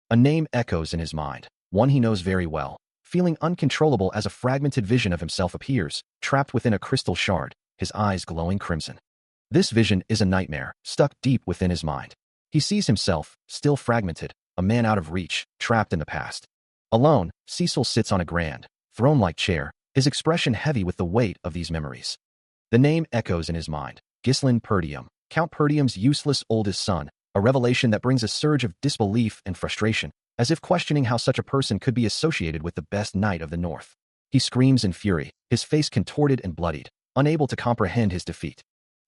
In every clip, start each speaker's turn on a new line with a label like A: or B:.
A: A name echoes in his mind, one he knows very well. Feeling uncontrollable as a fragmented vision of himself appears, trapped within a crystal shard, his eyes glowing crimson. This vision is a nightmare, stuck deep within his mind. He sees himself, still fragmented, a man out of reach, trapped in the past. Alone, Cecil sits on a grand, throne-like chair, his expression heavy with the weight of these memories. The name echoes in his mind, Ghislain Perdium, Count Perdium's useless oldest son, a revelation that brings a surge of disbelief and frustration, as if questioning how such a person could be associated with the best knight of the North. He screams in fury, his face contorted and bloodied, unable to comprehend his defeat.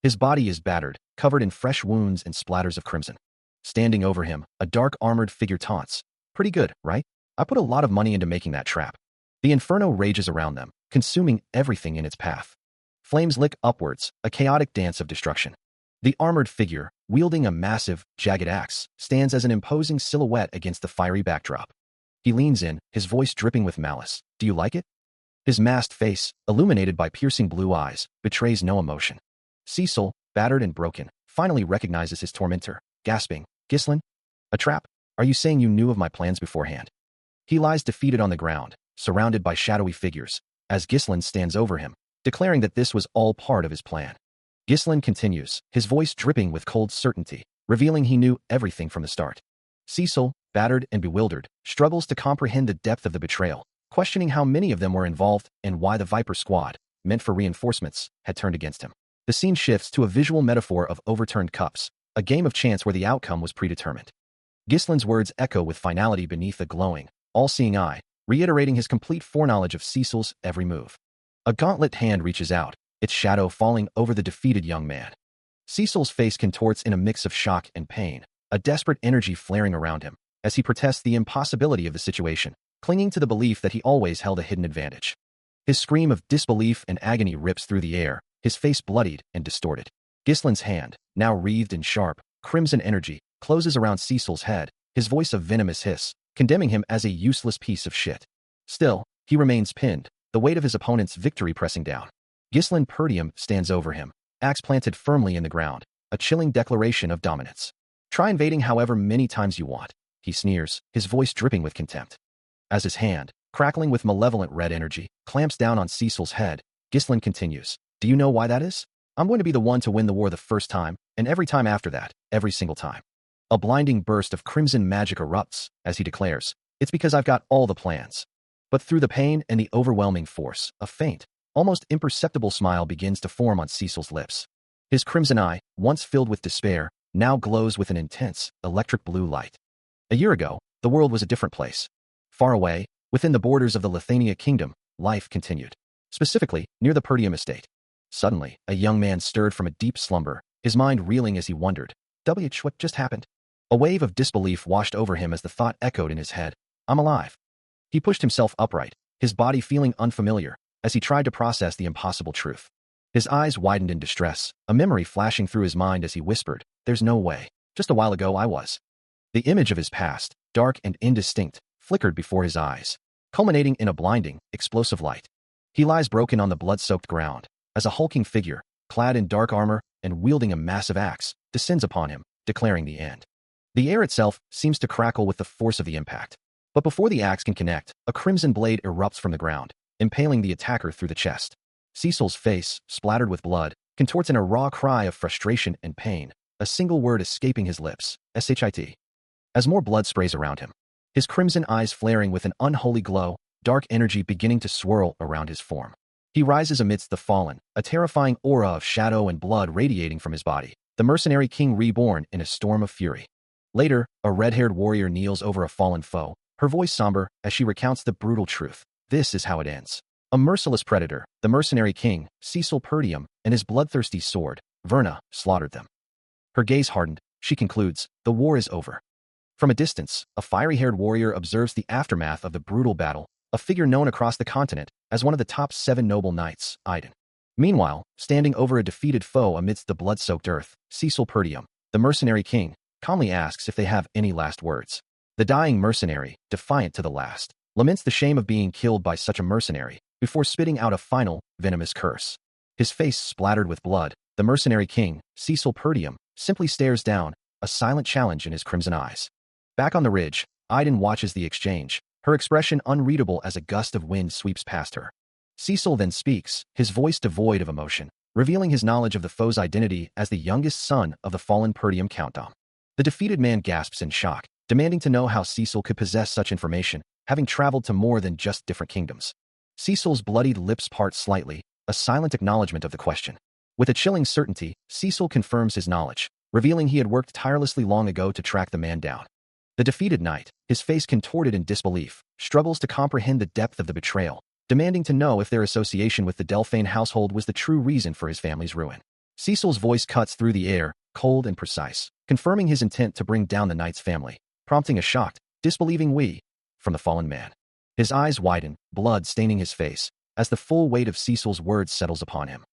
A: His body is battered, covered in fresh wounds and splatters of crimson. Standing over him, a dark armored figure taunts. Pretty good, right? I put a lot of money into making that trap. The inferno rages around them, consuming everything in its path. Flames lick upwards, a chaotic dance of destruction. The armored figure, wielding a massive, jagged axe, stands as an imposing silhouette against the fiery backdrop. He leans in, his voice dripping with malice. Do you like it? His masked face, illuminated by piercing blue eyes, betrays no emotion. Cecil, battered and broken, finally recognizes his tormentor, gasping, Ghislain? A trap? Are you saying you knew of my plans beforehand? He lies defeated on the ground, surrounded by shadowy figures, as Ghislain stands over him, declaring that this was all part of his plan. Ghislain continues, his voice dripping with cold certainty, revealing he knew everything from the start. Cecil, battered and bewildered, struggles to comprehend the depth of the betrayal, questioning how many of them were involved and why the Viper Squad, meant for reinforcements, had turned against him. The scene shifts to a visual metaphor of overturned cups, a game of chance where the outcome was predetermined. Ghislain's words echo with finality beneath a glowing, all-seeing eye, reiterating his complete foreknowledge of Cecil's every move. A gauntlet hand reaches out, its shadow falling over the defeated young man. Cecil's face contorts in a mix of shock and pain, a desperate energy flaring around him, as he protests the impossibility of the situation, clinging to the belief that he always held a hidden advantage. His scream of disbelief and agony rips through the air, his face bloodied and distorted. Ghislain's hand, now wreathed in sharp, crimson energy, closes around Cecil's head, his voice a venomous hiss, condemning him as a useless piece of shit. Still, he remains pinned, the weight of his opponent's victory pressing down. Ghislain Perdium stands over him, axe planted firmly in the ground, a chilling declaration of dominance. Try invading however many times you want, he sneers, his voice dripping with contempt. As his hand, crackling with malevolent red energy, clamps down on Cecil's head, Ghislain continues, do you know why that is? I'm going to be the one to win the war the first time, and every time after that, every single time. A blinding burst of crimson magic erupts, as he declares, it's because I've got all the plans. But through the pain and the overwhelming force, a faint, almost imperceptible smile begins to form on Cecil's lips. His crimson eye, once filled with despair, now glows with an intense, electric blue light. A year ago, the world was a different place. Far away, within the borders of the Lithania kingdom, life continued. Specifically, near the Perdium estate. Suddenly, a young man stirred from a deep slumber, his mind reeling as he wondered, what just happened? A wave of disbelief washed over him as the thought echoed in his head, I'm alive. He pushed himself upright, his body feeling unfamiliar, as he tried to process the impossible truth. His eyes widened in distress, a memory flashing through his mind as he whispered, there's no way. Just a while ago I was. The image of his past, dark and indistinct, flickered before his eyes, culminating in a blinding, explosive light. He lies broken on the blood-soaked ground, as a hulking figure, clad in dark armor and wielding a massive axe, descends upon him, declaring the end. The air itself seems to crackle with the force of the impact. But before the axe can connect, a crimson blade erupts from the ground, impaling the attacker through the chest. Cecil's face, splattered with blood, contorts in a raw cry of frustration and pain, a single word escaping his lips, shit. As more blood sprays around him, his crimson eyes flaring with an unholy glow, dark energy beginning to swirl around his form. He rises amidst the fallen, a terrifying aura of shadow and blood radiating from his body, the mercenary king reborn in a storm of fury. Later, a red-haired warrior kneels over a fallen foe, her voice somber as she recounts the brutal truth. This is how it ends. A merciless predator, the mercenary king, Cecil Perdium, and his bloodthirsty sword, Verna, slaughtered them. Her gaze hardened, she concludes, the war is over. From a distance, a fiery-haired warrior observes the aftermath of the brutal battle, a figure known across the continent as one of the top 7 noble knights, Aiden. Meanwhile, standing over a defeated foe amidst the blood-soaked earth, Cecil Perdium, the mercenary king, calmly asks if they have any last words. The dying mercenary, defiant to the last, laments the shame of being killed by such a mercenary, before spitting out a final, venomous curse. His face splattered with blood, the mercenary king, Cecil Perdium, simply stares down, a silent challenge in his crimson eyes. Back on the ridge, Aiden watches the exchange, her expression unreadable as a gust of wind sweeps past her. Cecil then speaks, his voice devoid of emotion, revealing his knowledge of the foe's identity as the youngest son of the fallen Perdium Countdom. The defeated man gasps in shock, demanding to know how Cecil could possess such information, having traveled to more than just different kingdoms. Cecil's bloodied lips part slightly, a silent acknowledgement of the question. With a chilling certainty, Cecil confirms his knowledge, revealing he had worked tirelessly long ago to track the man down. The defeated knight, his face contorted in disbelief, struggles to comprehend the depth of the betrayal, demanding to know if their association with the Delphane household was the true reason for his family's ruin. Cecil's voice cuts through the air, cold and precise, confirming his intent to bring down the knight's family, prompting a shocked, disbelieving "we" from the fallen man. His eyes widen, blood staining his face, as the full weight of Cecil's words settles upon him.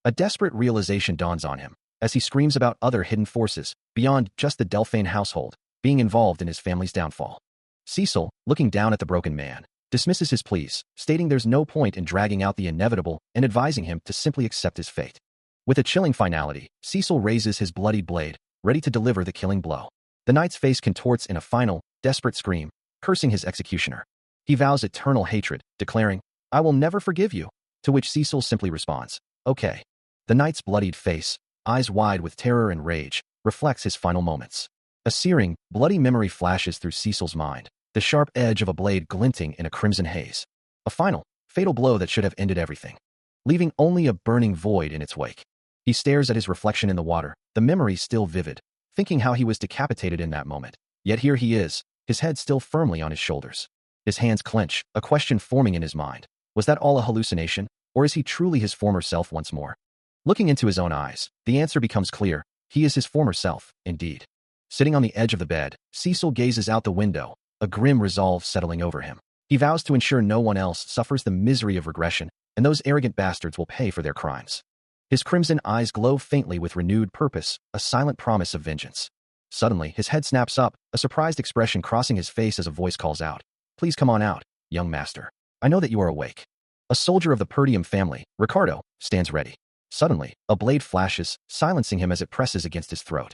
A: A desperate realization dawns on him, as he screams about other hidden forces, beyond just the Delphane household, being involved in his family's downfall. Cecil, looking down at the broken man, dismisses his pleas, stating there's no point in dragging out the inevitable and advising him to simply accept his fate. With a chilling finality, Cecil raises his bloodied blade, ready to deliver the killing blow. The knight's face contorts in a final, desperate scream, cursing his executioner. He vows eternal hatred, declaring, "I will never forgive you," to which Cecil simply responds, "Okay." The knight's bloodied face, eyes wide with terror and rage, reflects his final moments. A searing, bloody memory flashes through Cecil's mind, the sharp edge of a blade glinting in a crimson haze. A final, fatal blow that should have ended everything, leaving only a burning void in its wake. He stares at his reflection in the water, the memory still vivid, thinking how he was decapitated in that moment. Yet here he is, his head still firmly on his shoulders. His hands clench, a question forming in his mind. Was that all a hallucination, or is he truly his former self once more? Looking into his own eyes, the answer becomes clear. He is his former self, indeed. Sitting on the edge of the bed, Cecil gazes out the window, a grim resolve settling over him. He vows to ensure no one else suffers the misery of regression, and those arrogant bastards will pay for their crimes. His crimson eyes glow faintly with renewed purpose, a silent promise of vengeance. Suddenly, his head snaps up, a surprised expression crossing his face as a voice calls out, "Please come on out, young master. I know that you are awake." A soldier of the Perdium family, Ricardo, stands ready. Suddenly, a blade flashes, silencing him as it presses against his throat.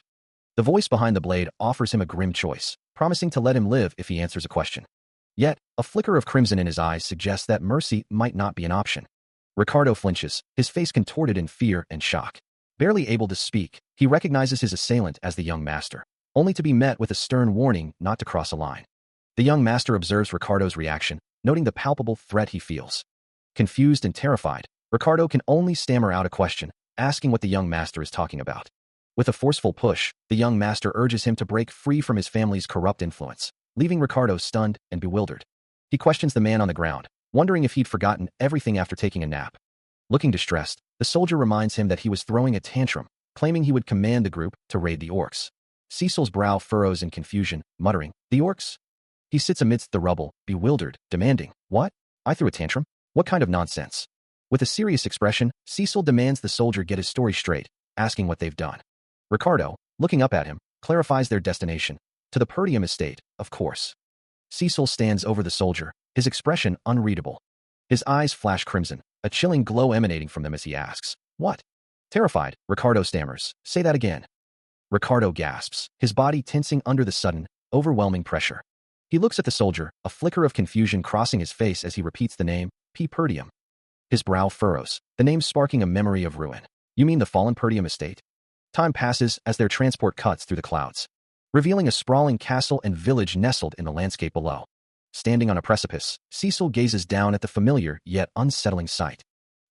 A: The voice behind the blade offers him a grim choice, promising to let him live if he answers a question. Yet, a flicker of crimson in his eyes suggests that mercy might not be an option. Ricardo flinches, his face contorted in fear and shock. Barely able to speak, he recognizes his assailant as the young master, only to be met with a stern warning not to cross a line. The young master observes Ricardo's reaction, noting the palpable threat he feels. Confused and terrified, Ricardo can only stammer out a question, asking what the young master is talking about. With a forceful push, the young master urges him to break free from his family's corrupt influence, leaving Ricardo stunned and bewildered. He questions the man on the ground, wondering if he'd forgotten everything after taking a nap. Looking distressed, the soldier reminds him that he was throwing a tantrum, claiming he would command the group to raid the orcs. Cecil's brow furrows in confusion, muttering, "The orcs?" He sits amidst the rubble, bewildered, demanding, "What? I threw a tantrum? What kind of nonsense?" With a serious expression, Cecil demands the soldier get his story straight, asking what they've done. Ricardo, looking up at him, clarifies their destination. To the Perdium estate, of course. Cecil stands over the soldier, his expression unreadable. His eyes flash crimson, a chilling glow emanating from them as he asks, "What?" Terrified, Ricardo stammers, "Say that again." Ricardo gasps, his body tensing under the sudden, overwhelming pressure. He looks at the soldier, a flicker of confusion crossing his face as he repeats the name, P. Perdium. His brow furrows, the name sparking a memory of ruin. "You mean the fallen Perdium estate?" Time passes as their transport cuts through the clouds, revealing a sprawling castle and village nestled in the landscape below. Standing on a precipice, Cecil gazes down at the familiar yet unsettling sight.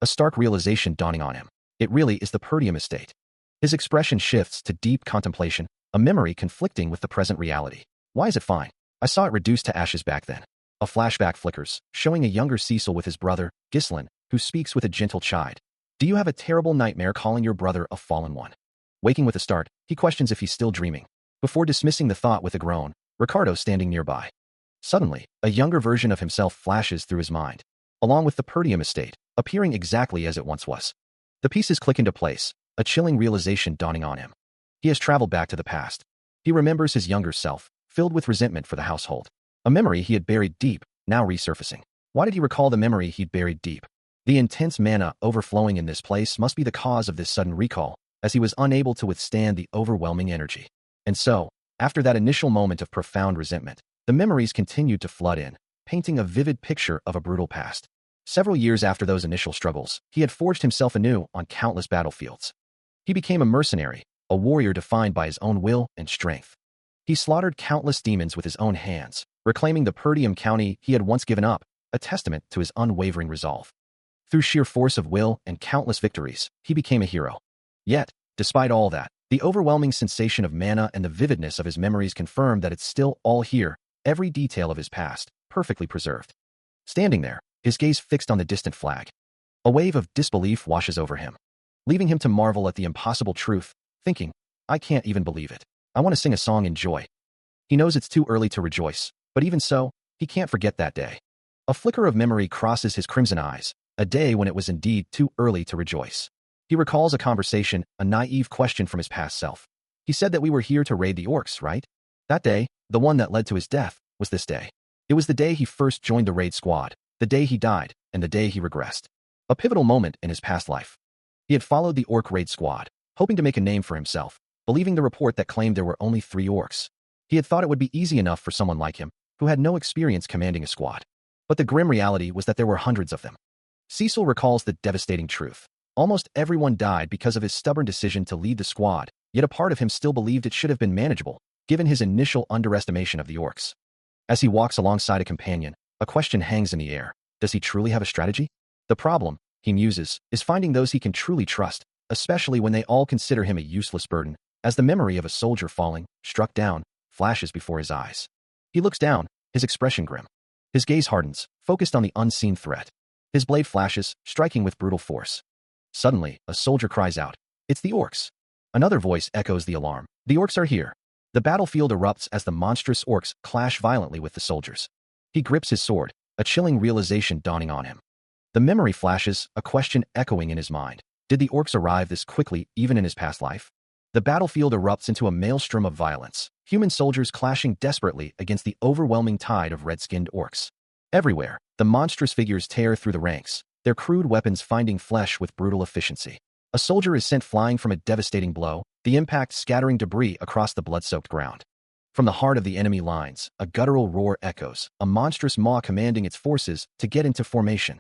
A: A stark realization dawning on him. It really is the Perdium estate. His expression shifts to deep contemplation, a memory conflicting with the present reality. Why is it fine? I saw it reduced to ashes back then. A flashback flickers, showing a younger Cecil with his brother, Ghislain, who speaks with a gentle chide. "Do you have a terrible nightmare calling your brother a fallen one?" Waking with a start, he questions if he's still dreaming. Before dismissing the thought with a groan, Ricardo standing nearby. Suddenly, a younger version of himself flashes through his mind, along with the Perdium estate, appearing exactly as it once was. The pieces click into place, a chilling realization dawning on him. He has traveled back to the past. He remembers his younger self, filled with resentment for the household. A memory he had buried deep, now resurfacing. Why did he recall the memory he'd buried deep? The intense mana overflowing in this place must be the cause of this sudden recall, as he was unable to withstand the overwhelming energy. And so, after that initial moment of profound resentment, The memories continued to flood in, painting a vivid picture of a brutal past. Several years after those initial struggles, he had forged himself anew on countless battlefields. He became a mercenary, a warrior defined by his own will and strength. He slaughtered countless demons with his own hands, reclaiming the Perdium county he had once given up, a testament to his unwavering resolve. Through sheer force of will and countless victories, he became a hero. Yet, despite all that, the overwhelming sensation of mana and the vividness of his memories confirmed that it's still all here, every detail of his past, perfectly preserved. Standing there, his gaze fixed on the distant flag. A wave of disbelief washes over him, leaving him to marvel at the impossible truth, thinking, I can't even believe it. I want to sing a song in joy. He knows it's too early to rejoice, but even so, he can't forget that day. A flicker of memory crosses his crimson eyes, a day when it was indeed too early to rejoice. He recalls a conversation, a naive question from his past self. He said that we were here to raid the orcs, right? That day, the one that led to his death, was this day. It was the day he first joined the raid squad, the day he died, and the day he regressed. A pivotal moment in his past life. He had followed the orc raid squad, hoping to make a name for himself, believing the report that claimed there were only 3 orcs. He had thought it would be easy enough for someone like him, who had no experience commanding a squad. But the grim reality was that there were hundreds of them. Cecil recalls the devastating truth. Almost everyone died because of his stubborn decision to lead the squad, yet a part of him still believed it should have been manageable, given his initial underestimation of the orcs. As he walks alongside a companion, a question hangs in the air. Does he truly have a strategy? The problem, he muses, is finding those he can truly trust, especially when they all consider him a useless burden, as the memory of a soldier falling, struck down, flashes before his eyes. He looks down, his expression grim. His gaze hardens, focused on the unseen threat. His blade flashes, striking with brutal force. Suddenly, a soldier cries out, "It's the orcs!" Another voice echoes the alarm. "The orcs are here!" The battlefield erupts as the monstrous orcs clash violently with the soldiers. He grips his sword, a chilling realization dawning on him. The memory flashes, a question echoing in his mind. Did the orcs arrive this quickly, even in his past life? The battlefield erupts into a maelstrom of violence, human soldiers clashing desperately against the overwhelming tide of red-skinned orcs. Everywhere, the monstrous figures tear through the ranks, their crude weapons finding flesh with brutal efficiency. A soldier is sent flying from a devastating blow, the impact scattering debris across the blood-soaked ground. From the heart of the enemy lines, a guttural roar echoes, a monstrous maw commanding its forces to get into formation.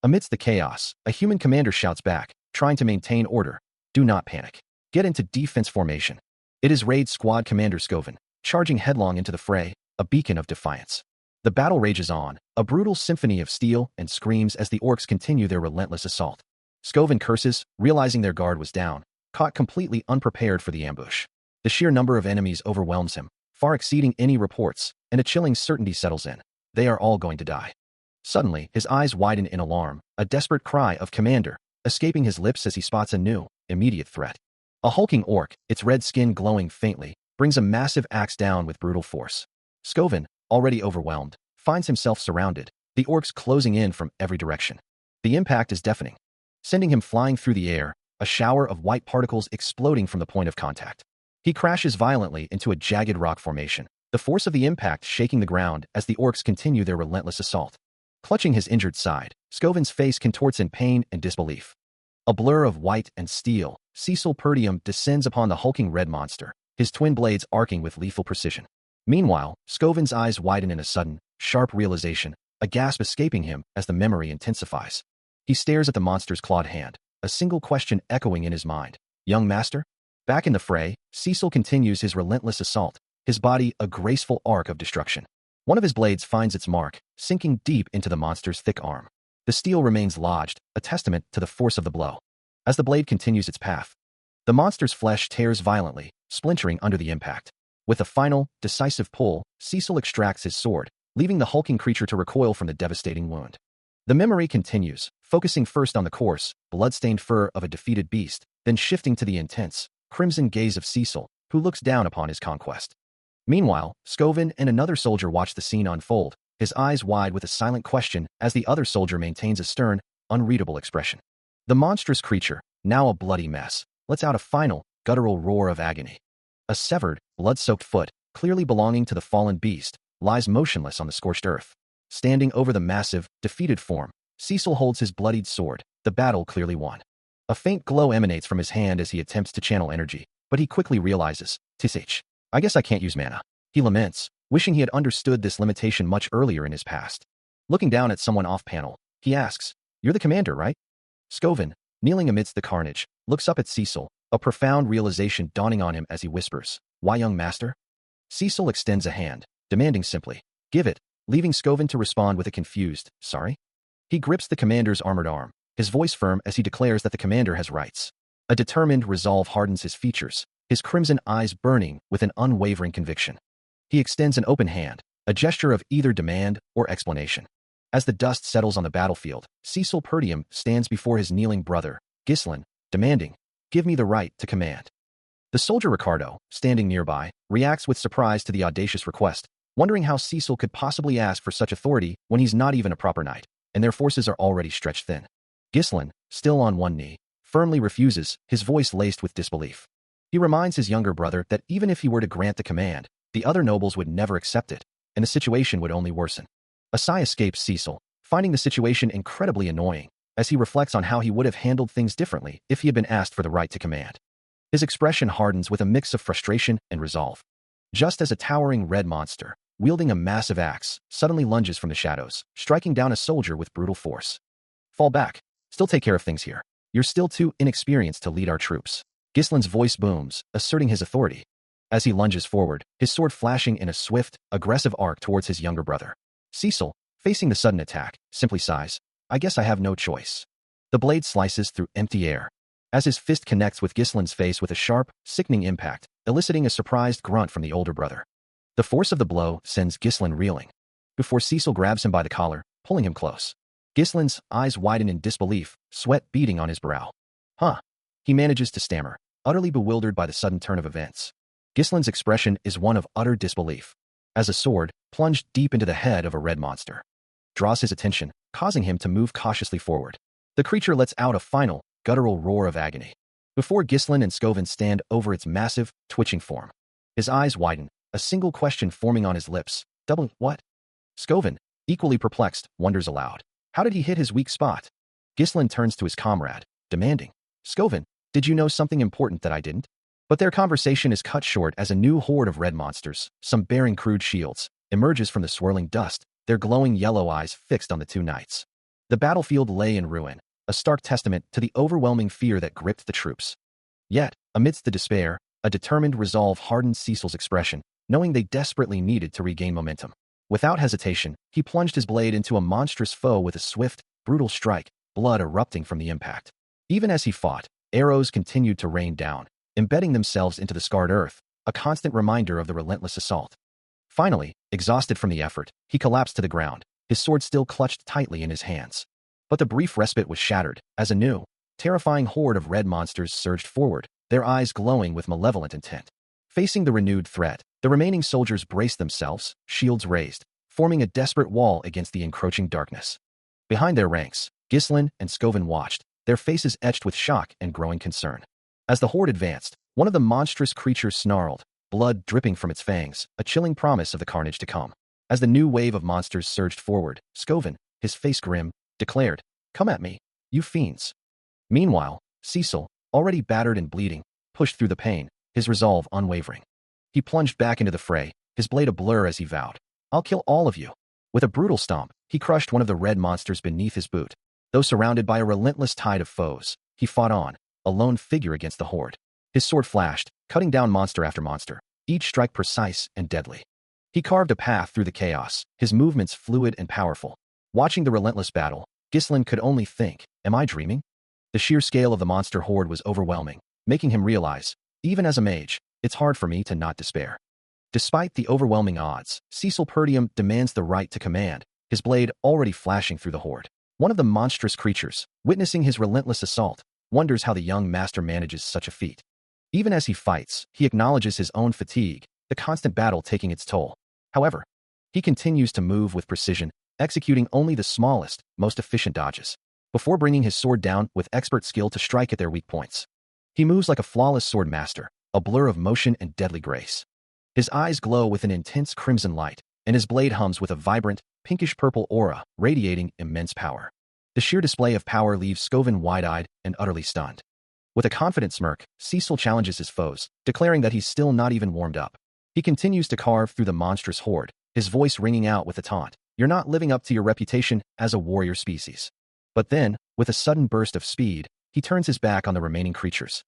A: Amidst the chaos, a human commander shouts back, trying to maintain order, "Do not panic. Get into defense formation." It is Raid Squad Commander Scoven, charging headlong into the fray, a beacon of defiance. The battle rages on, a brutal symphony of steel and screams as the orcs continue their relentless assault. Scoven curses, realizing their guard was down, caught completely unprepared for the ambush. The sheer number of enemies overwhelms him, far exceeding any reports, and a chilling certainty settles in. They are all going to die. Suddenly, his eyes widen in alarm, a desperate cry of "Commander," escaping his lips as he spots a new, immediate threat. A hulking orc, its red skin glowing faintly, brings a massive axe down with brutal force. Scoven, already overwhelmed, finds himself surrounded, the orcs closing in from every direction. The impact is deafening, sending him flying through the air, a shower of white particles exploding from the point of contact. He crashes violently into a jagged rock formation, the force of the impact shaking the ground as the orcs continue their relentless assault. Clutching his injured side, Scoven's face contorts in pain and disbelief. A blur of white and steel, Cecil Perdium descends upon the hulking red monster, his twin blades arcing with lethal precision. Meanwhile, Scoven's eyes widen in a sudden, sharp realization, a gasp escaping him as the memory intensifies. He stares at the monster's clawed hand, a single question echoing in his mind. "Young master?" Back in the fray, Cecil continues his relentless assault, his body a graceful arc of destruction. One of his blades finds its mark, sinking deep into the monster's thick arm. The steel remains lodged, a testament to the force of the blow. As the blade continues its path, the monster's flesh tears violently, splintering under the impact. With a final, decisive pull, Cecil extracts his sword, leaving the hulking creature to recoil from the devastating wound. The memory continues, focusing first on the coarse, blood-stained fur of a defeated beast, then shifting to the intense, crimson gaze of Cecil, who looks down upon his conquest. Meanwhile, Scoven and another soldier watch the scene unfold, his eyes wide with a silent question as the other soldier maintains a stern, unreadable expression. The monstrous creature, now a bloody mess, lets out a final, guttural roar of agony. A severed, blood-soaked foot, clearly belonging to the fallen beast, lies motionless on the scorched earth. Standing over the massive, defeated form, Cecil holds his bloodied sword, the battle clearly won. A faint glow emanates from his hand as he attempts to channel energy, but he quickly realizes, "Tsh, I guess I can't use mana." He laments, wishing he had understood this limitation much earlier in his past. Looking down at someone off-panel, he asks, "You're the commander, right?" Scoven, kneeling amidst the carnage, looks up at Cecil, a profound realization dawning on him as he whispers, "Why, young master?" Cecil extends a hand, demanding simply, "Give it," leaving Scoven to respond with a confused, "Sorry?" He grips the commander's armored arm, his voice firm as he declares that the commander has rights. A determined resolve hardens his features, his crimson eyes burning with an unwavering conviction. He extends an open hand, a gesture of either demand or explanation. As the dust settles on the battlefield, Cecil Perdium stands before his kneeling brother, Ghislain, demanding, "Give me the right to command." The soldier Ricardo, standing nearby, reacts with surprise to the audacious request, wondering how Cecil could possibly ask for such authority when he's not even a proper knight, and their forces are already stretched thin. Ghislain, still on one knee, firmly refuses, his voice laced with disbelief. He reminds his younger brother that even if he were to grant the command, the other nobles would never accept it, and the situation would only worsen. A sigh escapes Cecil, finding the situation incredibly annoying, as he reflects on how he would have handled things differently if he had been asked for the right to command. His expression hardens with a mix of frustration and resolve. Just as a towering red monster, wielding a massive axe, suddenly lunges from the shadows, striking down a soldier with brutal force. "Fall back. Still take care of things here. You're still too inexperienced to lead our troops." Ghislain's voice booms, asserting his authority. As he lunges forward, his sword flashing in a swift, aggressive arc towards his younger brother. Cecil, facing the sudden attack, simply sighs, "I guess I have no choice." The blade slices through empty air, as his fist connects with Ghislain's face with a sharp, sickening impact, eliciting a surprised grunt from the older brother. The force of the blow sends Ghislain reeling, before Cecil grabs him by the collar, pulling him close. Ghislain's eyes widen in disbelief, sweat beading on his brow. "Huh?" He manages to stammer, utterly bewildered by the sudden turn of events. Ghislain's expression is one of utter disbelief, as a sword, plunged deep into the head of a red monster, draws his attention, causing him to move cautiously forward. The creature lets out a final, guttural roar of agony, before Ghislain and Scoven stand over its massive, twitching form. His eyes widen, a single question forming on his lips. "Double what?" Scoven, equally perplexed, wonders aloud. How did he hit his weak spot? Ghislain turns to his comrade, demanding, "Scoven, did you know something important that I didn't?" But their conversation is cut short as a new horde of red monsters, some bearing crude shields, emerges from the swirling dust, their glowing yellow eyes fixed on the two knights. The battlefield lay in ruin, a stark testament to the overwhelming fear that gripped the troops. Yet, amidst the despair, a determined resolve hardened Cecil's expression, knowing they desperately needed to regain momentum. Without hesitation, he plunged his blade into a monstrous foe with a swift, brutal strike, blood erupting from the impact. Even as he fought, arrows continued to rain down, embedding themselves into the scarred earth, a constant reminder of the relentless assault. Finally, exhausted from the effort, he collapsed to the ground, his sword still clutched tightly in his hands. But the brief respite was shattered, as a new, terrifying horde of red monsters surged forward, their eyes glowing with malevolent intent. Facing the renewed threat, the remaining soldiers braced themselves, shields raised, forming a desperate wall against the encroaching darkness. Behind their ranks, Ghislain and Scoven watched, their faces etched with shock and growing concern. As the horde advanced, one of the monstrous creatures snarled, blood dripping from its fangs, a chilling promise of the carnage to come. As the new wave of monsters surged forward, Scoven, his face grim, declared, "Come at me, you fiends." Meanwhile, Cecil, already battered and bleeding, pushed through the pain, his resolve unwavering. He plunged back into the fray, his blade a blur as he vowed, "I'll kill all of you." With a brutal stomp, he crushed one of the red monsters beneath his boot. Though surrounded by a relentless tide of foes, he fought on, a lone figure against the horde. His sword flashed, cutting down monster after monster, each strike precise and deadly. He carved a path through the chaos, his movements fluid and powerful. Watching the relentless battle, Ghislain could only think, am I dreaming? The sheer scale of the monster horde was overwhelming, making him realize, even as a mage, it's hard for me to not despair. Despite the overwhelming odds, Cecil Perdium demands the right to command, his blade already flashing through the horde. One of the monstrous creatures, witnessing his relentless assault, wonders how the young master manages such a feat. Even as he fights, he acknowledges his own fatigue, the constant battle taking its toll. However, he continues to move with precision, executing only the smallest, most efficient dodges, before bringing his sword down with expert skill to strike at their weak points. He moves like a flawless sword master, a blur of motion and deadly grace. His eyes glow with an intense crimson light, and his blade hums with a vibrant, pinkish-purple aura, radiating immense power. The sheer display of power leaves Scoven wide-eyed and utterly stunned. With a confident smirk, Cecil challenges his foes, declaring that he's still not even warmed up. He continues to carve through the monstrous horde, his voice ringing out with a taunt. You're not living up to your reputation as a warrior species. But then, with a sudden burst of speed, he turns his back on the remaining creatures,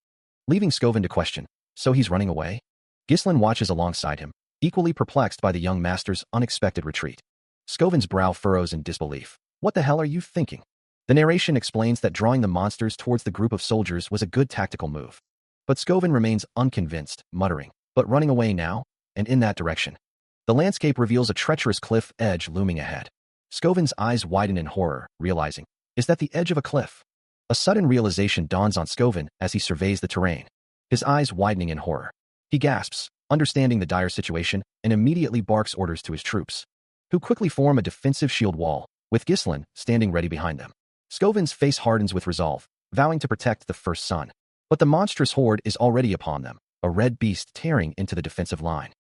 A: leaving Skovin to question. So he's running away? Ghislain watches alongside him, equally perplexed by the young master's unexpected retreat. Skovin's brow furrows in disbelief. What the hell are you thinking? The narration explains that drawing the monsters towards the group of soldiers was a good tactical move. But Skovin remains unconvinced, muttering, but running away now? And in that direction. The landscape reveals a treacherous cliff edge looming ahead. Skovin's eyes widen in horror, realizing, is that the edge of a cliff? A sudden realization dawns on Skovin as he surveys the terrain, his eyes widening in horror. He gasps, understanding the dire situation, and immediately barks orders to his troops, who quickly form a defensive shield wall, with Ghislain standing ready behind them. Skovin's face hardens with resolve, vowing to protect the first son. But the monstrous horde is already upon them, a red beast tearing into the defensive line.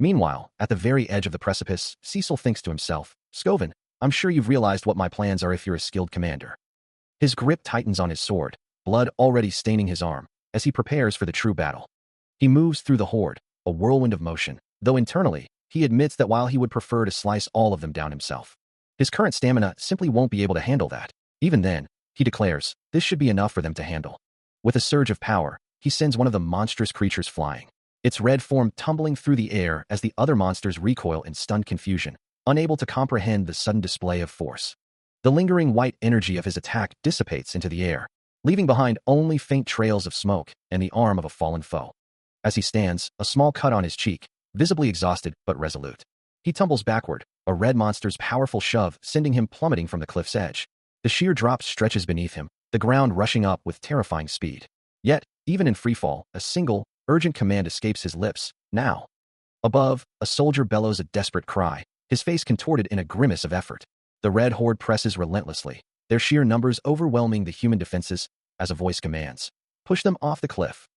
A: Meanwhile, at the very edge of the precipice, Cecil thinks to himself, Skovin, I'm sure you've realized what my plans are if you're a skilled commander. His grip tightens on his sword, blood already staining his arm, as he prepares for the true battle. He moves through the horde, a whirlwind of motion, though internally, he admits that while he would prefer to slice all of them down himself, his current stamina simply won't be able to handle that. Even then, he declares, this should be enough for them to handle. With a surge of power, he sends one of the monstrous creatures flying, its red form tumbling through the air as the other monsters recoil in stunned confusion, unable to comprehend the sudden display of force. The lingering white energy of his attack dissipates into the air, leaving behind only faint trails of smoke and the arm of a fallen foe. As he stands, a small cut on his cheek, visibly exhausted but resolute. He tumbles backward, a red monster's powerful shove sending him plummeting from the cliff's edge. The sheer drop stretches beneath him, the ground rushing up with terrifying speed. Yet, even in freefall, a single, urgent command escapes his lips, now. Above, a soldier bellows a desperate cry, his face contorted in a grimace of effort. The red horde presses relentlessly, their sheer numbers overwhelming the human defenses, as a voice commands. Push them off the cliff.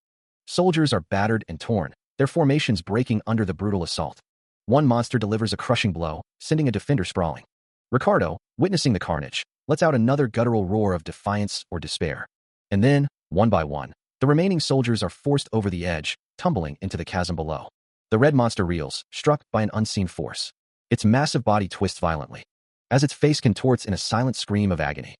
A: Soldiers are battered and torn, their formations breaking under the brutal assault. One monster delivers a crushing blow, sending a defender sprawling. Ricardo, witnessing the carnage, lets out another guttural roar of defiance or despair. And then, one by one, the remaining soldiers are forced over the edge, tumbling into the chasm below. The red monster reels, struck by an unseen force. Its massive body twists violently, as its face contorts in a silent scream of agony.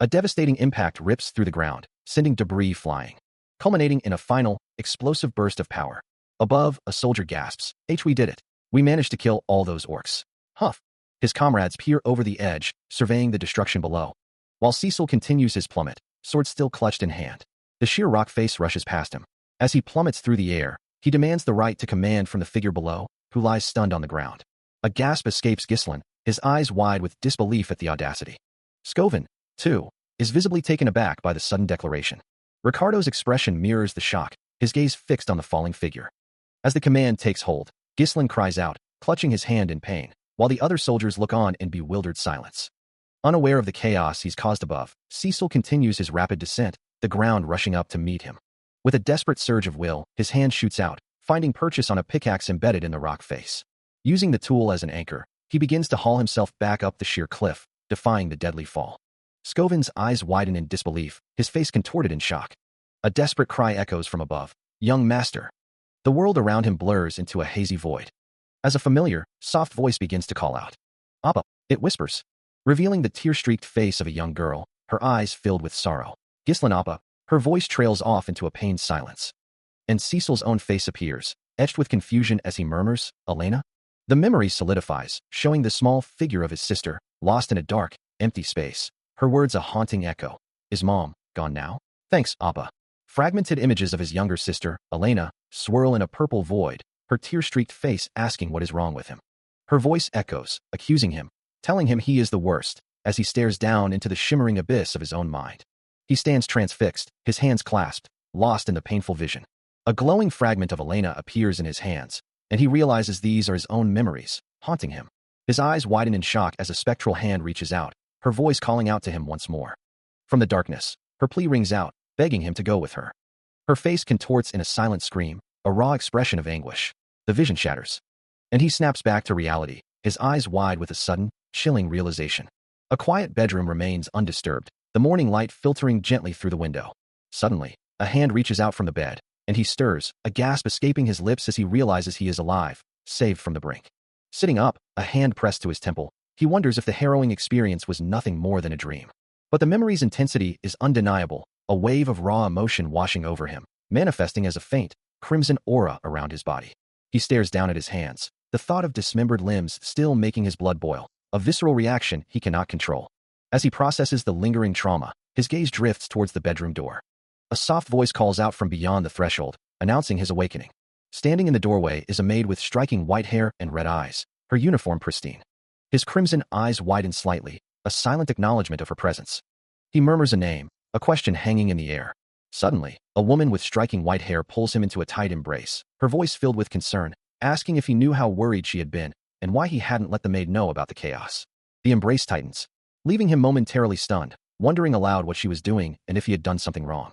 A: A devastating impact rips through the ground, sending debris flying, culminating in a final, explosive burst of power. Above, a soldier gasps, we did it. We managed to kill all those orcs. Huff. His comrades peer over the edge, surveying the destruction below. While Cecil continues his plummet, sword still clutched in hand. The sheer rock face rushes past him. As he plummets through the air, he demands the right to command from the figure below, who lies stunned on the ground. A gasp escapes Ghislain, his eyes wide with disbelief at the audacity. Skovin, too, is visibly taken aback by the sudden declaration. Ricardo's expression mirrors the shock, his gaze fixed on the falling figure. As the command takes hold, Ghislain cries out, clutching his hand in pain, while the other soldiers look on in bewildered silence. Unaware of the chaos he's caused above, Cecil continues his rapid descent, the ground rushing up to meet him. With a desperate surge of will, his hand shoots out, finding purchase on a pickaxe embedded in the rock face. Using the tool as an anchor, he begins to haul himself back up the sheer cliff, defying the deadly fall. Skovin's eyes widen in disbelief, his face contorted in shock. A desperate cry echoes from above. Young master. The world around him blurs into a hazy void. As a familiar, soft voice begins to call out. Appa, it whispers, revealing the tear-streaked face of a young girl, her eyes filled with sorrow. Ghislain Appa, her voice trails off into a pained silence. And Cecil's own face appears, etched with confusion as he murmurs, Elena? The memory solidifies, showing the small figure of his sister, lost in a dark, empty space. Her words a haunting echo. Is Mom gone now? Thanks, Appa. Fragmented images of his younger sister, Elena, swirl in a purple void, her tear-streaked face asking what is wrong with him. Her voice echoes, accusing him, telling him he is the worst, as he stares down into the shimmering abyss of his own mind. He stands transfixed, his hands clasped, lost in the painful vision. A glowing fragment of Elena appears in his hands, and he realizes these are his own memories, haunting him. His eyes widen in shock as a spectral hand reaches out, her voice calling out to him once more. From the darkness, her plea rings out, begging him to go with her. Her face contorts in a silent scream, a raw expression of anguish. The vision shatters, and he snaps back to reality, his eyes wide with a sudden, chilling realization. A quiet bedroom remains undisturbed, the morning light filtering gently through the window. Suddenly, a hand reaches out from the bed, And he stirs, a gasp escaping his lips as he realizes he is alive, saved from the brink. Sitting up, a hand pressed to his temple, he wonders if the harrowing experience was nothing more than a dream. But the memory's intensity is undeniable, a wave of raw emotion washing over him, manifesting as a faint, crimson aura around his body. He stares down at his hands, the thought of dismembered limbs still making his blood boil, a visceral reaction he cannot control. As he processes the lingering trauma, his gaze drifts towards the bedroom door. A soft voice calls out from beyond the threshold, announcing his awakening. Standing in the doorway is a maid with striking white hair and red eyes, her uniform pristine. His crimson eyes widen slightly, a silent acknowledgement of her presence. He murmurs a name, a question hanging in the air. Suddenly, a woman with striking white hair pulls him into a tight embrace, her voice filled with concern, asking if he knew how worried she had been and why he hadn't let the maid know about the chaos. The embrace tightens, leaving him momentarily stunned, wondering aloud what she was doing and if he had done something wrong.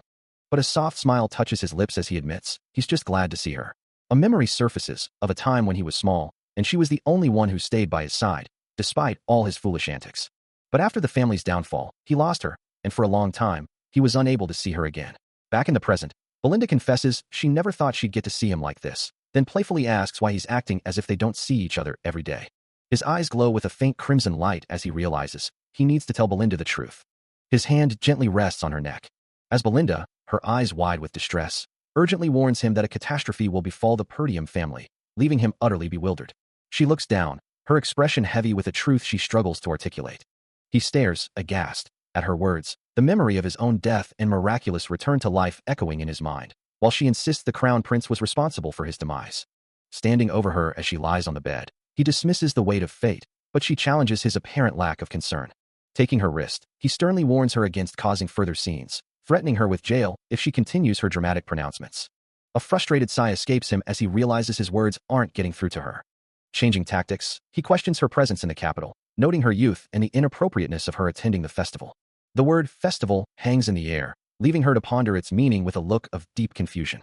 A: But a soft smile touches his lips as he admits, he's just glad to see her. A memory surfaces of a time when he was small, and she was the only one who stayed by his side, despite all his foolish antics. But after the family's downfall, he lost her, and for a long time, he was unable to see her again. Back in the present, Belinda confesses she never thought she'd get to see him like this, then playfully asks why he's acting as if they don't see each other every day. His eyes glow with a faint crimson light as he realizes he needs to tell Belinda the truth. His hand gently rests on her neck. As Belinda, her eyes wide with distress, urgently warns him that a catastrophe will befall the Purdium family, leaving him utterly bewildered. She looks down, her expression heavy with a truth she struggles to articulate. He stares, aghast, at her words, the memory of his own death and miraculous return to life echoing in his mind, while she insists the crown prince was responsible for his demise. Standing over her as she lies on the bed, he dismisses the weight of fate, but she challenges his apparent lack of concern. Taking her wrist, he sternly warns her against causing further scenes, threatening her with jail if she continues her dramatic pronouncements. A frustrated sigh escapes him as he realizes his words aren't getting through to her. Changing tactics, he questions her presence in the capital, noting her youth and the inappropriateness of her attending the festival. The word festival hangs in the air, leaving her to ponder its meaning with a look of deep confusion.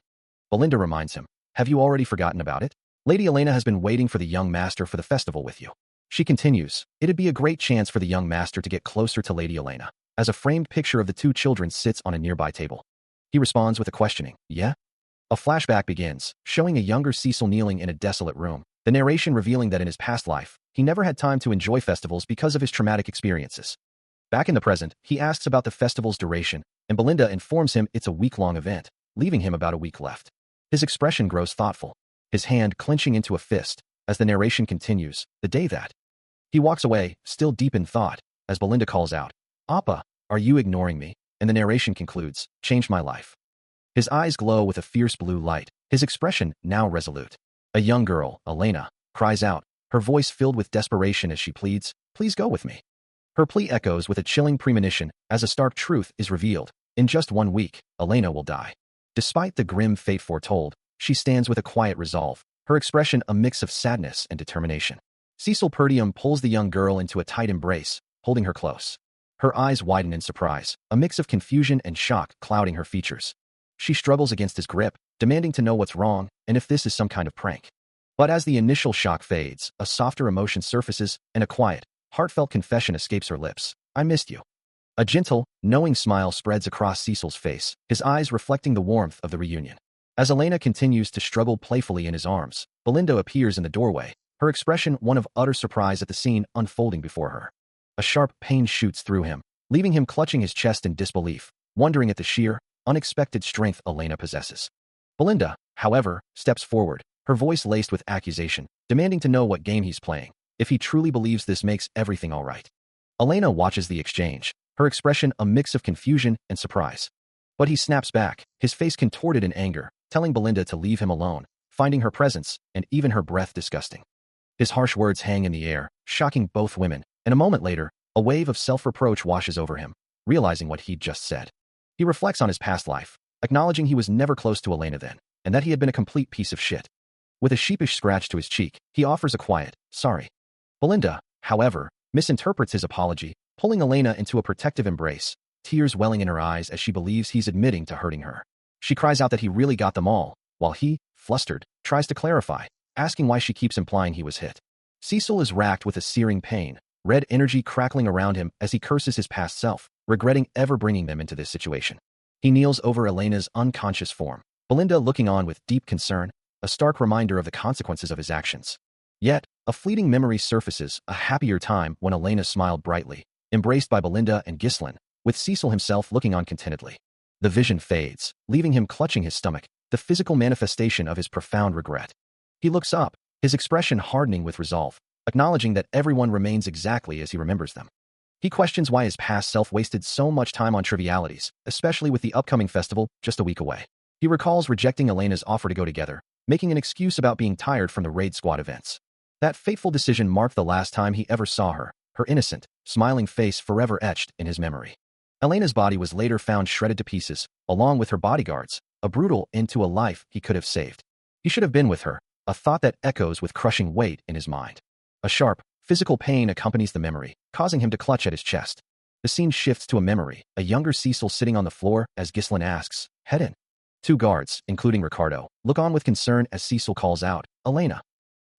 A: Belinda reminds him, have you already forgotten about it? Lady Elena has been waiting for the young master for the festival with you. She continues, it'd be a great chance for the young master to get closer to Lady Elena, as a framed picture of the two children sits on a nearby table. He responds with a questioning, yeah? A flashback begins, showing a younger Cecil kneeling in a desolate room, the narration revealing that in his past life, he never had time to enjoy festivals because of his traumatic experiences. Back in the present, he asks about the festival's duration, and Belinda informs him it's a week-long event, leaving him about a week left. His expression grows thoughtful, his hand clenching into a fist, as the narration continues, the day that. He walks away, still deep in thought, as Belinda calls out, Appa, are you ignoring me? And the narration concludes, changed my life. His eyes glow with a fierce blue light, his expression now resolute. A young girl, Elena, cries out, her voice filled with desperation as she pleads, please go with me. Her plea echoes with a chilling premonition as a stark truth is revealed. In just 1 week, Elena will die. Despite the grim fate foretold, she stands with a quiet resolve, her expression a mix of sadness and determination. Cecil Purdium pulls the young girl into a tight embrace, holding her close. Her eyes widen in surprise, a mix of confusion and shock clouding her features. She struggles against his grip, demanding to know what's wrong and if this is some kind of prank. But as the initial shock fades, a softer emotion surfaces and a quiet, heartfelt confession escapes her lips. I missed you. A gentle, knowing smile spreads across Cecil's face, his eyes reflecting the warmth of the reunion. As Elena continues to struggle playfully in his arms, Belinda appears in the doorway, her expression one of utter surprise at the scene unfolding before her. A sharp pain shoots through him, leaving him clutching his chest in disbelief, wondering at the sheer, unexpected strength Elena possesses. Belinda, however, steps forward, her voice laced with accusation, demanding to know what game he's playing, if he truly believes this makes everything all right. Elena watches the exchange, her expression a mix of confusion and surprise. But he snaps back, his face contorted in anger, telling Belinda to leave him alone, finding her presence and even her breath disgusting. His harsh words hang in the air, shocking both women, and a moment later, a wave of self-reproach washes over him, realizing what he'd just said. He reflects on his past life, acknowledging he was never close to Elena then, and that he had been a complete piece of shit. With a sheepish scratch to his cheek, he offers a quiet, sorry. Belinda, however, misinterprets his apology, pulling Elena into a protective embrace, tears welling in her eyes as she believes he's admitting to hurting her. She cries out that he really got them all, while he, flustered, tries to clarify, asking why she keeps implying he was hit. Cecil is racked with a searing pain, red energy crackling around him as he curses his past self, regretting ever bringing them into this situation. He kneels over Elena's unconscious form, Belinda looking on with deep concern, a stark reminder of the consequences of his actions. Yet, a fleeting memory surfaces, a happier time when Elena smiled brightly, embraced by Belinda and Ghislaine, with Cecil himself looking on contentedly. The vision fades, leaving him clutching his stomach, the physical manifestation of his profound regret. He looks up, his expression hardening with resolve, acknowledging that everyone remains exactly as he remembers them. He questions why his past self wasted so much time on trivialities, especially with the upcoming festival just a week away. He recalls rejecting Elena's offer to go together, making an excuse about being tired from the raid squad events. That fateful decision marked the last time he ever saw her, her innocent, smiling face forever etched in his memory. Elena's body was later found shredded to pieces, along with her bodyguards, a brutal end to a life he could have saved. He should have been with her, a thought that echoes with crushing weight in his mind. A sharp, physical pain accompanies the memory, causing him to clutch at his chest. The scene shifts to a memory, a younger Cecil sitting on the floor as Ghislaine asks, "Head in." Two guards, including Ricardo, look on with concern as Cecil calls out, "Elena."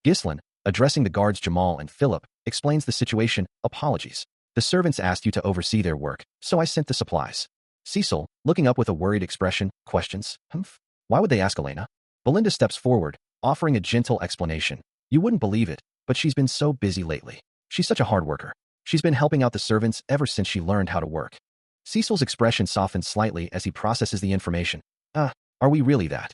A: Ghislaine, addressing the guards Jamal and Philip, explains the situation, "Apologies. The servants asked you to oversee their work, so I sent the supplies." Cecil, looking up with a worried expression, questions, "Humph? Why would they ask Elena?" Belinda steps forward, offering a gentle explanation. "You wouldn't believe it, but she's been so busy lately. She's such a hard worker. She's been helping out the servants ever since she learned how to work." Cecil's expression softens slightly as he processes the information. Are we really that?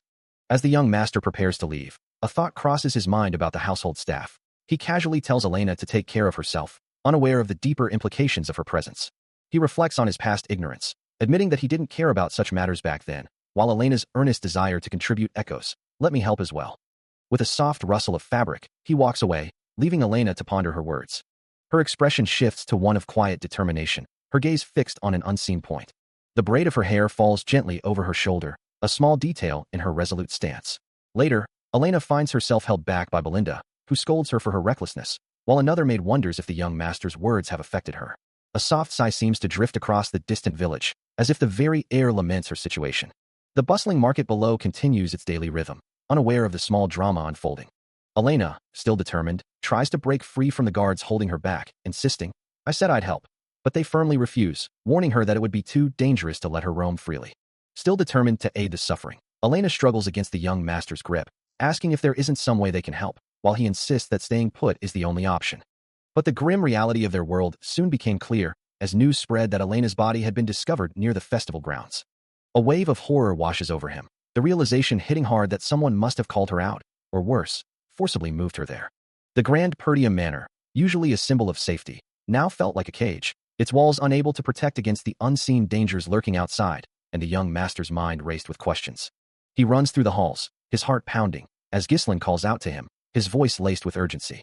A: As the young master prepares to leave, a thought crosses his mind about the household staff. He casually tells Elena to take care of herself, unaware of the deeper implications of her presence. He reflects on his past ignorance, admitting that he didn't care about such matters back then, while Elena's earnest desire to contribute echoes, "Let me help as well." With a soft rustle of fabric, he walks away, leaving Elena to ponder her words. Her expression shifts to one of quiet determination, her gaze fixed on an unseen point. The braid of her hair falls gently over her shoulder, a small detail in her resolute stance. Later, Elena finds herself held back by Belinda, who scolds her for her recklessness, while another maid wonders if the young master's words have affected her. A soft sigh seems to drift across the distant village, as if the very air laments her situation. The bustling market below continues its daily rhythm, unaware of the small drama unfolding. Elena, still determined, tries to break free from the guards holding her back, insisting, "I said I'd help." But they firmly refuse, warning her that it would be too dangerous to let her roam freely. Still determined to aid the suffering, Elena struggles against the young master's grip, asking if there isn't some way they can help, while he insists that staying put is the only option. But the grim reality of their world soon became clear, as news spread that Elena's body had been discovered near the festival grounds. A wave of horror washes over him, the realization hitting hard that someone must have called her out, or worse, forcibly moved her there. The Grand Perdium Manor, usually a symbol of safety, now felt like a cage, its walls unable to protect against the unseen dangers lurking outside, and the young master's mind raced with questions. He runs through the halls, his heart pounding, as Ghislaine calls out to him, his voice laced with urgency.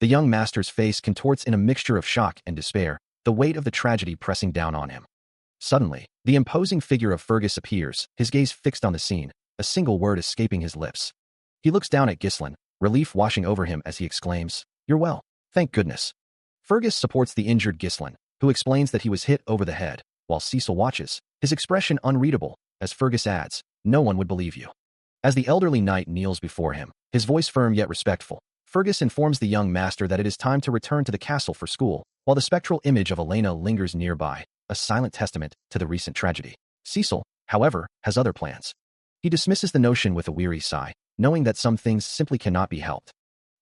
A: The young master's face contorts in a mixture of shock and despair, the weight of the tragedy pressing down on him. Suddenly, the imposing figure of Fergus appears, his gaze fixed on the scene, a single word escaping his lips. He looks down at Ghislaine, relief washing over him as he exclaims, "You're well. Thank goodness." Fergus supports the injured Ghislaine, who explains that he was hit over the head, while Cecil watches, his expression unreadable, as Fergus adds, "No one would believe you." As the elderly knight kneels before him, his voice firm yet respectful, Fergus informs the young master that it is time to return to the castle for school, while the spectral image of Elena lingers nearby, a silent testament to the recent tragedy. Cecil, however, has other plans. He dismisses the notion with a weary sigh, knowing that some things simply cannot be helped.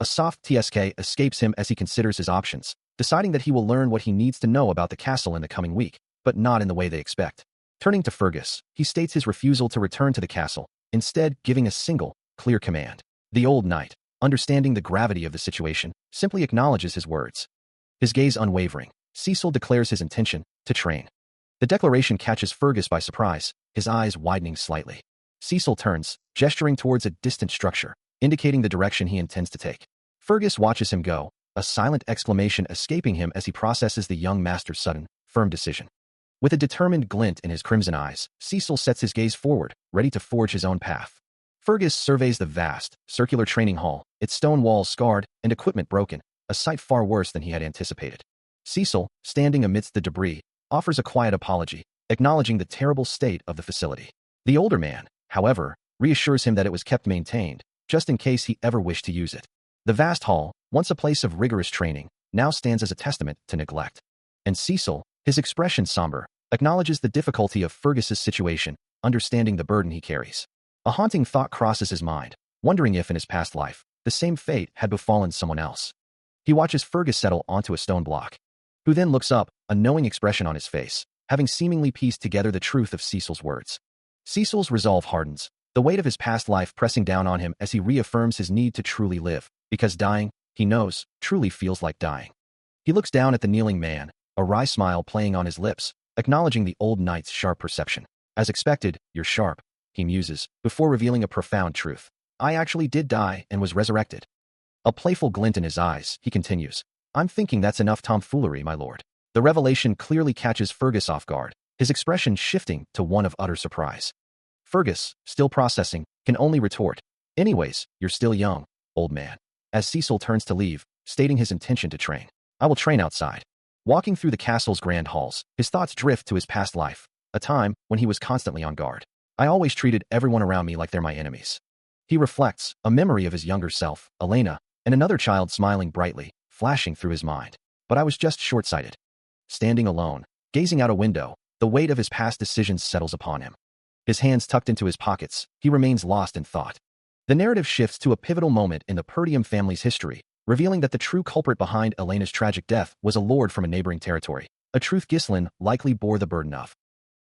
A: A soft TSK escapes him as he considers his options, deciding that he will learn what he needs to know about the castle in the coming week, but not in the way they expect. Turning to Fergus, he states his refusal to return to the castle, instead giving a single, clear command. The old knight, understanding the gravity of the situation, simply acknowledges his words. His gaze unwavering, Cecil declares his intention to train. The declaration catches Fergus by surprise, his eyes widening slightly. Cecil turns, gesturing towards a distant structure, indicating the direction he intends to take. Fergus watches him go, a silent exclamation escaping him as he processes the young master's sudden, firm decision. With a determined glint in his crimson eyes, Cecil sets his gaze forward, ready to forge his own path. Fergus surveys the vast, circular training hall, its stone walls scarred and equipment broken, a sight far worse than he had anticipated. Cecil, standing amidst the debris, offers a quiet apology, acknowledging the terrible state of the facility. The older man, however, reassures him that it was kept maintained, just in case he ever wished to use it. The vast hall, once a place of rigorous training, now stands as a testament to neglect. And Cecil, his expression somber, acknowledges the difficulty of Fergus's situation, understanding the burden he carries. A haunting thought crosses his mind, wondering if in his past life, the same fate had befallen someone else. He watches Fergus settle onto a stone block, who then looks up, a knowing expression on his face, having seemingly pieced together the truth of Cecil's words. Cecil's resolve hardens, the weight of his past life pressing down on him as he reaffirms his need to truly live, because dying, he knows, truly feels like dying. He looks down at the kneeling man, a wry smile playing on his lips, acknowledging the old knight's sharp perception. As expected, you're sharp, he muses, before revealing a profound truth. I actually did die and was resurrected. A playful glint in his eyes, he continues. I'm thinking that's enough tomfoolery, my lord. The revelation clearly catches Fergus off guard, his expression shifting to one of utter surprise. Fergus, still processing, can only retort. Anyways, you're still young, old man. As Cecil turns to leave, stating his intention to train. I will train outside. Walking through the castle's grand halls, his thoughts drift to his past life, a time when he was constantly on guard. I always treated everyone around me like they're my enemies. He reflects, a memory of his younger self, Elena, and another child smiling brightly, flashing through his mind. But I was just short-sighted. Standing alone, gazing out a window, the weight of his past decisions settles upon him. His hands tucked into his pockets, he remains lost in thought. The narrative shifts to a pivotal moment in the Purdium family's history, revealing that the true culprit behind Elena's tragic death was a lord from a neighboring territory, a truth Ghislain likely bore the burden of.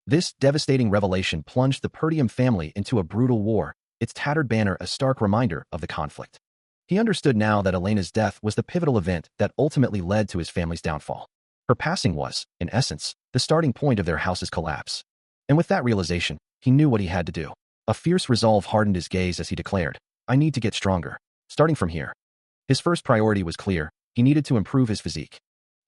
A: This devastating revelation plunged the Purdium family into a brutal war, its tattered banner a stark reminder of the conflict. He understood now that Elena's death was the pivotal event that ultimately led to his family's downfall. Her passing was, in essence, the starting point of their house's collapse. And with that realization, he knew what he had to do. A fierce resolve hardened his gaze as he declared, I need to get stronger, starting from here. His first priority was clear, he needed to improve his physique.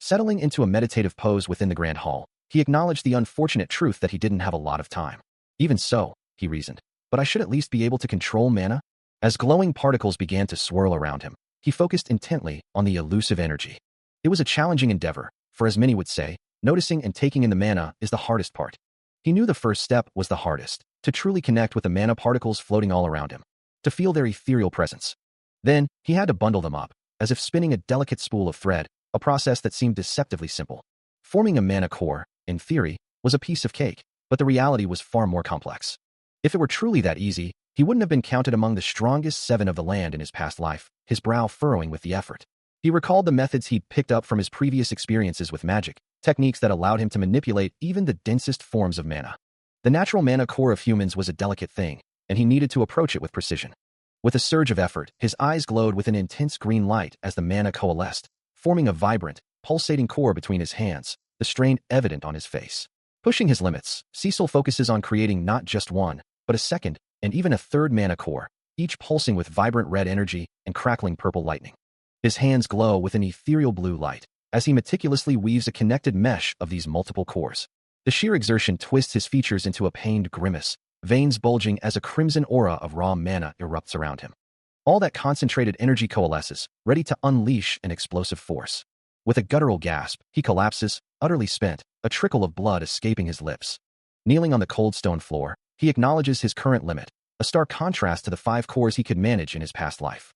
A: Settling into a meditative pose within the grand hall, he acknowledged the unfortunate truth that he didn't have a lot of time. Even so, he reasoned, but I should at least be able to control mana? As glowing particles began to swirl around him, he focused intently on the elusive energy. It was a challenging endeavor, for as many would say, noticing and taking in the mana is the hardest part. He knew the first step was the hardest, to truly connect with the mana particles floating all around him, to feel their ethereal presence. Then, he had to bundle them up, as if spinning a delicate spool of thread, a process that seemed deceptively simple. Forming a mana core, in theory, was a piece of cake, but the reality was far more complex. If it were truly that easy, he wouldn't have been counted among the strongest 7 of the land in his past life, his brow furrowing with the effort. He recalled the methods he'd picked up from his previous experiences with magic, techniques that allowed him to manipulate even the densest forms of mana. The natural mana core of humans was a delicate thing, and he needed to approach it with precision. With a surge of effort, his eyes glowed with an intense green light as the mana coalesced, forming a vibrant, pulsating core between his hands, the strain evident on his face. Pushing his limits, Cecil focuses on creating not just one, but a second, and even a third mana core, each pulsing with vibrant red energy and crackling purple lightning. His hands glow with an ethereal blue light, as he meticulously weaves a connected mesh of these multiple cores. The sheer exertion twists his features into a pained grimace, veins bulging as a crimson aura of raw mana erupts around him. All that concentrated energy coalesces, ready to unleash an explosive force. With a guttural gasp, he collapses, utterly spent, a trickle of blood escaping his lips. Kneeling on the cold stone floor, he acknowledges his current limit, a stark contrast to the 5 cores he could manage in his past life.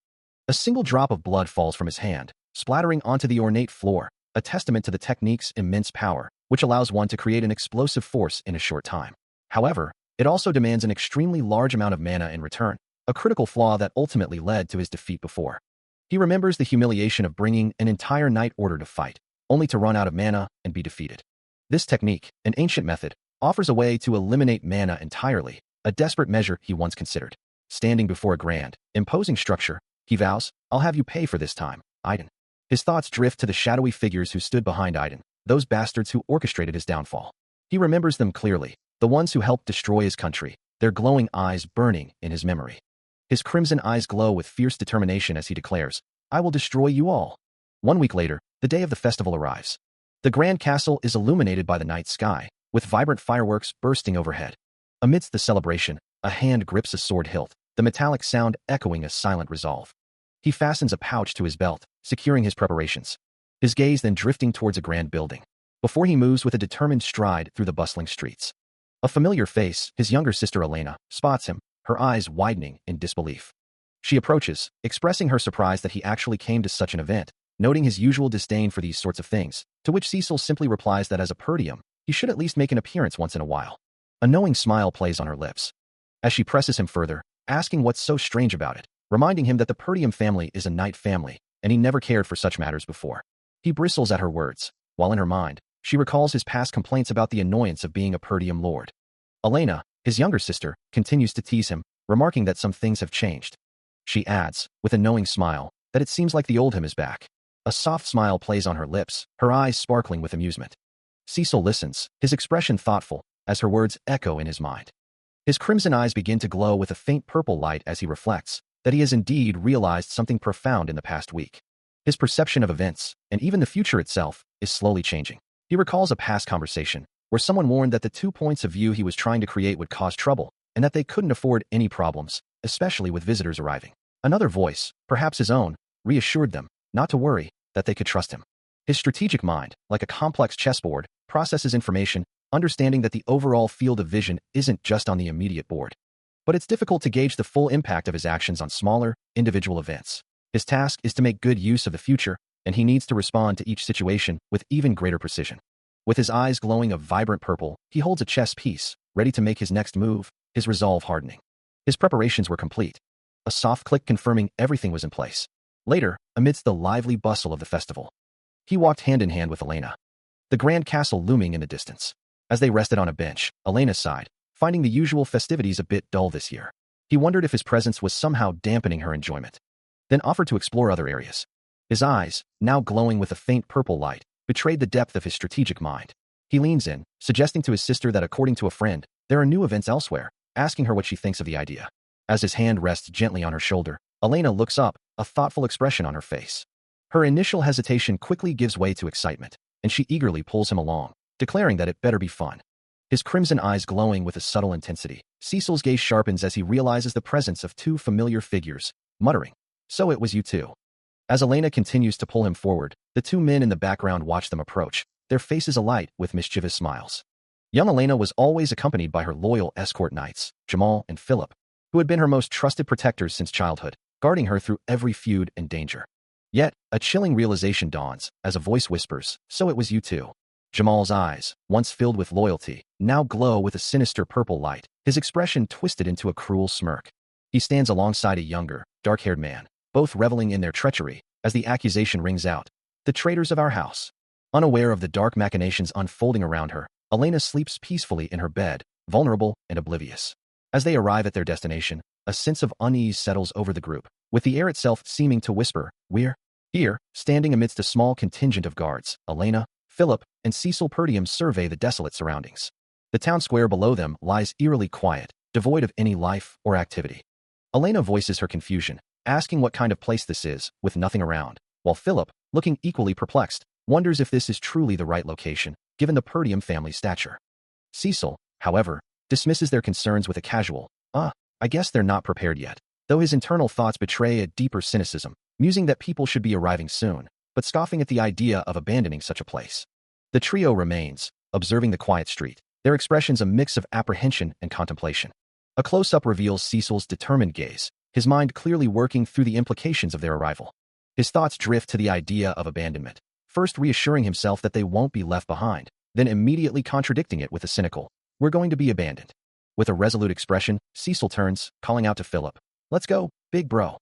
A: A single drop of blood falls from his hand, splattering onto the ornate floor, a testament to the technique's immense power, which allows one to create an explosive force in a short time. However, it also demands an extremely large amount of mana in return, a critical flaw that ultimately led to his defeat before. He remembers the humiliation of bringing an entire knight order to fight, only to run out of mana and be defeated. This technique, an ancient method, offers a way to eliminate mana entirely, a desperate measure he once considered. Standing before a grand, imposing structure, he vows, I'll have you pay for this time, Aiden. His thoughts drift to the shadowy figures who stood behind Aiden, those bastards who orchestrated his downfall. He remembers them clearly, the ones who helped destroy his country, their glowing eyes burning in his memory. His crimson eyes glow with fierce determination as he declares, I will destroy you all. 1 week later, the day of the festival arrives. The grand castle is illuminated by the night sky, with vibrant fireworks bursting overhead. Amidst the celebration, a hand grips a sword hilt, the metallic sound echoing a silent resolve. He fastens a pouch to his belt, securing his preparations. His gaze then drifting towards a grand building, before he moves with a determined stride through the bustling streets. A familiar face, his younger sister Elena, spots him, her eyes widening in disbelief. She approaches, expressing her surprise that he actually came to such an event, noting his usual disdain for these sorts of things, to which Cecil simply replies that as a Purdium, he should at least make an appearance once in a while. A knowing smile plays on her lips. As she presses him further, asking what's so strange about it, reminding him that the Perdium family is a night family, and he never cared for such matters before. He bristles at her words, while in her mind, she recalls his past complaints about the annoyance of being a Perdium lord. Elena, his younger sister, continues to tease him, remarking that some things have changed. She adds, with a knowing smile, that it seems like the old him is back. A soft smile plays on her lips, her eyes sparkling with amusement. Cecil listens, his expression thoughtful, as her words echo in his mind. His crimson eyes begin to glow with a faint purple light as he reflects that he has indeed realized something profound in the past week. His perception of events, and even the future itself, is slowly changing. He recalls a past conversation where someone warned that the 2 points of view he was trying to create would cause trouble, and that they couldn't afford any problems, especially with visitors arriving. Another voice, perhaps his own, reassured them not to worry, that they could trust him. His strategic mind, like a complex chessboard, processes information, understanding that the overall field of vision isn't just on the immediate board. But it's difficult to gauge the full impact of his actions on smaller, individual events. His task is to make good use of the future, and he needs to respond to each situation with even greater precision. With his eyes glowing a vibrant purple, he holds a chess piece, ready to make his next move, his resolve hardening. His preparations were complete. A soft click confirming everything was in place. Later, amidst the lively bustle of the festival, he walked hand in hand with Elena, the grand castle looming in the distance. As they rested on a bench, Elena sighed, finding the usual festivities a bit dull this year. He wondered if his presence was somehow dampening her enjoyment, then offered to explore other areas. His eyes, now glowing with a faint purple light, betrayed the depth of his strategic mind. He leans in, suggesting to his sister that according to a friend, there are new events elsewhere, asking her what she thinks of the idea. As his hand rests gently on her shoulder, Elena looks up, a thoughtful expression on her face. Her initial hesitation quickly gives way to excitement, and she eagerly pulls him along, declaring that it better be fun. His crimson eyes glowing with a subtle intensity, Cecil's gaze sharpens as he realizes the presence of 2 familiar figures, muttering, "So it was you two." As Elena continues to pull him forward, the 2 men in the background watch them approach, their faces alight with mischievous smiles. Young Elena was always accompanied by her loyal escort knights, Jamal and Philip, who had been her most trusted protectors since childhood, guarding her through every feud and danger. Yet, a chilling realization dawns, as a voice whispers, "So it was you two." Jamal's eyes, once filled with loyalty, now glow with a sinister purple light, his expression twisted into a cruel smirk. He stands alongside a younger, dark-haired man, both reveling in their treachery, as the accusation rings out, "The traitors of our house." Unaware of the dark machinations unfolding around her, Elena sleeps peacefully in her bed, vulnerable and oblivious. As they arrive at their destination, a sense of unease settles over the group, with the air itself seeming to whisper, "We're here." Standing amidst a small contingent of guards, Elena, Philip, and Cecil Perdium survey the desolate surroundings. The town square below them lies eerily quiet, devoid of any life or activity. Elena voices her confusion, asking what kind of place this is, with nothing around, while Philip, looking equally perplexed, wonders if this is truly the right location, given the Perdium family's stature. Cecil, however, dismisses their concerns with a casual, I guess they're not prepared yet," though his internal thoughts betray a deeper cynicism, musing that people should be arriving soon, but scoffing at the idea of abandoning such a place. The trio remains, observing the quiet street, their expressions a mix of apprehension and contemplation. A close-up reveals Cecil's determined gaze, his mind clearly working through the implications of their arrival. His thoughts drift to the idea of abandonment, first reassuring himself that they won't be left behind, then immediately contradicting it with a cynical, "We're going to be abandoned." With a resolute expression, Cecil turns, calling out to Philip, "Let's go, big bro."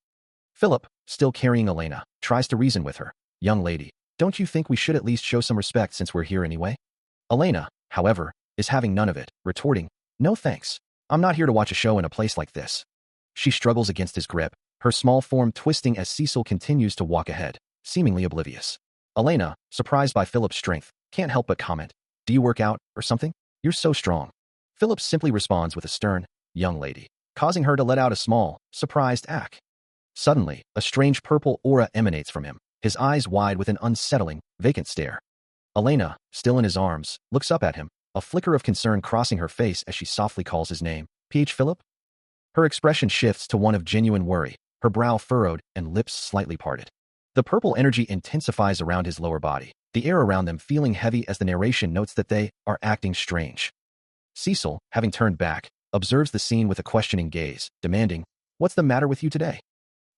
A: Philip, still carrying Elena, tries to reason with her, "Young lady, don't you think we should at least show some respect since we're here anyway?" Elena, however, is having none of it, retorting, "No thanks. I'm not here to watch a show in a place like this." She struggles against his grip, her small form twisting as Cecil continues to walk ahead, seemingly oblivious. Elena, surprised by Philip's strength, can't help but comment, "Do you work out, or something? You're so strong." Philip simply responds with a stern, "Young lady," causing her to let out a small, surprised ack. Suddenly, a strange purple aura emanates from him, his eyes wide with an unsettling, vacant stare. Elena, still in his arms, looks up at him, a flicker of concern crossing her face as she softly calls his name, "PH Philip?" Her expression shifts to one of genuine worry, her brow furrowed and lips slightly parted. The purple energy intensifies around his lower body, the air around them feeling heavy as the narration notes that they are acting strange. Cecil, having turned back, observes the scene with a questioning gaze, demanding, "What's the matter with you today?"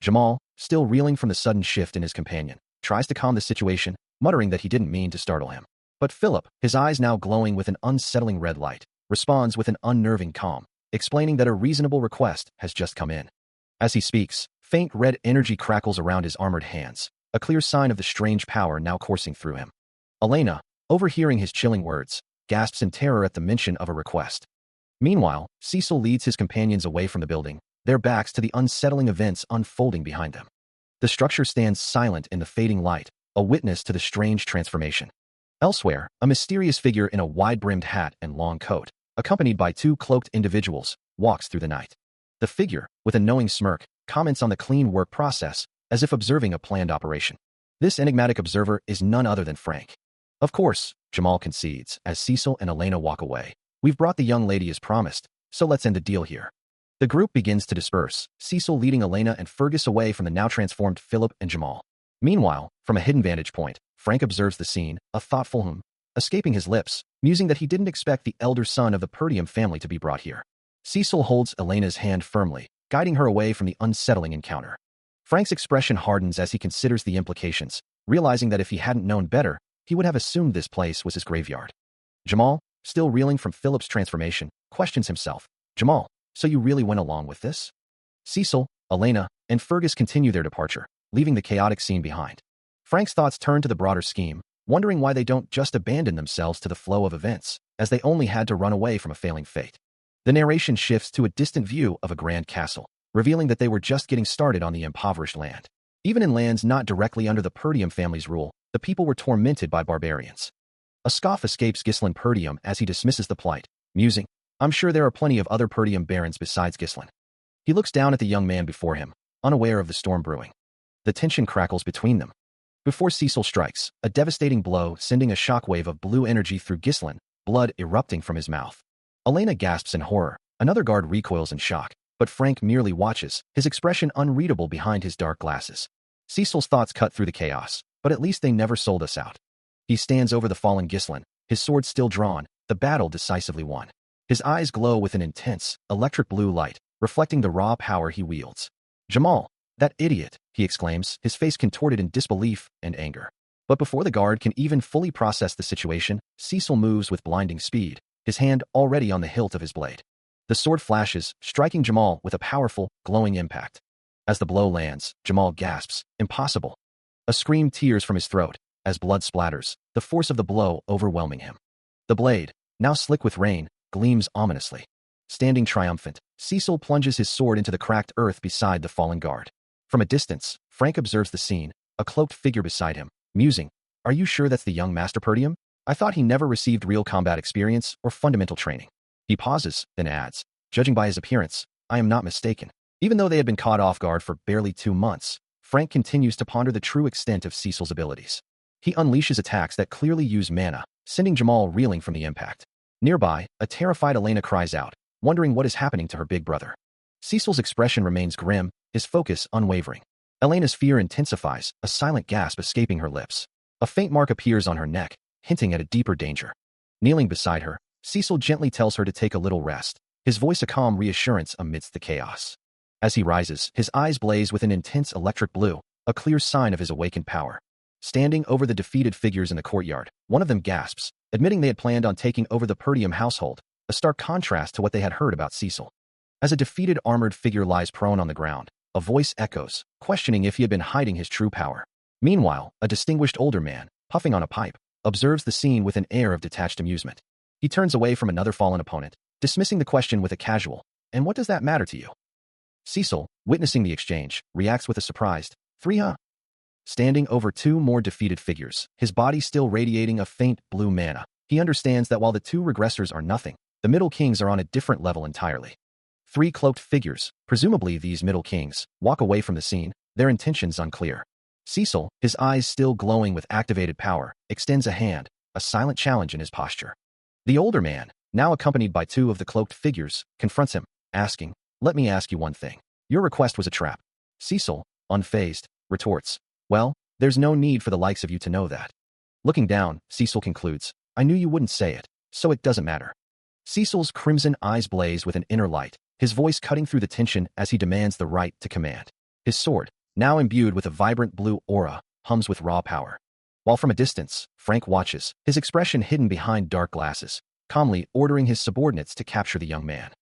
A: Jamal, still reeling from the sudden shift in his companion, tries to calm the situation, muttering that he didn't mean to startle him. But Philip, his eyes now glowing with an unsettling red light, responds with an unnerving calm, explaining that a reasonable request has just come in. As he speaks, faint red energy crackles around his armored hands, a clear sign of the strange power now coursing through him. Elena, overhearing his chilling words, gasps in terror at the mention of a request. Meanwhile, Cecil leads his companions away from the building, their backs to the unsettling events unfolding behind them. The structure stands silent in the fading light, a witness to the strange transformation. Elsewhere, a mysterious figure in a wide-brimmed hat and long coat, accompanied by two cloaked individuals, walks through the night. The figure, with a knowing smirk, comments on the clean work process, as if observing a planned operation. This enigmatic observer is none other than Frank. Of course, Jamal concedes, as Cecil and Elena walk away. We've brought the young lady as promised, so let's end the deal here. The group begins to disperse, Cecil leading Elena and Fergus away from the now transformed Philip and Jamal. Meanwhile, from a hidden vantage point, Frank observes the scene, a thoughtful escaping his lips, musing that he didn't expect the elder son of the Perdium family to be brought here. Cecil holds Elena's hand firmly, guiding her away from the unsettling encounter. Frank's expression hardens as he considers the implications, realizing that if he hadn't known better, he would have assumed this place was his graveyard. Jamal, still reeling from Philip's transformation, questions himself. Jamal, so you really went along with this? Cecil, Elena, and Fergus continue their departure, leaving the chaotic scene behind. Frank's thoughts turn to the broader scheme, wondering why they don't just abandon themselves to the flow of events, as they only had to run away from a failing fate. The narration shifts to a distant view of a grand castle, revealing that they were just getting started on the impoverished land. Even in lands not directly under the Perdium family's rule, the people were tormented by barbarians. A scoff escapes Ghislain Perdium as he dismisses the plight, musing, I'm sure there are plenty of other Perdium barons besides Ghislain. He looks down at the young man before him, unaware of the storm brewing. The tension crackles between them. Before Cecil strikes, a devastating blow sending a shockwave of blue energy through Ghislain, blood erupting from his mouth. Elena gasps in horror, another guard recoils in shock, but Frank merely watches, his expression unreadable behind his dark glasses. Cecil's thoughts cut through the chaos, but at least they never sold us out. He stands over the fallen Ghislain, his sword still drawn, the battle decisively won. His eyes glow with an intense, electric blue light, reflecting the raw power he wields. Jamal, that idiot, he exclaims, his face contorted in disbelief and anger. But before the guard can even fully process the situation, Cecil moves with blinding speed, his hand already on the hilt of his blade. The sword flashes, striking Jamal with a powerful, glowing impact. As the blow lands, Jamal gasps, impossible. A scream tears from his throat, as blood splatters, the force of the blow overwhelming him. The blade, now slick with rain, gleams ominously. Standing triumphant, Cecil plunges his sword into the cracked earth beside the fallen guard. From a distance, Frank observes the scene, a cloaked figure beside him, musing, Are you sure that's the young Master Perdium? I thought he never received real combat experience or fundamental training. He pauses, then adds, Judging by his appearance, I am not mistaken. Even though they had been caught off guard for barely 2 months, Frank continues to ponder the true extent of Cecil's abilities. He unleashes attacks that clearly use mana, sending Jamal reeling from the impact. Nearby, a terrified Elena cries out, wondering what is happening to her big brother. Cecil's expression remains grim, his focus unwavering. Elena's fear intensifies, a silent gasp escaping her lips. A faint mark appears on her neck, hinting at a deeper danger. Kneeling beside her, Cecil gently tells her to take a little rest, his voice a calm reassurance amidst the chaos. As he rises, his eyes blaze with an intense electric blue, a clear sign of his awakened power. Standing over the defeated figures in the courtyard, one of them gasps, admitting they had planned on taking over the Perdium household, a stark contrast to what they had heard about Cecil. As a defeated armored figure lies prone on the ground, a voice echoes, questioning if he had been hiding his true power. Meanwhile, a distinguished older man, puffing on a pipe, observes the scene with an air of detached amusement. He turns away from another fallen opponent, dismissing the question with a casual, "And what does that matter to you?" Cecil, witnessing the exchange, reacts with a surprised, "Three, huh?" Standing over 2 more defeated figures, his body still radiating a faint blue mana, he understands that while the 2 regressors are nothing, the Middle Kings are on a different level entirely. 3 cloaked figures, presumably these Middle Kings, walk away from the scene, their intentions unclear. Cecil, his eyes still glowing with activated power, extends a hand, a silent challenge in his posture. The older man, now accompanied by 2 of the cloaked figures, confronts him, asking, "Let me ask you one thing. Your request was a trap." Cecil, unfazed, retorts, "Well, there's no need for the likes of you to know that." Looking down, Cecil concludes, "I knew you wouldn't say it, so it doesn't matter." Cecil's crimson eyes blaze with an inner light, his voice cutting through the tension as he demands the right to command. His sword, now imbued with a vibrant blue aura, hums with raw power. While from a distance, Frank watches, his expression hidden behind dark glasses, calmly ordering his subordinates to capture the young man.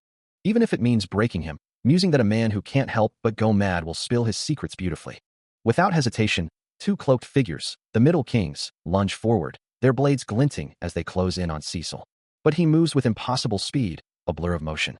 A: even if it means breaking him, musing that a man who can't help but go mad will spill his secrets beautifully. Without hesitation, two cloaked figures, the Middle Kings, lunge forward, their blades glinting as they close in on Cecil. But he moves with impossible speed, a blur of motion.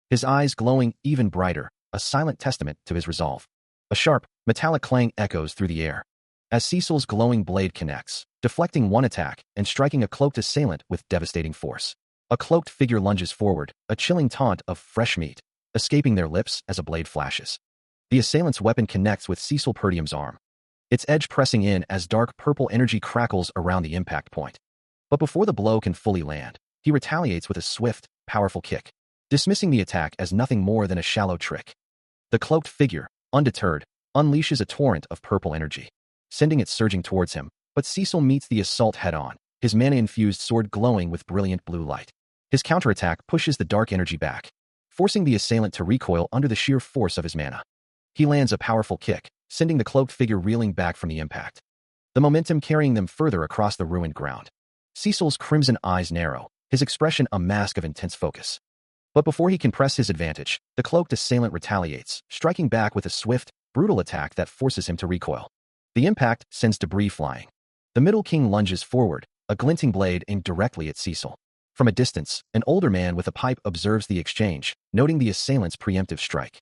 A: His eyes glowing even brighter, a silent testament to his resolve. A sharp, metallic clang echoes through the air as Cecil's glowing blade connects, deflecting one attack and striking a cloaked assailant with devastating force. A cloaked figure lunges forward, a chilling taunt of fresh meat, escaping their lips as a blade flashes. The assailant's weapon connects with Cecil Purdium's arm, its edge pressing in as dark purple energy crackles around the impact point. But before the blow can fully land, he retaliates with a swift, powerful kick, dismissing the attack as nothing more than a shallow trick. The cloaked figure, undeterred, unleashes a torrent of purple energy, sending it surging towards him, but Cecil meets the assault head-on, his mana-infused sword glowing with brilliant blue light. His counterattack pushes the dark energy back, forcing the assailant to recoil under the sheer force of his mana. He lands a powerful kick, sending the cloaked figure reeling back from the impact, the momentum carrying them further across the ruined ground. Cecil's crimson eyes narrow, his expression a mask of intense focus. But before he can press his advantage, the cloaked assailant retaliates, striking back with a swift, brutal attack that forces him to recoil. The impact sends debris flying. The Middle King lunges forward, a glinting blade aimed directly at Cecil. From a distance, an older man with a pipe observes the exchange, noting the assailant's preemptive strike.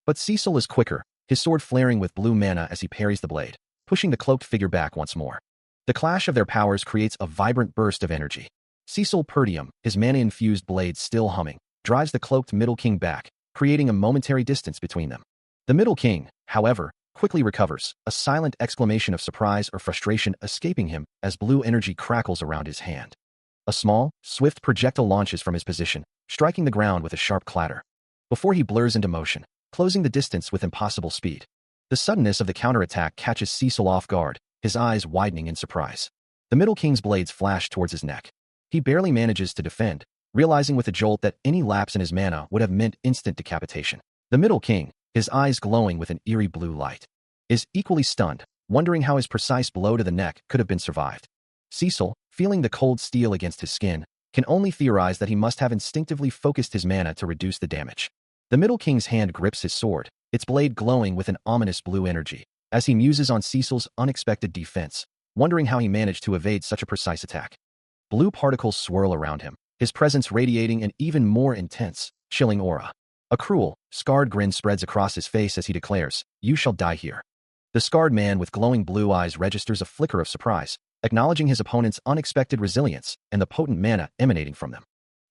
A: But Cecil is quicker, his sword flaring with blue mana as he parries the blade, pushing the cloaked figure back once more. The clash of their powers creates a vibrant burst of energy. Cecil Purdium, his mana-infused blade still humming, drives the cloaked Middle King back, creating a momentary distance between them. The Middle King, however, quickly recovers, a silent exclamation of surprise or frustration escaping him as blue energy crackles around his hand. A small, swift projectile launches from his position, striking the ground with a sharp clatter. Before he blurs into motion, closing the distance with impossible speed. The suddenness of the counterattack catches Cecil off guard, his eyes widening in surprise. The Middle King's blades flash towards his neck. He barely manages to defend, realizing with a jolt that any lapse in his mana would have meant instant decapitation. The Middle King, his eyes glowing with an eerie blue light, is equally stunned, wondering how his precise blow to the neck could have been survived. Cecil, feeling the cold steel against his skin, can only theorize that he must have instinctively focused his mana to reduce the damage. The Middle King's hand grips his sword, its blade glowing with an ominous blue energy, as he muses on Cecil's unexpected defense, wondering how he managed to evade such a precise attack. Blue particles swirl around him, his presence radiating an even more intense, chilling aura. A cruel, scarred grin spreads across his face as he declares, "You shall die here." The scarred man with glowing blue eyes registers a flicker of surprise, acknowledging his opponent's unexpected resilience and the potent mana emanating from them.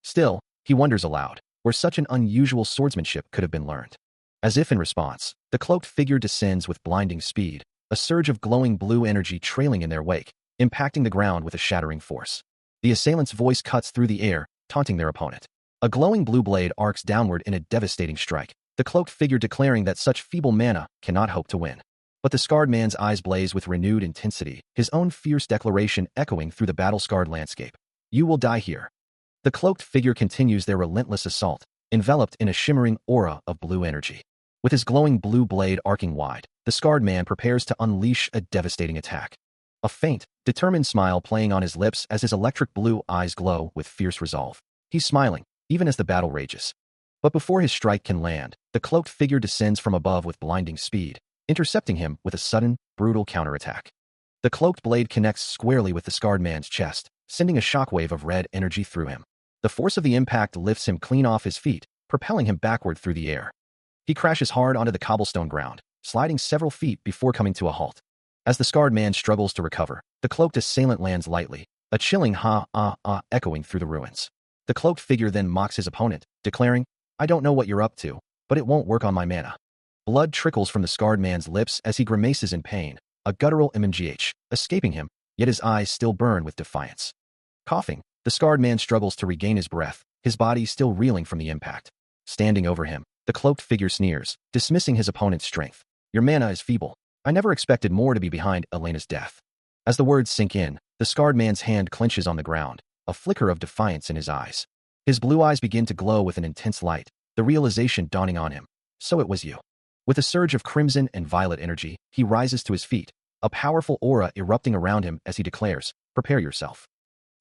A: Still, he wonders aloud, where such an unusual swordsmanship could have been learned. As if in response, the cloaked figure descends with blinding speed, a surge of glowing blue energy trailing in their wake, impacting the ground with a shattering force. The assailant's voice cuts through the air, taunting their opponent. A glowing blue blade arcs downward in a devastating strike, the cloaked figure declaring that such feeble mana cannot hope to win. But the scarred man's eyes blaze with renewed intensity, his own fierce declaration echoing through the battle-scarred landscape. "You will die here." The cloaked figure continues their relentless assault, enveloped in a shimmering aura of blue energy. With his glowing blue blade arcing wide, the scarred man prepares to unleash a devastating attack. A faint, determined smile playing on his lips as his electric blue eyes glow with fierce resolve. He's smiling, even as the battle rages. But before his strike can land, the cloaked figure descends from above with blinding speed, intercepting him with a sudden, brutal counterattack. The cloaked blade connects squarely with the scarred man's chest, sending a shockwave of red energy through him. The force of the impact lifts him clean off his feet, propelling him backward through the air. He crashes hard onto the cobblestone ground, sliding several feet before coming to a halt. As the scarred man struggles to recover, the cloaked assailant lands lightly, a chilling ha-ah-ah echoing through the ruins. The cloaked figure then mocks his opponent, declaring, "I don't know what you're up to, but it won't work on my mana." Blood trickles from the scarred man's lips as he grimaces in pain, a guttural mngh, escaping him, yet his eyes still burn with defiance. Coughing, the scarred man struggles to regain his breath, his body still reeling from the impact. Standing over him, the cloaked figure sneers, dismissing his opponent's strength. "Your mana is feeble. I never expected more to be behind Elena's death." As the words sink in, the scarred man's hand clenches on the ground, a flicker of defiance in his eyes. His blue eyes begin to glow with an intense light, the realization dawning on him. "So it was you." With a surge of crimson and violet energy, he rises to his feet, a powerful aura erupting around him as he declares, "Prepare yourself."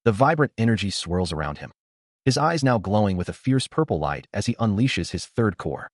A: The vibrant energy swirls around him. his eyes now glowing with a fierce purple light as he unleashes his third core.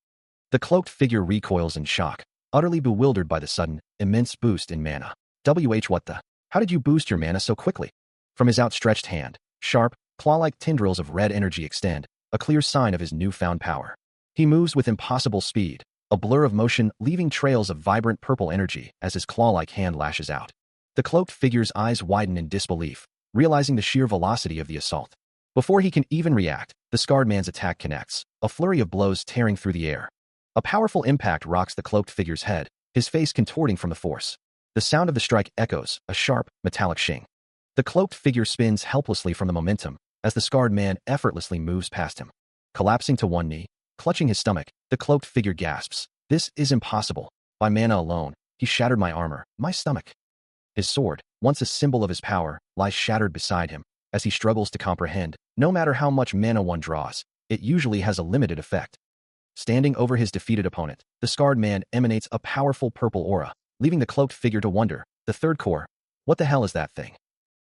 A: The cloaked figure recoils in shock, utterly bewildered by the sudden, immense boost in mana. What the? How did you boost your mana so quickly? From his outstretched hand, sharp, claw-like tendrils of red energy extend, a clear sign of his newfound power. He moves with impossible speed, a blur of motion leaving trails of vibrant purple energy as his claw-like hand lashes out. The cloaked figure's eyes widen in disbelief, realizing the sheer velocity of the assault. Before he can even react, the scarred man's attack connects, a flurry of blows tearing through the air. A powerful impact rocks the cloaked figure's head, his face contorting from the force. The sound of the strike echoes, a sharp, metallic shing. The cloaked figure spins helplessly from the momentum as the scarred man effortlessly moves past him. Collapsing to one knee, clutching his stomach, the cloaked figure gasps, "This is impossible. By mana alone, he shattered my armor, my stomach." His sword, once a symbol of his power, lies shattered beside him as he struggles to comprehend, no matter how much mana one draws, it usually has a limited effect. Standing over his defeated opponent, the scarred man emanates a powerful purple aura, leaving the cloaked figure to wonder, the third core, what the hell is that thing?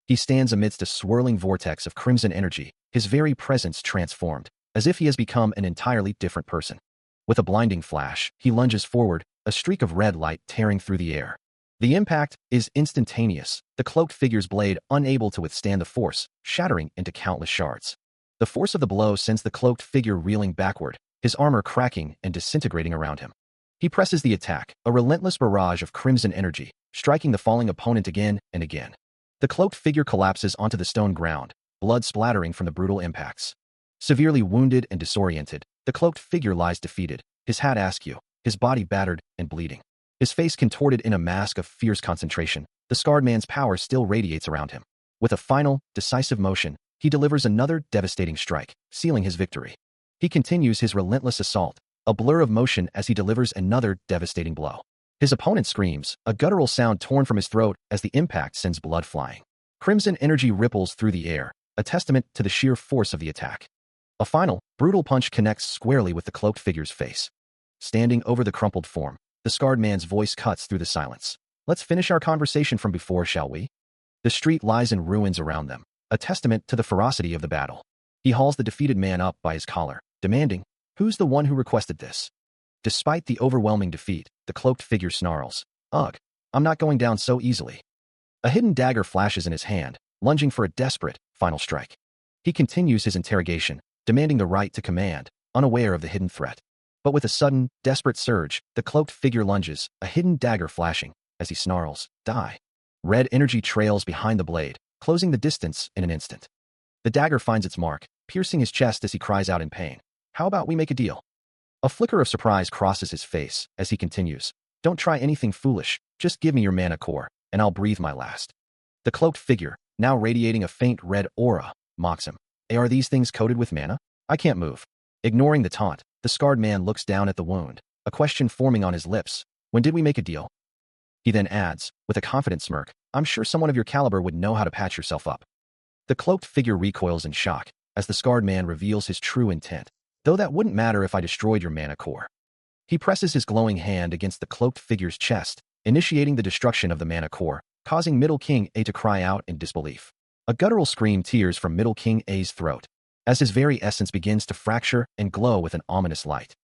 A: He stands amidst a swirling vortex of crimson energy, his very presence transformed, as if he has become an entirely different person. With a blinding flash, he lunges forward, a streak of red light tearing through the air. The impact is instantaneous, the cloaked figure's blade unable to withstand the force, shattering into countless shards. The force of the blow sends the cloaked figure reeling backward, his armor cracking and disintegrating around him. He presses the attack, a relentless barrage of crimson energy, striking the falling opponent again and again. The cloaked figure collapses onto the stone ground, blood splattering from the brutal impacts. Severely wounded and disoriented, the cloaked figure lies defeated, his hat askew, his body battered and bleeding. His face contorted in a mask of fierce concentration, the scarred man's power still radiates around him. With a final, decisive motion, he delivers another devastating strike, sealing his victory. He continues his relentless assault, a blur of motion as he delivers another devastating blow. His opponent screams, a guttural sound torn from his throat as the impact sends blood flying. Crimson energy ripples through the air, a testament to the sheer force of the attack. A final, brutal punch connects squarely with the cloaked figure's face. Standing over the crumpled form, the scarred man's voice cuts through the silence. "Let's finish our conversation from before, shall we?" The street lies in ruins around them, a testament to the ferocity of the battle. He hauls the defeated man up by his collar, demanding, "Who's the one who requested this?" Despite the overwhelming defeat, the cloaked figure snarls, "Ugh, I'm not going down so easily." A hidden dagger flashes in his hand, lunging for a desperate, final strike. He continues his interrogation, demanding the right to command, unaware of the hidden threat. But with a sudden, desperate surge, the cloaked figure lunges, a hidden dagger flashing, as he snarls, "Die." Red energy trails behind the blade, closing the distance in an instant. The dagger finds its mark, piercing his chest as he cries out in pain. "How about we make a deal?" A flicker of surprise crosses his face as he continues, "Don't try anything foolish, just give me your mana core, and I'll breathe my last." The cloaked figure, now radiating a faint red aura, mocks him. "Are these things coated with mana? I can't move." Ignoring the taunt, the scarred man looks down at the wound, a question forming on his lips. "When did we make a deal?" He then adds, with a confident smirk, "I'm sure someone of your caliber would know how to patch yourself up." The cloaked figure recoils in shock as the scarred man reveals his true intent. "Though that wouldn't matter if I destroyed your mana core." He presses his glowing hand against the cloaked figure's chest, initiating the destruction of the mana core, causing Middle King A to cry out in disbelief. A guttural scream tears from Middle King A's throat, as his very essence begins to fracture and glow with an ominous light.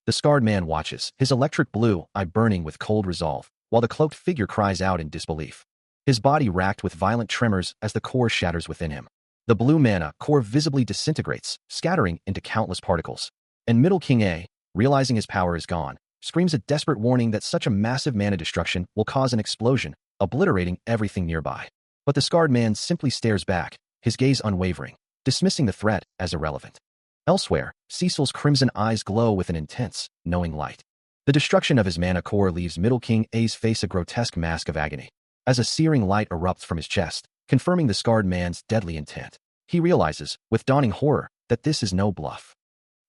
A: The scarred man watches, his electric blue eye burning with cold resolve, while the cloaked figure cries out in disbelief. His body racked with violent tremors as the core shatters within him. The blue mana core visibly disintegrates, scattering into countless particles. And Middle King A, realizing his power is gone, screams a desperate warning that such a massive mana destruction will cause an explosion, obliterating everything nearby. But the scarred man simply stares back, his gaze unwavering, dismissing the threat as irrelevant. Elsewhere, Cecil's crimson eyes glow with an intense, knowing light. The destruction of his mana core leaves Middle King A's face a grotesque mask of agony, as a searing light erupts from his chest, confirming the scarred man's deadly intent. He realizes, with dawning horror, that this is no bluff.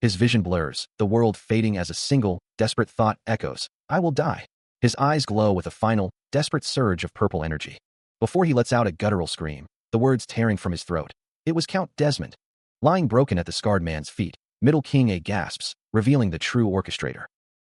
A: His vision blurs, the world fading as a single, desperate thought echoes, "I will die." His eyes glow with a final, desperate surge of purple energy. Before he lets out a guttural scream, the words tearing from his throat, it was Count Desmond. Lying broken at the scarred man's feet, Middle King A gasps, revealing the true orchestrator.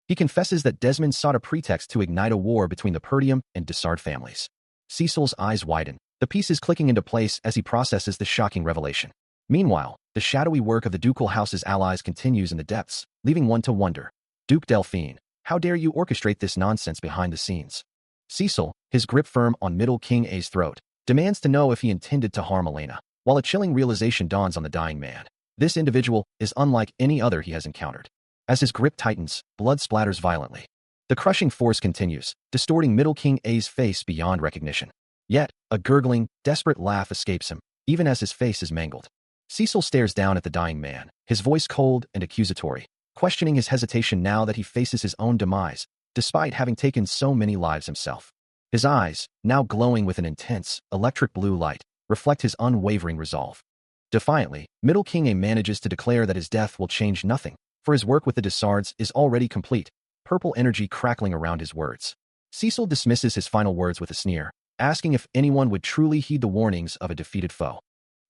A: He confesses that Desmond sought a pretext to ignite a war between the Perdium and Dessart families. Cecil's eyes widen, the pieces clicking into place as he processes the shocking revelation. Meanwhile, The shadowy work of the ducal house's allies continues in the depths, leaving one to wonder. Duke Delphine, how dare you orchestrate this nonsense behind the scenes? Cecil, his grip firm on Middle King A's throat, demands to know if he intended to harm Elena, while a chilling realization dawns on the dying man. This individual is unlike any other he has encountered. As his grip tightens, blood splatters violently. The crushing force continues, distorting Middle King A's face beyond recognition. Yet, a gurgling, desperate laugh escapes him, even as his face is mangled. Cecil stares down at the dying man, his voice cold and accusatory, questioning his hesitation now that he faces his own demise, despite having taken so many lives himself. His eyes, now glowing with an intense, electric blue light, reflect his unwavering resolve. Defiantly, Middle King A manages to declare that his death will change nothing, for his work with the Dessards is already complete, purple energy crackling around his words. Cecil dismisses his final words with a sneer, asking if anyone would truly heed the warnings of a defeated foe.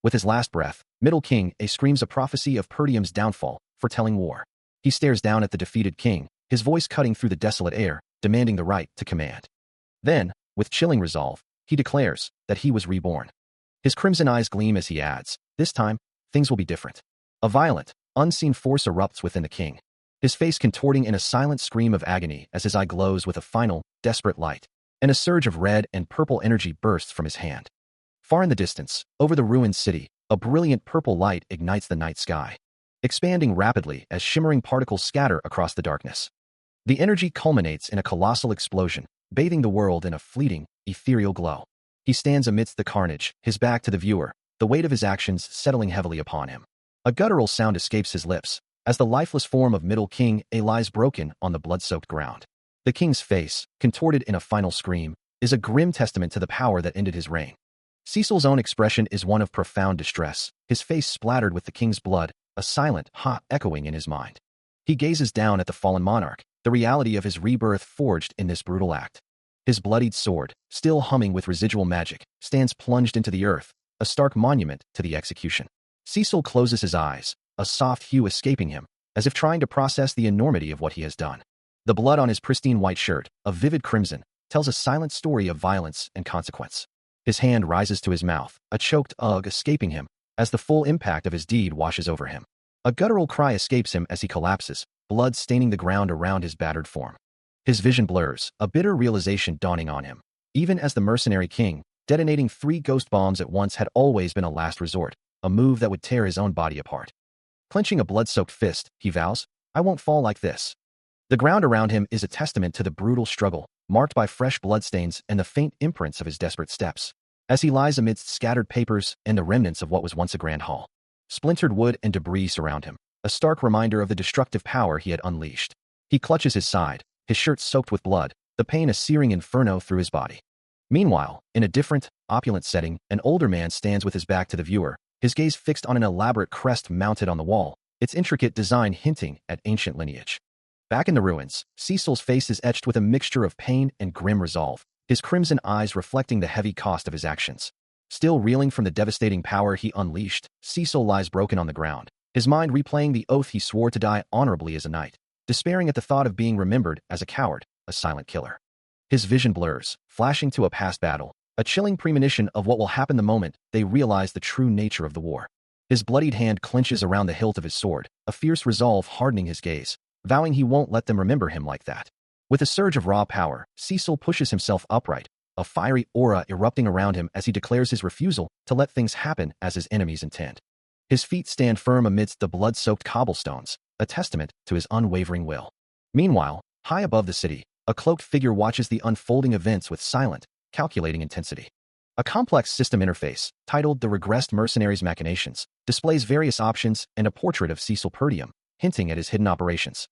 A: With his last breath, Middle King A screams a prophecy of Perdium's downfall, foretelling war. He stares down at the defeated king, his voice cutting through the desolate air, demanding the right to command. Then, with chilling resolve, he declares that he was reborn. His crimson eyes gleam as he adds, this time, things will be different. A violent, unseen force erupts within the king, his face contorting in a silent scream of agony as his eye glows with a final, desperate light, and a surge of red and purple energy bursts from his hand. Far in the distance, over the ruined city, a brilliant purple light ignites the night sky, expanding rapidly as shimmering particles scatter across the darkness. The energy culminates in a colossal explosion, bathing the world in a fleeting, ethereal glow. He stands amidst the carnage, his back to the viewer, the weight of his actions settling heavily upon him. A guttural sound escapes his lips, as the lifeless form of Middle King A lies broken on the blood-soaked ground. The king's face, contorted in a final scream, is a grim testament to the power that ended his reign. Cecil's own expression is one of profound distress, his face splattered with the king's blood, a silent, ha echoing in his mind. He gazes down at the fallen monarch, the reality of his rebirth forged in this brutal act. His bloodied sword, still humming with residual magic, stands plunged into the earth, a stark monument to the execution. Cecil closes his eyes, a soft hue escaping him, as if trying to process the enormity of what he has done. The blood on his pristine white shirt, a vivid crimson, tells a silent story of violence and consequence. His hand rises to his mouth, a choked ugh escaping him, as the full impact of his deed washes over him. A guttural cry escapes him as he collapses, blood staining the ground around his battered form. His vision blurs, a bitter realization dawning on him. Even as the mercenary king, detonating 3 ghost bombs at once had always been a last resort, a move that would tear his own body apart. Clenching a blood-soaked fist, he vows, I won't fall like this. The ground around him is a testament to the brutal struggle, marked by fresh bloodstains and the faint imprints of his desperate steps. As he lies amidst scattered papers and the remnants of what was once a grand hall, splintered wood and debris surround him, a stark reminder of the destructive power he had unleashed. He clutches his side, his shirt soaked with blood, the pain a searing inferno through his body. Meanwhile, in a different, opulent setting, an older man stands with his back to the viewer, his gaze fixed on an elaborate crest mounted on the wall, its intricate design hinting at ancient lineage. Back in the ruins, Cecil's face is etched with a mixture of pain and grim resolve, his crimson eyes reflecting the heavy cost of his actions. Still reeling from the devastating power he unleashed, Cecil lies broken on the ground, his mind replaying the oath he swore to die honorably as a knight, despairing at the thought of being remembered as a coward, a silent killer. His vision blurs, flashing to a past battle, a chilling premonition of what will happen the moment they realize the true nature of the war. His bloodied hand clenches around the hilt of his sword, a fierce resolve hardening his gaze, vowing he won't let them remember him like that. With a surge of raw power, Cecil pushes himself upright, a fiery aura erupting around him as he declares his refusal to let things happen as his enemies intend. His feet stand firm amidst the blood-soaked cobblestones, a testament to his unwavering will. Meanwhile, high above the city, a cloaked figure watches the unfolding events with silent, calculating intensity. A complex system interface, titled The Regressed Mercenary's Machinations, displays various options and a portrait of Cecil Perdium, hinting at his hidden operations.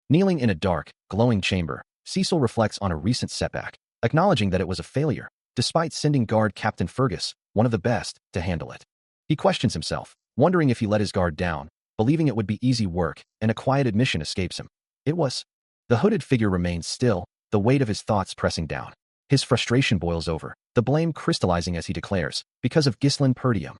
A: Kneeling in a dark, glowing chamber, Cecil reflects on a recent setback, acknowledging that it was a failure, despite sending guard Captain Fergus, one of the best, to handle it. He questions himself, wondering if he let his guard down, believing it would be easy work, and a quiet admission escapes him. It was. The hooded figure remains still, the weight of his thoughts pressing down. His frustration boils over, the blame crystallizing as he declares, because of Ghislaine Perdium.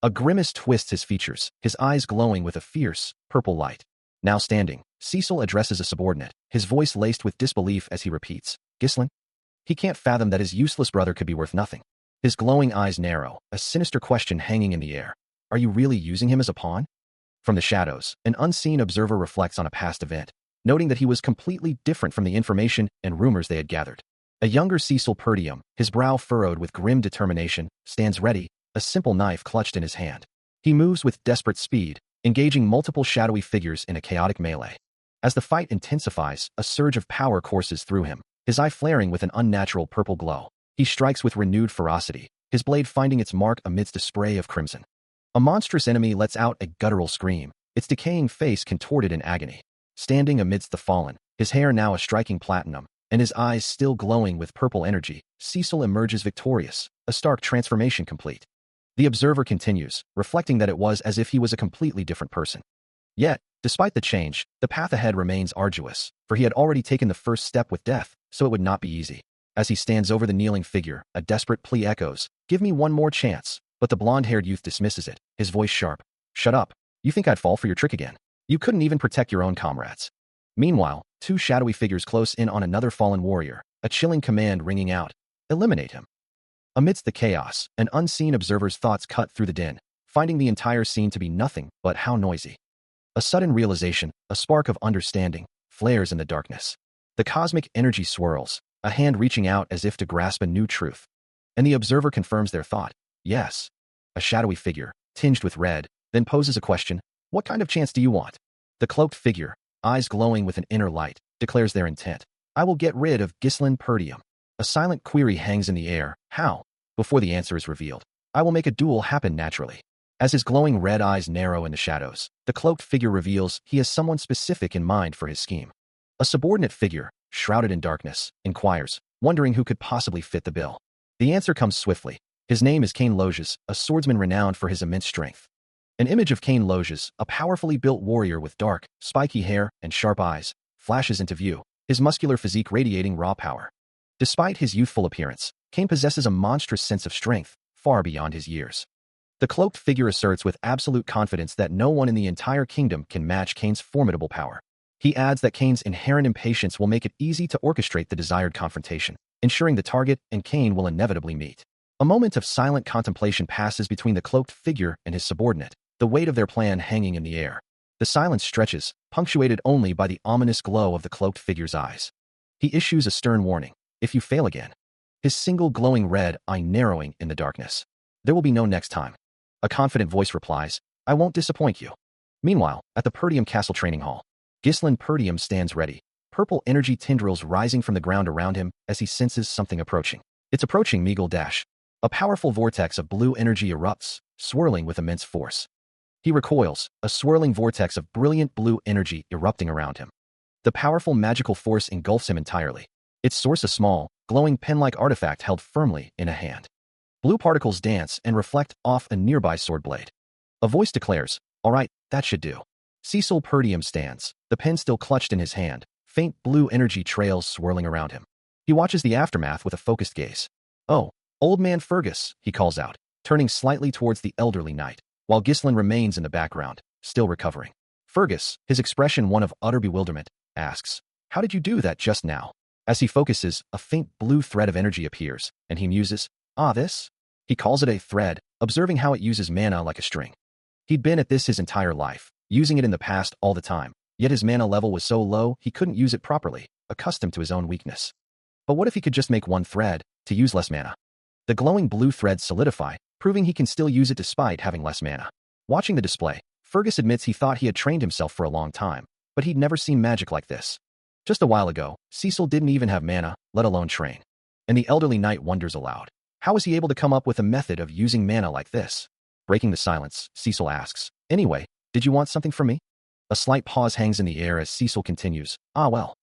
A: A grimace twists his features, his eyes glowing with a fierce, purple light. Now standing, Cecil addresses a subordinate, his voice laced with disbelief as he repeats, Ghislaine? He can't fathom that his useless brother could be worth nothing. His glowing eyes narrow, a sinister question hanging in the air. Are you really using him as a pawn? From the shadows, an unseen observer reflects on a past event, noting that he was completely different from the information and rumors they had gathered. A younger Cecil Perdium, his brow furrowed with grim determination, stands ready, a simple knife clutched in his hand. He moves with desperate speed, engaging multiple shadowy figures in a chaotic melee. As the fight intensifies, a surge of power courses through him, his eye flaring with an unnatural purple glow. He strikes with renewed ferocity, his blade finding its mark amidst a spray of crimson. A monstrous enemy lets out a guttural scream, its decaying face contorted in agony. Standing amidst the fallen, his hair now a striking platinum, and his eyes still glowing with purple energy, Cecil emerges victorious, a stark transformation complete. The observer continues, reflecting that it was as if he was a completely different person. Yet, despite the change, the path ahead remains arduous, for he had already taken the first step with death, so it would not be easy. As he stands over the kneeling figure, a desperate plea echoes, "Give me one more chance," but the blonde-haired youth dismisses it, his voice sharp. "Shut up. You think I'd fall for your trick again? You couldn't even protect your own comrades." Meanwhile, two shadowy figures close in on another fallen warrior, a chilling command ringing out, "Eliminate him." Amidst the chaos, an unseen observer's thoughts cut through the din, finding the entire scene to be nothing but how noisy. A sudden realization, a spark of understanding, flares in the darkness. The cosmic energy swirls, a hand reaching out as if to grasp a new truth. And the observer confirms their thought. Yes. A shadowy figure, tinged with red, then poses a question, "What kind of chance do you want?" The cloaked figure, eyes glowing with an inner light, declares their intent. "I will get rid of Ghislaine Perdium." A silent query hangs in the air. How? Before the answer is revealed. "I will make a duel happen naturally." As his glowing red eyes narrow in the shadows, the cloaked figure reveals he has someone specific in mind for his scheme. A subordinate figure, shrouded in darkness, inquires, wondering who could possibly fit the bill. The answer comes swiftly. His name is Cain Loges, a swordsman renowned for his immense strength. An image of Cain Loges, a powerfully built warrior with dark, spiky hair and sharp eyes, flashes into view, his muscular physique radiating raw power. Despite his youthful appearance, Cain possesses a monstrous sense of strength, far beyond his years. The cloaked figure asserts with absolute confidence that no one in the entire kingdom can match Cain's formidable power. He adds that Cain's inherent impatience will make it easy to orchestrate the desired confrontation, ensuring the target and Cain will inevitably meet. A moment of silent contemplation passes between the cloaked figure and his subordinate, the weight of their plan hanging in the air. The silence stretches, punctuated only by the ominous glow of the cloaked figure's eyes. He issues a stern warning. "If you fail again," his single glowing red eye narrowing in the darkness, "there will be no next time." A confident voice replies, "I won't disappoint you." Meanwhile, at the Perdium Castle Training Hall, Ghislaine Perdium stands ready, purple energy tendrils rising from the ground around him as he senses something approaching. It's approaching Meagle Dash. A powerful vortex of blue energy erupts, swirling with immense force. He recoils, a swirling vortex of brilliant blue energy erupting around him. The powerful magical force engulfs him entirely. Its source a small, glowing pen-like artifact held firmly in a hand. Blue particles dance and reflect off a nearby sword blade. A voice declares, "All right, that should do." Cecil Perdium stands, the pen still clutched in his hand, faint blue energy trails swirling around him. He watches the aftermath with a focused gaze. "Oh, old man Fergus," he calls out, turning slightly towards the elderly knight, while Ghislaine remains in the background, still recovering. Fergus, his expression one of utter bewilderment, asks, "How did you do that just now?" As he focuses, a faint blue thread of energy appears, and he muses, "Ah, this?" He calls it a thread, observing how it uses mana like a string. He'd been at this his entire life, using it in the past all the time, yet his mana level was so low he couldn't use it properly, accustomed to his own weakness. But what if he could just make one thread, to use less mana? The glowing blue threads solidify, proving he can still use it despite having less mana. Watching the display, Fergus admits he thought he had trained himself for a long time, but he'd never seen magic like this. Just a while ago, Cecil didn't even have mana, let alone train. And the elderly knight wonders aloud. How was he able to come up with a method of using mana like this? Breaking the silence, Cecil asks, "Anyway, did you want something from me?" A slight pause hangs in the air as Cecil continues, "Ah well."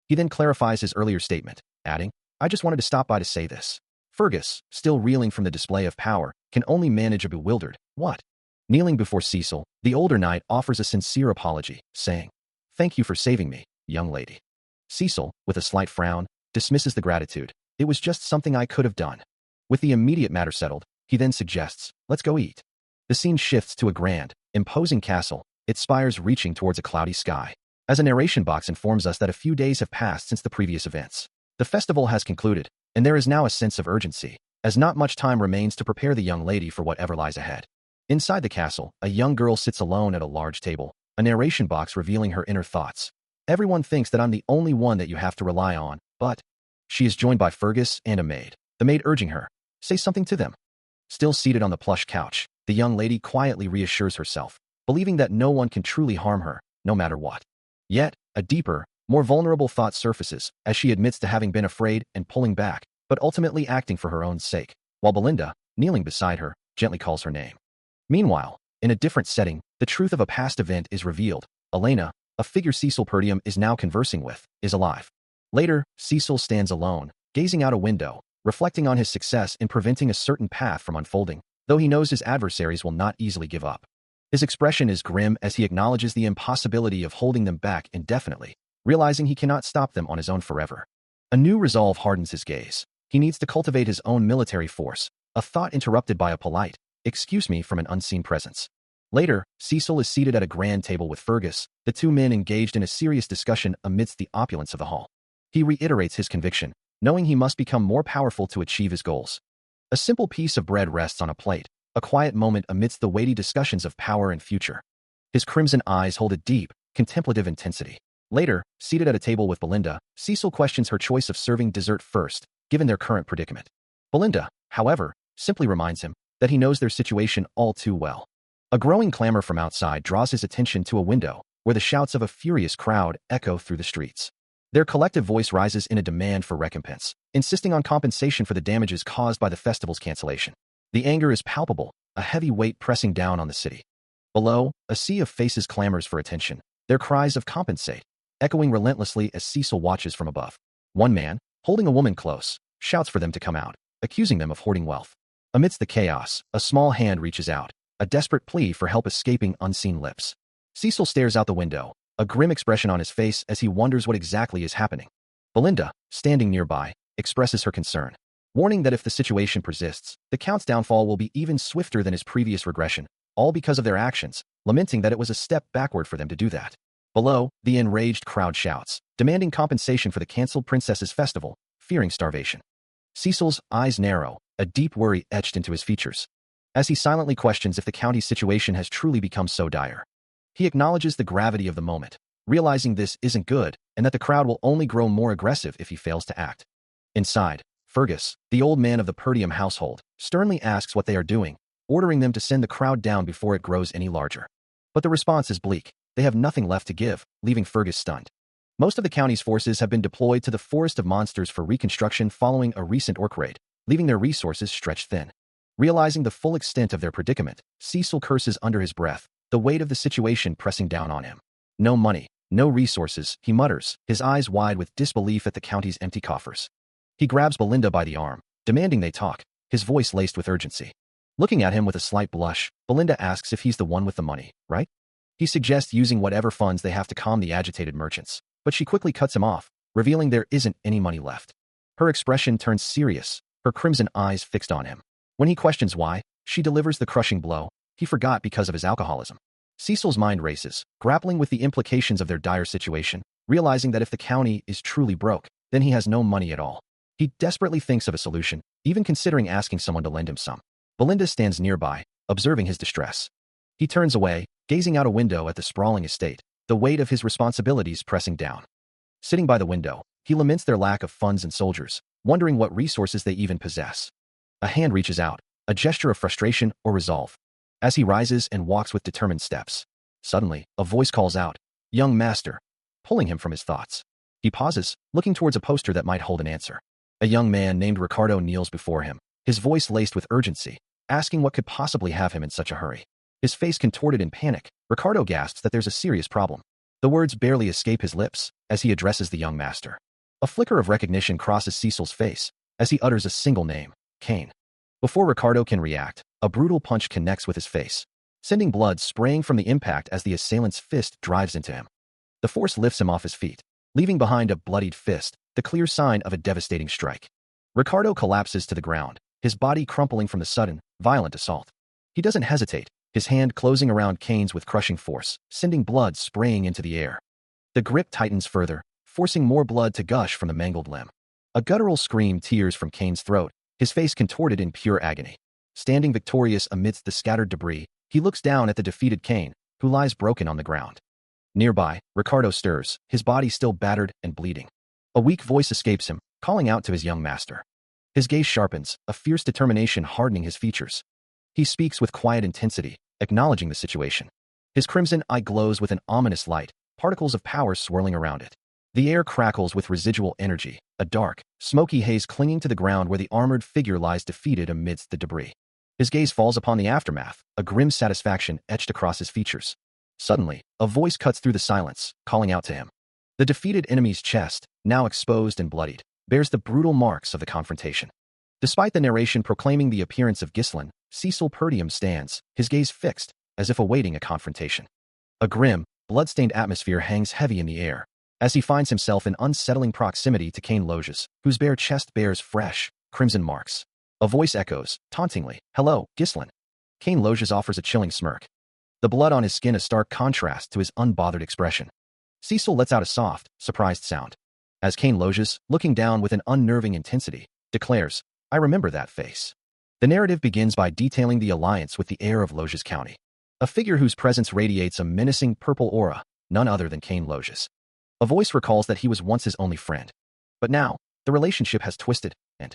A: He then clarifies his earlier statement, adding, "I just wanted to stop by to say this." Fergus, still reeling from the display of power, can only manage a bewildered, "What?" Kneeling before Cecil, the older knight offers a sincere apology, saying, "Thank you for saving me, young lady." Cecil, with a slight frown, dismisses the gratitude. "It was just something I could have done." With the immediate matter settled, he then suggests, "Let's go eat." The scene shifts to a grand, imposing castle, its spires reaching towards a cloudy sky. As a narration box informs us that a few days have passed since the previous events. The festival has concluded, and there is now a sense of urgency, as not much time remains to prepare the young lady for whatever lies ahead. Inside the castle, a young girl sits alone at a large table, a narration box revealing her inner thoughts. Everyone thinks that I'm the only one that you have to rely on, but she is joined by Fergus and a maid, the maid urging her, say something to them. Still seated on the plush couch, the young lady quietly reassures herself, believing that no one can truly harm her, no matter what. Yet, a deeper, more vulnerable thought surfaces as she admits to having been afraid and pulling back, but ultimately acting for her own sake, while Belinda, kneeling beside her, gently calls her name. Meanwhile, in a different setting, the truth of a past event is revealed. Elena, a figure Cecil Purdium is now conversing with, is alive. Later, Cecil stands alone, gazing out a window, reflecting on his success in preventing a certain path from unfolding, though he knows his adversaries will not easily give up. His expression is grim as he acknowledges the impossibility of holding them back indefinitely, realizing he cannot stop them on his own forever. A new resolve hardens his gaze. He needs to cultivate his own military force, a thought interrupted by a polite, "Excuse me," from an unseen presence. Later, Cecil is seated at a grand table with Fergus, the two men engaged in a serious discussion amidst the opulence of the hall. He reiterates his conviction, knowing he must become more powerful to achieve his goals. A simple piece of bread rests on a plate, a quiet moment amidst the weighty discussions of power and future. His crimson eyes hold a deep, contemplative intensity. Later, seated at a table with Belinda, Cecil questions her choice of serving dessert first, given their current predicament. Belinda, however, simply reminds him that he knows their situation all too well. A growing clamor from outside draws his attention to a window, where the shouts of a furious crowd echo through the streets. Their collective voice rises in a demand for recompense, insisting on compensation for the damages caused by the festival's cancellation. The anger is palpable, a heavy weight pressing down on the city. Below, a sea of faces clamors for attention, their cries of "compensate" echoing relentlessly as Cecil watches from above. One man, holding a woman close, shouts for them to come out, accusing them of hoarding wealth. Amidst the chaos, a small hand reaches out, a desperate plea for help escaping unseen lips. Cecil stares out the window, a grim expression on his face as he wonders what exactly is happening. Belinda, standing nearby, expresses her concern, warning that if the situation persists, the Count's downfall will be even swifter than his previous regression, all because of their actions, lamenting that it was a step backward for them to do that. Below, the enraged crowd shouts, demanding compensation for the cancelled princess's festival, fearing starvation. Cecil's eyes narrow, a deep worry etched into his features, as he silently questions if the county's situation has truly become so dire. He acknowledges the gravity of the moment, realizing this isn't good and that the crowd will only grow more aggressive if he fails to act. Inside, Fergus, the old man of the Purdium household, sternly asks what they are doing, ordering them to send the crowd down before it grows any larger. But the response is bleak. They have nothing left to give, leaving Fergus stunned. Most of the county's forces have been deployed to the Forest of Monsters for reconstruction following a recent orc raid, leaving their resources stretched thin. Realizing the full extent of their predicament, Cecil curses under his breath, the weight of the situation pressing down on him. No money, no resources, he mutters, his eyes wide with disbelief at the county's empty coffers. He grabs Belinda by the arm, demanding they talk, his voice laced with urgency. Looking at him with a slight blush, Belinda asks if he's the one with the money, right? He suggests using whatever funds they have to calm the agitated merchants, but she quickly cuts him off, revealing there isn't any money left. Her expression turns serious, her crimson eyes fixed on him. When he questions why, she delivers the crushing blow. He forgot because of his alcoholism. Cecil's mind races, grappling with the implications of their dire situation, realizing that if the county is truly broke, then he has no money at all. He desperately thinks of a solution, even considering asking someone to lend him some. Belinda stands nearby, observing his distress. He turns away, gazing out a window at the sprawling estate, the weight of his responsibilities pressing down. Sitting by the window, he laments their lack of funds and soldiers, wondering what resources they even possess. A hand reaches out, a gesture of frustration or resolve, as he rises and walks with determined steps. Suddenly, a voice calls out, "Young master," pulling him from his thoughts. He pauses, looking towards a poster that might hold an answer. A young man named Ricardo kneels before him, his voice laced with urgency, asking what could possibly have him in such a hurry. His face contorted in panic, Ricardo gasps that there's a serious problem. The words barely escape his lips as he addresses the young master. A flicker of recognition crosses Cecil's face as he utters a single name, Kane. Before Ricardo can react, a brutal punch connects with his face, sending blood spraying from the impact as the assailant's fist drives into him. The force lifts him off his feet, leaving behind a bloodied fist, the clear sign of a devastating strike. Ricardo collapses to the ground, his body crumpling from the sudden, violent assault. He doesn't hesitate, his hand closing around Kane's with crushing force, sending blood spraying into the air. The grip tightens further, forcing more blood to gush from the mangled limb. A guttural scream tears from Kane's throat, his face contorted in pure agony. Standing victorious amidst the scattered debris, he looks down at the defeated Kane, who lies broken on the ground. Nearby, Ricardo stirs, his body still battered and bleeding. A weak voice escapes him, calling out to his young master. His gaze sharpens, a fierce determination hardening his features. He speaks with quiet intensity, acknowledging the situation. His crimson eye glows with an ominous light, particles of power swirling around it. The air crackles with residual energy, a dark, smoky haze clinging to the ground where the armored figure lies defeated amidst the debris. His gaze falls upon the aftermath, a grim satisfaction etched across his features. Suddenly, a voice cuts through the silence, calling out to him. The defeated enemy's chest, now exposed and bloodied, bears the brutal marks of the confrontation. Despite the narration proclaiming the appearance of Ghislain, Cecil Perdium stands, his gaze fixed, as if awaiting a confrontation. A grim, blood-stained atmosphere hangs heavy in the air, as he finds himself in unsettling proximity to Kane Loges, whose bare chest bears fresh, crimson marks. A voice echoes, tauntingly, "Hello, Ghislain." Kane Loges offers a chilling smirk. The blood on his skin a stark contrast to his unbothered expression. Cecil lets out a soft, surprised sound. As Kane Loges, looking down with an unnerving intensity, declares, "I remember that face." The narrative begins by detailing the alliance with the heir of Loges County, a figure whose presence radiates a menacing purple aura, none other than Kane Loges. A voice recalls that he was once his only friend. But now, the relationship has twisted, and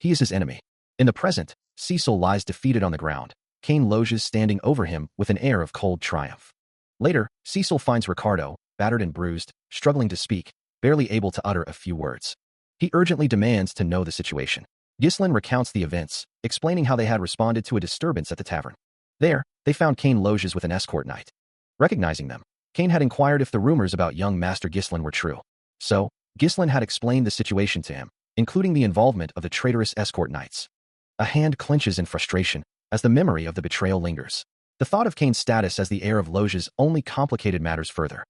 A: he is his enemy. In the present, Cecil lies defeated on the ground, Kane Loges standing over him with an air of cold triumph. Later, Cecil finds Ricardo, battered and bruised, struggling to speak, barely able to utter a few words. He urgently demands to know the situation. Ghislain recounts the events, explaining how they had responded to a disturbance at the tavern. There, they found Kane Loges with an escort knight. Recognizing them, Kane had inquired if the rumors about young Master Ghislain were true. So, Ghislain had explained the situation to him, including the involvement of the traitorous escort knights. A hand clenches in frustration, as the memory of the betrayal lingers. The thought of Kane's status as the heir of Loges only complicated matters further.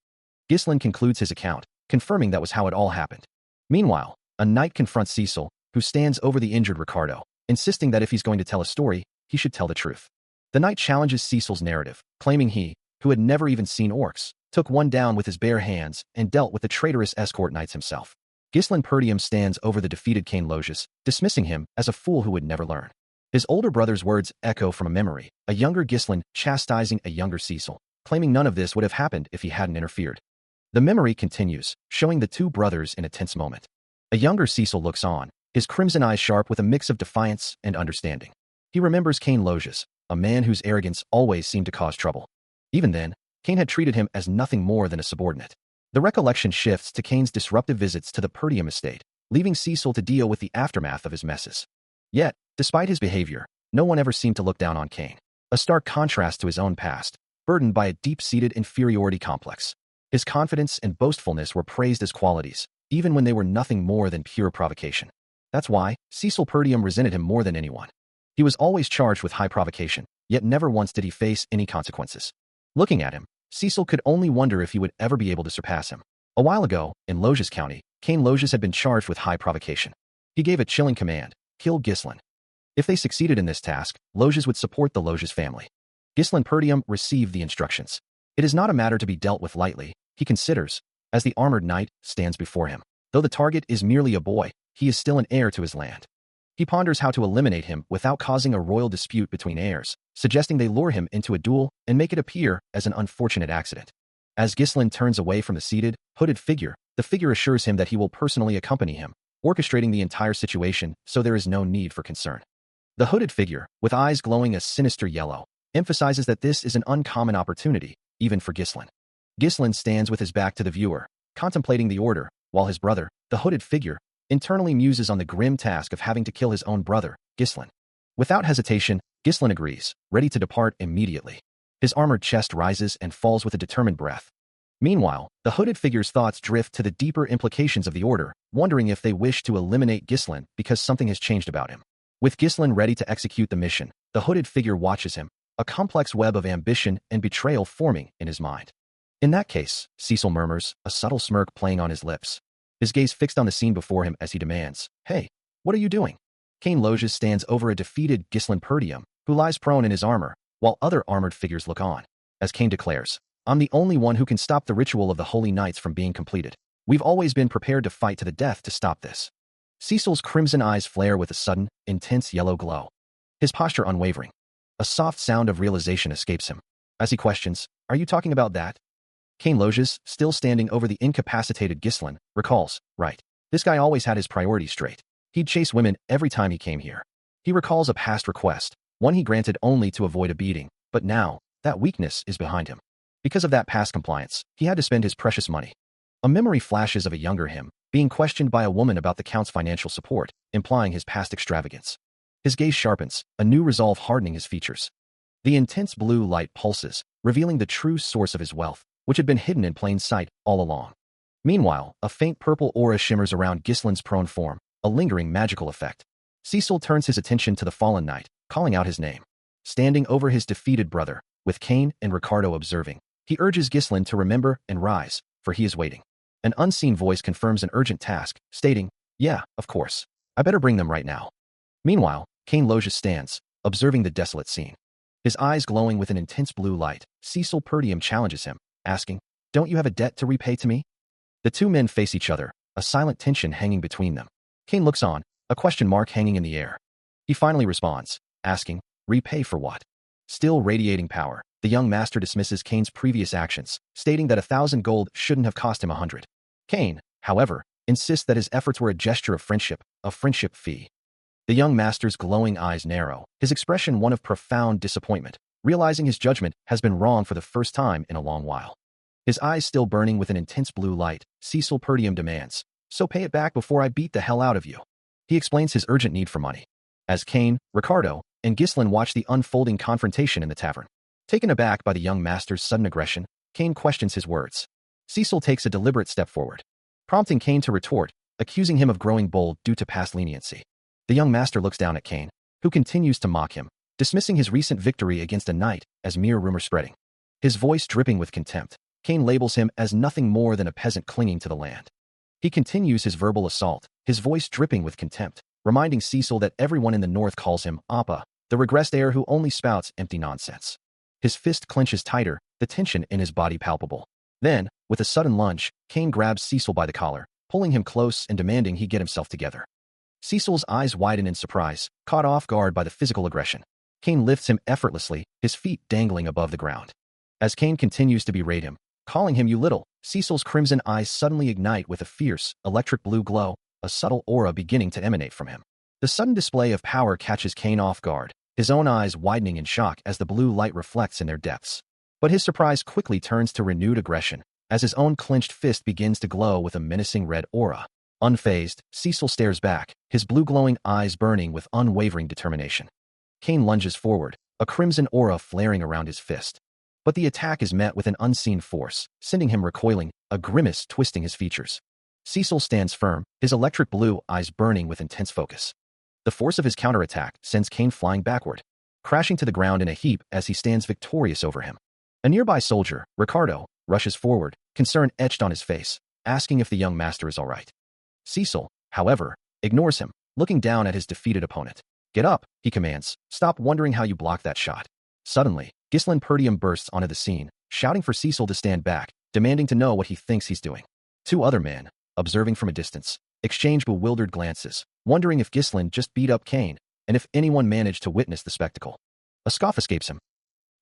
A: Ghislain concludes his account, confirming that was how it all happened. Meanwhile, a knight confronts Cecil, who stands over the injured Ricardo, insisting that if he's going to tell a story, he should tell the truth. The knight challenges Cecil's narrative, claiming he, who had never even seen orcs, took one down with his bare hands and dealt with the traitorous escort knights himself. Ghislain Perdium stands over the defeated Kane Loges, dismissing him as a fool who would never learn. His older brother's words echo from a memory, a younger Ghislain chastising a younger Cecil, claiming none of this would have happened if he hadn't interfered. The memory continues, showing the two brothers in a tense moment. A younger Cecil looks on, his crimson eyes sharp with a mix of defiance and understanding. He remembers Kane Loges, a man whose arrogance always seemed to cause trouble. Even then, Kane had treated him as nothing more than a subordinate. The recollection shifts to Kane's disruptive visits to the Perdium estate, leaving Cecil to deal with the aftermath of his messes. Yet, despite his behavior, no one ever seemed to look down on Kane, a stark contrast to his own past, burdened by a deep-seated inferiority complex. His confidence and boastfulness were praised as qualities, even when they were nothing more than pure provocation. That's why Cecil Perdium resented him more than anyone. He was always charged with high provocation, yet never once did he face any consequences. Looking at him, Cecil could only wonder if he would ever be able to surpass him. A while ago, in Loges County, Kane Loges had been charged with high provocation. He gave a chilling command, "Kill Ghislain." If they succeeded in this task, Loges would support the Loges family. Ghislain Perdium received the instructions. It is not a matter to be dealt with lightly, he considers, as the armored knight stands before him. Though the target is merely a boy, he is still an heir to his land. He ponders how to eliminate him without causing a royal dispute between heirs, suggesting they lure him into a duel and make it appear as an unfortunate accident. As Ghislain turns away from the seated, hooded figure, the figure assures him that he will personally accompany him, orchestrating the entire situation so there is no need for concern. The hooded figure, with eyes glowing a sinister yellow, emphasizes that this is an uncommon opportunity, even for Ghislain. Ghislain stands with his back to the viewer, contemplating the order, while his brother, the hooded figure, internally muses on the grim task of having to kill his own brother, Ghislain. Without hesitation, Ghislain agrees, ready to depart immediately. His armored chest rises and falls with a determined breath. Meanwhile, the hooded figure's thoughts drift to the deeper implications of the order, wondering if they wish to eliminate Ghislain because something has changed about him. With Ghislain ready to execute the mission, the hooded figure watches him, a complex web of ambition and betrayal forming in his mind. In that case, Cecil murmurs, a subtle smirk playing on his lips. His gaze fixed on the scene before him as he demands, "Hey, what are you doing?" Kane Loges stands over a defeated Ghislain Perdium, who lies prone in his armor, while other armored figures look on. As Kane declares, "I'm the only one who can stop the ritual of the Holy Knights from being completed. We've always been prepared to fight to the death to stop this." Cecil's crimson eyes flare with a sudden, intense yellow glow. his posture unwavering. A soft sound of realization escapes him. As he questions, "Are you talking about that?" Cain Loges, still standing over the incapacitated Ghislain, recalls, "Right. This guy always had his priorities straight. He'd chase women every time he came here." He recalls a past request, one he granted only to avoid a beating, but now, that weakness is behind him. Because of that past compliance, he had to spend his precious money. A memory flashes of a younger him, being questioned by a woman about the Count's financial support, implying his past extravagance. His gaze sharpens, a new resolve hardening his features. The intense blue light pulses, revealing the true source of his wealth, which had been hidden in plain sight all along. Meanwhile, a faint purple aura shimmers around Ghislain's prone form, a lingering magical effect. Cecil turns his attention to the fallen knight, calling out his name. Standing over his defeated brother, with Cain and Ricardo observing, he urges Ghislain to remember and rise, for he is waiting. An unseen voice confirms an urgent task, stating, "Yeah, of course. I better bring them right now." Meanwhile, Cain Loges stands, observing the desolate scene. His eyes glowing with an intense blue light, Cecil Perdium challenges him, asking, "Don't you have a debt to repay to me?" The two men face each other, a silent tension hanging between them. Cain looks on, a question mark hanging in the air. He finally responds, asking, "Repay for what?" Still radiating power, the young master dismisses Cain's previous actions, stating that 1,000 gold shouldn't have cost him 100. Cain, however, insists that his efforts were a gesture of friendship, a friendship fee. The young master's glowing eyes narrow, his expression one of profound disappointment, realizing his judgment has been wrong for the first time in a long while. His eyes still burning with an intense blue light, Cecil Perdium demands, "So pay it back before I beat the hell out of you." He explains his urgent need for money. As Cain, Ricardo, and Ghislain watch the unfolding confrontation in the tavern. Taken aback by the young master's sudden aggression, Cain questions his words. Cecil takes a deliberate step forward, prompting Cain to retort, accusing him of growing bold due to past leniency. The young master looks down at Cain, who continues to mock him, dismissing his recent victory against a knight as mere rumor spreading. His voice dripping with contempt, Cain labels him as nothing more than a peasant clinging to the land. He continues his verbal assault, his voice dripping with contempt, reminding Cecil that everyone in the north calls him Appa, the regressed heir who only spouts empty nonsense. His fist clenches tighter, the tension in his body palpable. Then, with a sudden lunge, Cain grabs Cecil by the collar, pulling him close and demanding he get himself together. Cecil's eyes widen in surprise, caught off guard by the physical aggression. Cain lifts him effortlessly, his feet dangling above the ground. As Cain continues to berate him, calling him "you little," Cecil's crimson eyes suddenly ignite with a fierce, electric blue glow, a subtle aura beginning to emanate from him. The sudden display of power catches Cain off guard, his own eyes widening in shock as the blue light reflects in their depths. But his surprise quickly turns to renewed aggression, as his own clenched fist begins to glow with a menacing red aura. Unfazed, Cecil stares back, his blue-glowing eyes burning with unwavering determination. Cain lunges forward, a crimson aura flaring around his fist. But the attack is met with an unseen force, sending him recoiling, a grimace twisting his features. Cecil stands firm, his electric blue eyes burning with intense focus. The force of his counterattack sends Cain flying backward, crashing to the ground in a heap as he stands victorious over him. A nearby soldier, Ricardo, rushes forward, concern etched on his face, asking if the young master is all right. Cecil, however, ignores him, looking down at his defeated opponent. "Get up," he commands. "Stop wondering how you blocked that shot." Suddenly, Ghislain Perdium bursts onto the scene, shouting for Cecil to stand back, demanding to know what he thinks he's doing. Two other men, observing from a distance, exchange bewildered glances, wondering if Ghislain just beat up Cain, and if anyone managed to witness the spectacle. A scoff escapes him,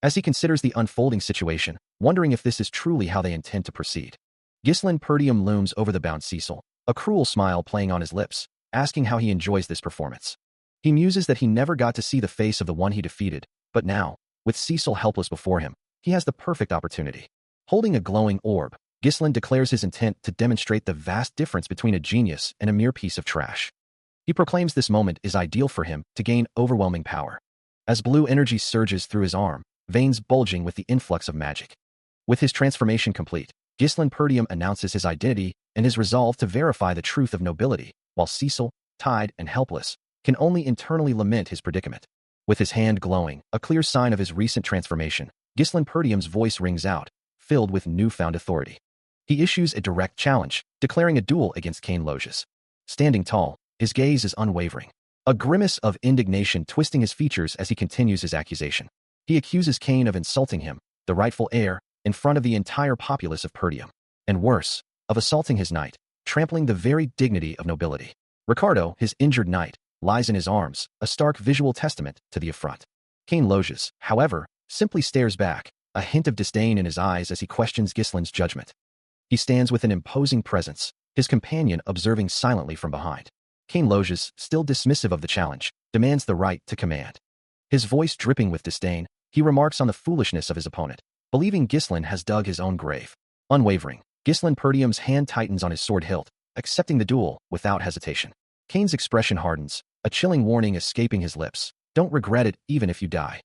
A: as he considers the unfolding situation, wondering if this is truly how they intend to proceed. Ghislain Perdium looms over the bound Cecil, a cruel smile playing on his lips, asking how he enjoys this performance. He muses that he never got to see the face of the one he defeated, but now, with Cecil helpless before him, he has the perfect opportunity. Holding a glowing orb, Ghislain declares his intent to demonstrate the vast difference between a genius and a mere piece of trash. He proclaims this moment is ideal for him to gain overwhelming power. As blue energy surges through his arm, veins bulging with the influx of magic. With his transformation complete, Ghislain Perdium announces his identity and his resolve to verify the truth of nobility, while Cecil, tied and helpless, can only internally lament his predicament. With his hand glowing, a clear sign of his recent transformation, Ghislain Perdium's voice rings out, filled with newfound authority. He issues a direct challenge, declaring a duel against Cain Loges. Standing tall, his gaze is unwavering, a grimace of indignation twisting his features as he continues his accusation. He accuses Cain of insulting him, the rightful heir, in front of the entire populace of Perdium, and worse, of assaulting his knight, trampling the very dignity of nobility. Ricardo, his injured knight, lies in his arms, a stark visual testament to the affront. Cain Loges, however, simply stares back, a hint of disdain in his eyes as he questions Gislin's judgment. He stands with an imposing presence, his companion observing silently from behind. Cain Loges, still dismissive of the challenge, demands the right to command. His voice dripping with disdain, he remarks on the foolishness of his opponent, believing Gislin has dug his own grave. Unwavering, Gislin Perdium's hand tightens on his sword hilt, accepting the duel without hesitation. Cain's expression hardens, a chilling warning escaping his lips. Don't regret it even if you die.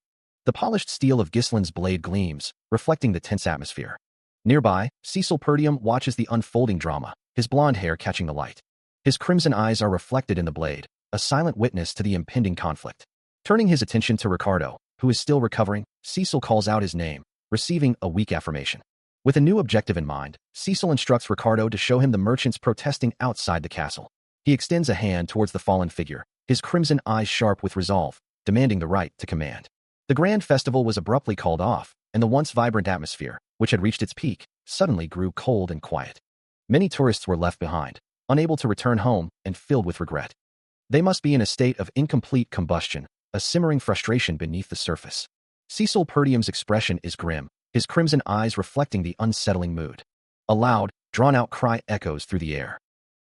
A: The polished steel of Gislin's blade gleams, reflecting the tense atmosphere. Nearby, Cecil Perdium watches the unfolding drama, his blonde hair catching the light. His crimson eyes are reflected in the blade, a silent witness to the impending conflict. Turning his attention to Ricardo, who is still recovering, Cecil calls out his name, receiving a weak affirmation. With a new objective in mind, Cecil instructs Ricardo to show him the merchants protesting outside the castle. He extends a hand towards the fallen figure, his crimson eyes sharp with resolve, demanding the right to command. The grand festival was abruptly called off, and the once vibrant atmosphere, which had reached its peak, suddenly grew cold and quiet. Many tourists were left behind, unable to return home and filled with regret. They must be in a state of incomplete combustion, a simmering frustration beneath the surface. Cecil Perdium's expression is grim, his crimson eyes reflecting the unsettling mood. A loud, drawn-out cry echoes through the air.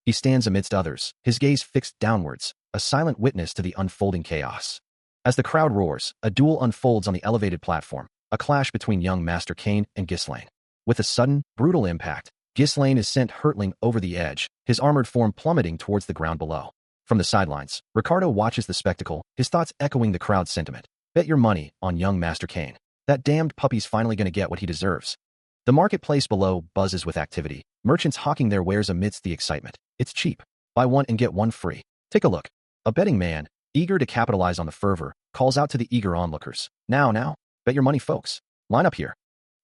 A: He stands amidst others, his gaze fixed downwards, a silent witness to the unfolding chaos. As the crowd roars, a duel unfolds on the elevated platform, a clash between young Master Cain and Ghislaine. With a sudden, brutal impact, Ghislaine is sent hurtling over the edge, his armored form plummeting towards the ground below. From the sidelines, Ricardo watches the spectacle, his thoughts echoing the crowd's sentiment. Bet your money on young Master Cain. That damned puppy's finally going to get what he deserves. The marketplace below buzzes with activity, merchants hawking their wares amidst the excitement. It's cheap. Buy one and get one free. Take a look. A betting man, eager to capitalize on the fervor, calls out to the eager onlookers. Now, bet your money, folks. Line up here.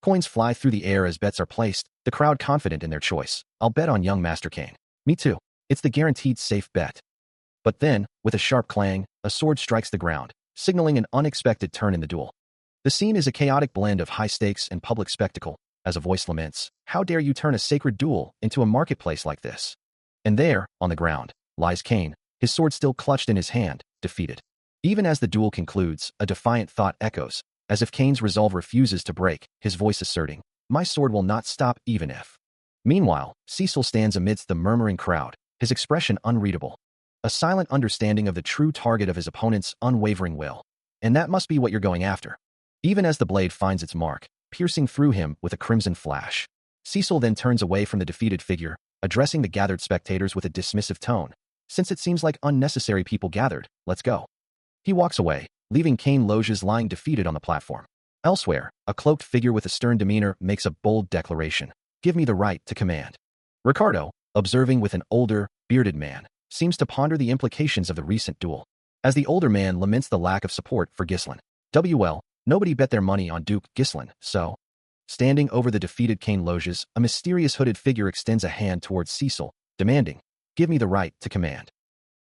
A: Coins fly through the air as bets are placed, the crowd confident in their choice. I'll bet on young Master Cain. Me too. It's the guaranteed safe bet. But then, with a sharp clang, a sword strikes the ground, signaling an unexpected turn in the duel. The scene is a chaotic blend of high stakes and public spectacle, as a voice laments, "How dare you turn a sacred duel into a marketplace like this?" And there, on the ground, lies Cain, his sword still clutched in his hand, defeated. Even as the duel concludes, a defiant thought echoes, as if Cain's resolve refuses to break, his voice asserting, "My sword will not stop even if." Meanwhile, Cecil stands amidst the murmuring crowd, his expression unreadable. A silent understanding of the true target of his opponent's unwavering will. And that must be what you're going after. Even as the blade finds its mark, piercing through him with a crimson flash. Cecil then turns away from the defeated figure, addressing the gathered spectators with a dismissive tone. "Since it seems like unnecessary people gathered, let's go." He walks away, leaving Cain Loges lying defeated on the platform. Elsewhere, a cloaked figure with a stern demeanor makes a bold declaration. "Give me the right to command." Ricardo, observing with an older, bearded man, seems to ponder the implications of the recent duel. As the older man laments the lack of support for Gislin. Nobody bet their money on Duke Gislin, so... Standing over the defeated Cain Loges, a mysterious hooded figure extends a hand towards Cecil, demanding, "Give me the right to command."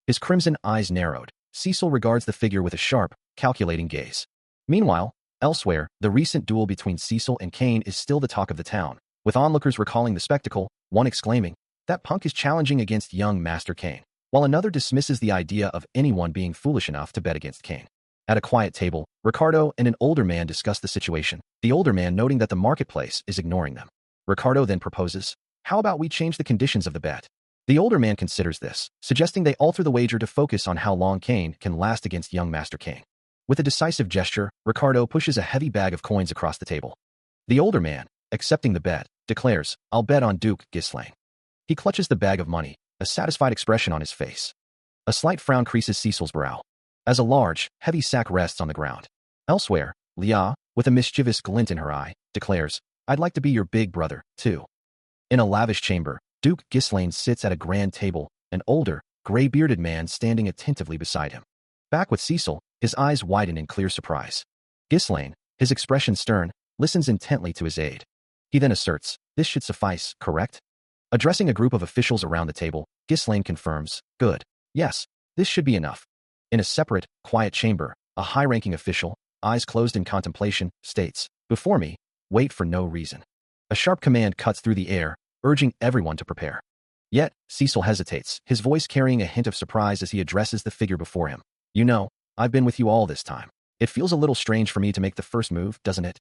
A: His crimson eyes narrowed. Cecil regards the figure with a sharp, calculating gaze. Meanwhile, elsewhere, the recent duel between Cecil and Cain is still the talk of the town, with onlookers recalling the spectacle, one exclaiming, "That punk is challenging against young Master Cain," while another dismisses the idea of anyone being foolish enough to bet against Cain. At a quiet table, Ricardo and an older man discuss the situation, the older man noting that the marketplace is ignoring them. Ricardo then proposes, "How about we change the conditions of the bet?" The older man considers this, suggesting they alter the wager to focus on how long Cain can last against young Master Cain. With a decisive gesture, Ricardo pushes a heavy bag of coins across the table. The older man, accepting the bet, declares, "I'll bet on Duke Ghislaine." He clutches the bag of money, a satisfied expression on his face. A slight frown creases Cecil's brow, as a large, heavy sack rests on the ground. Elsewhere, Lia, with a mischievous glint in her eye, declares, "I'd like to be your big brother, too." In a lavish chamber, Duke Ghislaine sits at a grand table, an older, gray-bearded man standing attentively beside him. Back with Cecil, his eyes widen in clear surprise. Ghislaine, his expression stern, listens intently to his aide. He then asserts, "This should suffice, correct?" Addressing a group of officials around the table, Ghislaine confirms, "Good. Yes, this should be enough." In a separate, quiet chamber, a high-ranking official, eyes closed in contemplation, states, "Before me, wait for no reason." A sharp command cuts through the air, urging everyone to prepare. Yet, Cecil hesitates, his voice carrying a hint of surprise as he addresses the figure before him. You know, I've been with you all this time. It feels a little strange for me to make the first move, doesn't it?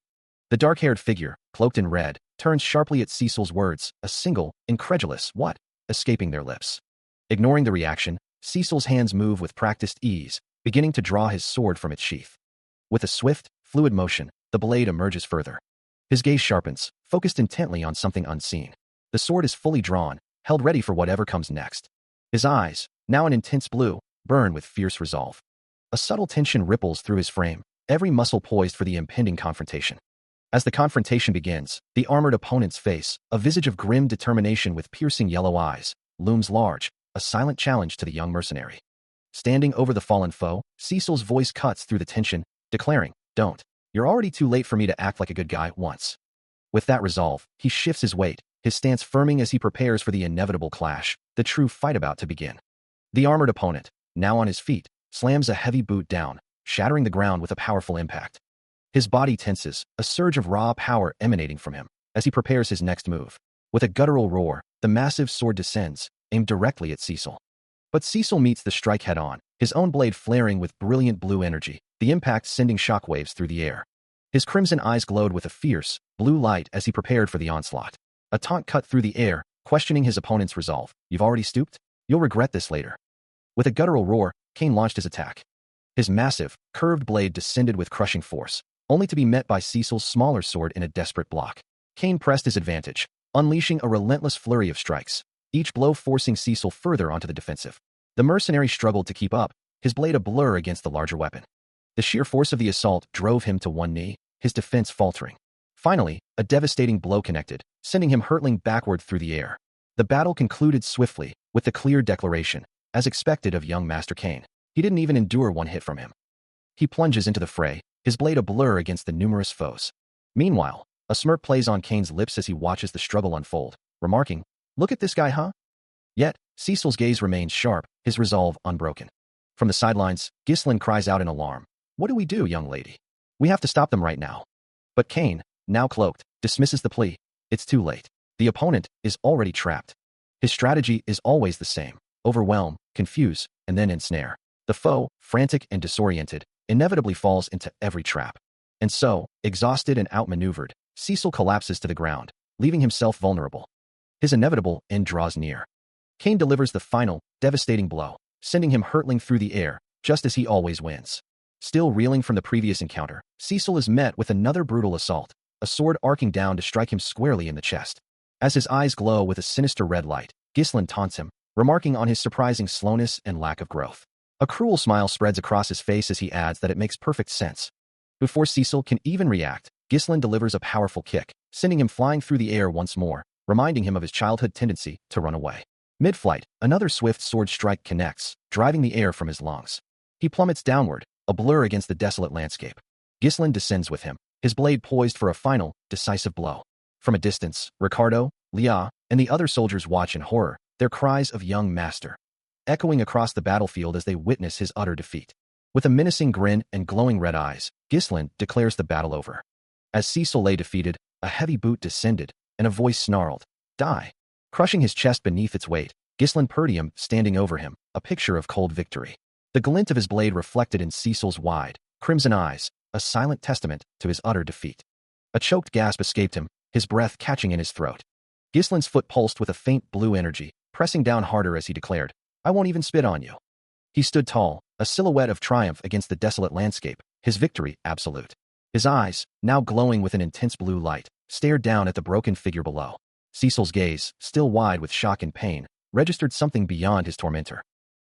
A: The dark-haired figure, cloaked in red, turns sharply at Cecil's words, a single, incredulous "what?" escaping their lips. Ignoring the reaction, Cecil's hands move with practiced ease, beginning to draw his sword from its sheath. With a swift, fluid motion, the blade emerges further. His gaze sharpens, focused intently on something unseen. The sword is fully drawn, held ready for whatever comes next. His eyes, now an intense blue, burn with fierce resolve. A subtle tension ripples through his frame, every muscle poised for the impending confrontation. As the confrontation begins, the armored opponent's face, a visage of grim determination with piercing yellow eyes, looms large, a silent challenge to the young mercenary. Standing over the fallen foe, Cecil's voice cuts through the tension, declaring, "Don't. You're already too late for me to act like a good guy once." With that resolve, he shifts his weight, his stance firming as he prepares for the inevitable clash, the true fight about to begin. The armored opponent, now on his feet, slams a heavy boot down, shattering the ground with a powerful impact. His body tenses, a surge of raw power emanating from him, as he prepares his next move. With a guttural roar, the massive sword descends, aimed directly at Cecil. But Cecil meets the strike head-on, his own blade flaring with brilliant blue energy, the impact sending shockwaves through the air. His crimson eyes glowed with a fierce, blue light as he prepared for the onslaught. A taunt cut through the air, questioning his opponent's resolve. "You've already stooped? You'll regret this later." With a guttural roar, Cain launched his attack. His massive, curved blade descended with crushing force, only to be met by Cecil's smaller sword in a desperate block. Cain pressed his advantage, unleashing a relentless flurry of strikes, each blow forcing Cecil further onto the defensive. The mercenary struggled to keep up, his blade a blur against the larger weapon. The sheer force of the assault drove him to one knee, his defense faltering. Finally, a devastating blow connected, sending him hurtling backward through the air. The battle concluded swiftly, with the clear declaration, as expected of young Master Cain. He didn't even endure one hit from him. He plunges into the fray, his blade a blur against the numerous foes. Meanwhile, a smirk plays on Cain's lips as he watches the struggle unfold, remarking, "Look at this guy, huh?" Yet, Cecil's gaze remains sharp, his resolve unbroken. From the sidelines, Ghislain cries out in alarm, "What do we do, young lady? We have to stop them right now." But Cain, now cloaked, dismisses the plea. It's too late. The opponent is already trapped. His strategy is always the same: overwhelm, confuse, and then ensnare. The foe, frantic and disoriented, inevitably falls into every trap. And so, exhausted and outmaneuvered, Cecil collapses to the ground, leaving himself vulnerable. His inevitable end draws near. Cain delivers the final, devastating blow, sending him hurtling through the air, just as he always wins. Still reeling from the previous encounter, Cecil is met with another brutal assault, a sword arcing down to strike him squarely in the chest. As his eyes glow with a sinister red light, Ghislain taunts him, remarking on his surprising slowness and lack of growth. A cruel smile spreads across his face as he adds that it makes perfect sense. Before Cecil can even react, Ghislain delivers a powerful kick, sending him flying through the air once more, reminding him of his childhood tendency to run away. Mid-flight, another swift sword strike connects, driving the air from his lungs. He plummets downward, a blur against the desolate landscape. Ghislain descends with him, his blade poised for a final, decisive blow. From a distance, Ricardo, Leah, and the other soldiers watch in horror, their cries of "young master" echoing across the battlefield as they witness his utter defeat. With a menacing grin and glowing red eyes, Ghislain declares the battle over. As Cecil lay defeated, a heavy boot descended, and a voice snarled, "Die." Crushing his chest beneath its weight, Ghislain purred him, standing over him, a picture of cold victory. The glint of his blade reflected in Cecil's wide, crimson eyes, a silent testament to his utter defeat. A choked gasp escaped him, his breath catching in his throat. Ghislain's foot pulsed with a faint blue energy, pressing down harder as he declared, "I won't even spit on you." He stood tall, a silhouette of triumph against the desolate landscape, his victory absolute. His eyes, now glowing with an intense blue light, stared down at the broken figure below. Cecil's gaze, still wide with shock and pain, registered something beyond his tormentor.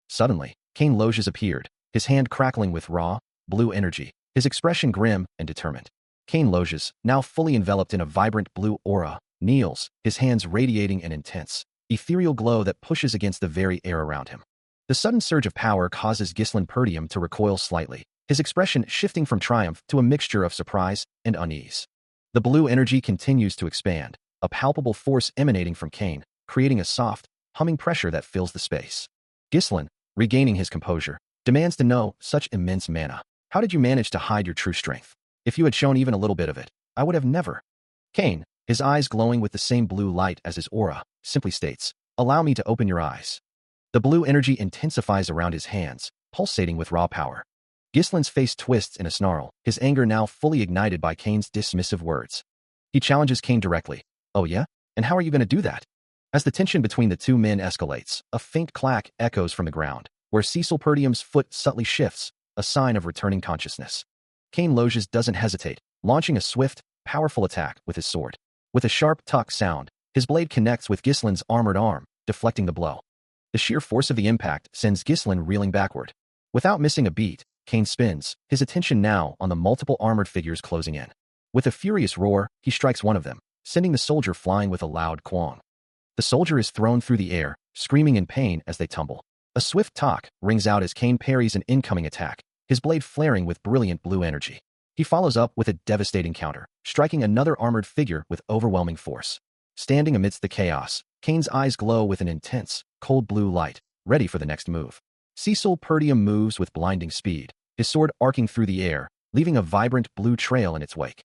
A: Suddenly, Cain Loges appeared, his hand crackling with raw, blue energy, his expression grim and determined. Cain Loges, now fully enveloped in a vibrant blue aura, kneels, his hands radiating an intense, ethereal glow that pushes against the very air around him. The sudden surge of power causes Ghislain Perdium to recoil slightly, his expression shifting from triumph to a mixture of surprise and unease. The blue energy continues to expand, a palpable force emanating from Cain, creating a soft, humming pressure that fills the space. Ghislain, regaining his composure, demands to know, "Such immense mana. How did you manage to hide your true strength? If you had shown even a little bit of it, I would have never." Cain, his eyes glowing with the same blue light as his aura, simply states, Allow me to open your eyes. The blue energy intensifies around his hands, pulsating with raw power. Gislin's face twists in a snarl, his anger now fully ignited by Kane's dismissive words. He challenges Kane directly. Oh yeah? And how are you going to do that? As the tension between the two men escalates, a faint clack echoes from the ground, where Cecil Perdium's foot subtly shifts, a sign of returning consciousness. Kane Loges doesn't hesitate, launching a swift, powerful attack with his sword. With a sharp tuck sound, his blade connects with Gislin's armored arm, deflecting the blow. The sheer force of the impact sends Gislin reeling backward. Without missing a beat, Kane spins, his attention now on the multiple armored figures closing in. With a furious roar, he strikes one of them, sending the soldier flying with a loud quang. The soldier is thrown through the air, screaming in pain as they tumble. A swift talk rings out as Kane parries an incoming attack, his blade flaring with brilliant blue energy. He follows up with a devastating counter, striking another armored figure with overwhelming force. Standing amidst the chaos, Kane's eyes glow with an intense, cold blue light, ready for the next move. Cecil Perdium moves with blinding speed, his sword arcing through the air, leaving a vibrant blue trail in its wake.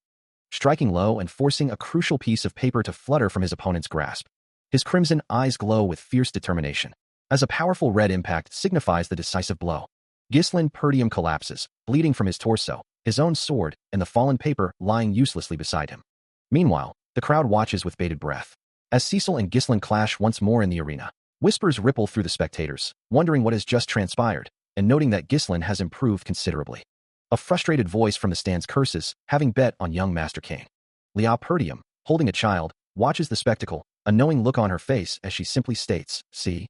A: Striking low and forcing a crucial piece of paper to flutter from his opponent's grasp. His crimson eyes glow with fierce determination, as a powerful red impact signifies the decisive blow. Gislin Perdium collapses, bleeding from his torso, his own sword and the fallen paper lying uselessly beside him. Meanwhile, the crowd watches with bated breath. As Cecil and Gislin clash once more in the arena, whispers ripple through the spectators, wondering what has just transpired, and noting that Gislin has improved considerably. A frustrated voice from the stands curses, having bet on young Master Kane. Liao Perdium, holding a child, watches the spectacle, a knowing look on her face as she simply states, "See?"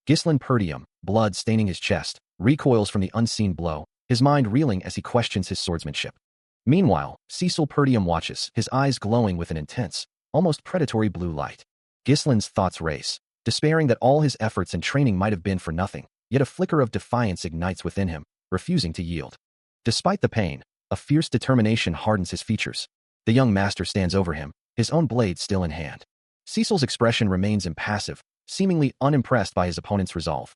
A: Gislin Perdium, blood staining his chest, recoils from the unseen blow, his mind reeling as he questions his swordsmanship. Meanwhile, Cecil Perdium watches, his eyes glowing with an intense, almost predatory blue light. Gislin's thoughts race, despairing that all his efforts and training might have been for nothing, yet a flicker of defiance ignites within him, refusing to yield. Despite the pain, a fierce determination hardens his features. The young master stands over him, his own blade still in hand. Cecil's expression remains impassive, seemingly unimpressed by his opponent's resolve.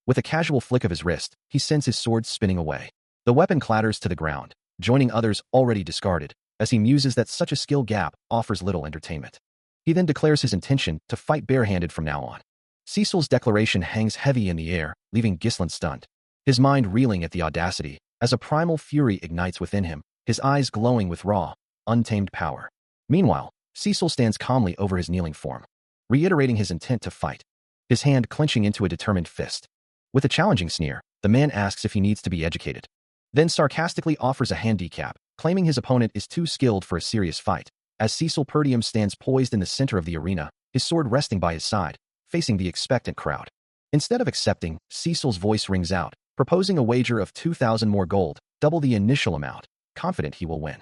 A: With a casual flick of his wrist, he sends his sword spinning away. The weapon clatters to the ground, joining others already discarded, as he muses that such a skill gap offers little entertainment. He then declares his intention to fight barehanded from now on. Cecil's declaration hangs heavy in the air, leaving Gislin stunned. His mind reeling at the audacity, as a primal fury ignites within him, his eyes glowing with raw, untamed power. Meanwhile, Cecil stands calmly over his kneeling form, reiterating his intent to fight, his hand clenching into a determined fist. With a challenging sneer, the man asks if he needs to be educated, then sarcastically offers a handicap, claiming his opponent is too skilled for a serious fight. As Cecil Perdium stands poised in the center of the arena, his sword resting by his side, facing the expectant crowd. Instead of accepting, Cecil's voice rings out, proposing a wager of 2,000 more gold, double the initial amount, confident he will win.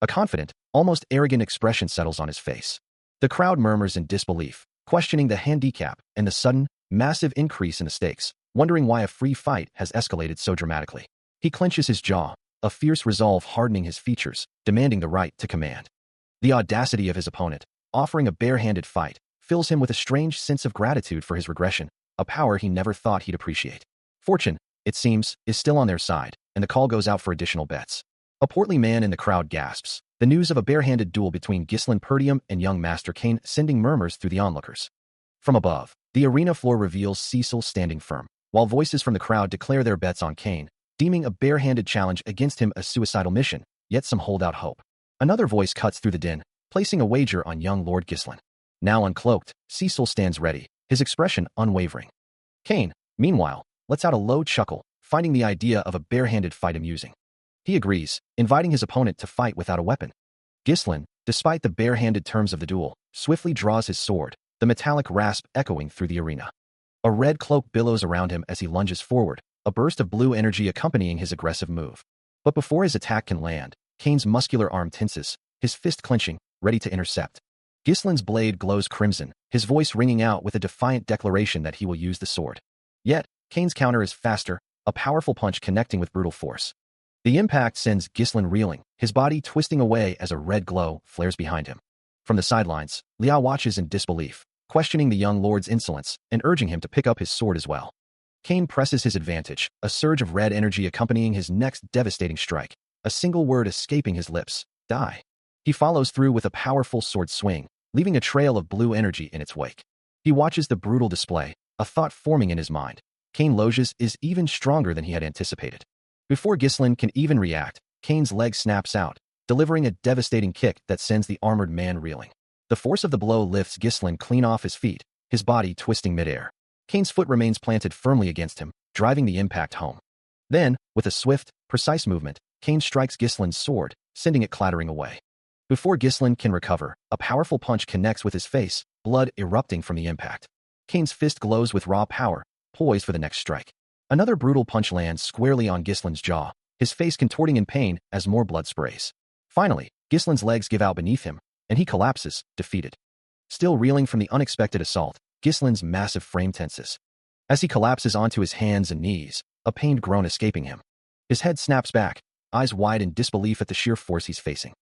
A: A confident, almost arrogant expression settles on his face. The crowd murmurs in disbelief, questioning the handicap and the sudden, massive increase in the stakes, wondering why a free fight has escalated so dramatically. He clenches his jaw, a fierce resolve hardening his features, demanding the right to command. The audacity of his opponent, offering a barehanded fight, fills him with a strange sense of gratitude for his regression, a power he never thought he'd appreciate. Fortune, it seems, is still on their side, and the call goes out for additional bets. A portly man in the crowd gasps, the news of a barehanded duel between Gislin Perdium and young Master Kane sending murmurs through the onlookers. From above, the arena floor reveals Cecil standing firm, while voices from the crowd declare their bets on Kane, deeming a barehanded challenge against him a suicidal mission, yet some hold out hope. Another voice cuts through the din, placing a wager on young Lord Gislin. Now uncloaked, Cecil stands ready, his expression unwavering. Kane, meanwhile, lets out a low chuckle, finding the idea of a barehanded fight amusing. He agrees, inviting his opponent to fight without a weapon. Gislin, despite the barehanded terms of the duel, swiftly draws his sword, the metallic rasp echoing through the arena. A red cloak billows around him as he lunges forward, a burst of blue energy accompanying his aggressive move. But before his attack can land, Kane's muscular arm tenses, his fist clenching, ready to intercept. Gislin's blade glows crimson, his voice ringing out with a defiant declaration that he will use the sword. Yet, Kane's counter is faster, a powerful punch connecting with brutal force. The impact sends Gislin reeling, his body twisting away as a red glow flares behind him. From the sidelines, Liao watches in disbelief, questioning the young lord's insolence and urging him to pick up his sword as well. Kane presses his advantage, a surge of red energy accompanying his next devastating strike, a single word escaping his lips, "Die." He follows through with a powerful sword swing, leaving a trail of blue energy in its wake. He watches the brutal display, a thought forming in his mind. Cain Loges is even stronger than he had anticipated. Before Ghislain can even react, Cain's leg snaps out, delivering a devastating kick that sends the armored man reeling. The force of the blow lifts Ghislain clean off his feet, his body twisting midair. Cain's foot remains planted firmly against him, driving the impact home. Then, with a swift, precise movement, Cain strikes Ghislain's sword, sending it clattering away. Before Ghislain can recover, a powerful punch connects with his face, blood erupting from the impact. Cain's fist glows with raw power, poised for the next strike. Another brutal punch lands squarely on Ghislain's jaw, his face contorting in pain as more blood sprays. Finally, Ghislain's legs give out beneath him, and he collapses, defeated. Still reeling from the unexpected assault, Ghislain's massive frame tenses. As he collapses onto his hands and knees, a pained groan escaping him. His head snaps back, eyes wide in disbelief at the sheer force he's facing.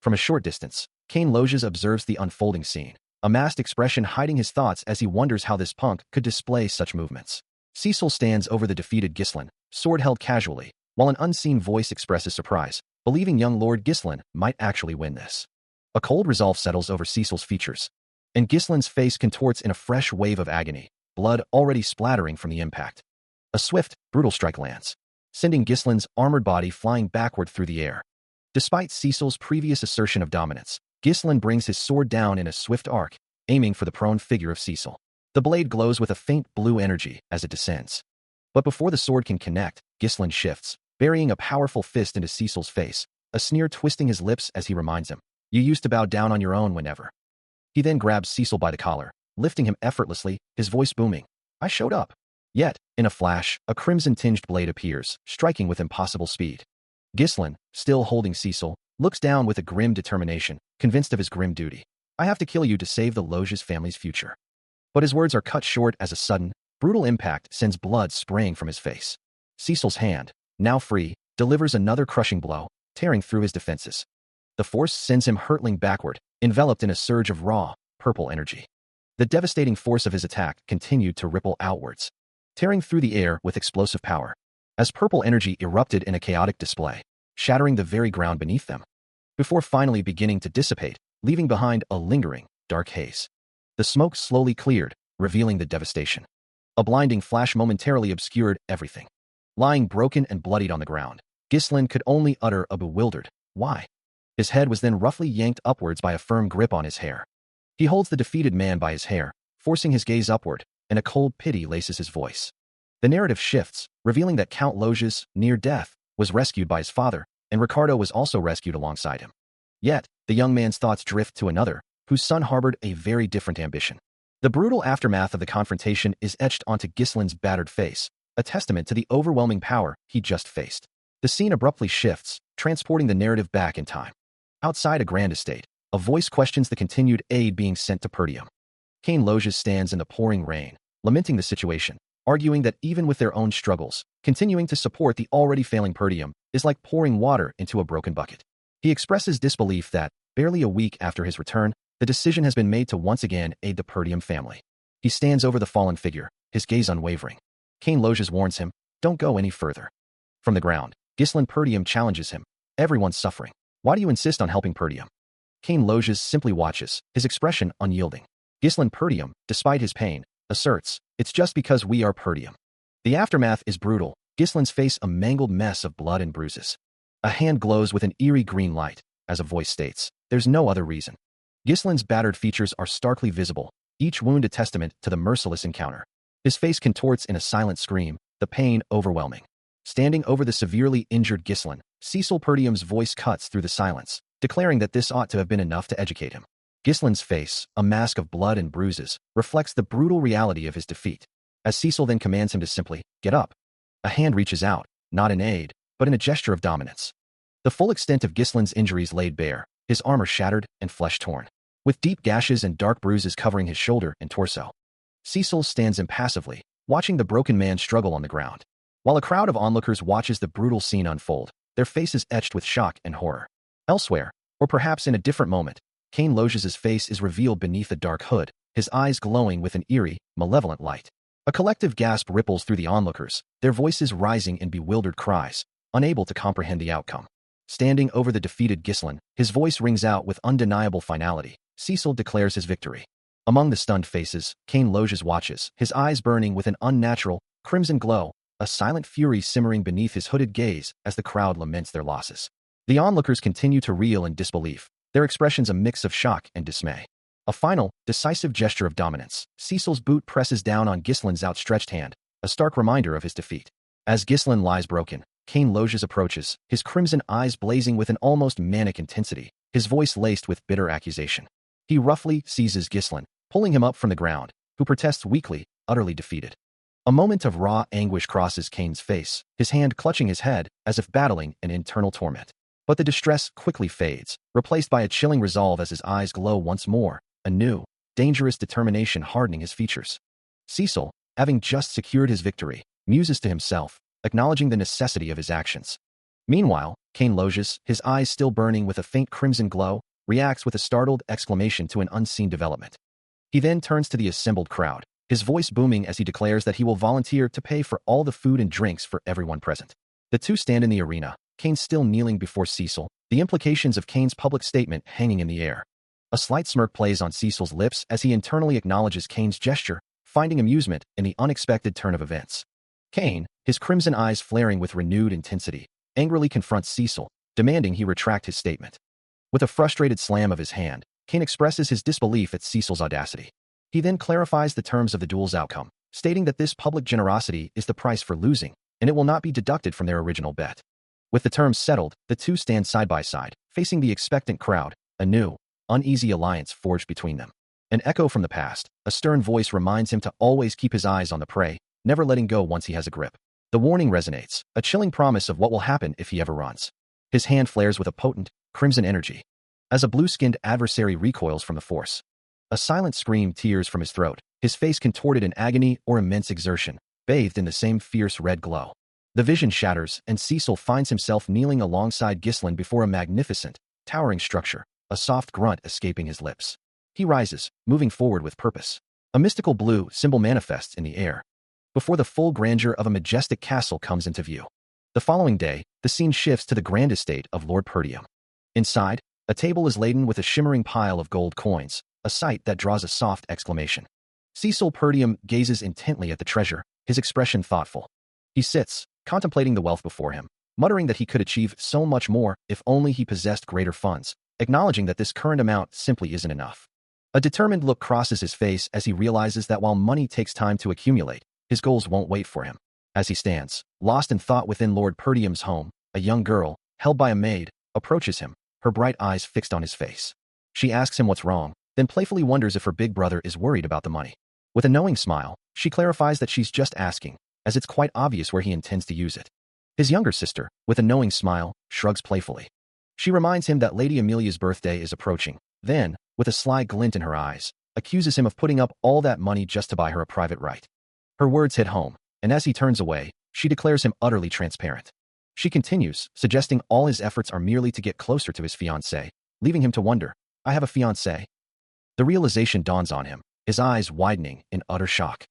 A: From a short distance, Cain Loges observes the unfolding scene, a masked expression hiding his thoughts as he wonders how this punk could display such movements. Cecil stands over the defeated Ghislain, sword held casually, while an unseen voice expresses surprise, believing young Lord Ghislain might actually win this. A cold resolve settles over Cecil's features, and Ghislain's face contorts in a fresh wave of agony, blood already splattering from the impact. A swift, brutal strike lands, sending Ghislain's armored body flying backward through the air. Despite Cecil's previous assertion of dominance, Ghislain brings his sword down in a swift arc, aiming for the prone figure of Cecil. The blade glows with a faint blue energy as it descends. But before the sword can connect, Ghislain shifts, burying a powerful fist into Cecil's face, a sneer twisting his lips as he reminds him, "You used to bow down on your own whenever." He then grabs Cecil by the collar, lifting him effortlessly, his voice booming, "I showed up." Yet, in a flash, a crimson-tinged blade appears, striking with impossible speed. Ghislain, still holding Cecil, looks down with a grim determination, convinced of his grim duty. "I have to kill you to save the Loges family's future." But his words are cut short as a sudden, brutal impact sends blood spraying from his face. Cecil's hand, now free, delivers another crushing blow, tearing through his defenses. The force sends him hurtling backward, enveloped in a surge of raw, purple energy. The devastating force of his attack continued to ripple outwards, tearing through the air with explosive power, as purple energy erupted in a chaotic display, shattering the very ground beneath them, before finally beginning to dissipate, leaving behind a lingering, dark haze. The smoke slowly cleared, revealing the devastation. A blinding flash momentarily obscured everything. Lying broken and bloodied on the ground, Ghislain could only utter a bewildered, "Why?" His head was then roughly yanked upwards by a firm grip on his hair. He holds the defeated man by his hair, forcing his gaze upward, and a cold pity laces his voice. The narrative shifts, revealing that Count Loges, near death, was rescued by his father, and Ricardo was also rescued alongside him. Yet, the young man's thoughts drift to another, whose son harbored a very different ambition. The brutal aftermath of the confrontation is etched onto Ghislain's battered face, a testament to the overwhelming power he just faced. The scene abruptly shifts, transporting the narrative back in time. Outside a grand estate, a voice questions the continued aid being sent to Perdium. Cain Loges stands in the pouring rain, lamenting the situation, arguing that even with their own struggles, continuing to support the already failing Perdium is like pouring water into a broken bucket. He expresses disbelief that, barely a week after his return, the decision has been made to once again aid the Perdium family. He stands over the fallen figure, his gaze unwavering. Cain Loges warns him, "Don't go any further." From the ground, Ghislain Perdium challenges him, "Everyone's suffering. Why do you insist on helping Perdium?" Cain Loges simply watches, his expression unyielding. Ghislain Perdium, despite his pain, asserts, "It's just because we are Perdium." The aftermath is brutal, Ghislain's face a mangled mess of blood and bruises. A hand glows with an eerie green light, as a voice states, "There's no other reason." Ghislain's battered features are starkly visible, each wound a testament to the merciless encounter. His face contorts in a silent scream, the pain overwhelming. Standing over the severely injured Ghislain, Cecil Perdium's voice cuts through the silence, declaring that this ought to have been enough to educate him. Ghislain's face, a mask of blood and bruises, reflects the brutal reality of his defeat. As Cecil then commands him to simply, "Get up." A hand reaches out, not in aid, but in a gesture of dominance. The full extent of Ghislain's injuries laid bare, his armor shattered and flesh torn, with deep gashes and dark bruises covering his shoulder and torso. Cecil stands impassively, watching the broken man struggle on the ground. While a crowd of onlookers watches the brutal scene unfold, their faces etched with shock and horror. Elsewhere, or perhaps in a different moment, Cain Loges' face is revealed beneath a dark hood, his eyes glowing with an eerie, malevolent light. A collective gasp ripples through the onlookers, their voices rising in bewildered cries, unable to comprehend the outcome. Standing over the defeated Ghislain, his voice rings out with undeniable finality. Cecil declares his victory. Among the stunned faces, Kane Loges watches, his eyes burning with an unnatural, crimson glow, a silent fury simmering beneath his hooded gaze as the crowd laments their losses. The onlookers continue to reel in disbelief, their expressions a mix of shock and dismay. A final, decisive gesture of dominance. Cecil's boot presses down on Ghislaine's outstretched hand, a stark reminder of his defeat. As Ghislaine lies broken, Kane Loges approaches, his crimson eyes blazing with an almost manic intensity, his voice laced with bitter accusation. He roughly seizes Ghislaine, pulling him up from the ground, who protests weakly, utterly defeated. A moment of raw anguish crosses Kane's face, his hand clutching his head as if battling an internal torment. But the distress quickly fades, replaced by a chilling resolve as his eyes glow once more, a new, dangerous determination hardening his features. Cecil, having just secured his victory, muses to himself, acknowledging the necessity of his actions. Meanwhile, Kane Loges, his eyes still burning with a faint crimson glow, reacts with a startled exclamation to an unseen development. He then turns to the assembled crowd, his voice booming as he declares that he will volunteer to pay for all the food and drinks for everyone present. The two stand in the arena, Kane still kneeling before Cecil, the implications of Kane's public statement hanging in the air. A slight smirk plays on Cecil's lips as he internally acknowledges Kane's gesture, finding amusement in the unexpected turn of events. Kane, his crimson eyes flaring with renewed intensity, angrily confronts Cecil, demanding he retract his statement. With a frustrated slam of his hand, Kane expresses his disbelief at Cecil's audacity. He then clarifies the terms of the duel's outcome, stating that this public generosity is the price for losing, and it will not be deducted from their original bet. With the terms settled, the two stand side by side, facing the expectant crowd, a new, uneasy alliance forged between them. An echo from the past, a stern voice reminds him to always keep his eyes on the prey, never letting go once he has a grip. The warning resonates, a chilling promise of what will happen if he ever runs. His hand flares with a potent, crimson energy, as a blue-skinned adversary recoils from the force. A silent scream tears from his throat, his face contorted in agony or immense exertion, bathed in the same fierce red glow. The vision shatters, and Cecil finds himself kneeling alongside Ghislaine before a magnificent, towering structure, a soft grunt escaping his lips. He rises, moving forward with purpose. A mystical blue symbol manifests in the air, before the full grandeur of a majestic castle comes into view. The following day, the scene shifts to the grand estate of Lord Perdium. Inside, a table is laden with a shimmering pile of gold coins, a sight that draws a soft exclamation. Cecil Perdium gazes intently at the treasure, his expression thoughtful. He sits, contemplating the wealth before him, muttering that he could achieve so much more if only he possessed greater funds, acknowledging that this current amount simply isn't enough. A determined look crosses his face as he realizes that while money takes time to accumulate, his goals won't wait for him. As he stands, lost in thought within Lord Perdium's home, a young girl, held by a maid, approaches him, her bright eyes fixed on his face. She asks him what's wrong, then playfully wonders if her big brother is worried about the money. With a knowing smile, she clarifies that she's just asking, as it's quite obvious where he intends to use it. His younger sister, with a knowing smile, shrugs playfully. She reminds him that Lady Amelia's birthday is approaching, then, with a sly glint in her eyes, accuses him of putting up all that money just to buy her a private right. Her words hit home, and as he turns away, she declares him utterly transparent. She continues, suggesting all his efforts are merely to get closer to his fiancée, leaving him to wonder, I have a fiancée? The realization dawns on him, his eyes widening in utter shock.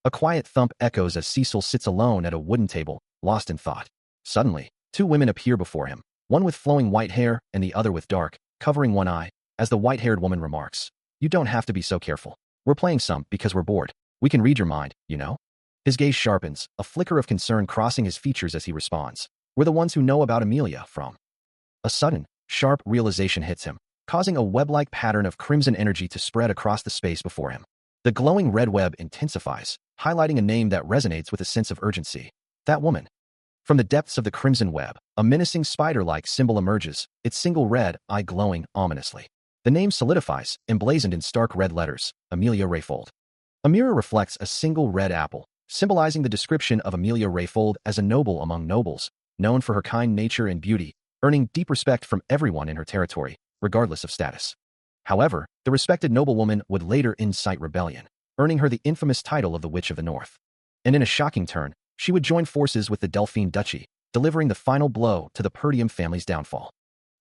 A: A quiet thump echoes as Cecil sits alone at a wooden table, lost in thought. Suddenly, two women appear before him, one with flowing white hair and the other with dark, covering one eye, as the white-haired woman remarks, You don't have to be so careful. We're playing some because we're bored. We can read your mind, you know? His gaze sharpens, a flicker of concern crossing his features as he responds, We're the ones who know about Amelia from. A sudden, sharp realization hits him, causing a web-like pattern of crimson energy to spread across the space before him. The glowing red web intensifies, highlighting a name that resonates with a sense of urgency. That woman. From the depths of the crimson web, a menacing spider-like symbol emerges, its single red eye glowing ominously. The name solidifies, emblazoned in stark red letters, Amelia Rayfold. A mirror reflects a single red apple, symbolizing the description of Amelia Rayfold as a noble among nobles, known for her kind nature and beauty, earning deep respect from everyone in her territory, regardless of status. However, the respected noblewoman would later incite rebellion, earning her the infamous title of the Witch of the North. And in a shocking turn, she would join forces with the Delphine Duchy, delivering the final blow to the Perdium family's downfall.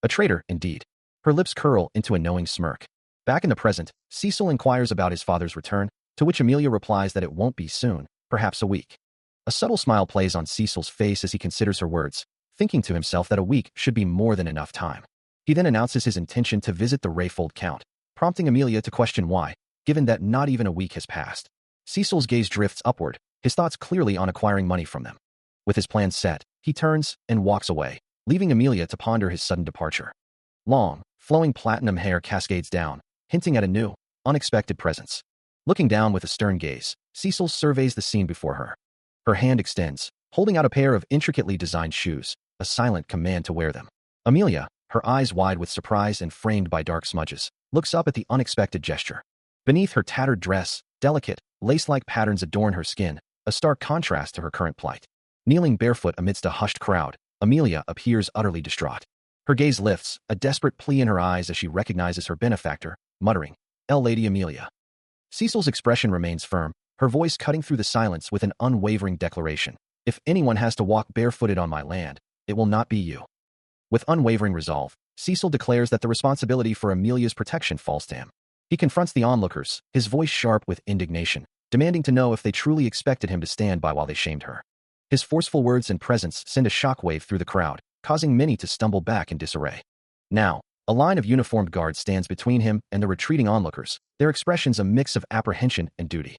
A: A traitor, indeed. Her lips curl into a knowing smirk. Back in the present, Cecil inquires about his father's return, to which Amelia replies that it won't be soon, perhaps a week. A subtle smile plays on Cecil's face as he considers her words, thinking to himself that a week should be more than enough time. He then announces his intention to visit the Rayfold Count, prompting Amelia to question why, given that not even a week has passed. Cecil's gaze drifts upward, his thoughts clearly on acquiring money from them. With his plans set, he turns and walks away, leaving Amelia to ponder his sudden departure. Long, flowing platinum hair cascades down, hinting at a new, unexpected presence. Looking down with a stern gaze, Cecil surveys the scene before her. Her hand extends, holding out a pair of intricately designed shoes, a silent command to wear them. Amelia, her eyes wide with surprise and framed by dark smudges, looks up at the unexpected gesture. Beneath her tattered dress, delicate, lace-like patterns adorn her skin, a stark contrast to her current plight. Kneeling barefoot amidst a hushed crowd, Amelia appears utterly distraught. Her gaze lifts, a desperate plea in her eyes as she recognizes her benefactor, muttering, "Lady Amelia." Cecil's expression remains firm, her voice cutting through the silence with an unwavering declaration. "If anyone has to walk barefooted on my land, it will not be you." With unwavering resolve, Cecil declares that the responsibility for Amelia's protection falls to him. He confronts the onlookers, his voice sharp with indignation, demanding to know if they truly expected him to stand by while they shamed her. His forceful words and presence send a shockwave through the crowd, causing many to stumble back in disarray. Now, a line of uniformed guards stands between him and the retreating onlookers, their expressions a mix of apprehension and duty.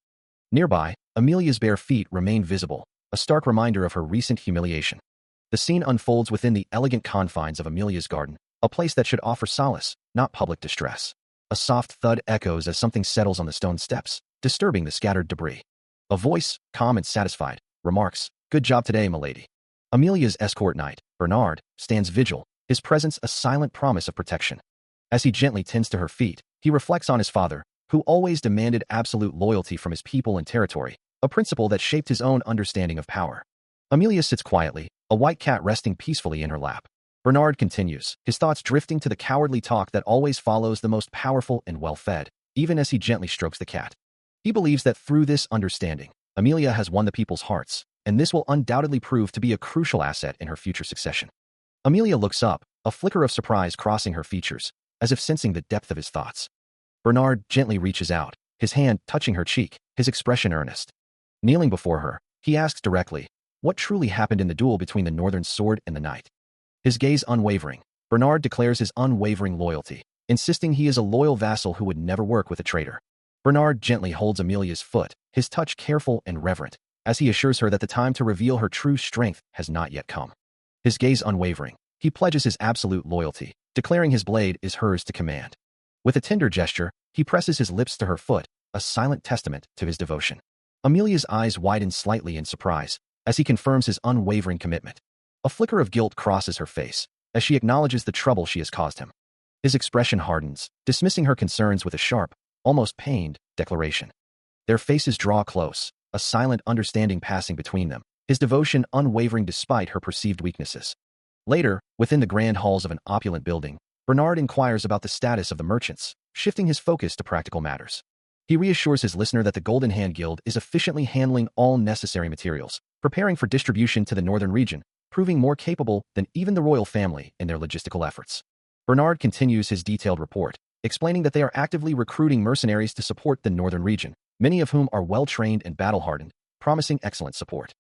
A: Nearby, Amelia's bare feet remain visible, a stark reminder of her recent humiliation. The scene unfolds within the elegant confines of Amelia's garden, a place that should offer solace, not public distress. A soft thud echoes as something settles on the stone steps, disturbing the scattered debris. A voice, calm and satisfied, remarks, "Good job today, milady." Amelia's escort knight, Bernard, stands vigil, his presence a silent promise of protection. As he gently tends to her feet, he reflects on his father, who always demanded absolute loyalty from his people and territory, a principle that shaped his own understanding of power. Amelia sits quietly, a white cat resting peacefully in her lap. Bernard continues, his thoughts drifting to the cowardly talk that always follows the most powerful and well-fed, even as he gently strokes the cat. He believes that through this understanding, Amelia has won the people's hearts, and this will undoubtedly prove to be a crucial asset in her future succession. Amelia looks up, a flicker of surprise crossing her features, as if sensing the depth of his thoughts. Bernard gently reaches out, his hand touching her cheek, his expression earnest. Kneeling before her, he asks directly, what truly happened in the duel between the Northern Sword and the Knight? His gaze unwavering, Bernard declares his unwavering loyalty, insisting he is a loyal vassal who would never work with a traitor. Bernard gently holds Amelia's foot, his touch careful and reverent, as he assures her that the time to reveal her true strength has not yet come. His gaze unwavering, he pledges his absolute loyalty, declaring his blade is hers to command. With a tender gesture, he presses his lips to her foot, a silent testament to his devotion. Amelia's eyes widen slightly in surprise, as he confirms his unwavering commitment. A flicker of guilt crosses her face, as she acknowledges the trouble she has caused him. His expression hardens, dismissing her concerns with a sharp, almost pained, declaration. Their faces draw close, a silent understanding passing between them, his devotion unwavering despite her perceived weaknesses. Later, within the grand halls of an opulent building, Bernard inquires about the status of the merchants, shifting his focus to practical matters. He reassures his listener that the Golden Hand Guild is efficiently handling all necessary materials, preparing for distribution to the northern region, proving more capable than even the royal family in their logistical efforts. Bernard continues his detailed report, explaining that they are actively recruiting mercenaries to support the northern region, many of whom are well-trained and battle-hardened, promising excellent support.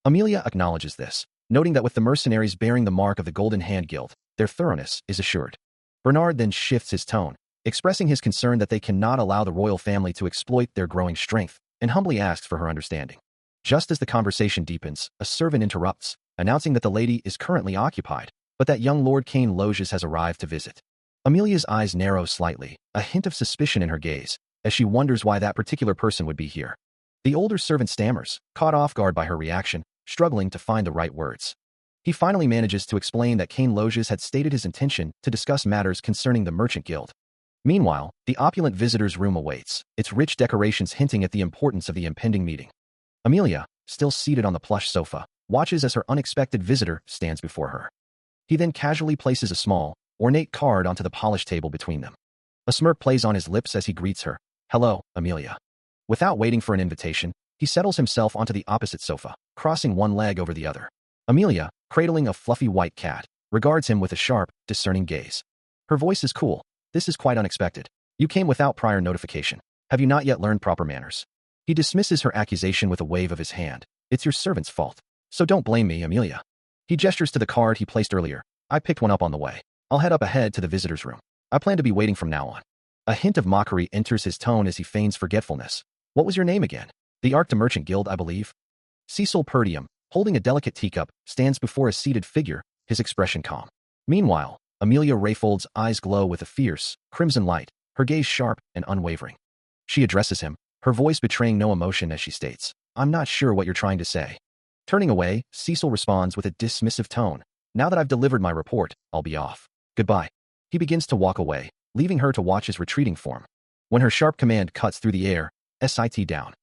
A: Amelia acknowledges this, noting that with the mercenaries bearing the mark of the Golden Hand Guild, their thoroughness is assured. Bernard then shifts his tone, expressing his concern that they cannot allow the royal family to exploit their growing strength, and humbly asks for her understanding. Just as the conversation deepens, a servant interrupts, announcing that the lady is currently occupied, but that young Lord Cain Loges has arrived to visit. Amelia's eyes narrow slightly, a hint of suspicion in her gaze, as she wonders why that particular person would be here. The older servant stammers, caught off guard by her reaction, struggling to find the right words. He finally manages to explain that Cain Loges had stated his intention to discuss matters concerning the Merchant Guild. Meanwhile, the opulent visitor's room awaits, its rich decorations hinting at the importance of the impending meeting. Amelia, still seated on the plush sofa, watches as her unexpected visitor stands before her. He then casually places a small, ornate card onto the polished table between them. A smirk plays on his lips as he greets her. "Hello, Amelia." Without waiting for an invitation, he settles himself onto the opposite sofa, crossing one leg over the other. Amelia, cradling a fluffy white cat, regards him with a sharp, discerning gaze. Her voice is cool. "This is quite unexpected. You came without prior notification. Have you not yet learned proper manners?" He dismisses her accusation with a wave of his hand. "It's your servant's fault. So don't blame me, Amelia." He gestures to the card he placed earlier. "I picked one up on the way. I'll head up ahead to the visitor's room. I plan to be waiting from now on." A hint of mockery enters his tone as he feigns forgetfulness. What was your name again? The Arcta Merchant Guild, I believe. Cecil Perdium, holding a delicate teacup, stands before a seated figure, his expression calm. Meanwhile, Amelia Rayfold's eyes glow with a fierce, crimson light, her gaze sharp and unwavering. She addresses him, her voice betraying no emotion as she states, I'm not sure what you're trying to say. Turning away, Cecil responds with a dismissive tone. Now that I've delivered my report, I'll be off. Goodbye. He begins to walk away, leaving her to watch his retreating form. When her sharp command cuts through the air, sit down.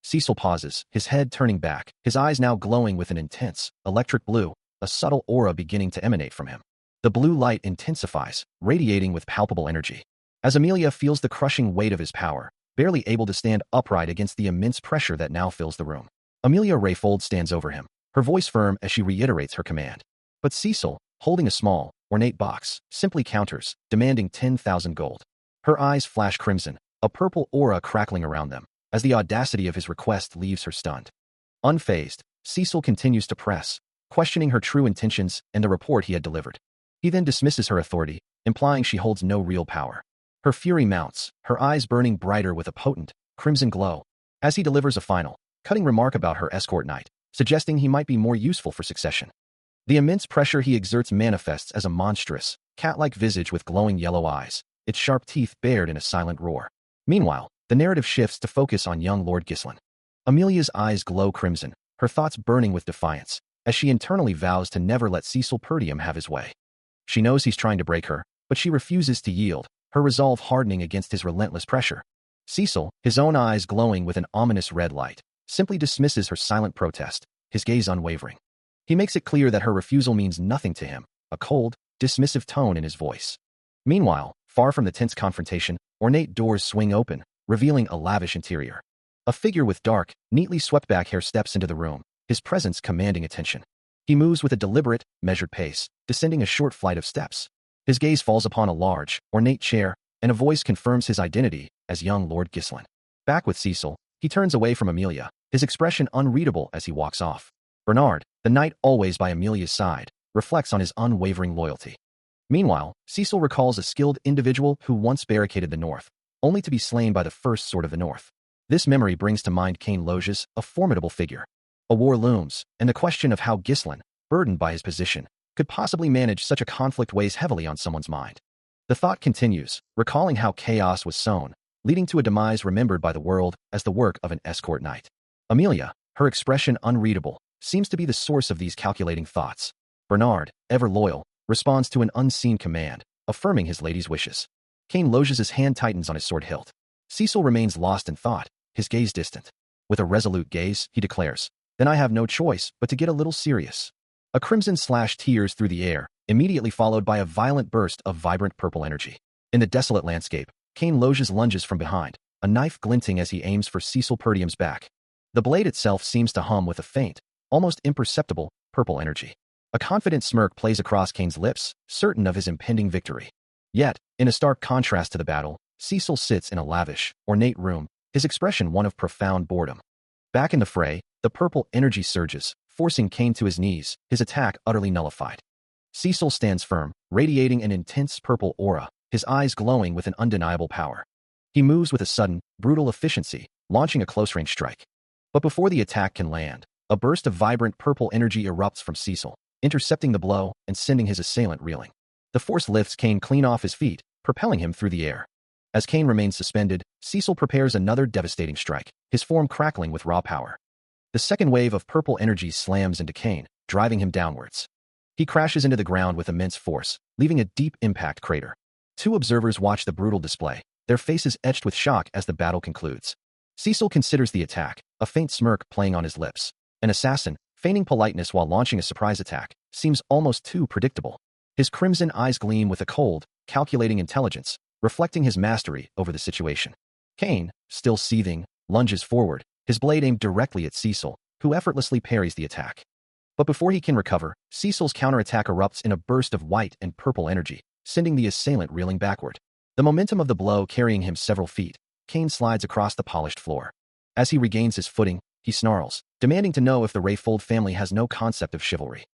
A: Cecil pauses, his head turning back, his eyes now glowing with an intense, electric blue, a subtle aura beginning to emanate from him. The blue light intensifies, radiating with palpable energy. As Amelia feels the crushing weight of his power, barely able to stand upright against the immense pressure that now fills the room. Amelia Rayfold stands over him, her voice firm as she reiterates her command. But Cecil, holding a small, ornate box, simply counters, demanding 10,000 gold. Her eyes flash crimson, a purple aura crackling around them, as the audacity of his request leaves her stunned. Unfazed, Cecil continues to press, questioning her true intentions and the report he had delivered. He then dismisses her authority, implying she holds no real power. Her fury mounts, her eyes burning brighter with a potent, crimson glow, as he delivers a final, cutting remark about her escort knight, suggesting he might be more useful for succession. The immense pressure he exerts manifests as a monstrous, cat-like visage with glowing yellow eyes, its sharp teeth bared in a silent roar. Meanwhile, the narrative shifts to focus on young Lord Ghislain. Amelia's eyes glow crimson, her thoughts burning with defiance, as she internally vows to never let Cecil Perdium have his way. She knows he's trying to break her, but she refuses to yield, her resolve hardening against his relentless pressure. Cecil, his own eyes glowing with an ominous red light, simply dismisses her silent protest, his gaze unwavering. He makes it clear that her refusal means nothing to him, a cold, dismissive tone in his voice. Meanwhile, far from the tense confrontation, ornate doors swing open, revealing a lavish interior. A figure with dark, neatly swept back hair steps into the room, his presence commanding attention. He moves with a deliberate, measured pace, descending a short flight of steps. His gaze falls upon a large, ornate chair, and a voice confirms his identity as young Lord Ghislain. Back with Cecil, he turns away from Amelia, his expression unreadable as he walks off. Bernard, the knight always by Amelia's side, reflects on his unwavering loyalty. Meanwhile, Cecil recalls a skilled individual who once barricaded the north, only to be slain by the first sword of the north. This memory brings to mind Cain Loges, a formidable figure. A war looms, and the question of how Ghislain, burdened by his position, could possibly manage such a conflict weighs heavily on someone's mind. The thought continues, recalling how chaos was sown, leading to a demise remembered by the world as the work of an escort knight. Amelia, her expression unreadable, seems to be the source of these calculating thoughts. Bernard, ever loyal, responds to an unseen command, affirming his lady's wishes. Cain Loges' hand tightens on his sword hilt. Cecil remains lost in thought, his gaze distant. With a resolute gaze, he declares, Then I have no choice but to get a little serious. A crimson slash tears through the air, immediately followed by a violent burst of vibrant purple energy. In the desolate landscape, Cain Loges lunges from behind, a knife glinting as he aims for Cecil Perdium's back. The blade itself seems to hum with a faint, almost imperceptible, purple energy. A confident smirk plays across Cain's lips, certain of his impending victory. Yet, in a stark contrast to the battle, Cecil sits in a lavish, ornate room, his expression one of profound boredom. Back in the fray, the purple energy surges, forcing Cain to his knees, his attack utterly nullified. Cecil stands firm, radiating an intense purple aura, his eyes glowing with an undeniable power. He moves with a sudden, brutal efficiency, launching a close-range strike. But before the attack can land, a burst of vibrant purple energy erupts from Cecil, intercepting the blow and sending his assailant reeling. The force lifts Cain clean off his feet, propelling him through the air. As Cain remains suspended, Cecil prepares another devastating strike, his form crackling with raw power. The second wave of purple energy slams into Cain, driving him downwards. He crashes into the ground with immense force, leaving a deep impact crater. Two observers watch the brutal display, their faces etched with shock as the battle concludes. Cecil considers the attack, a faint smirk playing on his lips. An assassin, feigning politeness while launching a surprise attack, seems almost too predictable. His crimson eyes gleam with a cold, calculating intelligence, reflecting his mastery over the situation. Cain, still seething, lunges forward, his blade aimed directly at Cecil, who effortlessly parries the attack. But before he can recover, Cecil's counterattack erupts in a burst of white and purple energy, sending the assailant reeling backward. The momentum of the blow carrying him several feet, Cain slides across the polished floor. As he regains his footing, he snarls, demanding to know if the Rayfold family has no concept of chivalry.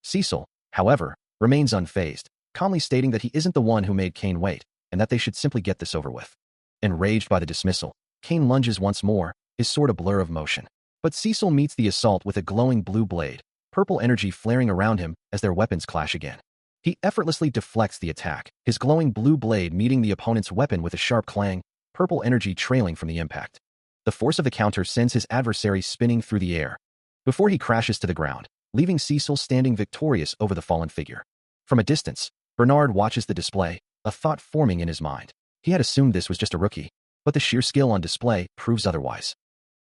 A: Cecil, however, remains unfazed, calmly stating that he isn't the one who made Cain wait, and that they should simply get this over with. Enraged by the dismissal, Kane lunges once more, his sword a blur of motion. But Cecil meets the assault with a glowing blue blade, purple energy flaring around him as their weapons clash again. He effortlessly deflects the attack, his glowing blue blade meeting the opponent's weapon with a sharp clang, purple energy trailing from the impact. The force of the counter sends his adversary spinning through the air, before he crashes to the ground, leaving Cecil standing victorious over the fallen figure. From a distance, Bernard watches the display, a thought forming in his mind. He had assumed this was just a rookie, but the sheer skill on display proves otherwise.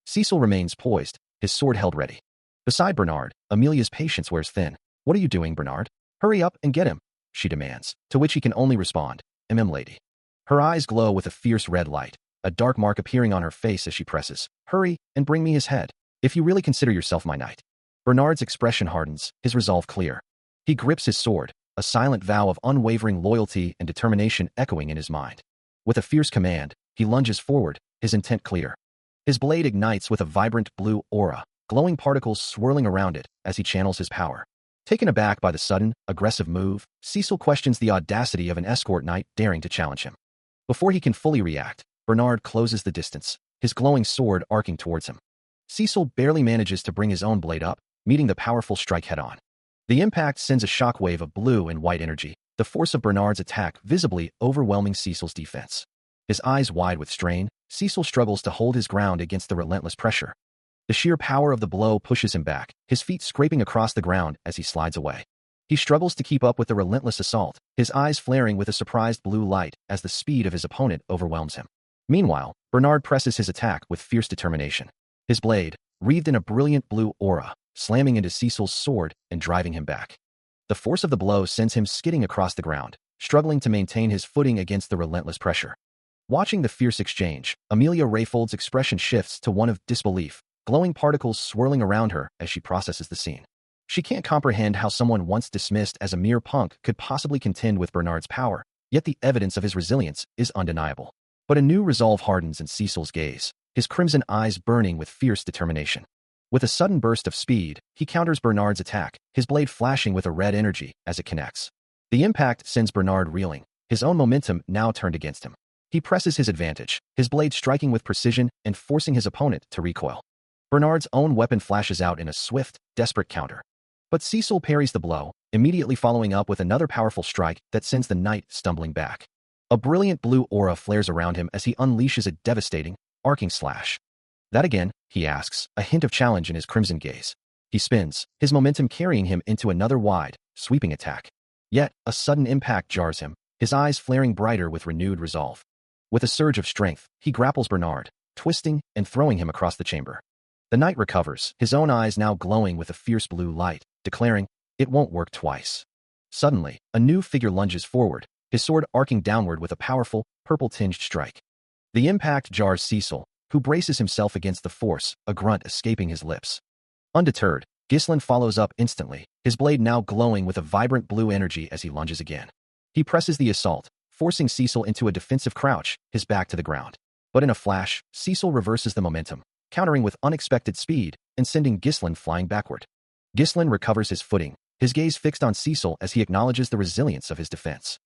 A: Cecil remains poised, his sword held ready. Beside Bernard, Amelia's patience wears thin. "What are you doing, Bernard? Hurry up and get him," she demands, to which he can only respond, lady." Her eyes glow with a fierce red light, a dark mark appearing on her face as she presses, "Hurry and bring me his head, if you really consider yourself my knight." Bernard's expression hardens, his resolve clear. He grips his sword, a silent vow of unwavering loyalty and determination echoing in his mind. With a fierce command, he lunges forward, his intent clear. His blade ignites with a vibrant blue aura, glowing particles swirling around it as he channels his power. Taken aback by the sudden, aggressive move, Cecil questions the audacity of an escort knight daring to challenge him. Before he can fully react, Bernard closes the distance, his glowing sword arcing towards him. Cecil barely manages to bring his own blade up, meeting the powerful strike head-on. The impact sends a shockwave of blue and white energy, the force of Bernard's attack visibly overwhelming Cecil's defense. His eyes wide with strain, Cecil struggles to hold his ground against the relentless pressure. The sheer power of the blow pushes him back, his feet scraping across the ground as he slides away. He struggles to keep up with the relentless assault, his eyes flaring with a surprised blue light as the speed of his opponent overwhelms him. Meanwhile, Bernard presses his attack with fierce determination. His blade, wreathed in a brilliant blue aura, slamming into Cecil's sword and driving him back. The force of the blow sends him skidding across the ground, struggling to maintain his footing against the relentless pressure. Watching the fierce exchange, Amelia Rayfold's expression shifts to one of disbelief, glowing particles swirling around her as she processes the scene. She can't comprehend how someone once dismissed as a mere punk could possibly contend with Bernard's power, yet the evidence of his resilience is undeniable. But a new resolve hardens in Cecil's gaze, his crimson eyes burning with fierce determination. With a sudden burst of speed, he counters Bernard's attack, his blade flashing with a red energy as it connects. The impact sends Bernard reeling, his own momentum now turned against him. He presses his advantage, his blade striking with precision and forcing his opponent to recoil. Bernard's own weapon flashes out in a swift, desperate counter. But Cecil parries the blow, immediately following up with another powerful strike that sends the knight stumbling back. A brilliant blue aura flares around him as he unleashes a devastating, arcing slash. "That again?" he asks, a hint of challenge in his crimson gaze. He spins, his momentum carrying him into another wide, sweeping attack. Yet, a sudden impact jars him, his eyes flaring brighter with renewed resolve. With a surge of strength, he grapples Bernard, twisting and throwing him across the chamber. The knight recovers, his own eyes now glowing with a fierce blue light, declaring, "It won't work twice." Suddenly, a new figure lunges forward, his sword arcing downward with a powerful, purple-tinged strike. The impact jars Cecil, who braces himself against the force, a grunt escaping his lips. Undeterred, Ghislain follows up instantly, his blade now glowing with a vibrant blue energy as he lunges again. He presses the assault, forcing Cecil into a defensive crouch, his back to the ground. But in a flash, Cecil reverses the momentum, countering with unexpected speed and sending Ghislain flying backward. Ghislain recovers his footing, his gaze fixed on Cecil as he acknowledges the resilience of his defense.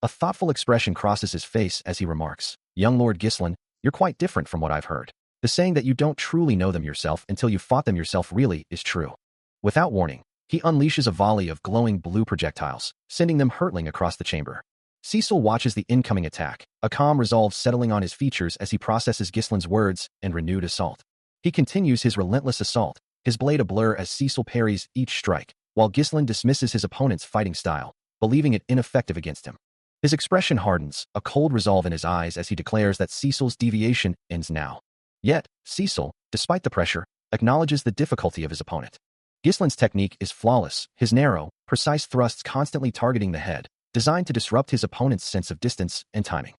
A: A thoughtful expression crosses his face as he remarks, "Young Lord Ghislain, you're quite different from what I've heard. The saying that you don't truly know them yourself until you've fought them yourself really is true." Without warning, he unleashes a volley of glowing blue projectiles, sending them hurtling across the chamber. Cecil watches the incoming attack, a calm resolve settling on his features as he processes Ghislain's words and renewed assault. He continues his relentless assault, his blade a blur as Cecil parries each strike, while Ghislain dismisses his opponent's fighting style, believing it ineffective against him. His expression hardens, a cold resolve in his eyes as he declares that Cecil's deviation ends now. Yet, Cecil, despite the pressure, acknowledges the difficulty of his opponent. Ghislain's technique is flawless, his narrow, precise thrusts constantly targeting the head, designed to disrupt his opponent's sense of distance and timing.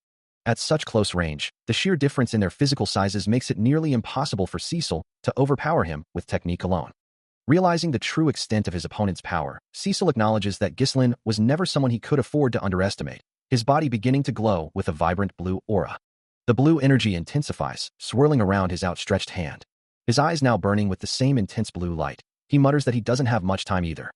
A: At such close range, the sheer difference in their physical sizes makes it nearly impossible for Cecil to overpower him with technique alone. Realizing the true extent of his opponent's power, Cecil acknowledges that Ghislain was never someone he could afford to underestimate, his body beginning to glow with a vibrant blue aura. The blue energy intensifies, swirling around his outstretched hand. His eyes now burning with the same intense blue light, he mutters that he doesn't have much time either.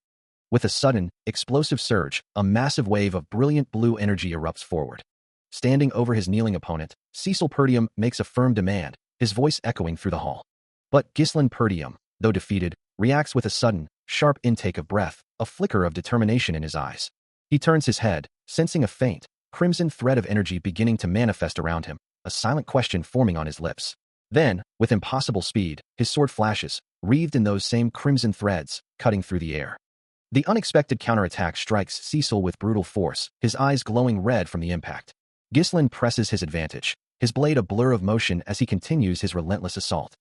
A: With a sudden, explosive surge, a massive wave of brilliant blue energy erupts forward. Standing over his kneeling opponent, Cecil Perdium makes a firm demand, his voice echoing through the hall. But Ghislain Perdium, though defeated, reacts with a sudden, sharp intake of breath, a flicker of determination in his eyes. He turns his head, sensing a faint, crimson thread of energy beginning to manifest around him, a silent question forming on his lips. Then, with impossible speed, his sword flashes, wreathed in those same crimson threads, cutting through the air. The unexpected counterattack strikes Cecil with brutal force, his eyes glowing red from the impact. Ghislain presses his advantage, his blade a blur of motion as he continues his relentless assault.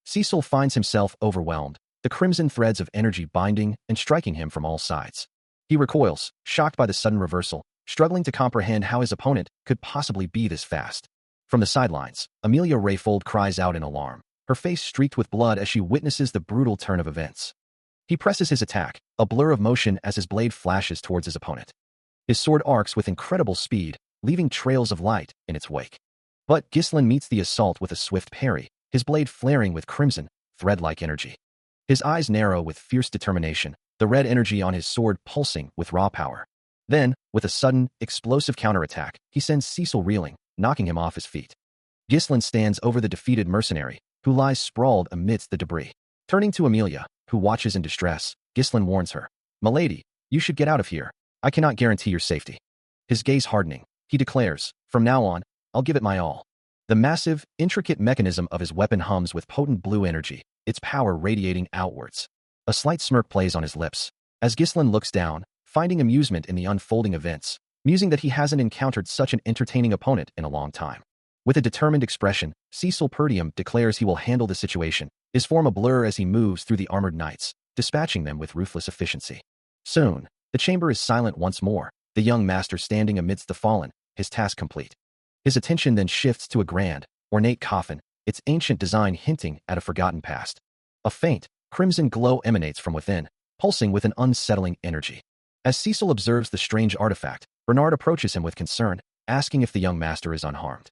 A: Cecil finds himself overwhelmed, the crimson threads of energy binding and striking him from all sides. He recoils, shocked by the sudden reversal, struggling to comprehend how his opponent could possibly be this fast. From the sidelines, Amelia Rayfold cries out in alarm, her face streaked with blood as she witnesses the brutal turn of events. He presses his attack, a blur of motion as his blade flashes towards his opponent. His sword arcs with incredible speed, leaving trails of light in its wake. But Ghislain meets the assault with a swift parry, his blade flaring with crimson, thread-like energy. His eyes narrow with fierce determination, the red energy on his sword pulsing with raw power. Then, with a sudden, explosive counterattack, he sends Cecil reeling, knocking him off his feet. Ghislain stands over the defeated mercenary, who lies sprawled amidst the debris. Turning to Amelia, who watches in distress, Ghislain warns her, "Milady, you should get out of here. I cannot guarantee your safety." His gaze hardening, he declares, "From now on, I'll give it my all." The massive, intricate mechanism of his weapon hums with potent blue energy, its power radiating outwards. A slight smirk plays on his lips, as Ghislain looks down, finding amusement in the unfolding events, musing that he hasn't encountered such an entertaining opponent in a long time. With a determined expression, Cecil Perdium declares he will handle the situation, his form a blur as he moves through the armored knights, dispatching them with ruthless efficiency. Soon, the chamber is silent once more, the young master standing amidst the fallen, his task complete. His attention then shifts to a grand, ornate coffin, its ancient design hinting at a forgotten past. A faint, crimson glow emanates from within, pulsing with an unsettling energy. As Cecil observes the strange artifact, Bernard approaches him with concern, asking if the young master is unharmed.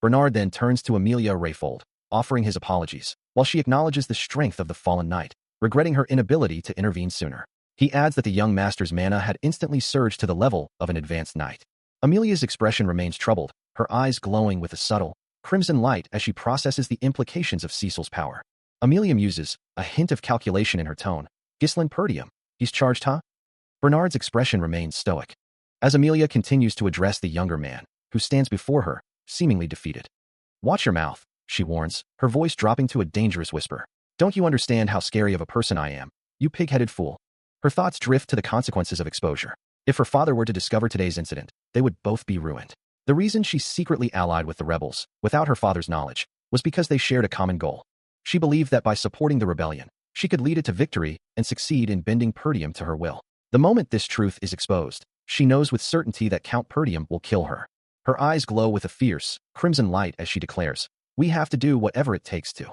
A: Bernard then turns to Amelia Rayfold, offering his apologies, while she acknowledges the strength of the fallen knight, regretting her inability to intervene sooner. He adds that the young master's mana had instantly surged to the level of an advanced knight. Amelia's expression remains troubled, her eyes glowing with a subtle, crimson light as she processes the implications of Cecil's power. Amelia muses, a hint of calculation in her tone. "Ghislain Perdium, he's charged, huh?" Bernard's expression remains stoic, as Amelia continues to address the younger man, who stands before her, seemingly defeated. "Watch your mouth," she warns, her voice dropping to a dangerous whisper. "Don't you understand how scary of a person I am, you pig-headed fool?" Her thoughts drift to the consequences of exposure. If her father were to discover today's incident, they would both be ruined. The reason she secretly allied with the rebels, without her father's knowledge, was because they shared a common goal. She believed that by supporting the rebellion, she could lead it to victory and succeed in bending Perdium to her will. The moment this truth is exposed, she knows with certainty that Count Perdium will kill her. Her eyes glow with a fierce, crimson light as she declares, "We have to do whatever it takes to."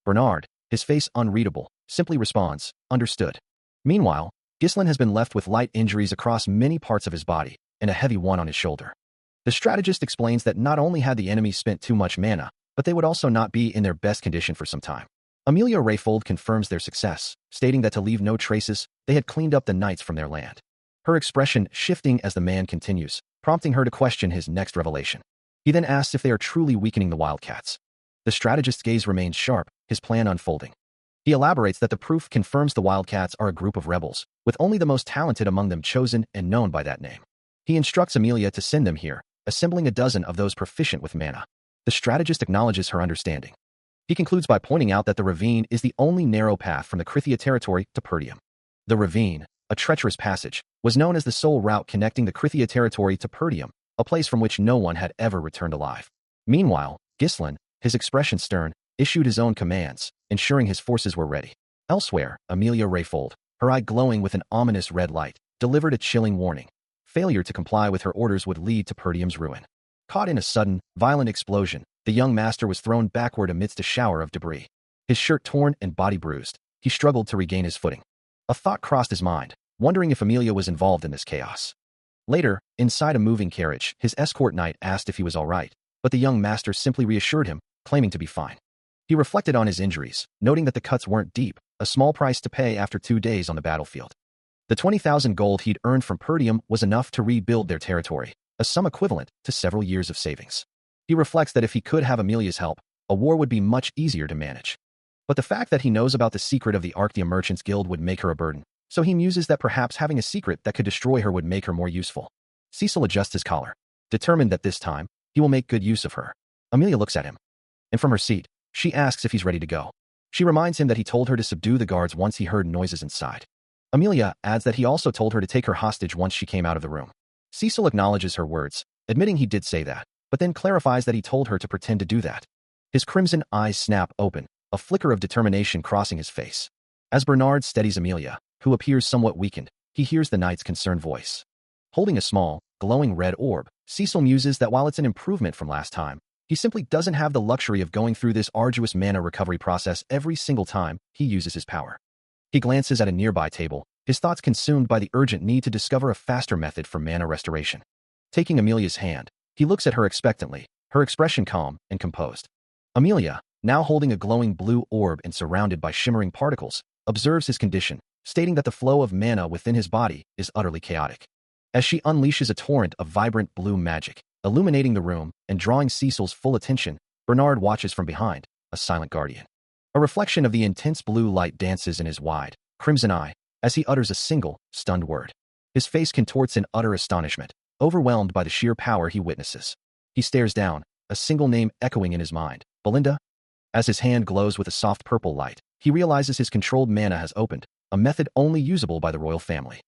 A: Bernard, his face unreadable, simply responds, "Understood." Meanwhile, Ghislain has been left with light injuries across many parts of his body, and a heavy one on his shoulder. The strategist explains that not only had the enemy spent too much mana, but they would also not be in their best condition for some time. Amelia Rayfold confirms their success, stating that to leave no traces, they had cleaned up the knights from their land. Her expression shifting as the man continues, prompting her to question his next revelation. He then asks if they are truly weakening the Wildcats. The strategist's gaze remains sharp, his plan unfolding. He elaborates that the proof confirms the Wildcats are a group of rebels, with only the most talented among them chosen and known by that name. He instructs Amelia to send them here, assembling a dozen of those proficient with mana. The strategist acknowledges her understanding. He concludes by pointing out that the ravine is the only narrow path from the Krithia territory to Perdium. The ravine, a treacherous passage, was known as the sole route connecting the Krithia territory to Perdium, a place from which no one had ever returned alive. Meanwhile, Ghislain, his expression stern, issued his own commands, ensuring his forces were ready. Elsewhere, Amelia Rayfold, her eye glowing with an ominous red light, delivered a chilling warning. Failure to comply with her orders would lead to Perdium's ruin. Caught in a sudden, violent explosion, the young master was thrown backward amidst a shower of debris. His shirt torn and body bruised, he struggled to regain his footing. A thought crossed his mind, wondering if Amelia was involved in this chaos. Later, inside a moving carriage, his escort knight asked if he was all right, but the young master simply reassured him, claiming to be fine. He reflected on his injuries, noting that the cuts weren't deep, a small price to pay after 2 days on the battlefield. The 20,000 gold he'd earned from Perdium was enough to rebuild their territory, a sum equivalent to several years of savings. He reflects that if he could have Amelia's help, a war would be much easier to manage. But the fact that he knows about the secret of the Arctia Merchants Guild would make her a burden, so he muses that perhaps having a secret that could destroy her would make her more useful. Cecil adjusts his collar, determined that this time, he will make good use of her. Amelia looks at him, and from her seat, she asks if he's ready to go. She reminds him that he told her to subdue the guards once he heard noises inside. Amelia adds that he also told her to take her hostage once she came out of the room. Cecil acknowledges her words, admitting he did say that, but then clarifies that he told her to pretend to do that. His crimson eyes snap open, a flicker of determination crossing his face. As Bernard steadies Amelia, who appears somewhat weakened, he hears the knight's concerned voice. Holding a small, glowing red orb, Cecil muses that while it's an improvement from last time, he simply doesn't have the luxury of going through this arduous mana recovery process every single time he uses his power. He glances at a nearby table, his thoughts consumed by the urgent need to discover a faster method for mana restoration. Taking Amelia's hand, he looks at her expectantly, her expression calm and composed. Amelia, now holding a glowing blue orb and surrounded by shimmering particles, observes his condition, stating that the flow of mana within his body is utterly chaotic. As she unleashes a torrent of vibrant blue magic, illuminating the room and drawing Cecil's full attention, Bernard watches from behind, a silent guardian. A reflection of the intense blue light dances in his wide, crimson eye as he utters a single, stunned word. His face contorts in utter astonishment, overwhelmed by the sheer power he witnesses. He stares down, a single name echoing in his mind, Belinda. As his hand glows with a soft purple light, he realizes his controlled mana has opened, a method only usable by the royal family.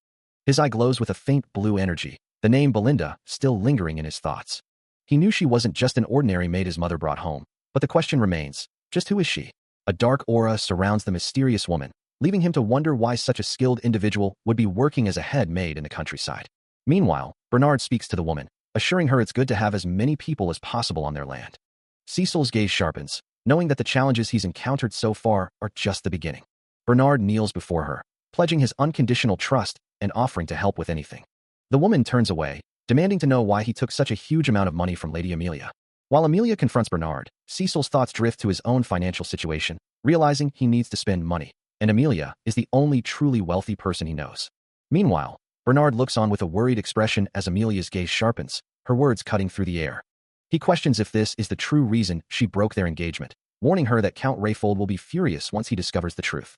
A: His eye glows with a faint blue energy, the name Belinda still lingering in his thoughts. He knew she wasn't just an ordinary maid his mother brought home, but the question remains, just who is she? A dark aura surrounds the mysterious woman, leaving him to wonder why such a skilled individual would be working as a head maid in the countryside. Meanwhile, Bernard speaks to the woman, assuring her it's good to have as many people as possible on their land. Cecil's gaze sharpens, knowing that the challenges he's encountered so far are just the beginning. Bernard kneels before her, pledging his unconditional trust and offering to help with anything. The woman turns away, demanding to know why he took such a huge amount of money from Lady Amelia. While Amelia confronts Bernard, Cecil's thoughts drift to his own financial situation, realizing he needs to spend money, and Amelia is the only truly wealthy person he knows. Meanwhile, Bernard looks on with a worried expression as Amelia's gaze sharpens, her words cutting through the air. He questions if this is the true reason she broke their engagement, warning her that Count Rayfold will be furious once he discovers the truth.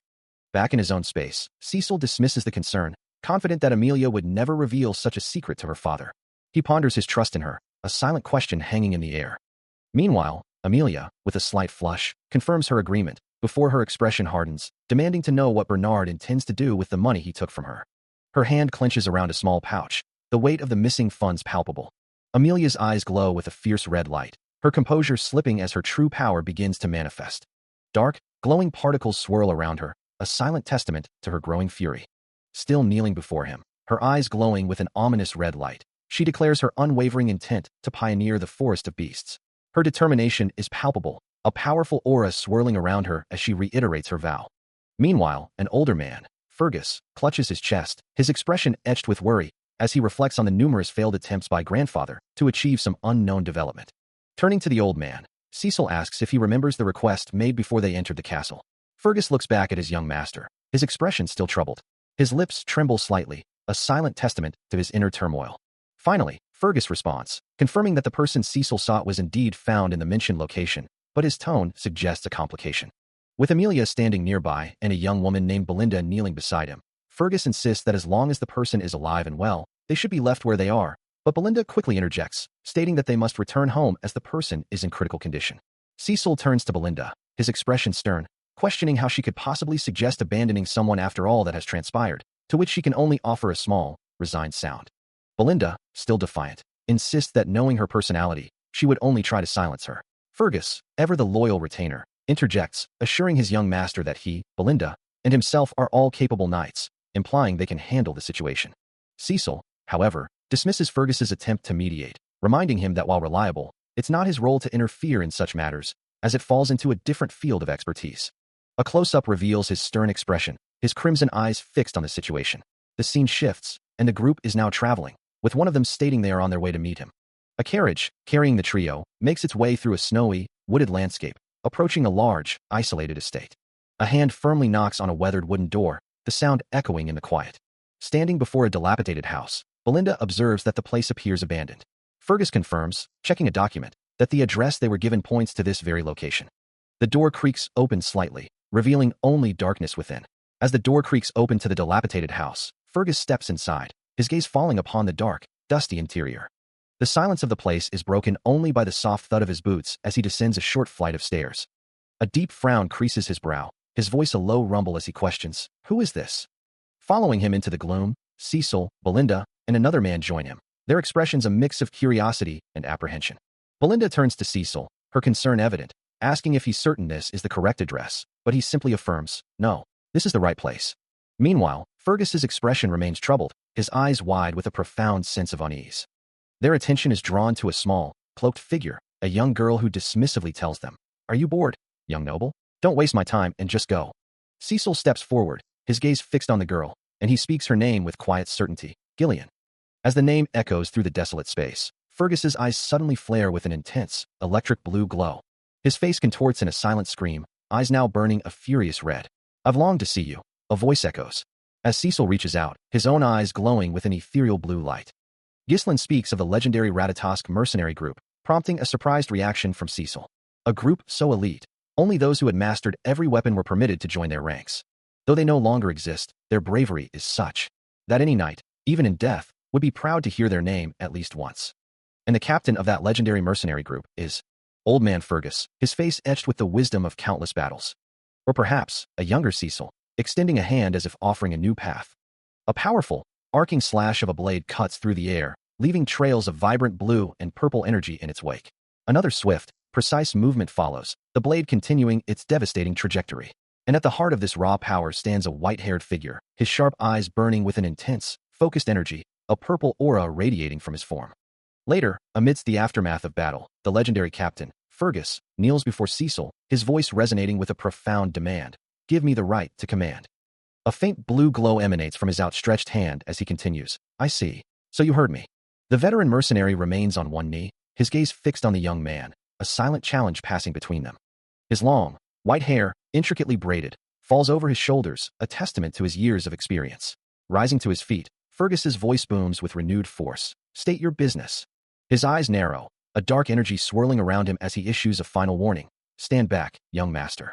A: Back in his own space, Cecil dismisses the concern, confident that Amelia would never reveal such a secret to her father. He ponders his trust in her, a silent question hanging in the air. Meanwhile, Amelia, with a slight flush, confirms her agreement, before her expression hardens, demanding to know what Bernard intends to do with the money he took from her. Her hand clenches around a small pouch, the weight of the missing funds palpable. Amelia's eyes glow with a fierce red light, her composure slipping as her true power begins to manifest. Dark, glowing particles swirl around her, a silent testament to her growing fury. Still kneeling before him, her eyes glowing with an ominous red light, she declares her unwavering intent to pioneer the forest of beasts. Her determination is palpable, a powerful aura swirling around her as she reiterates her vow. Meanwhile, an older man, Fergus, clutches his chest, his expression etched with worry, as he reflects on the numerous failed attempts by grandfather to achieve some unknown development. Turning to the old man, Cecil asks if he remembers the request made before they entered the castle. Fergus looks back at his young master, his expression still troubled. His lips tremble slightly, a silent testament to his inner turmoil. Finally, Fergus responds, confirming that the person Cecil sought was indeed found in the mentioned location, but his tone suggests a complication. With Amelia standing nearby and a young woman named Belinda kneeling beside him, Fergus insists that as long as the person is alive and well, they should be left where they are, but Belinda quickly interjects, stating that they must return home as the person is in critical condition. Cecil turns to Belinda, his expression stern, questioning how she could possibly suggest abandoning someone after all that has transpired, to which she can only offer a small, resigned sound. Belinda, still defiant, insists that knowing her personality, she would only try to silence her. Fergus, ever the loyal retainer, interjects, assuring his young master that he, Belinda, and himself are all capable knights, implying they can handle the situation. Cecil, however, dismisses Fergus's attempt to mediate, reminding him that while reliable, it's not his role to interfere in such matters, as it falls into a different field of expertise. A close-up reveals his stern expression, his crimson eyes fixed on the situation. The scene shifts, and the group is now traveling, with one of them stating they are on their way to meet him. A carriage, carrying the trio, makes its way through a snowy, wooded landscape, approaching a large, isolated estate. A hand firmly knocks on a weathered wooden door, the sound echoing in the quiet. Standing before a dilapidated house, Belinda observes that the place appears abandoned. Fergus confirms, checking a document, that the address they were given points to this very location. The door creaks open slightly, revealing only darkness within. As the door creaks open to the dilapidated house, Fergus steps inside, his gaze falling upon the dark, dusty interior. The silence of the place is broken only by the soft thud of his boots as he descends a short flight of stairs. A deep frown creases his brow, his voice a low rumble as he questions, "Who is this?" Following him into the gloom, Cecil, Belinda, and another man join him, their expressions a mix of curiosity and apprehension. Belinda turns to Cecil, her concern evident, asking if he's certain this is the correct address, but he simply affirms, "No, this is the right place." Meanwhile, Fergus's expression remains troubled, his eyes wide with a profound sense of unease. Their attention is drawn to a small, cloaked figure, a young girl who dismissively tells them, "Are you bored, young noble? Don't waste my time and just go." Cecil steps forward, his gaze fixed on the girl, and he speaks her name with quiet certainty, Gillian. As the name echoes through the desolate space, Fergus's eyes suddenly flare with an intense, electric blue glow. His face contorts in a silent scream, eyes now burning a furious red. "I've longed to see you," a voice echoes. As Cecil reaches out, his own eyes glowing with an ethereal blue light. Ghislain speaks of the legendary Ratatosk mercenary group, prompting a surprised reaction from Cecil. A group so elite, only those who had mastered every weapon were permitted to join their ranks. Though they no longer exist, their bravery is such that any knight, even in death, would be proud to hear their name at least once. And the captain of that legendary mercenary group is Old Man Fergus, his face etched with the wisdom of countless battles. Or perhaps, a younger Cecil, extending a hand as if offering a new path. A powerful, arcing slash of a blade cuts through the air, leaving trails of vibrant blue and purple energy in its wake. Another swift, precise movement follows, the blade continuing its devastating trajectory. And at the heart of this raw power stands a white-haired figure, his sharp eyes burning with an intense, focused energy, a purple aura radiating from his form. Later, amidst the aftermath of battle, the legendary captain, Fergus, kneels before Cecil, his voice resonating with a profound demand, "Give me the right to command." A faint blue glow emanates from his outstretched hand as he continues, "I see. So you heard me." The veteran mercenary remains on one knee, his gaze fixed on the young man, a silent challenge passing between them. His long, white hair, intricately braided, falls over his shoulders, a testament to his years of experience. Rising to his feet, Fergus's voice booms with renewed force, "State your business." His eyes narrow, a dark energy swirling around him as he issues a final warning, "Stand back, young master."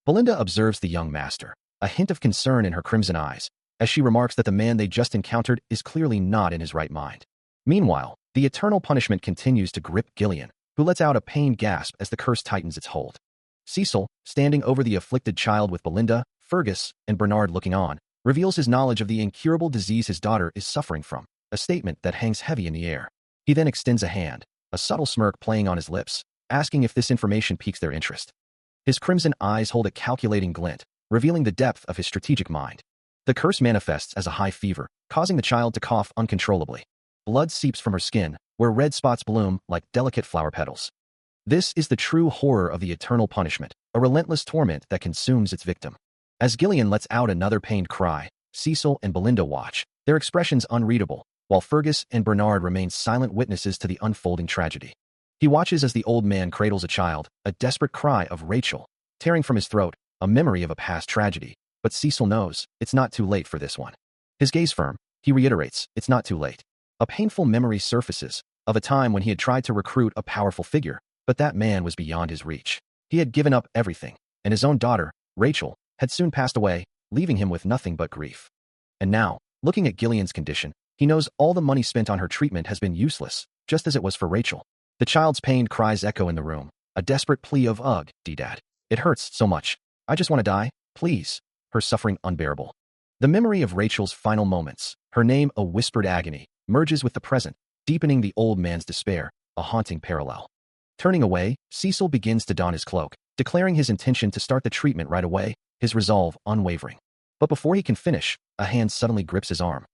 A: Belinda observes the young master, a hint of concern in her crimson eyes, as she remarks that the man they just encountered is clearly not in his right mind. Meanwhile, the eternal punishment continues to grip Gillian, who lets out a pained gasp as the curse tightens its hold. Cecil, standing over the afflicted child with Belinda, Fergus, and Bernard looking on, reveals his knowledge of the incurable disease his daughter is suffering from, a statement that hangs heavy in the air. He then extends a hand, a subtle smirk playing on his lips, asking if this information piques their interest. His crimson eyes hold a calculating glint, revealing the depth of his strategic mind. The curse manifests as a high fever, causing the child to cough uncontrollably. Blood seeps from her skin, where red spots bloom like delicate flower petals. This is the true horror of the eternal punishment, a relentless torment that consumes its victim. As Gillian lets out another pained cry, Cecil and Belinda watch, their expressions unreadable, while Fergus and Bernard remain silent witnesses to the unfolding tragedy. He watches as the old man cradles a child, a desperate cry of Rachel, tearing from his throat, a memory of a past tragedy. But Cecil knows, it's not too late for this one. His gaze firm, he reiterates, "It's not too late." A painful memory surfaces, of a time when he had tried to recruit a powerful figure, but that man was beyond his reach. He had given up everything, and his own daughter, Rachel, had soon passed away, leaving him with nothing but grief. And now, looking at Gillian's condition, he knows all the money spent on her treatment has been useless, just as it was for Rachel. The child's pained cries echo in the room, a desperate plea of, "Ugh, Dad. It hurts so much. I just want to die, please." Her suffering unbearable. The memory of Rachel's final moments, her name a whispered agony, merges with the present, deepening the old man's despair, a haunting parallel. Turning away, Cecil begins to don his cloak, declaring his intention to start the treatment right away, his resolve unwavering. But before he can finish, a hand suddenly grips his arm.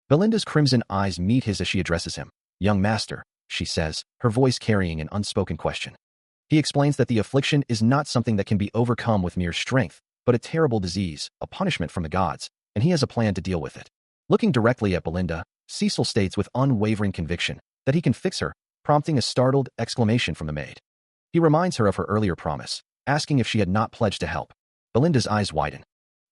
A: Belinda's crimson eyes meet his as she addresses him. "Young master," she says, her voice carrying an unspoken question. He explains that the affliction is not something that can be overcome with mere strength, but a terrible disease, a punishment from the gods, and he has a plan to deal with it. Looking directly at Belinda, Cecil states with unwavering conviction that he can fix her, prompting a startled exclamation from the maid. He reminds her of her earlier promise, asking if she had not pledged to help. Belinda's eyes widen,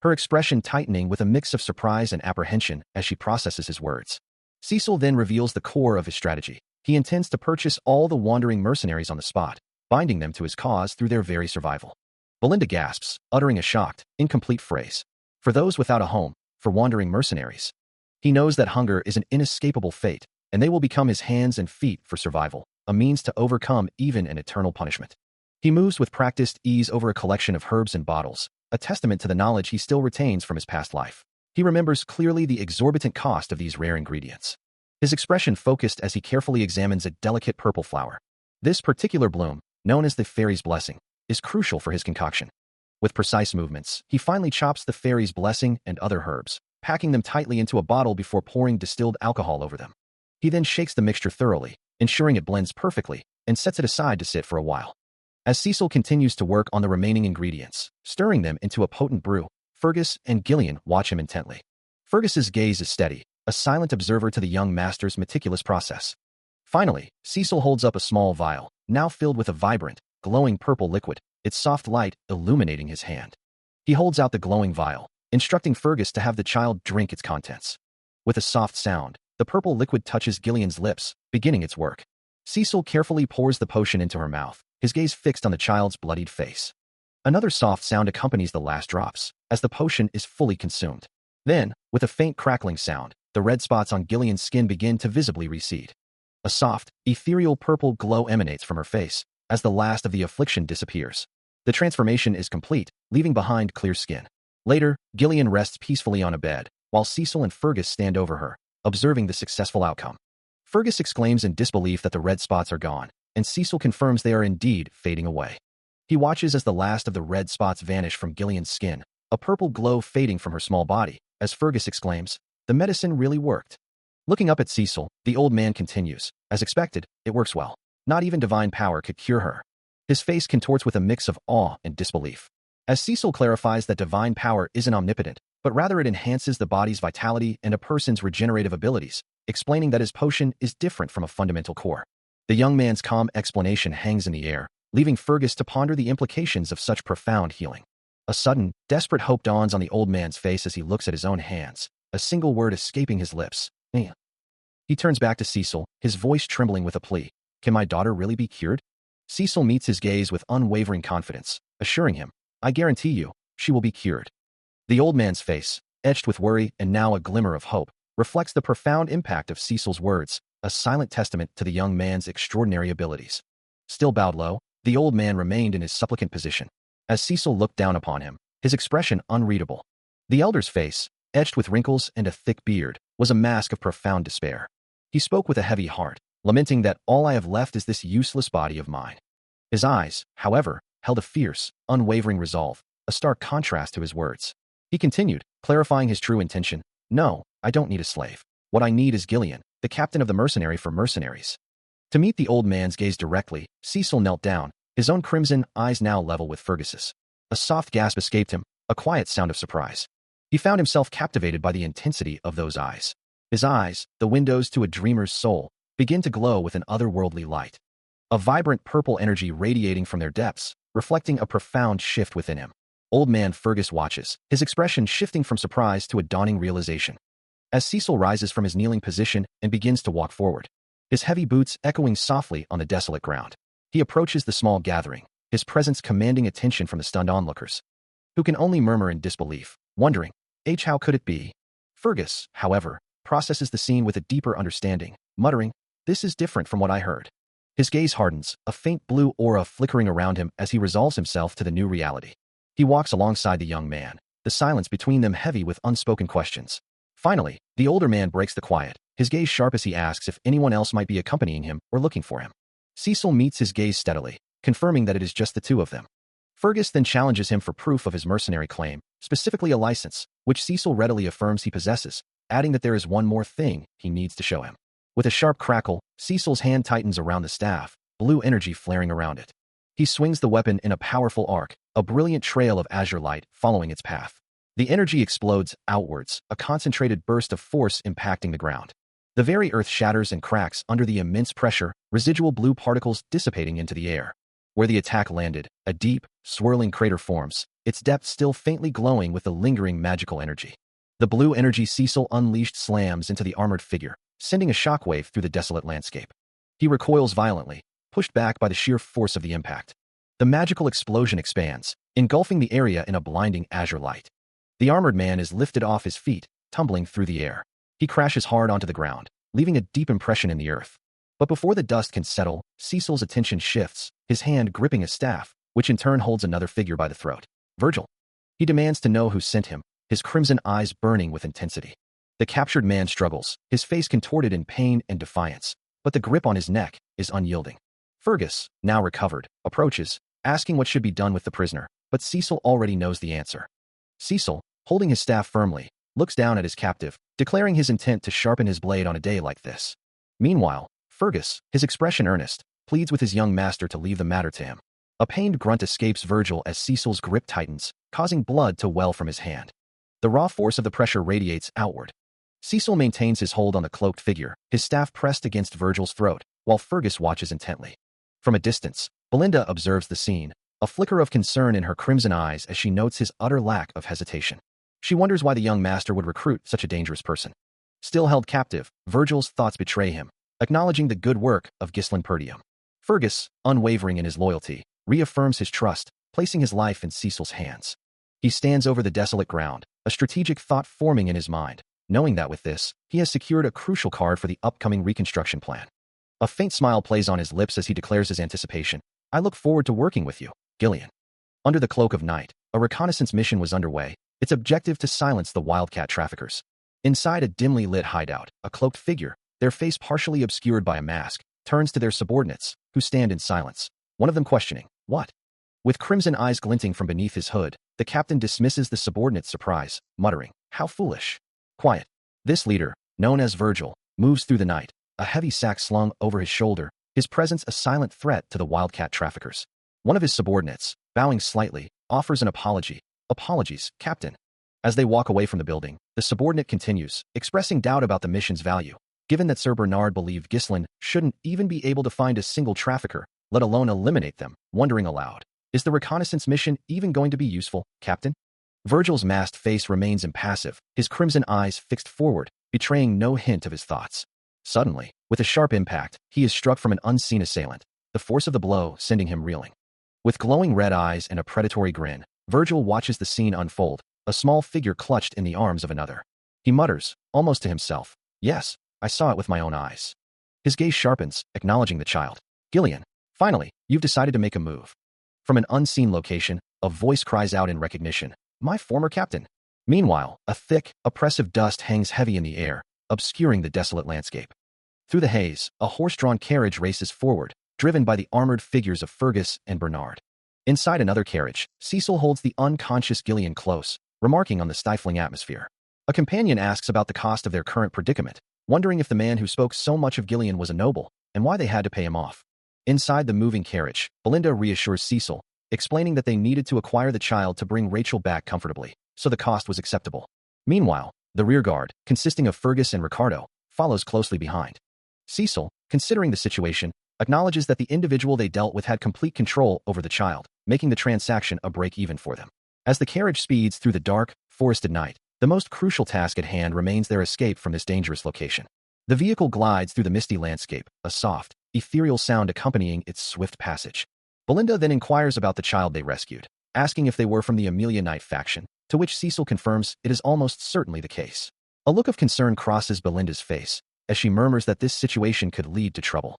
A: her expression tightening with a mix of surprise and apprehension as she processes his words. Cecil then reveals the core of his strategy. He intends to purchase all the wandering mercenaries on the spot, binding them to his cause through their very survival. Belinda gasps, uttering a shocked, incomplete phrase. For those without a home, for wandering mercenaries. He knows that hunger is an inescapable fate, and they will become his hands and feet for survival, a means to overcome even an eternal punishment. He moves with practiced ease over a collection of herbs and bottles, a testament to the knowledge he still retains from his past life. He remembers clearly the exorbitant cost of these rare ingredients. His expression focused as he carefully examines a delicate purple flower. This particular bloom, known as the fairy's blessing, is crucial for his concoction. With precise movements, he finally chops the fairy's blessing and other herbs, packing them tightly into a bottle before pouring distilled alcohol over them. He then shakes the mixture thoroughly, ensuring it blends perfectly, and sets it aside to sit for a while. As Cecil continues to work on the remaining ingredients, stirring them into a potent brew, Fergus and Gillian watch him intently. Fergus's gaze is steady, a silent observer to the young master's meticulous process. Finally, Cecil holds up a small vial, now filled with a vibrant, glowing purple liquid, its soft light illuminating his hand. He holds out the glowing vial, instructing Fergus to have the child drink its contents. With a soft sound, the purple liquid touches Gillian's lips, beginning its work. Cecil carefully pours the potion into her mouth, his gaze fixed on the child's bloodied face. Another soft sound accompanies the last drops, as the potion is fully consumed. Then, with a faint crackling sound, the red spots on Gillian's skin begin to visibly recede. A soft, ethereal purple glow emanates from her face, as the last of the affliction disappears. The transformation is complete, leaving behind clear skin. Later, Gillian rests peacefully on a bed, while Cecil and Fergus stand over her, observing the successful outcome. Fergus exclaims in disbelief that the red spots are gone, and Cecil confirms they are indeed fading away. He watches as the last of the red spots vanish from Gillian's skin, a purple glow fading from her small body, as Fergus exclaims, "The medicine really worked." Looking up at Cecil, the old man continues, "As expected, it works well. Not even divine power could cure her." His face contorts with a mix of awe and disbelief. As Cecil clarifies that divine power isn't omnipotent, but rather it enhances the body's vitality and a person's regenerative abilities, explaining that his potion is different from a fundamental core. The young man's calm explanation hangs in the air, leaving Fergus to ponder the implications of such profound healing. A sudden, desperate hope dawns on the old man's face as he looks at his own hands, a single word escaping his lips. "Eh." He turns back to Cecil, his voice trembling with a plea. "Can my daughter really be cured?" Cecil meets his gaze with unwavering confidence, assuring him, "I guarantee you, she will be cured." The old man's face, etched with worry and now a glimmer of hope, reflects the profound impact of Cecil's words, a silent testament to the young man's extraordinary abilities. Still bowed low, the old man remained in his supplicant position. As Cecil looked down upon him, his expression unreadable. The elder's face, etched with wrinkles and a thick beard, was a mask of profound despair. He spoke with a heavy heart, lamenting that all I have left is this useless body of mine. His eyes, however, held a fierce, unwavering resolve, a stark contrast to his words. He continued, clarifying his true intention. "No, I don't need a slave. What I need is Gillian, the captain of the mercenary for mercenaries." To meet the old man's gaze directly, Cecil knelt down, his own crimson eyes now level with Fergus's. A soft gasp escaped him, a quiet sound of surprise. He found himself captivated by the intensity of those eyes. His eyes, the windows to a dreamer's soul, begin to glow with an otherworldly light. A vibrant purple energy radiating from their depths, reflecting a profound shift within him. Old man Fergus watches, his expression shifting from surprise to a dawning realization. As Cecil rises from his kneeling position and begins to walk forward, his heavy boots echoing softly on the desolate ground, he approaches the small gathering, his presence commanding attention from the stunned onlookers, who can only murmur in disbelief, wondering, how could it be? Fergus, however, processes the scene with a deeper understanding, muttering, "This is different from what I heard." His gaze hardens, a faint blue aura flickering around him as he resolves himself to the new reality. He walks alongside the young man, the silence between them heavy with unspoken questions. Finally, the older man breaks the quiet, his gaze sharp as he asks if anyone else might be accompanying him or looking for him. Cecil meets his gaze steadily, confirming that it is just the two of them. Fergus then challenges him for proof of his mercenary claim, specifically a license, which Cecil readily affirms he possesses, adding that there is one more thing he needs to show him. With a sharp crackle, Cecil's hand tightens around the staff, blue energy flaring around it. He swings the weapon in a powerful arc, a brilliant trail of azure light following its path. The energy explodes outwards, a concentrated burst of force impacting the ground. The very earth shatters and cracks under the immense pressure, residual blue particles dissipating into the air. Where the attack landed, a deep, swirling crater forms, its depth still faintly glowing with the lingering magical energy. The blue energy Cecil unleashed slams into the armored figure, sending a shockwave through the desolate landscape. He recoils violently, pushed back by the sheer force of the impact. The magical explosion expands, engulfing the area in a blinding azure light. The armored man is lifted off his feet, tumbling through the air. He crashes hard onto the ground, leaving a deep impression in the earth. But before the dust can settle, Cecil's attention shifts, his hand gripping a staff, which in turn holds another figure by the throat. Virgil. He demands to know who sent him, his crimson eyes burning with intensity. The captured man struggles, his face contorted in pain and defiance, but the grip on his neck is unyielding. Fergus, now recovered, approaches, asking what should be done with the prisoner, but Cecil already knows the answer. Cecil, holding his staff firmly, looks down at his captive, declaring his intent to sharpen his blade on a day like this. Meanwhile, Fergus, his expression earnest, pleads with his young master to leave the matter to him. A pained grunt escapes Virgil as Cecil's grip tightens, causing blood to well from his hand. The raw force of the pressure radiates outward. Cecil maintains his hold on the cloaked figure, his staff pressed against Virgil's throat, while Fergus watches intently. From a distance, Belinda observes the scene, a flicker of concern in her crimson eyes as she notes his utter lack of hesitation. She wonders why the young master would recruit such a dangerous person. Still held captive, Virgil's thoughts betray him, acknowledging the good work of Ghislain Perdium. Fergus, unwavering in his loyalty, reaffirms his trust, placing his life in Cecil's hands. He stands over the desolate ground, a strategic thought forming in his mind, knowing that with this, he has secured a crucial card for the upcoming reconstruction plan. A faint smile plays on his lips as he declares his anticipation. I look forward to working with you, Gillian. Under the cloak of night, a reconnaissance mission was underway, its objective to silence the wildcat traffickers. Inside a dimly lit hideout, a cloaked figure, their face partially obscured by a mask, turns to their subordinates, who stand in silence, one of them questioning, what? With crimson eyes glinting from beneath his hood, the captain dismisses the subordinate's surprise, muttering, how foolish. Quiet. This leader, known as Virgil, moves through the night, a heavy sack slung over his shoulder, his presence a silent threat to the wildcat traffickers. One of his subordinates, bowing slightly, offers an apology. Apologies, Captain. As they walk away from the building, the subordinate continues, expressing doubt about the mission's value, given that Sir Bernard believed Ghislain shouldn't even be able to find a single trafficker, let alone eliminate them, wondering aloud, is the reconnaissance mission even going to be useful, Captain? Virgil's masked face remains impassive, his crimson eyes fixed forward, betraying no hint of his thoughts. Suddenly, with a sharp impact, he is struck from an unseen assailant, the force of the blow sending him reeling. With glowing red eyes and a predatory grin, Virgil watches the scene unfold, a small figure clutched in the arms of another. He mutters, almost to himself, yes, I saw it with my own eyes. His gaze sharpens, acknowledging the child. Gillian, finally, you've decided to make a move. From an unseen location, a voice cries out in recognition, my former captain. Meanwhile, a thick, oppressive dust hangs heavy in the air, obscuring the desolate landscape. Through the haze, a horse-drawn carriage races forward, driven by the armored figures of Fergus and Bernard. Inside another carriage, Cecil holds the unconscious Gillian close, remarking on the stifling atmosphere. A companion asks about the cost of their current predicament, wondering if the man who spoke so much of Gillian was a noble, and why they had to pay him off. Inside the moving carriage, Belinda reassures Cecil, explaining that they needed to acquire the child to bring Rachel back comfortably, so the cost was acceptable. Meanwhile, the rearguard, consisting of Fergus and Ricardo, follows closely behind. Cecil, considering the situation, acknowledges that the individual they dealt with had complete control over the child, making the transaction a break-even for them. As the carriage speeds through the dark, forested night, the most crucial task at hand remains their escape from this dangerous location. The vehicle glides through the misty landscape, a soft, ethereal sound accompanying its swift passage. Belinda then inquires about the child they rescued, asking if they were from the Amelia Knight faction, to which Cecil confirms it is almost certainly the case. A look of concern crosses Belinda's face, as she murmurs that this situation could lead to trouble.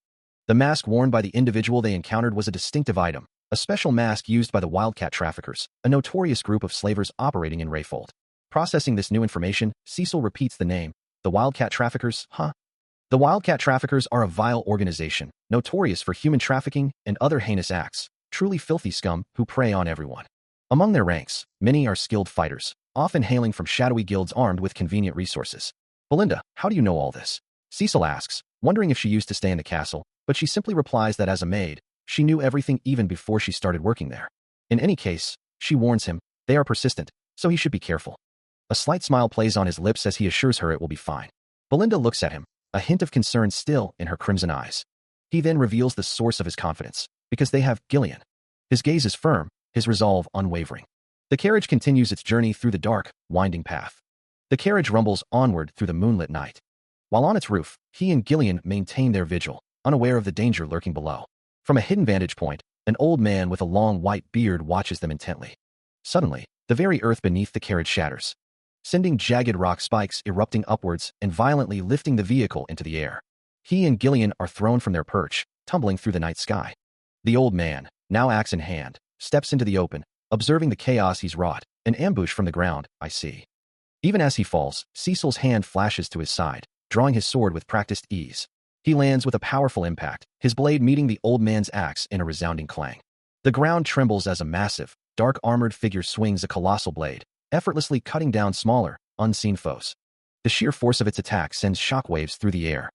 A: The mask worn by the individual they encountered was a distinctive item, a special mask used by the wildcat traffickers, a notorious group of slavers operating in Rayfold. Processing this new information, Cecil repeats the name. The wildcat traffickers, huh? The wildcat traffickers are a vile organization, notorious for human trafficking and other heinous acts, truly filthy scum who prey on everyone. Among their ranks, many are skilled fighters, often hailing from shadowy guilds armed with convenient resources. Belinda, how do you know all this? Cecil asks, wondering if she used to stay in the castle, but she simply replies that as a maid, she knew everything even before she started working there. In any case, she warns him, they are persistent, so he should be careful. A slight smile plays on his lips as he assures her it will be fine. Belinda looks at him, a hint of concern still in her crimson eyes. He then reveals the source of his confidence, because they have Gillian. His gaze is firm, his resolve unwavering. The carriage continues its journey through the dark, winding path. The carriage rumbles onward through the moonlit night. While on its roof, he and Gillian maintain their vigil, unaware of the danger lurking below. From a hidden vantage point, an old man with a long white beard watches them intently. Suddenly, the very earth beneath the carriage shatters, sending jagged rock spikes erupting upwards and violently lifting the vehicle into the air. He and Gillian are thrown from their perch, tumbling through the night sky. The old man, now axe in hand, steps into the open, observing the chaos he's wrought. An ambush from the ground, I see. Even as he falls, Cecil's hand flashes to his side, drawing his sword with practiced ease. He lands with a powerful impact, his blade meeting the old man's axe in a resounding clang. The ground trembles as a massive, dark-armored figure swings a colossal blade, effortlessly cutting down smaller, unseen foes. The sheer force of its attack sends shockwaves through the air.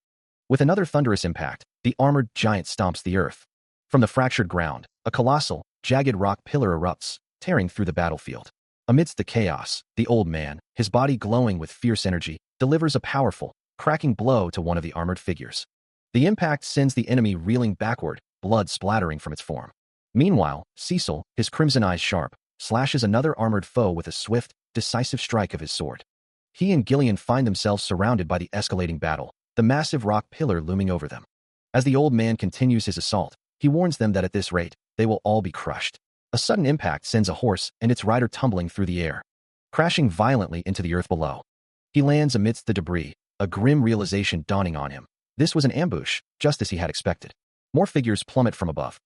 A: With another thunderous impact, the armored giant stomps the earth. From the fractured ground, a colossal, jagged rock pillar erupts, tearing through the battlefield. Amidst the chaos, the old man, his body glowing with fierce energy, delivers a powerful, cracking blow to one of the armored figures. The impact sends the enemy reeling backward, blood splattering from its form. Meanwhile, Cecil, his crimson eyes sharp, slashes another armored foe with a swift, decisive strike of his sword. He and Gillian find themselves surrounded by the escalating battle, the massive rock pillar looming over them. As the old man continues his assault, he warns them that at this rate, they will all be crushed. A sudden impact sends a horse and its rider tumbling through the air, crashing violently into the earth below. He lands amidst the debris, a grim realization dawning on him. This was an ambush, just as he had expected. More figures plummet from above,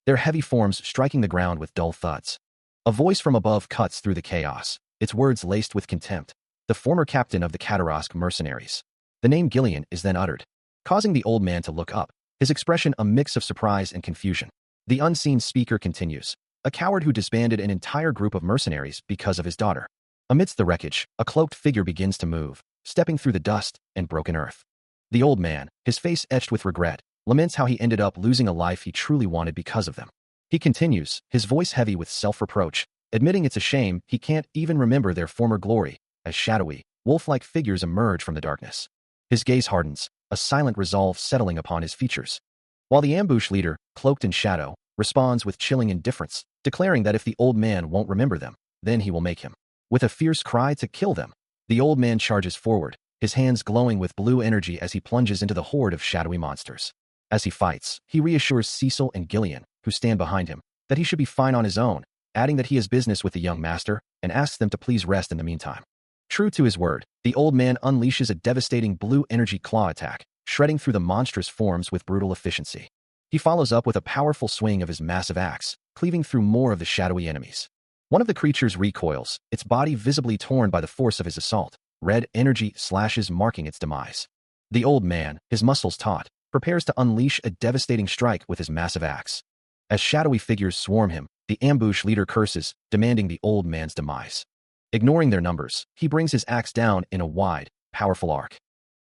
A: their heavy forms striking the ground with dull thuds. A voice from above cuts through the chaos, its words laced with contempt. The former captain of the Catarask mercenaries. The name Gillian is then uttered, causing the old man to look up, his expression a mix of surprise and confusion. The unseen speaker continues. A coward who disbanded an entire group of mercenaries because of his daughter. Amidst the wreckage, a cloaked figure begins to move, stepping through the dust and broken earth. The old man, his face etched with regret, laments how he ended up losing a life he truly wanted because of them. He continues, his voice heavy with self-reproach, admitting it's a shame he can't even remember their former glory, as shadowy, wolf-like figures emerge from the darkness. His gaze hardens, a silent resolve settling upon his features. While the ambush leader, cloaked in shadow, responds with chilling indifference, declaring that if the old man won't remember them, then he will make him. With a fierce cry to kill them, the old man charges forward, his hands glowing with blue energy as he plunges into the horde of shadowy monsters. As he fights, he reassures Cecil and Gillian, who stand behind him, that he should be fine on his own, adding that he has business with the young master, and asks them to please rest in the meantime. True to his word, the old man unleashes a devastating blue energy claw attack, shredding through the monstrous forms with brutal efficiency. He follows up with a powerful swing of his massive axe, cleaving through more of the shadowy enemies. One of the creatures recoils, its body visibly torn by the force of his assault, red energy slashes marking its demise. The old man, his muscles taut, prepares to unleash a devastating strike with his massive axe. As shadowy figures swarm him, the ambush leader curses, demanding the old man's demise. Ignoring their numbers, he brings his axe down in a wide, powerful arc.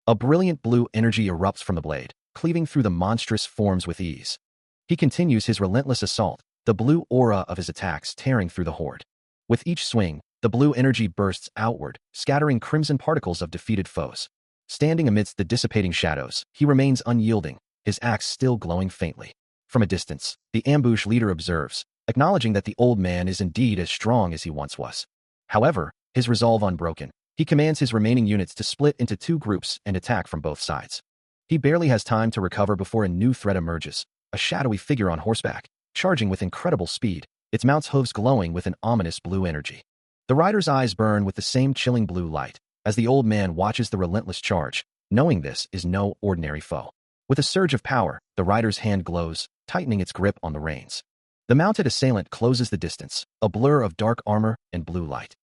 A: A brilliant blue energy erupts from the blade, cleaving through the monstrous forms with ease. He continues his relentless assault, the blue aura of his attacks tearing through the horde. With each swing, the blue energy bursts outward, scattering crimson particles of defeated foes. Standing amidst the dissipating shadows, he remains unyielding, his axe still glowing faintly. From a distance, the ambush leader observes, acknowledging that the old man is indeed as strong as he once was. However, his resolve unbroken, he commands his remaining units to split into two groups and attack from both sides. He barely has time to recover before a new threat emerges, a shadowy figure on horseback, charging with incredible speed, its mount's hooves glowing with an ominous blue energy. The rider's eyes burn with the same chilling blue light, as the old man watches the relentless charge, knowing this is no ordinary foe. With a surge of power, the rider's hand glows, tightening its grip on the reins. The mounted assailant closes the distance, a blur of dark armor and blue light.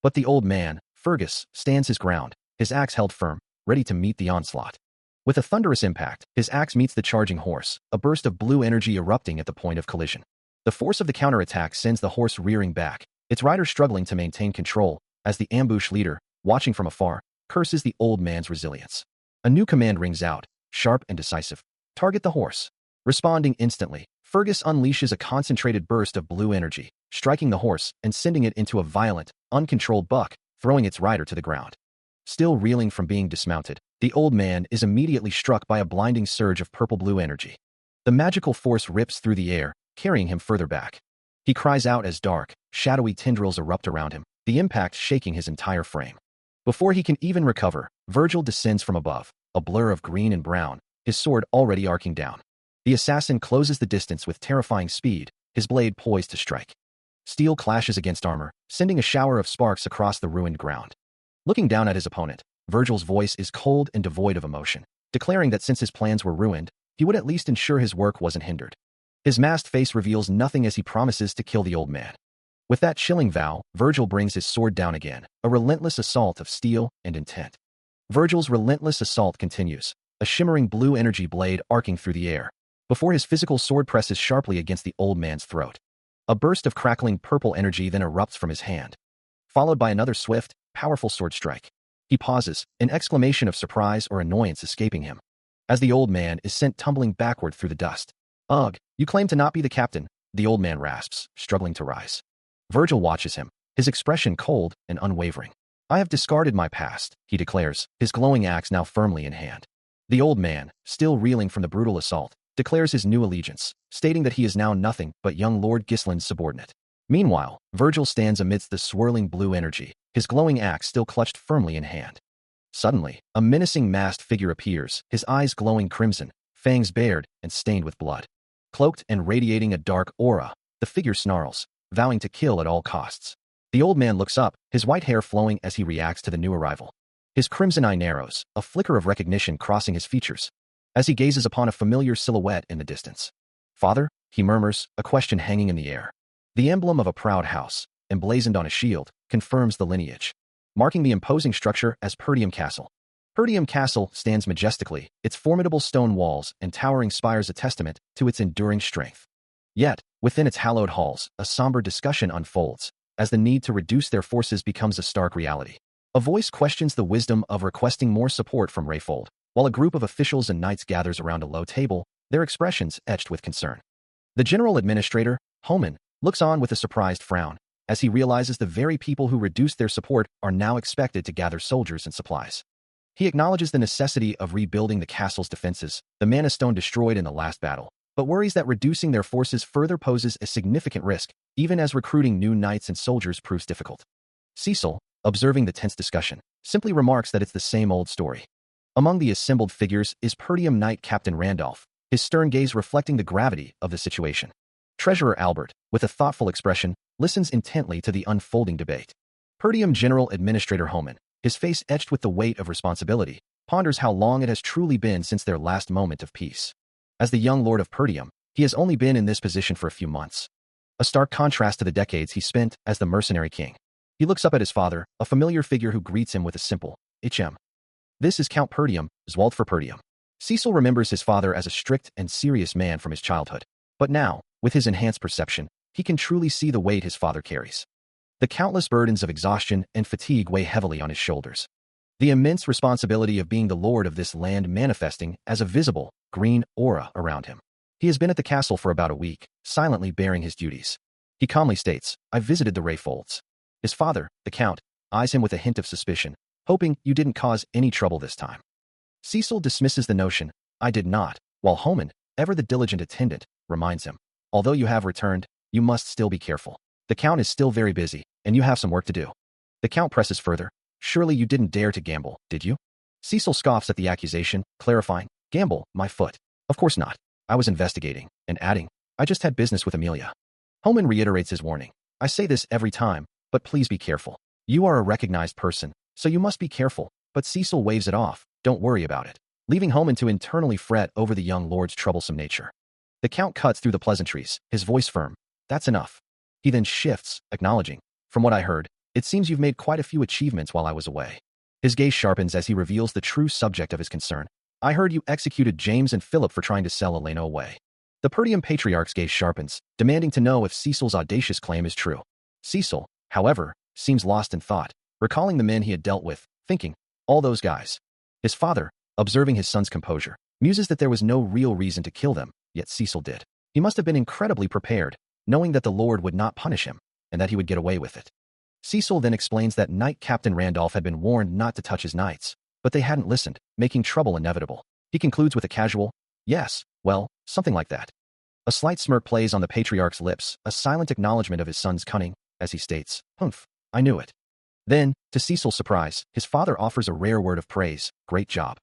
A: But the old man, Fergus, stands his ground, his axe held firm, ready to meet the onslaught. With a thunderous impact, his axe meets the charging horse, a burst of blue energy erupting at the point of collision. The force of the counterattack sends the horse rearing back, its rider struggling to maintain control, as the ambush leader, watching from afar, curses the old man's resilience. A new command rings out, sharp and decisive. Target the horse. Responding instantly, Fergus unleashes a concentrated burst of blue energy, striking the horse and sending it into a violent, uncontrolled buck, throwing its rider to the ground. Still reeling from being dismounted, the old man is immediately struck by a blinding surge of purple-blue energy. The magical force rips through the air, carrying him further back. He cries out as dark, shadowy tendrils erupt around him, the impact shaking his entire frame. Before he can even recover, Virgil descends from above, a blur of green and brown, his sword already arcing down. The assassin closes the distance with terrifying speed, his blade poised to strike. Steel clashes against armor, sending a shower of sparks across the ruined ground. Looking down at his opponent, Virgil's voice is cold and devoid of emotion, declaring that since his plans were ruined, he would at least ensure his work wasn't hindered. His masked face reveals nothing as he promises to kill the old man. With that chilling vow, Virgil brings his sword down again, a relentless assault of steel and intent. Virgil's relentless assault continues, a shimmering blue energy blade arcing through the air, before his physical sword presses sharply against the old man's throat. A burst of crackling purple energy then erupts from his hand, followed by another swift, powerful sword strike. He pauses, an exclamation of surprise or annoyance escaping him, as the old man is sent tumbling backward through the dust. "Ugh, you claim to not be the captain," the old man rasps, struggling to rise. Virgil watches him, his expression cold and unwavering. "I have discarded my past," he declares, his glowing axe now firmly in hand. The old man, still reeling from the brutal assault, declares his new allegiance, stating that he is now nothing but young Lord Gislin's subordinate. Meanwhile, Virgil stands amidst the swirling blue energy, his glowing axe still clutched firmly in hand. Suddenly, a menacing masked figure appears, his eyes glowing crimson, fangs bared and stained with blood. Cloaked and radiating a dark aura, the figure snarls, vowing to kill at all costs. The old man looks up, his white hair flowing as he reacts to the new arrival. His crimson eye narrows, a flicker of recognition crossing his features, as he gazes upon a familiar silhouette in the distance. "Father?" he murmurs, a question hanging in the air. The emblem of a proud house, emblazoned on a shield, confirms the lineage, marking the imposing structure as Perdium Castle. Perdium Castle stands majestically, its formidable stone walls and towering spires a testament to its enduring strength. Yet, within its hallowed halls, a somber discussion unfolds, as the need to reduce their forces becomes a stark reality. A voice questions the wisdom of requesting more support from Rayfold, while a group of officials and knights gathers around a low table, their expressions etched with concern. The general administrator, Homan, looks on with a surprised frown, as he realizes the very people who reduced their support are now expected to gather soldiers and supplies. He acknowledges the necessity of rebuilding the castle's defenses, the Mana Stone destroyed in the last battle, but worries that reducing their forces further poses a significant risk, even as recruiting new knights and soldiers proves difficult. Cecil, observing the tense discussion, simply remarks that it's the same old story. Among the assembled figures is Perdium Knight Captain Randolph, his stern gaze reflecting the gravity of the situation. Treasurer Albert, with a thoughtful expression, listens intently to the unfolding debate. Perdium General Administrator Homan, his face etched with the weight of responsibility, ponders how long it has truly been since their last moment of peace. As the young Lord of Perdium, he has only been in this position for a few months. A stark contrast to the decades he spent as the Mercenary King. He looks up at his father, a familiar figure who greets him with a simple, "Hm." This is Count Perdium, Zwaldfer Perdium. Cecil remembers his father as a strict and serious man from his childhood. But now, with his enhanced perception, he can truly see the weight his father carries. The countless burdens of exhaustion and fatigue weigh heavily on his shoulders. The immense responsibility of being the lord of this land manifesting as a visible, green aura around him. He has been at the castle for about a week, silently bearing his duties. He calmly states, "I visited the Rayfolds." His father, the Count, eyes him with a hint of suspicion, hoping you didn't cause any trouble this time. Cecil dismisses the notion, "I did not," while Homan, ever the diligent attendant, reminds him, "Although you have returned, you must still be careful. The Count is still very busy, and you have some work to do." The Count presses further, "Surely you didn't dare to gamble, did you?" Cecil scoffs at the accusation, clarifying, "Gamble, my foot. Of course not. I was investigating," and adding, "I just had business with Amelia." Homan reiterates his warning, "I say this every time, but please be careful. You are a recognized person, so you must be careful," but Cecil waves it off, "Don't worry about it," leaving Homan to internally fret over the young lord's troublesome nature. The Count cuts through the pleasantries, his voice firm, "That's enough." He then shifts, acknowledging, "From what I heard, it seems you've made quite a few achievements while I was away." His gaze sharpens as he reveals the true subject of his concern. "I heard you executed James and Philip for trying to sell Elena away." The Perdium Patriarch's gaze sharpens, demanding to know if Cecil's audacious claim is true. Cecil, however, seems lost in thought, recalling the men he had dealt with, thinking, "All those guys." His father, observing his son's composure, muses that there was no real reason to kill them, yet Cecil did. He must have been incredibly prepared, knowing that the Lord would not punish him, and that he would get away with it. Cecil then explains that Knight Captain Randolph had been warned not to touch his knights, but they hadn't listened, making trouble inevitable. He concludes with a casual, "Yes, well, something like that." A slight smirk plays on the Patriarch's lips, a silent acknowledgement of his son's cunning, as he states, "Humph, I knew it." Then, to Cecil's surprise, his father offers a rare word of praise, "Great job."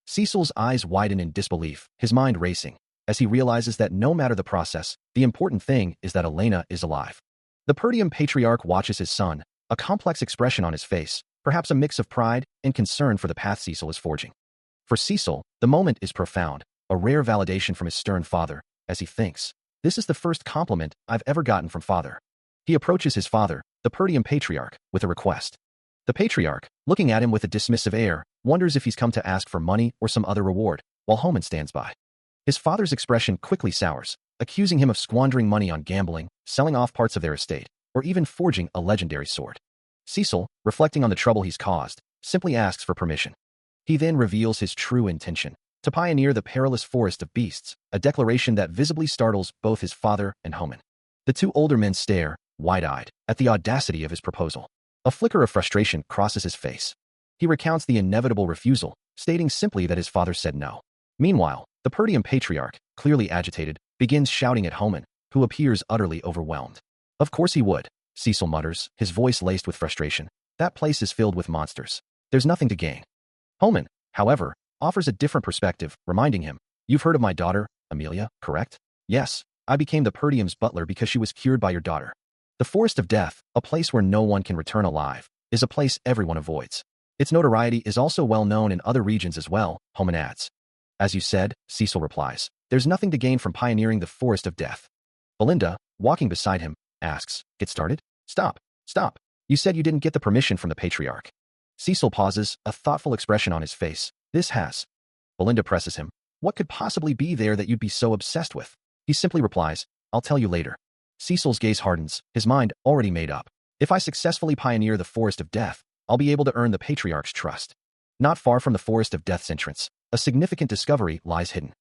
A: Cecil's eyes widen in disbelief, his mind racing, as he realizes that no matter the process, the important thing is that Elena is alive. The Perdium patriarch watches his son, a complex expression on his face, perhaps a mix of pride and concern for the path Cecil is forging. For Cecil, the moment is profound, a rare validation from his stern father, as he thinks, "This is the first compliment I've ever gotten from father." He approaches his father, the Perdium patriarch, with a request. The patriarch, looking at him with a dismissive air, wonders if he's come to ask for money or some other reward, while Homan stands by. His father's expression quickly sours, accusing him of squandering money on gambling, selling off parts of their estate, or even forging a legendary sword. Cecil, reflecting on the trouble he's caused, simply asks for permission. He then reveals his true intention, to pioneer the perilous forest of beasts, a declaration that visibly startles both his father and Homan. The two older men stare, wide-eyed, at the audacity of his proposal. A flicker of frustration crosses his face. He recounts the inevitable refusal, stating simply that his father said no. Meanwhile, the Perdium patriarch, clearly agitated, begins shouting at Homan, who appears utterly overwhelmed. "Of course he would," Cecil mutters, his voice laced with frustration. "That place is filled with monsters. There's nothing to gain." Homan, however, offers a different perspective, reminding him, "You've heard of my daughter, Amelia, correct? Yes, I became the Perdium's butler because she was cured by your daughter. The Forest of Death, a place where no one can return alive, is a place everyone avoids. Its notoriety is also well known in other regions as well," Homan adds. "As you said," Cecil replies, "there's nothing to gain from pioneering the Forest of Death." Belinda, walking beside him, asks, "Get started? Stop. You said you didn't get the permission from the patriarch." Cecil pauses, a thoughtful expression on his face. "This has." Belinda presses him. "What could possibly be there that you'd be so obsessed with?" He simply replies, "I'll tell you later." Cecil's gaze hardens, his mind already made up. "If I successfully pioneer the Forest of Death, I'll be able to earn the patriarch's trust." Not far from the Forest of Death's entrance, a significant discovery lies hidden.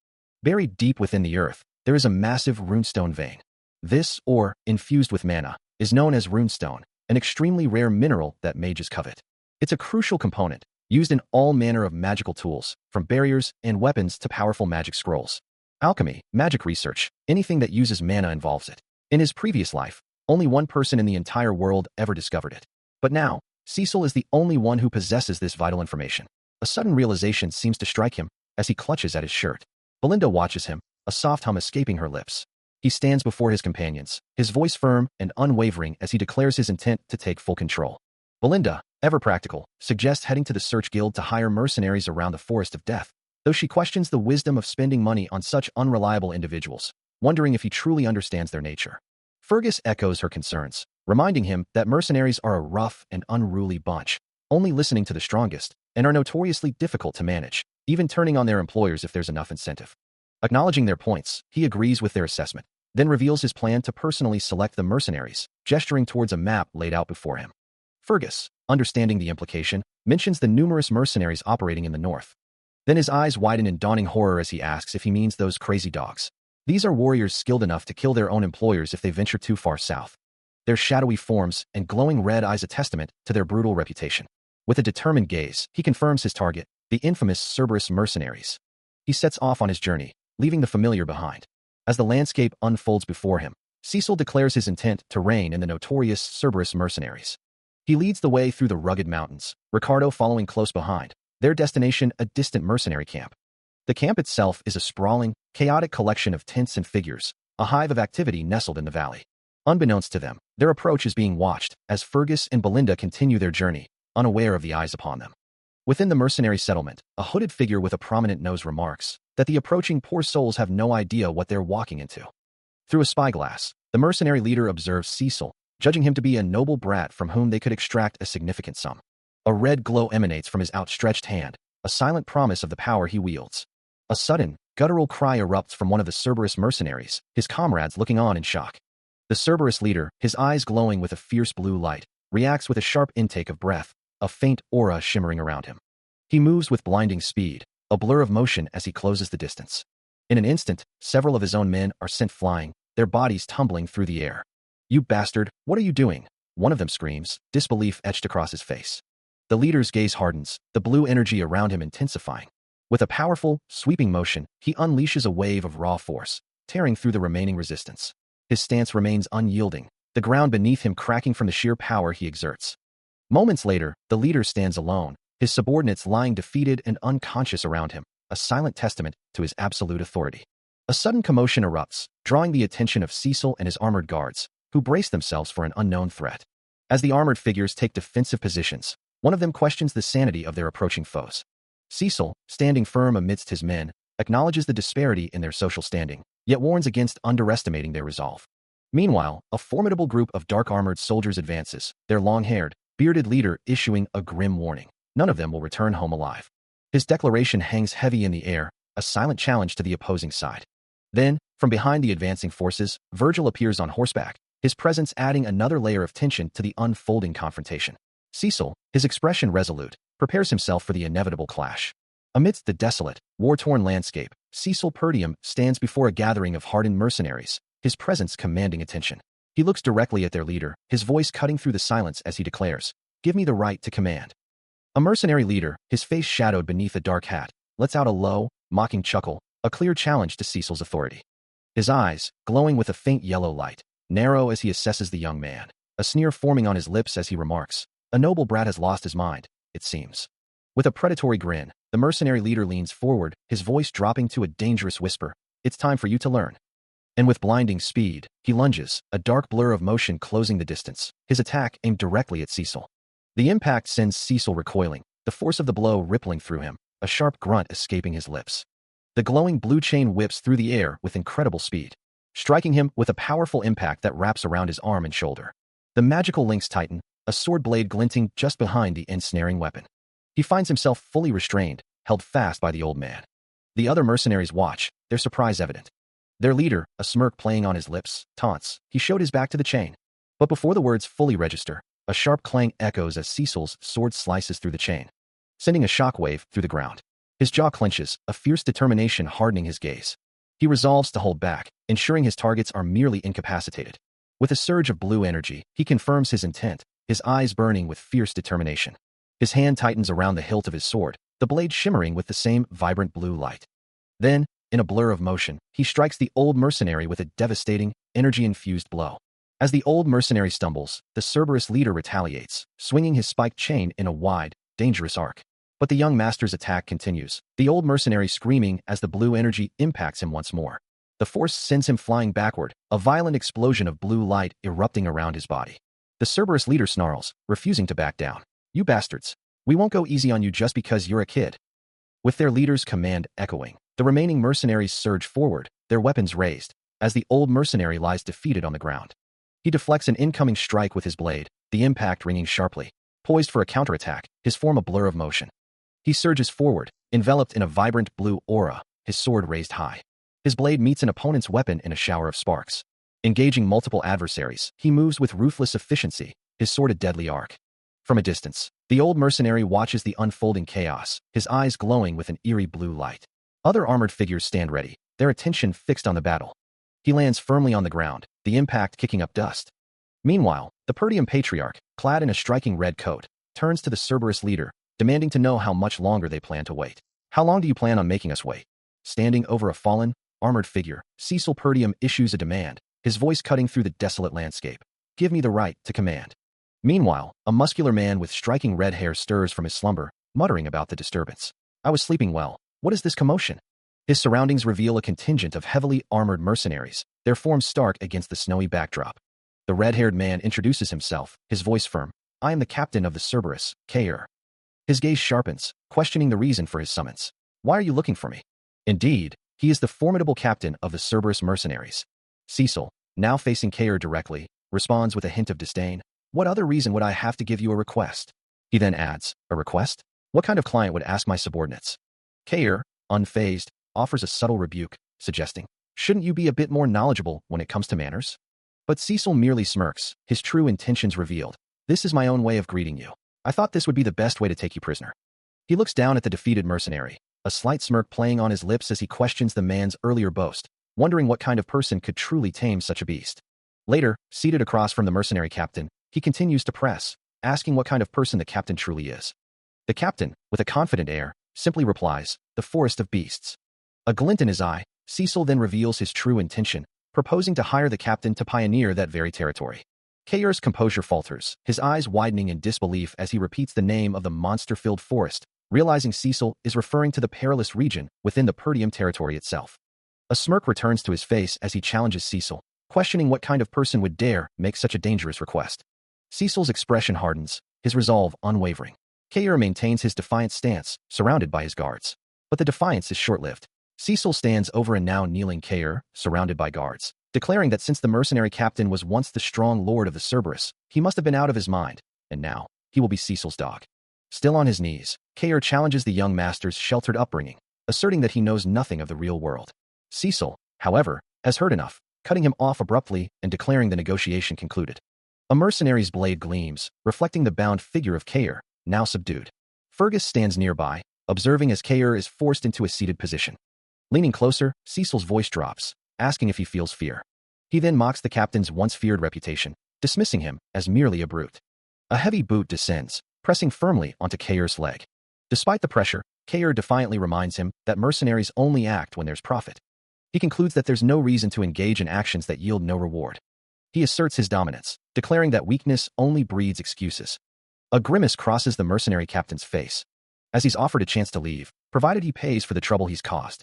A: Buried deep within the earth, there is a massive runestone vein. This, ore, infused with mana, is known as runestone, an extremely rare mineral that mages covet. It's a crucial component, used in all manner of magical tools, from barriers and weapons to powerful magic scrolls. Alchemy, magic research, anything that uses mana involves it. In his previous life, only one person in the entire world ever discovered it. But now, Cecil is the only one who possesses this vital information. A sudden realization seems to strike him as he clutches at his shirt. Belinda watches him, a soft hum escaping her lips. He stands before his companions, his voice firm and unwavering as he declares his intent to take full control. Belinda, ever practical, suggests heading to the Search Guild to hire mercenaries around the Forest of Death, though she questions the wisdom of spending money on such unreliable individuals, wondering if he truly understands their nature. Fergus echoes her concerns, reminding him that mercenaries are a rough and unruly bunch, only listening to the strongest, and are notoriously difficult to manage, even turning on their employers if there's enough incentive. Acknowledging their points, he agrees with their assessment, then reveals his plan to personally select the mercenaries, gesturing towards a map laid out before him. Fergus, understanding the implication, mentions the numerous mercenaries operating in the north. Then his eyes widen in dawning horror as he asks if he means those crazy dogs. These are warriors skilled enough to kill their own employers if they venture too far south. Their shadowy forms and glowing red eyes a testament to their brutal reputation. With a determined gaze, he confirms his target, the infamous Cerberus mercenaries. He sets off on his journey, leaving the familiar behind. As the landscape unfolds before him, Cecil declares his intent to reign in the notorious Cerberus mercenaries. He leads the way through the rugged mountains, Ricardo following close behind, their destination a distant mercenary camp. The camp itself is a sprawling, chaotic collection of tents and figures, a hive of activity nestled in the valley. Unbeknownst to them, their approach is being watched as Fergus and Belinda continue their journey, unaware of the eyes upon them. Within the mercenary settlement, a hooded figure with a prominent nose remarks that the approaching poor souls have no idea what they're walking into. Through a spyglass, the mercenary leader observes Cecil, judging him to be a noble brat from whom they could extract a significant sum. A red glow emanates from his outstretched hand, a silent promise of the power he wields. A sudden, guttural cry erupts from one of the Cerberus mercenaries, his comrades looking on in shock. The Cerberus leader, his eyes glowing with a fierce blue light, reacts with a sharp intake of breath, a faint aura shimmering around him. He moves with blinding speed, a blur of motion as he closes the distance. In an instant, several of his own men are sent flying, their bodies tumbling through the air. "You bastard, what are you doing?" one of them screams, disbelief etched across his face. The leader's gaze hardens, the blue energy around him intensifying. With a powerful, sweeping motion, he unleashes a wave of raw force, tearing through the remaining resistance. His stance remains unyielding, the ground beneath him cracking from the sheer power he exerts. Moments later, the leader stands alone, his subordinates lying defeated and unconscious around him, a silent testament to his absolute authority. A sudden commotion erupts, drawing the attention of Cecil and his armored guards, who brace themselves for an unknown threat. As the armored figures take defensive positions, one of them questions the sanity of their approaching foes. Cecil, standing firm amidst his men, acknowledges the disparity in their social standing, yet warns against underestimating their resolve. Meanwhile, a formidable group of dark-armored soldiers advances, their long-haired, bearded leader issuing a grim warning. None of them will return home alive. His declaration hangs heavy in the air, a silent challenge to the opposing side. Then, from behind the advancing forces, Virgil appears on horseback, his presence adding another layer of tension to the unfolding confrontation. Cecil, his expression resolute, prepares himself for the inevitable clash. Amidst the desolate, war-torn landscape, Cecil Perdium stands before a gathering of hardened mercenaries, his presence commanding attention. He looks directly at their leader, his voice cutting through the silence as he declares, "Give me the right to command." A mercenary leader, his face shadowed beneath a dark hat, lets out a low, mocking chuckle, a clear challenge to Cecil's authority. His eyes, glowing with a faint yellow light, narrow as he assesses the young man, a sneer forming on his lips as he remarks, "A noble brat has lost his mind, it seems." With a predatory grin, the mercenary leader leans forward, his voice dropping to a dangerous whisper, "It's time for you to learn." And with blinding speed, he lunges, a dark blur of motion closing the distance, his attack aimed directly at Cecil. The impact sends Cecil recoiling, the force of the blow rippling through him, a sharp grunt escaping his lips. The glowing blue chain whips through the air with incredible speed, striking him with a powerful impact that wraps around his arm and shoulder. The magical links tighten, a sword blade glinting just behind the ensnaring weapon. He finds himself fully restrained, held fast by the old man. The other mercenaries watch, their surprise evident. Their leader, a smirk playing on his lips, taunts. He showed his back to the chain. But before the words fully register, a sharp clang echoes as Cecil's sword slices through the chain, sending a shockwave through the ground. His jaw clenches, a fierce determination hardening his gaze. He resolves to hold back, ensuring his targets are merely incapacitated. With a surge of blue energy, he confirms his intent, his eyes burning with fierce determination. His hand tightens around the hilt of his sword, the blade shimmering with the same vibrant blue light. Then, in a blur of motion, he strikes the old mercenary with a devastating, energy-infused blow. As the old mercenary stumbles, the Cerberus leader retaliates, swinging his spiked chain in a wide, dangerous arc. But the young master's attack continues, the old mercenary screaming as the blue energy impacts him once more. The force sends him flying backward, a violent explosion of blue light erupting around his body. The Cerberus leader snarls, refusing to back down. "You bastards. We won't go easy on you just because you're a kid." With their leader's command echoing, the remaining mercenaries surge forward, their weapons raised, as the old mercenary lies defeated on the ground. He deflects an incoming strike with his blade, the impact ringing sharply. Poised for a counterattack, his form a blur of motion. He surges forward, enveloped in a vibrant blue aura, his sword raised high. His blade meets an opponent's weapon in a shower of sparks. Engaging multiple adversaries, he moves with ruthless efficiency, his sword a deadly arc. From a distance, the old mercenary watches the unfolding chaos, his eyes glowing with an eerie blue light. Other armored figures stand ready, their attention fixed on the battle. He lands firmly on the ground, the impact kicking up dust. Meanwhile, the Perdium Patriarch, clad in a striking red coat, turns to the Cerberus leader, demanding to know how much longer they plan to wait. "How long do you plan on making us wait?" Standing over a fallen, armored figure, Cecil Perdium issues a demand, his voice cutting through the desolate landscape. "Give me the right to command." Meanwhile, a muscular man with striking red hair stirs from his slumber, muttering about the disturbance. "I was sleeping well. What is this commotion?" His surroundings reveal a contingent of heavily armored mercenaries, their forms stark against the snowy backdrop. The red-haired man introduces himself, his voice firm. "I am the captain of the Cerberus, Kair." His gaze sharpens, questioning the reason for his summons. "Why are you looking for me?" Indeed, he is the formidable captain of the Cerberus mercenaries. Cecil, now facing Kair directly, responds with a hint of disdain. "What other reason would I have to give you a request?" He then adds, "A request? What kind of client would ask my subordinates?" Kair, unfazed, offers a subtle rebuke, suggesting, "Shouldn't you be a bit more knowledgeable when it comes to manners?" But Cecil merely smirks, his true intentions revealed. "This is my own way of greeting you. I thought this would be the best way to take you prisoner." He looks down at the defeated mercenary, a slight smirk playing on his lips as he questions the man's earlier boast, wondering what kind of person could truly tame such a beast. Later, seated across from the mercenary captain, he continues to press, asking what kind of person the captain truly is. The captain, with a confident air, simply replies, "The forest of beasts." A glint in his eye, Cecil then reveals his true intention, proposing to hire the captain to pioneer that very territory. Kair's composure falters, his eyes widening in disbelief as he repeats the name of the monster-filled forest, realizing Cecil is referring to the perilous region within the Perdium territory itself. A smirk returns to his face as he challenges Cecil, questioning what kind of person would dare make such a dangerous request. Cecil's expression hardens, his resolve unwavering. Kair maintains his defiant stance, surrounded by his guards. But the defiance is short-lived. Cecil stands over a now kneeling Kair, surrounded by guards, declaring that since the mercenary captain was once the strong lord of the Cerberus, he must have been out of his mind, and now he will be Cecil's dog. Still on his knees, Kair challenges the young master's sheltered upbringing, asserting that he knows nothing of the real world. Cecil, however, has heard enough, cutting him off abruptly and declaring the negotiation concluded. A mercenary's blade gleams, reflecting the bound figure of Kair, now subdued. Fergus stands nearby, observing as Kair is forced into a seated position. Leaning closer, Cecil's voice drops, asking if he feels fear. He then mocks the captain's once feared reputation, dismissing him as merely a brute. A heavy boot descends, pressing firmly onto Kair's leg. Despite the pressure, Kair defiantly reminds him that mercenaries only act when there's profit. He concludes that there's no reason to engage in actions that yield no reward. He asserts his dominance, declaring that weakness only breeds excuses. A grimace crosses the mercenary captain's face, as he's offered a chance to leave, provided he pays for the trouble he's caused.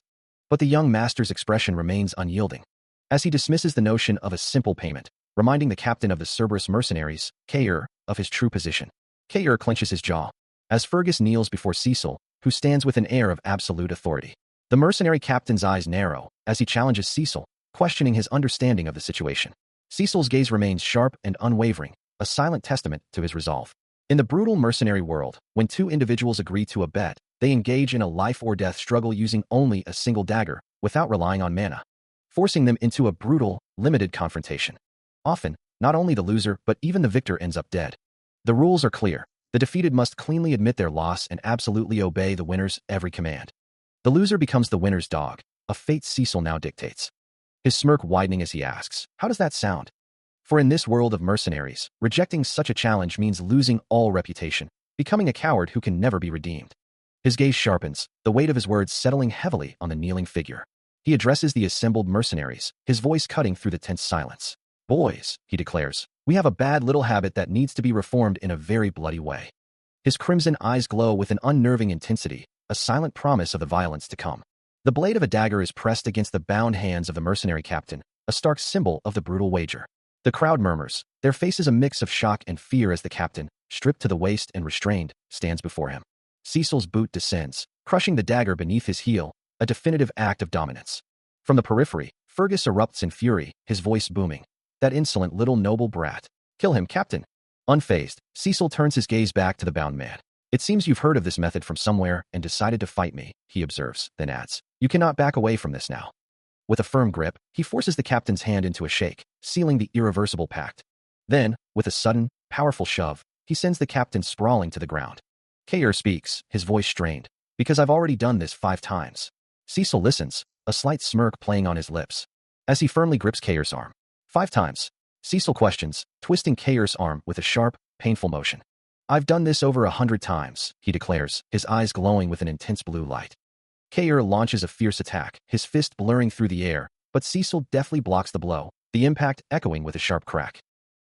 A: But the young master's expression remains unyielding, as he dismisses the notion of a simple payment, reminding the captain of the Cerberus mercenaries, Kair, of his true position. Kair clenches his jaw, as Fergus kneels before Cecil, who stands with an air of absolute authority. The mercenary captain's eyes narrow, as he challenges Cecil, questioning his understanding of the situation. Cecil's gaze remains sharp and unwavering, a silent testament to his resolve. In the brutal mercenary world, when two individuals agree to a bet, they engage in a life-or-death struggle using only a single dagger, without relying on mana, forcing them into a brutal, limited confrontation. Often, not only the loser but even the victor ends up dead. The rules are clear. The defeated must cleanly admit their loss and absolutely obey the winner's every command. The loser becomes the winner's dog, a fate Cecil now dictates. His smirk widening as he asks, "How does that sound?" For in this world of mercenaries, rejecting such a challenge means losing all reputation, becoming a coward who can never be redeemed. His gaze sharpens, the weight of his words settling heavily on the kneeling figure. He addresses the assembled mercenaries, his voice cutting through the tense silence. "Boys," he declares, "we have a bad little habit that needs to be reformed in a very bloody way." His crimson eyes glow with an unnerving intensity, a silent promise of the violence to come. The blade of a dagger is pressed against the bound hands of the mercenary captain, a stark symbol of the brutal wager. The crowd murmurs, their faces a mix of shock and fear as the captain, stripped to the waist and restrained, stands before him. Cecil's boot descends, crushing the dagger beneath his heel, a definitive act of dominance. From the periphery, Fergus erupts in fury, his voice booming. "That insolent little noble brat. Kill him, Captain." Unfazed, Cecil turns his gaze back to the bound man. "It seems you've heard of this method from somewhere and decided to fight me," he observes, then adds, "You cannot back away from this now." With a firm grip, he forces the captain's hand into a shake, sealing the irreversible pact. Then, with a sudden, powerful shove, he sends the captain sprawling to the ground. Kair speaks, his voice strained, "Because I've already done this 5 times. Cecil listens, a slight smirk playing on his lips, as he firmly grips Kair's arm. 5 times? Cecil questions, twisting Kair's arm with a sharp, painful motion. "I've done this over 100 times, he declares, his eyes glowing with an intense blue light. Kair launches a fierce attack, his fist blurring through the air, but Cecil deftly blocks the blow, the impact echoing with a sharp crack.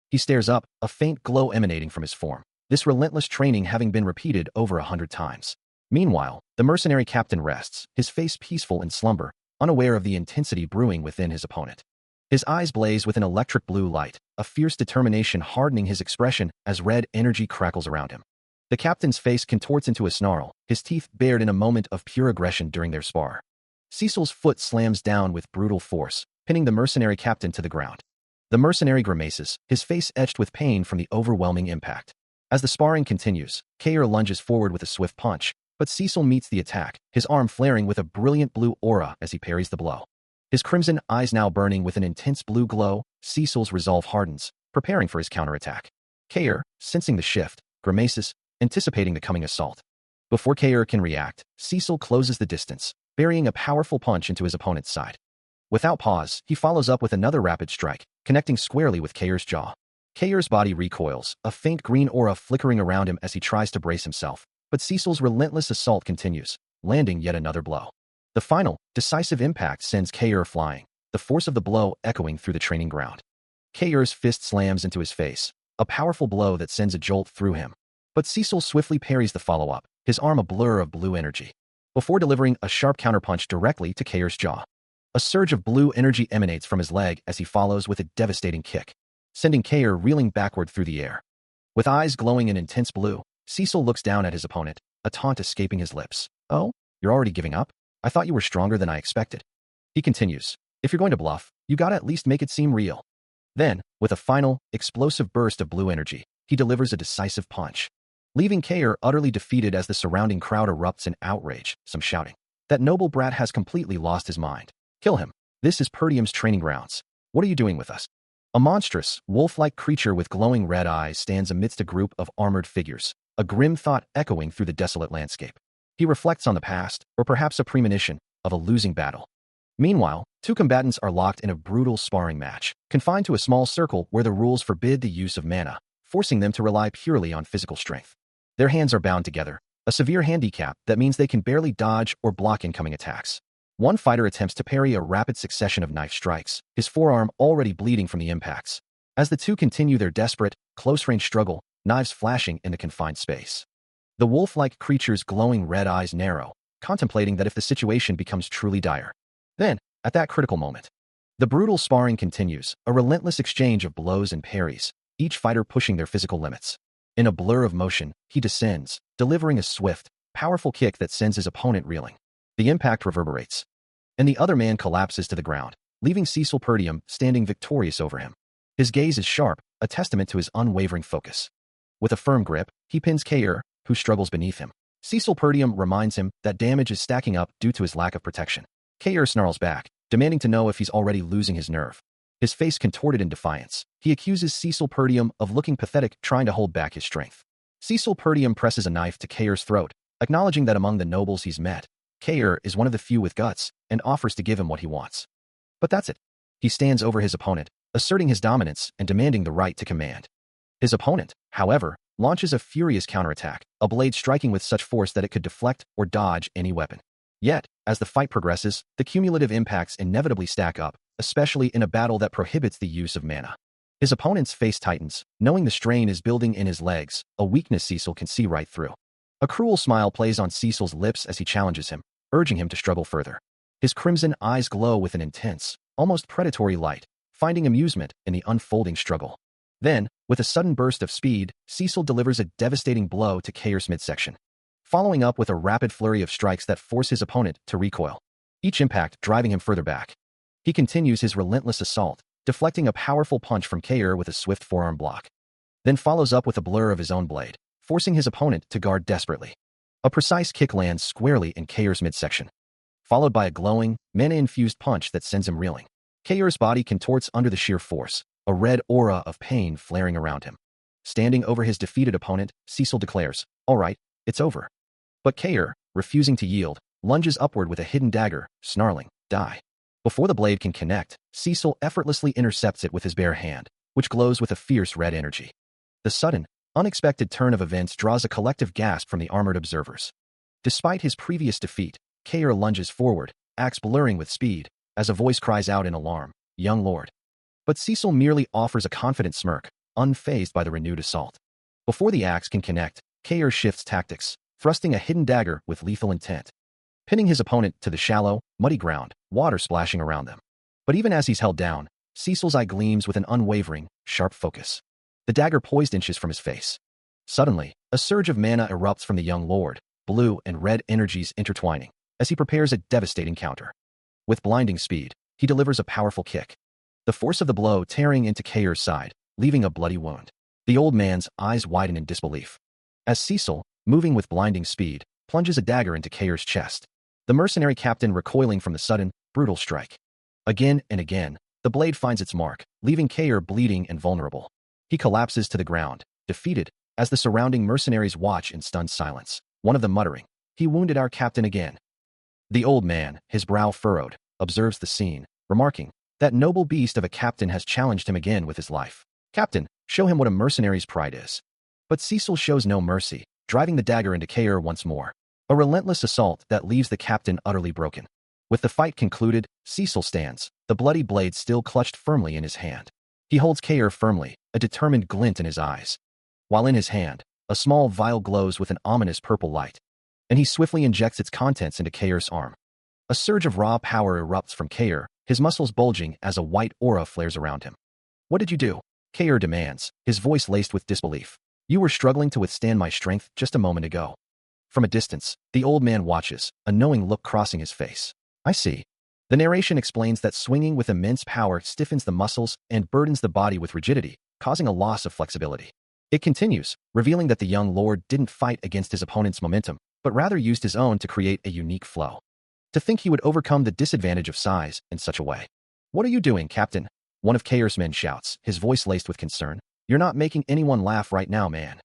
A: He stares up, a faint glow emanating from his form, this relentless training having been repeated over 100 times. Meanwhile, the mercenary captain rests, his face peaceful in slumber, unaware of the intensity brewing within his opponent. His eyes blaze with an electric blue light, a fierce determination hardening his expression as red energy crackles around him. The captain's face contorts into a snarl, his teeth bared in a moment of pure aggression during their spar. Cecil's foot slams down with brutal force, pinning the mercenary captain to the ground. The mercenary grimaces, his face etched with pain from the overwhelming impact. As the sparring continues, Kair lunges forward with a swift punch, but Cecil meets the attack, his arm flaring with a brilliant blue aura as he parries the blow. His crimson eyes now burning with an intense blue glow, Cecil's resolve hardens, preparing for his counterattack. Kair, sensing the shift, grimaces, anticipating the coming assault. Before Kair can react, Cecil closes the distance, burying a powerful punch into his opponent's side. Without pause, he follows up with another rapid strike, connecting squarely with Kair's jaw. Kair's body recoils, a faint green aura flickering around him as he tries to brace himself, but Cecil's relentless assault continues, landing yet another blow. The final, decisive impact sends Kair flying, the force of the blow echoing through the training ground. Kair's fist slams into his face, a powerful blow that sends a jolt through him. But Cecil swiftly parries the follow-up, his arm a blur of blue energy, before delivering a sharp counterpunch directly to Kair's jaw. A surge of blue energy emanates from his leg as he follows with a devastating kick, sending Kair reeling backward through the air. With eyes glowing in intense blue, Cecil looks down at his opponent, a taunt escaping his lips. "Oh, you're already giving up? I thought you were stronger than I expected." He continues, "If you're going to bluff, you gotta at least make it seem real." Then, with a final, explosive burst of blue energy, he delivers a decisive punch, leaving Kair utterly defeated as the surrounding crowd erupts in outrage, some shouting. "That noble brat has completely lost his mind. Kill him. This is Perdium's training grounds. What are you doing with us?" A monstrous, wolf-like creature with glowing red eyes stands amidst a group of armored figures, a grim thought echoing through the desolate landscape. He reflects on the past, or perhaps a premonition, of a losing battle. Meanwhile, two combatants are locked in a brutal sparring match, confined to a small circle where the rules forbid the use of mana, forcing them to rely purely on physical strength. Their hands are bound together, a severe handicap that means they can barely dodge or block incoming attacks. One fighter attempts to parry a rapid succession of knife strikes, his forearm already bleeding from the impacts. As the two continue their desperate, close-range struggle, knives flashing in the confined space. The wolf-like creature's glowing red eyes narrow, contemplating that if the situation becomes truly dire. Then, at that critical moment, the brutal sparring continues, a relentless exchange of blows and parries, each fighter pushing their physical limits. In a blur of motion, he descends, delivering a swift, powerful kick that sends his opponent reeling. The impact reverberates, and the other man collapses to the ground, leaving Cecil Perdium standing victorious over him. His gaze is sharp, a testament to his unwavering focus. With a firm grip, he pins Kair, who struggles beneath him. Cecil Perdium reminds him that damage is stacking up due to his lack of protection. Kair snarls back, demanding to know if he's already losing his nerve. His face contorted in defiance, he accuses Cecil Perdium of looking pathetic trying to hold back his strength. Cecil Perdium presses a knife to Kair's throat, acknowledging that among the nobles he's met, Kair is one of the few with guts, and offers to give him what he wants. But that's it. He stands over his opponent, asserting his dominance and demanding the right to command. His opponent, however, launches a furious counterattack, a blade striking with such force that it could deflect or dodge any weapon. Yet, as the fight progresses, the cumulative impacts inevitably stack up, especially in a battle that prohibits the use of mana. His opponent's face tightens, knowing the strain is building in his legs, a weakness Cecil can see right through. A cruel smile plays on Cecil's lips as he challenges him, urging him to struggle further. His crimson eyes glow with an intense, almost predatory light, finding amusement in the unfolding struggle. Then, with a sudden burst of speed, Cecil delivers a devastating blow to Kair's midsection, following up with a rapid flurry of strikes that force his opponent to recoil, each impact driving him further back. He continues his relentless assault, deflecting a powerful punch from Kair with a swift forearm block, then follows up with a blur of his own blade, forcing his opponent to guard desperately. A precise kick lands squarely in Kair's midsection, followed by a glowing, mana-infused punch that sends him reeling. Kair's body contorts under the sheer force, a red aura of pain flaring around him. Standing over his defeated opponent, Cecil declares, "All right, it's over." But Kair, refusing to yield, lunges upward with a hidden dagger, snarling, "Die." Before the blade can connect, Cecil effortlessly intercepts it with his bare hand, which glows with a fierce red energy. The sudden, unexpected turn of events draws a collective gasp from the armored observers. Despite his previous defeat, Kair lunges forward, axe blurring with speed, as a voice cries out in alarm, "Young lord." But Cecil merely offers a confident smirk, unfazed by the renewed assault. Before the axe can connect, Kair shifts tactics, thrusting a hidden dagger with lethal intent, pinning his opponent to the shallow, muddy ground, water splashing around them. But even as he's held down, Cecil's eye gleams with an unwavering, sharp focus, the dagger poised inches from his face. Suddenly, a surge of mana erupts from the young lord, blue and red energies intertwining, as he prepares a devastating counter. With blinding speed, he delivers a powerful kick, the force of the blow tearing into Kair's side, leaving a bloody wound. The old man's eyes widen in disbelief, as Cecil, moving with blinding speed, plunges a dagger into Kair's chest, the mercenary captain recoiling from the sudden, brutal strike. Again and again, the blade finds its mark, leaving Kair bleeding and vulnerable. He collapses to the ground, defeated, as the surrounding mercenaries watch in stunned silence, one of them muttering, "He wounded our captain again." The old man, his brow furrowed, observes the scene, remarking, "That noble beast of a captain has challenged him again with his life. Captain, show him what a mercenary's pride is." But Cecil shows no mercy, driving the dagger into Kair once more, a relentless assault that leaves the captain utterly broken. With the fight concluded, Cecil stands, the bloody blade still clutched firmly in his hand. He holds Kair firmly, a determined glint in his eyes, while in his hand, a small vial glows with an ominous purple light, and he swiftly injects its contents into Kair's arm. A surge of raw power erupts from Kair, his muscles bulging as a white aura flares around him. "What did you do?" Kair demands, his voice laced with disbelief. "You were struggling to withstand my strength just a moment ago." From a distance, the old man watches, a knowing look crossing his face. "I see." The narration explains that swinging with immense power stiffens the muscles and burdens the body with rigidity, causing a loss of flexibility. It continues, revealing that the young lord didn't fight against his opponent's momentum, but rather used his own to create a unique flow. To think he would overcome the disadvantage of size in such a way. "What are you doing, Captain?" One of Kair's men shouts, his voice laced with concern. "You're not making anyone laugh right now, man."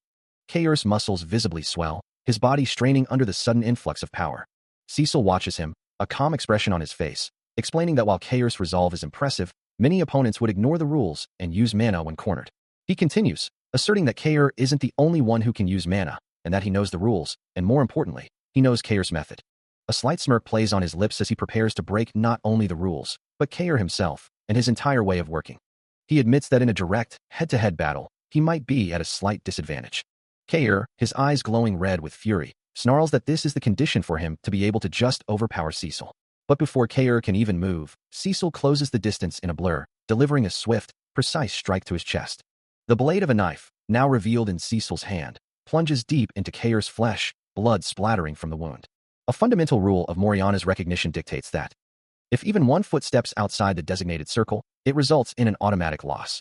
A: Kair's muscles visibly swell, his body straining under the sudden influx of power. Cecil watches him, a calm expression on his face, explaining that while Kair's resolve is impressive, many opponents would ignore the rules and use mana when cornered. He continues, asserting that Kair isn't the only one who can use mana, and that he knows the rules, and more importantly, he knows Kair's method. A slight smirk plays on his lips as he prepares to break not only the rules, but Kair himself, and his entire way of working. He admits that in a direct, head-to-head battle, he might be at a slight disadvantage. Kair, his eyes glowing red with fury, snarls that this is the condition for him to be able to just overpower Cecil. But before Kair can even move, Cecil closes the distance in a blur, delivering a swift, precise strike to his chest. The blade of a knife, now revealed in Cecil's hand, plunges deep into Kair's flesh, blood splattering from the wound. A fundamental rule of Moriana's recognition dictates that if even one foot steps outside the designated circle, it results in an automatic loss.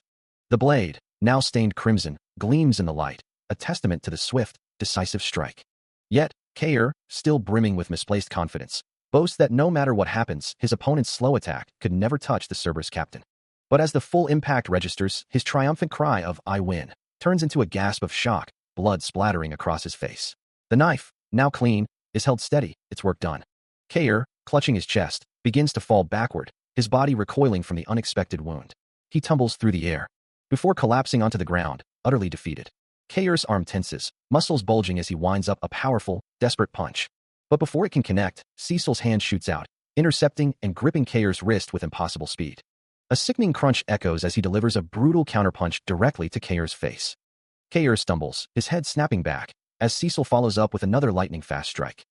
A: The blade, now stained crimson, gleams in the light, a testament to the swift, decisive strike. Yet, Kair, still brimming with misplaced confidence, boasts that no matter what happens, his opponent's slow attack could never touch the Cerberus captain. But as the full impact registers, his triumphant cry of "I win" turns into a gasp of shock, blood splattering across his face. The knife, now clean, is held steady, its work done. Kair, clutching his chest, begins to fall backward, his body recoiling from the unexpected wound. He tumbles through the air, before collapsing onto the ground, utterly defeated. Kair's arm tenses, muscles bulging as he winds up a powerful, desperate punch. But before it can connect, Cecil's hand shoots out, intercepting and gripping Kair's wrist with impossible speed. A sickening crunch echoes as he delivers a brutal counterpunch directly to Kair's face. Kair stumbles, his head snapping back, as Cecil follows up with another lightning-fast strike.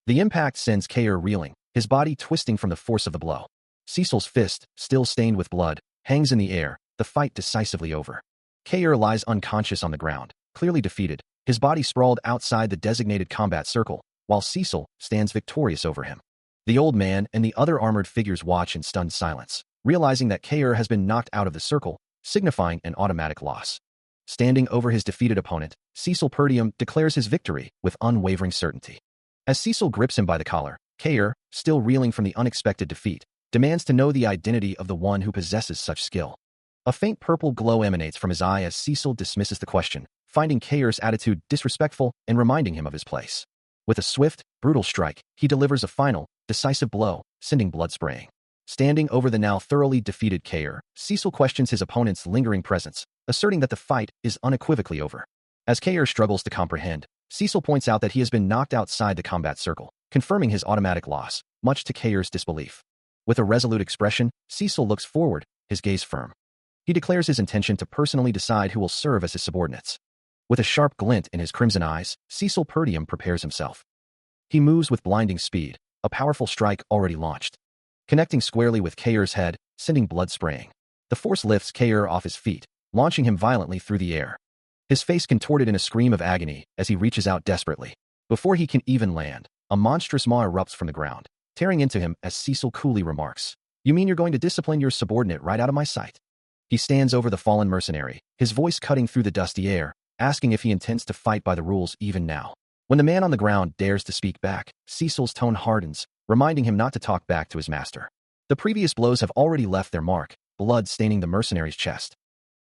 A: The impact sends Kair reeling, his body twisting from the force of the blow. Cecil's fist, still stained with blood, hangs in the air, the fight decisively over. Kair lies unconscious on the ground, clearly defeated, his body sprawled outside the designated combat circle, while Cecil stands victorious over him. The old man and the other armored figures watch in stunned silence, realizing that Kair has been knocked out of the circle, signifying an automatic loss. Standing over his defeated opponent, Cecil Perdium declares his victory with unwavering certainty. As Cecil grips him by the collar, Kair, still reeling from the unexpected defeat, demands to know the identity of the one who possesses such skill. A faint purple glow emanates from his eye as Cecil dismisses the question, finding Kair's attitude disrespectful and reminding him of his place. With a swift, brutal strike, he delivers a final, decisive blow, sending blood spraying. Standing over the now thoroughly defeated Kair, Cecil questions his opponent's lingering presence, asserting that the fight is unequivocally over. As Kair struggles to comprehend, Cecil points out that he has been knocked outside the combat circle, confirming his automatic loss, much to Kair's disbelief. With a resolute expression, Cecil looks forward, his gaze firm. He declares his intention to personally decide who will serve as his subordinates. With a sharp glint in his crimson eyes, Cecil Perdium prepares himself. He moves with blinding speed, a powerful strike already launched, connecting squarely with Kair's head, sending blood spraying. The force lifts Kair off his feet, launching him violently through the air. His face contorted in a scream of agony as he reaches out desperately. Before he can even land, a monstrous maw erupts from the ground, tearing into him as Cecil coolly remarks, "You mean you're going to discipline your subordinate right out of my sight?" He stands over the fallen mercenary, his voice cutting through the dusty air, asking if he intends to fight by the rules even now. When the man on the ground dares to speak back, Cecil's tone hardens, reminding him not to talk back to his master. The previous blows have already left their mark, blood staining the mercenary's chest.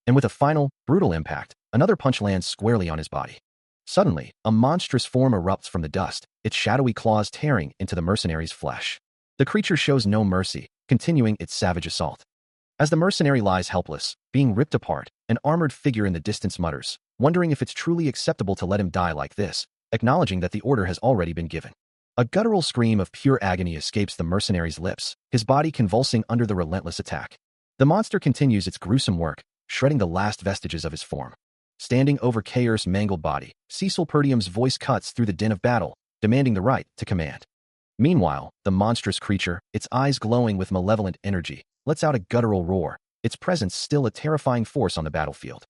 A: And with a final, brutal impact, another punch lands squarely on his body. Suddenly, a monstrous form erupts from the dust, its shadowy claws tearing into the mercenary's flesh. The creature shows no mercy, continuing its savage assault. As the mercenary lies helpless, being ripped apart, an armored figure in the distance mutters, wondering if it's truly acceptable to let him die like this, acknowledging that the order has already been given. A guttural scream of pure agony escapes the mercenary's lips, his body convulsing under the relentless attack. The monster continues its gruesome work, shredding the last vestiges of his form. Standing over Kair's mangled body, Cecil Perdium's voice cuts through the din of battle, demanding the right to command. Meanwhile, the monstrous creature, its eyes glowing with malevolent energy, lets out a guttural roar, its presence still a terrifying force on the battlefield.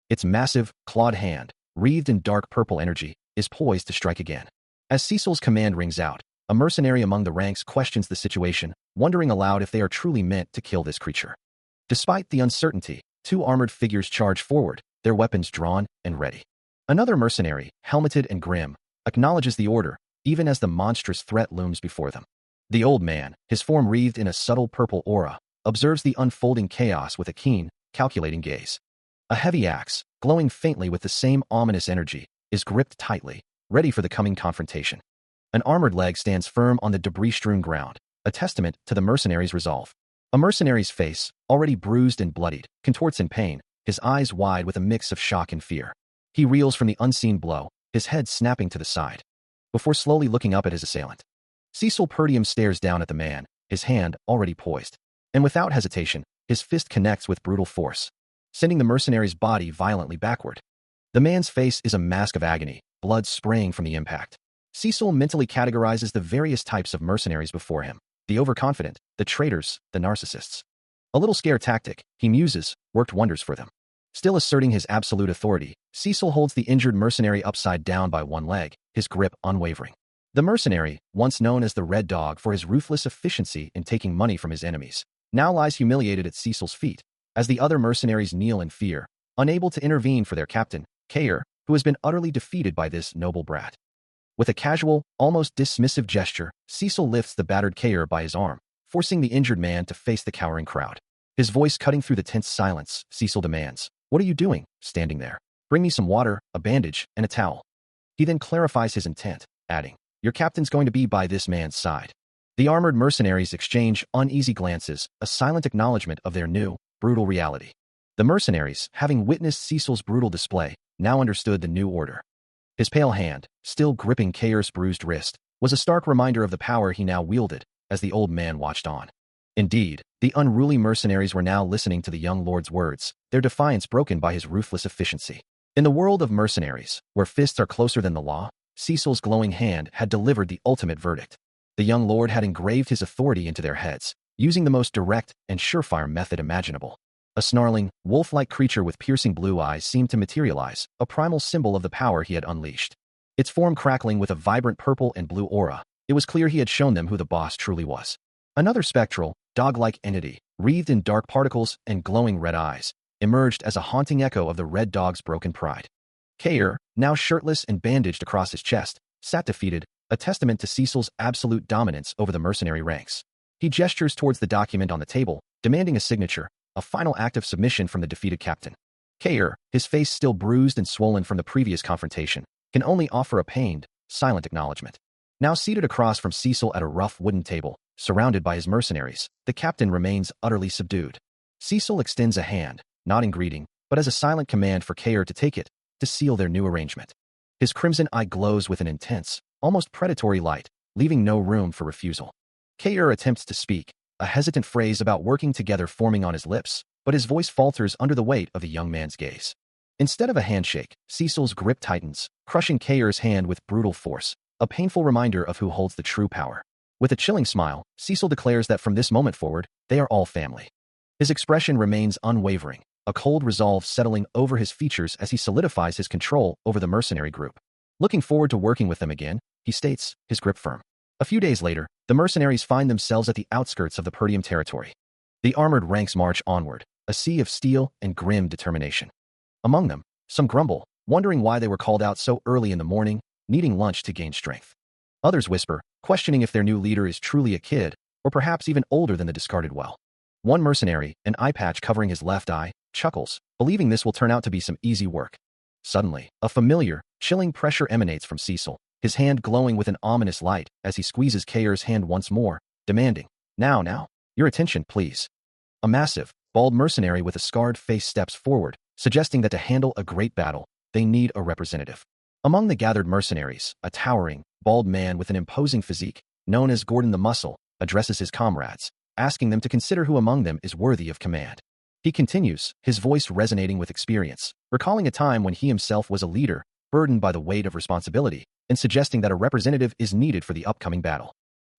A: Its massive, clawed hand, wreathed in dark purple energy, is poised to strike again. As Cecil's command rings out, a mercenary among the ranks questions the situation, wondering aloud if they are truly meant to kill this creature. Despite the uncertainty, two armored figures charge forward, their weapons drawn and ready. Another mercenary, helmeted and grim, acknowledges the order, even as the monstrous threat looms before them. The old man, his form wreathed in a subtle purple aura, observes the unfolding chaos with a keen, calculating gaze. A heavy axe, glowing faintly with the same ominous energy, is gripped tightly, ready for the coming confrontation. An armored leg stands firm on the debris-strewn ground, a testament to the mercenary's resolve. A mercenary's face, already bruised and bloodied, contorts in pain, his eyes wide with a mix of shock and fear. He reels from the unseen blow, his head snapping to the side, before slowly looking up at his assailant. Cecil Perdium stares down at the man, his hand already poised. And without hesitation, his fist connects with brutal force, sending the mercenary's body violently backward. The man's face is a mask of agony, blood spraying from the impact. Cecil mentally categorizes the various types of mercenaries before him: the overconfident, the traitors, the narcissists. A little scare tactic, he muses, worked wonders for them. Still asserting his absolute authority, Cecil holds the injured mercenary upside down by one leg, his grip unwavering. The mercenary, once known as the Red Dog for his ruthless efficiency in taking money from his enemies, now lies humiliated at Cecil's feet, as the other mercenaries kneel in fear, unable to intervene for their captain, Kair, who has been utterly defeated by this noble brat. With a casual, almost dismissive gesture, Cecil lifts the battered Kair by his arm, forcing the injured man to face the cowering crowd. His voice cutting through the tense silence, Cecil demands, "What are you doing, standing there? Bring me some water, a bandage, and a towel." He then clarifies his intent, adding, "Your captain's going to be by this man's side." The armored mercenaries exchange uneasy glances, a silent acknowledgement of their new, brutal reality. The mercenaries, having witnessed Cecil's brutal display, now understood the new order. His pale hand, still gripping Kair's bruised wrist, was a stark reminder of the power he now wielded, as the old man watched on. Indeed, the unruly mercenaries were now listening to the young lord's words, their defiance broken by his ruthless efficiency. In the world of mercenaries, where fists are closer than the law, Cecil's glowing hand had delivered the ultimate verdict. The young lord had engraved his authority into their heads, using the most direct and surefire method imaginable. A snarling, wolf-like creature with piercing blue eyes seemed to materialize, a primal symbol of the power he had unleashed. Its form crackling with a vibrant purple and blue aura, it was clear he had shown them who the boss truly was. Another spectral, dog-like entity, wreathed in dark particles and glowing red eyes, emerged as a haunting echo of the Red Dog's broken pride. Kair, now shirtless and bandaged across his chest, sat defeated, a testament to Cecil's absolute dominance over the mercenary ranks. He gestures towards the document on the table, demanding a signature, a final act of submission from the defeated captain. Kair, his face still bruised and swollen from the previous confrontation, can only offer a pained, silent acknowledgement. Now seated across from Cecil at a rough wooden table, surrounded by his mercenaries, the captain remains utterly subdued. Cecil extends a hand, not in greeting, but as a silent command for Kair to take it, to seal their new arrangement. His crimson eye glows with an intense, almost predatory light, leaving no room for refusal. Kair attempts to speak, a hesitant phrase about working together forming on his lips, but his voice falters under the weight of the young man's gaze. Instead of a handshake, Cecil's grip tightens, crushing Kair's hand with brutal force, a painful reminder of who holds the true power. With a chilling smile, Cecil declares that from this moment forward, they are all family. His expression remains unwavering, a cold resolve settling over his features as he solidifies his control over the mercenary group. Looking forward to working with them again, he states, his grip firm. A few days later, the mercenaries find themselves at the outskirts of the Perdium territory. The armored ranks march onward, a sea of steel and grim determination. Among them, some grumble, wondering why they were called out so early in the morning, needing lunch to gain strength. Others whisper, questioning if their new leader is truly a kid, or perhaps even older than the discarded well. One mercenary, an eye patch covering his left eye, chuckles, believing this will turn out to be some easy work. Suddenly, a familiar, chilling pressure emanates from Cecil, his hand glowing with an ominous light as he squeezes Kair's hand once more, demanding, Now, your attention, please." A massive, bald mercenary with a scarred face steps forward, suggesting that to handle a great battle, they need a representative. Among the gathered mercenaries, a towering, bald man with an imposing physique, known as Gordon the Muscle, addresses his comrades, asking them to consider who among them is worthy of command. He continues, his voice resonating with experience, recalling a time when he himself was a leader, burdened by the weight of responsibility, and suggesting that a representative is needed for the upcoming battle.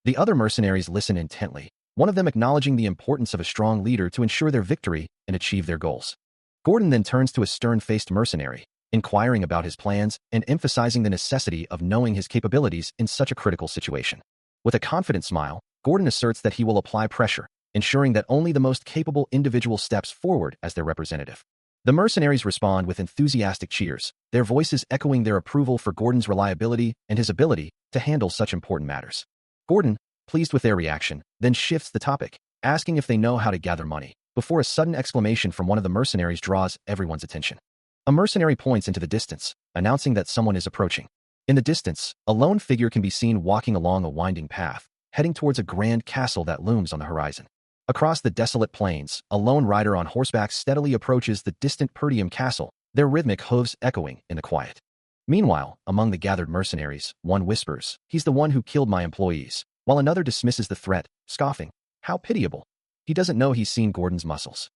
A: The other mercenaries listen intently, one of them acknowledging the importance of a strong leader to ensure their victory and achieve their goals. Gordon then turns to a stern-faced mercenary, inquiring about his plans and emphasizing the necessity of knowing his capabilities in such a critical situation. With a confident smile, Gordon asserts that he will apply pressure, ensuring that only the most capable individual steps forward as their representative. The mercenaries respond with enthusiastic cheers, their voices echoing their approval for Gordon's reliability and his ability to handle such important matters. Gordon, pleased with their reaction, then shifts the topic, asking if they know how to gather money, before a sudden exclamation from one of the mercenaries draws everyone's attention. A mercenary points into the distance, announcing that someone is approaching. In the distance, a lone figure can be seen walking along a winding path, heading towards a grand castle that looms on the horizon. Across the desolate plains, a lone rider on horseback steadily approaches the distant Perdium castle, their rhythmic hooves echoing in the quiet. Meanwhile, among the gathered mercenaries, one whispers, "He's the one who killed my employees," while another dismisses the threat, scoffing, "How pitiable." He doesn't know he's seen Gordon's muscles.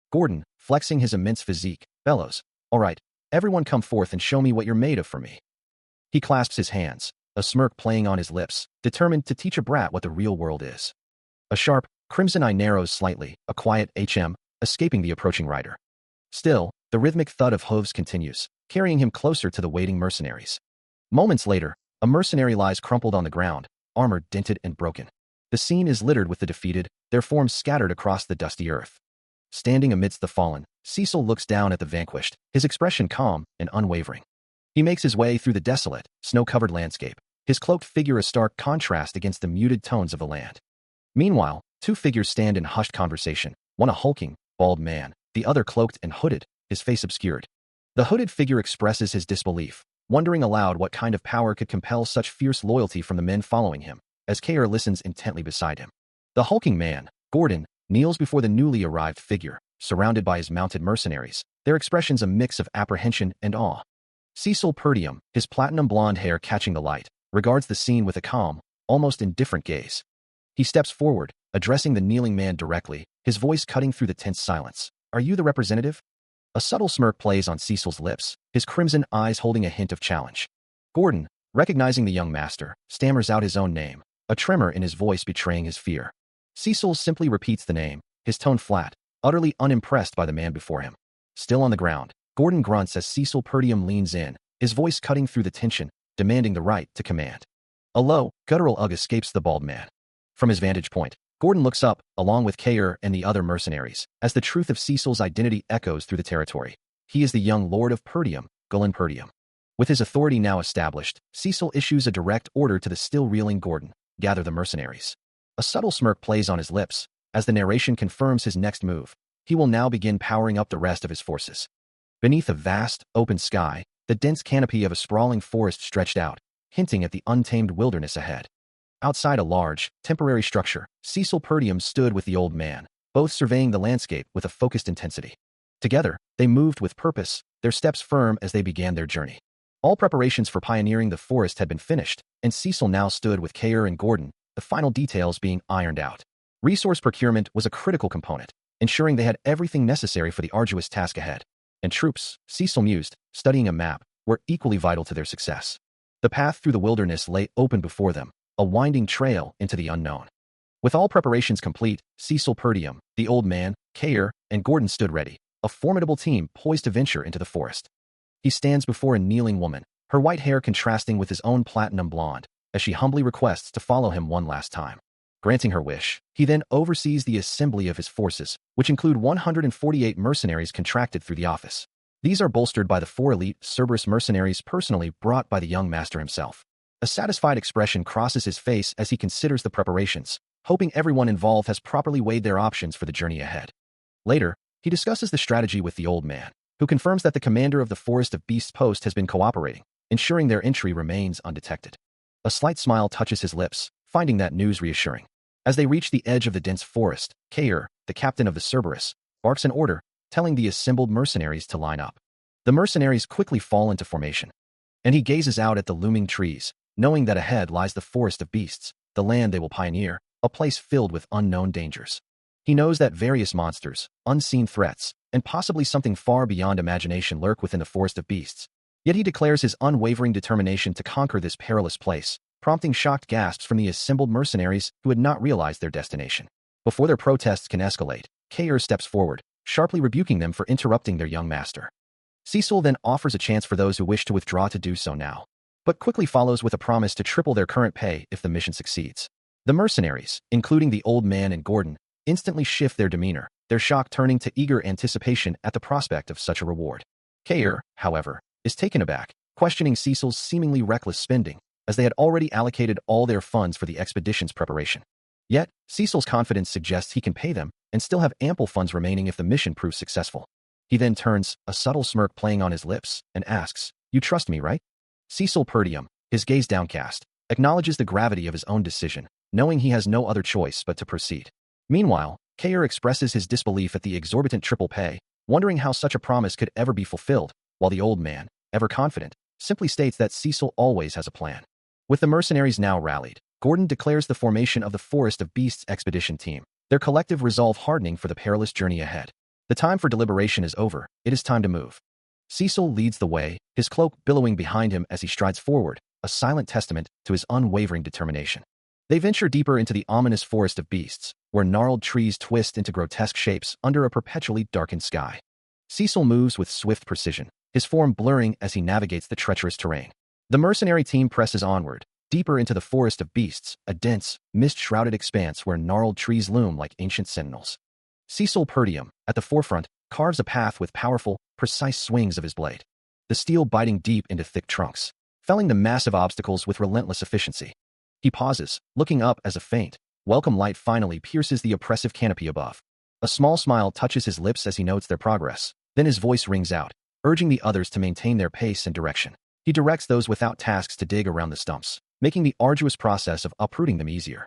A: Gordon, flexing his immense physique, bellows, "All right, everyone come forth and show me what you're made of for me." He clasps his hands, a smirk playing on his lips, determined to teach a brat what the real world is. A sharp, crimson eye narrows slightly, a quiet escaping the approaching rider. Still, the rhythmic thud of hooves continues, carrying him closer to the waiting mercenaries. Moments later, a mercenary lies crumpled on the ground, armor dented and broken. The scene is littered with the defeated, their forms scattered across the dusty earth. Standing amidst the fallen, Cecil looks down at the vanquished, his expression calm and unwavering. He makes his way through the desolate, snow-covered landscape, his cloaked figure a stark contrast against the muted tones of the land. Meanwhile, two figures stand in hushed conversation, one a hulking, bald man, the other cloaked and hooded, his face obscured. The hooded figure expresses his disbelief, wondering aloud what kind of power could compel such fierce loyalty from the men following him, as Kair listens intently beside him. The hulking man, Gordon, kneels before the newly arrived figure, surrounded by his mounted mercenaries, their expressions a mix of apprehension and awe. Cecil Perdium, his platinum blonde hair catching the light, regards the scene with a calm, almost indifferent gaze. He steps forward, addressing the kneeling man directly, his voice cutting through the tense silence. "Are you the representative?" A subtle smirk plays on Cecil's lips, his crimson eyes holding a hint of challenge. Gordon, recognizing the young master, stammers out his own name, a tremor in his voice betraying his fear. Cecil simply repeats the name, his tone flat, utterly unimpressed by the man before him. Still on the ground, Gordon grunts as Cecil Perdium leans in, his voice cutting through the tension, demanding the right to command. A low, guttural ugh escapes the bald man. From his vantage point, Gordon looks up, along with Kair and the other mercenaries, as the truth of Cecil's identity echoes through the territory. He is the young Lord of Perdium, Gulen Perdium. With his authority now established, Cecil issues a direct order to the still reeling Gordon, "Gather the mercenaries." A subtle smirk plays on his lips, as the narration confirms his next move. He will now begin powering up the rest of his forces. Beneath a vast, open sky, the dense canopy of a sprawling forest stretched out, hinting at the untamed wilderness ahead. Outside a large, temporary structure, Cecil Perdium stood with the old man, both surveying the landscape with a focused intensity. Together, they moved with purpose, their steps firm as they began their journey. All preparations for pioneering the forest had been finished, and Cecil now stood with Kair and Gordon, the final details being ironed out. Resource procurement was a critical component, ensuring they had everything necessary for the arduous task ahead. And troops, Cecil mused, studying a map, were equally vital to their success. The path through the wilderness lay open before them, a winding trail into the unknown. With all preparations complete, Cecil Perdium, the old man, Kair, and Gordon stood ready, a formidable team poised to venture into the forest. He stands before a kneeling woman, her white hair contrasting with his own platinum blonde, as she humbly requests to follow him one last time. Granting her wish, he then oversees the assembly of his forces, which include 148 mercenaries contracted through the office. These are bolstered by the 4 elite Cerberus mercenaries personally brought by the young master himself. A satisfied expression crosses his face as he considers the preparations, hoping everyone involved has properly weighed their options for the journey ahead. Later, he discusses the strategy with the old man, who confirms that the commander of the Forest of Beasts post has been cooperating, ensuring their entry remains undetected. A slight smile touches his lips, finding that news reassuring. As they reach the edge of the dense forest, Kair, the captain of the Cerberus, barks an order, telling the assembled mercenaries to line up. The mercenaries quickly fall into formation, and he gazes out at the looming trees, knowing that ahead lies the Forest of Beasts, the land they will pioneer, a place filled with unknown dangers. He knows that various monsters, unseen threats, and possibly something far beyond imagination lurk within the Forest of Beasts, Yet he declares his unwavering determination to conquer this perilous place, prompting shocked gasps from the assembled mercenaries who had not realized their destination. Before their protests can escalate, Kair steps forward, sharply rebuking them for interrupting their young master. Cecil then offers a chance for those who wish to withdraw to do so now, but quickly follows with a promise to triple their current pay if the mission succeeds. The mercenaries, including the old man and Gordon, instantly shift their demeanor, their shock turning to eager anticipation at the prospect of such a reward. Kair, however, is taken aback, questioning Cecil's seemingly reckless spending, as they had already allocated all their funds for the expedition's preparation. Yet, Cecil's confidence suggests he can pay them and still have ample funds remaining if the mission proves successful. He then turns, a subtle smirk playing on his lips, and asks, "You trust me, right?" Cecil Perdium, his gaze downcast, acknowledges the gravity of his own decision, knowing he has no other choice but to proceed. Meanwhile, Kair expresses his disbelief at the exorbitant triple pay, wondering how such a promise could ever be fulfilled, while the old man, ever confident, simply states that Cecil always has a plan. With the mercenaries now rallied, Gordon declares the formation of the Forest of Beasts expedition team, their collective resolve hardening for the perilous journey ahead. The time for deliberation is over, it is time to move. Cecil leads the way, his cloak billowing behind him as he strides forward, a silent testament to his unwavering determination. They venture deeper into the ominous Forest of Beasts, where gnarled trees twist into grotesque shapes under a perpetually darkened sky. Cecil moves with swift precision, his form blurring as he navigates the treacherous terrain. The mercenary team presses onward, deeper into the Forest of Beasts, a dense, mist-shrouded expanse where gnarled trees loom like ancient sentinels. Cecil Perdium, at the forefront, carves a path with powerful, precise swings of his blade, the steel biting deep into thick trunks, felling the massive obstacles with relentless efficiency. He pauses, looking up as a faint, welcome light finally pierces the oppressive canopy above. A small smile touches his lips as he notes their progress, then his voice rings out, urging the others to maintain their pace and direction. He directs those without tasks to dig around the stumps, making the arduous process of uprooting them easier.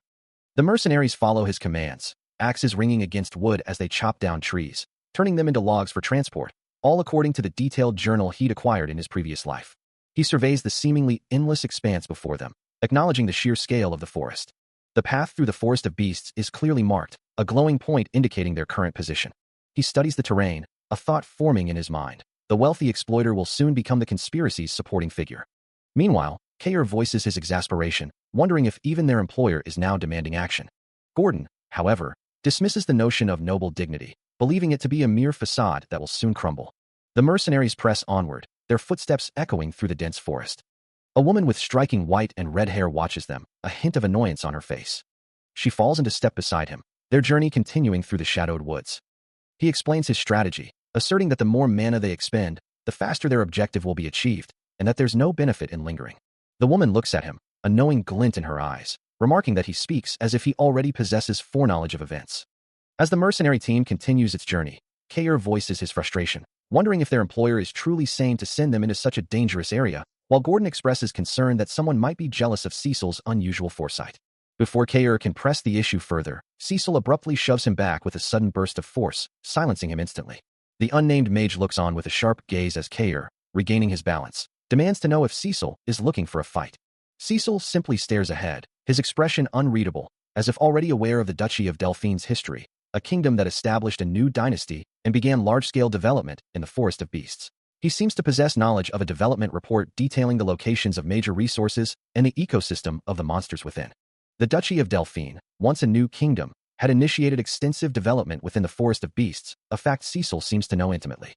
A: The mercenaries follow his commands, axes ringing against wood as they chop down trees, turning them into logs for transport, all according to the detailed journal he'd acquired in his previous life. He surveys the seemingly endless expanse before them, acknowledging the sheer scale of the forest. The path through the Forest of Beasts is clearly marked, a glowing point indicating their current position. He studies the terrain, a thought forming in his mind. The wealthy exploiter will soon become the conspiracy's supporting figure. Meanwhile, Kair voices his exasperation, wondering if even their employer is now demanding action. Gordon, however, dismisses the notion of noble dignity, believing it to be a mere facade that will soon crumble. The mercenaries press onward, their footsteps echoing through the dense forest. A woman with striking white and red hair watches them, a hint of annoyance on her face. She falls into step beside him, their journey continuing through the shadowed woods. He explains his strategy, asserting that the more mana they expend, the faster their objective will be achieved, and that there's no benefit in lingering. The woman looks at him, a knowing glint in her eyes, remarking that he speaks as if he already possesses foreknowledge of events. As the mercenary team continues its journey, Kair voices his frustration, wondering if their employer is truly sane to send them into such a dangerous area, while Gordon expresses concern that someone might be jealous of Cecil's unusual foresight. Before Kair can press the issue further, Cecil abruptly shoves him back with a sudden burst of force, silencing him instantly. The unnamed mage looks on with a sharp gaze as Kair, regaining his balance, demands to know if Cecil is looking for a fight. Cecil simply stares ahead, his expression unreadable, as if already aware of the Duchy of Delphine's history, a kingdom that established a new dynasty and began large-scale development in the Forest of Beasts. He seems to possess knowledge of a development report detailing the locations of major resources and the ecosystem of the monsters within. The Duchy of Delphine, once a new kingdom, had initiated extensive development within the Forest of Beasts, a fact Cecil seems to know intimately.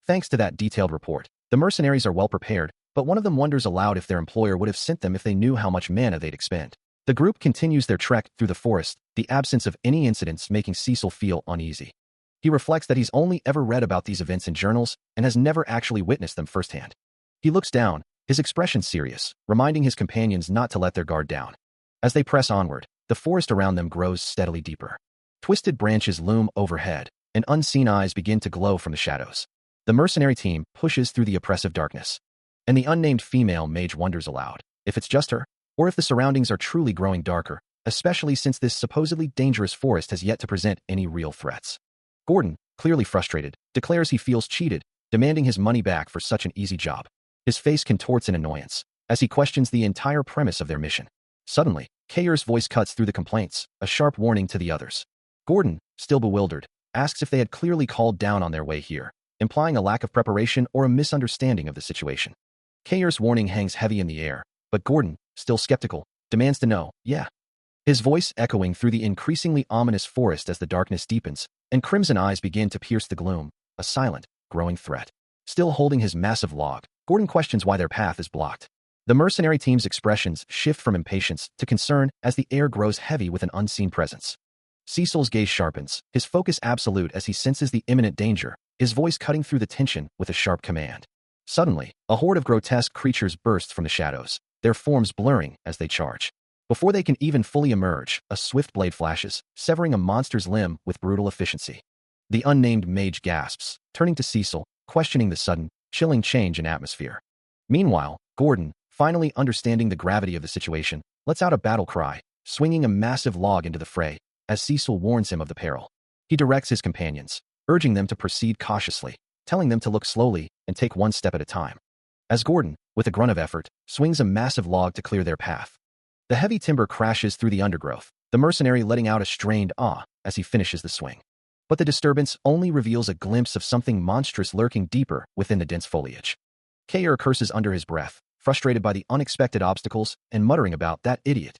A: Thanks to that detailed report, the mercenaries are well prepared, but one of them wonders aloud if their employer would have sent them if they knew how much mana they'd expend. The group continues their trek through the forest, the absence of any incidents making Cecil feel uneasy. He reflects that he's only ever read about these events in journals and has never actually witnessed them firsthand. He looks down, his expression serious, reminding his companions not to let their guard down. As they press onward, the forest around them grows steadily deeper. Twisted branches loom overhead, and unseen eyes begin to glow from the shadows. The mercenary team pushes through the oppressive darkness, and the unnamed female mage wonders aloud if it's just her, or if the surroundings are truly growing darker, especially since this supposedly dangerous forest has yet to present any real threats. Gordon, clearly frustrated, declares he feels cheated, demanding his money back for such an easy job. His face contorts in annoyance, as he questions the entire premise of their mission. Suddenly, Kair's voice cuts through the complaints, a sharp warning to the others. Gordon, still bewildered, asks if they had clearly called down on their way here, implying a lack of preparation or a misunderstanding of the situation. Kayer's warning hangs heavy in the air, but Gordon, still skeptical, demands to know, yeah. His voice echoing through the increasingly ominous forest as the darkness deepens, and crimson eyes begin to pierce the gloom, a silent, growing threat. Still holding his massive log, Gordon questions why their path is blocked. The mercenary team's expressions shift from impatience to concern as the air grows heavy with an unseen presence. Cecil's gaze sharpens, his focus absolute as he senses the imminent danger, his voice cutting through the tension with a sharp command. Suddenly, a horde of grotesque creatures bursts from the shadows, their forms blurring as they charge. Before they can even fully emerge, a swift blade flashes, severing a monster's limb with brutal efficiency. The unnamed mage gasps, turning to Cecil, questioning the sudden, chilling change in atmosphere. Meanwhile, Gordon, finally understanding the gravity of the situation, lets out a battle cry, swinging a massive log into the fray, as Cecil warns him of the peril. He directs his companions, urging them to proceed cautiously, telling them to look slowly and take one step at a time. As Gordon, with a grunt of effort, swings a massive log to clear their path. The heavy timber crashes through the undergrowth, the mercenary letting out a strained ah as he finishes the swing. But the disturbance only reveals a glimpse of something monstrous lurking deeper within the dense foliage. Kayer curses under his breath, frustrated by the unexpected obstacles and muttering about that idiot,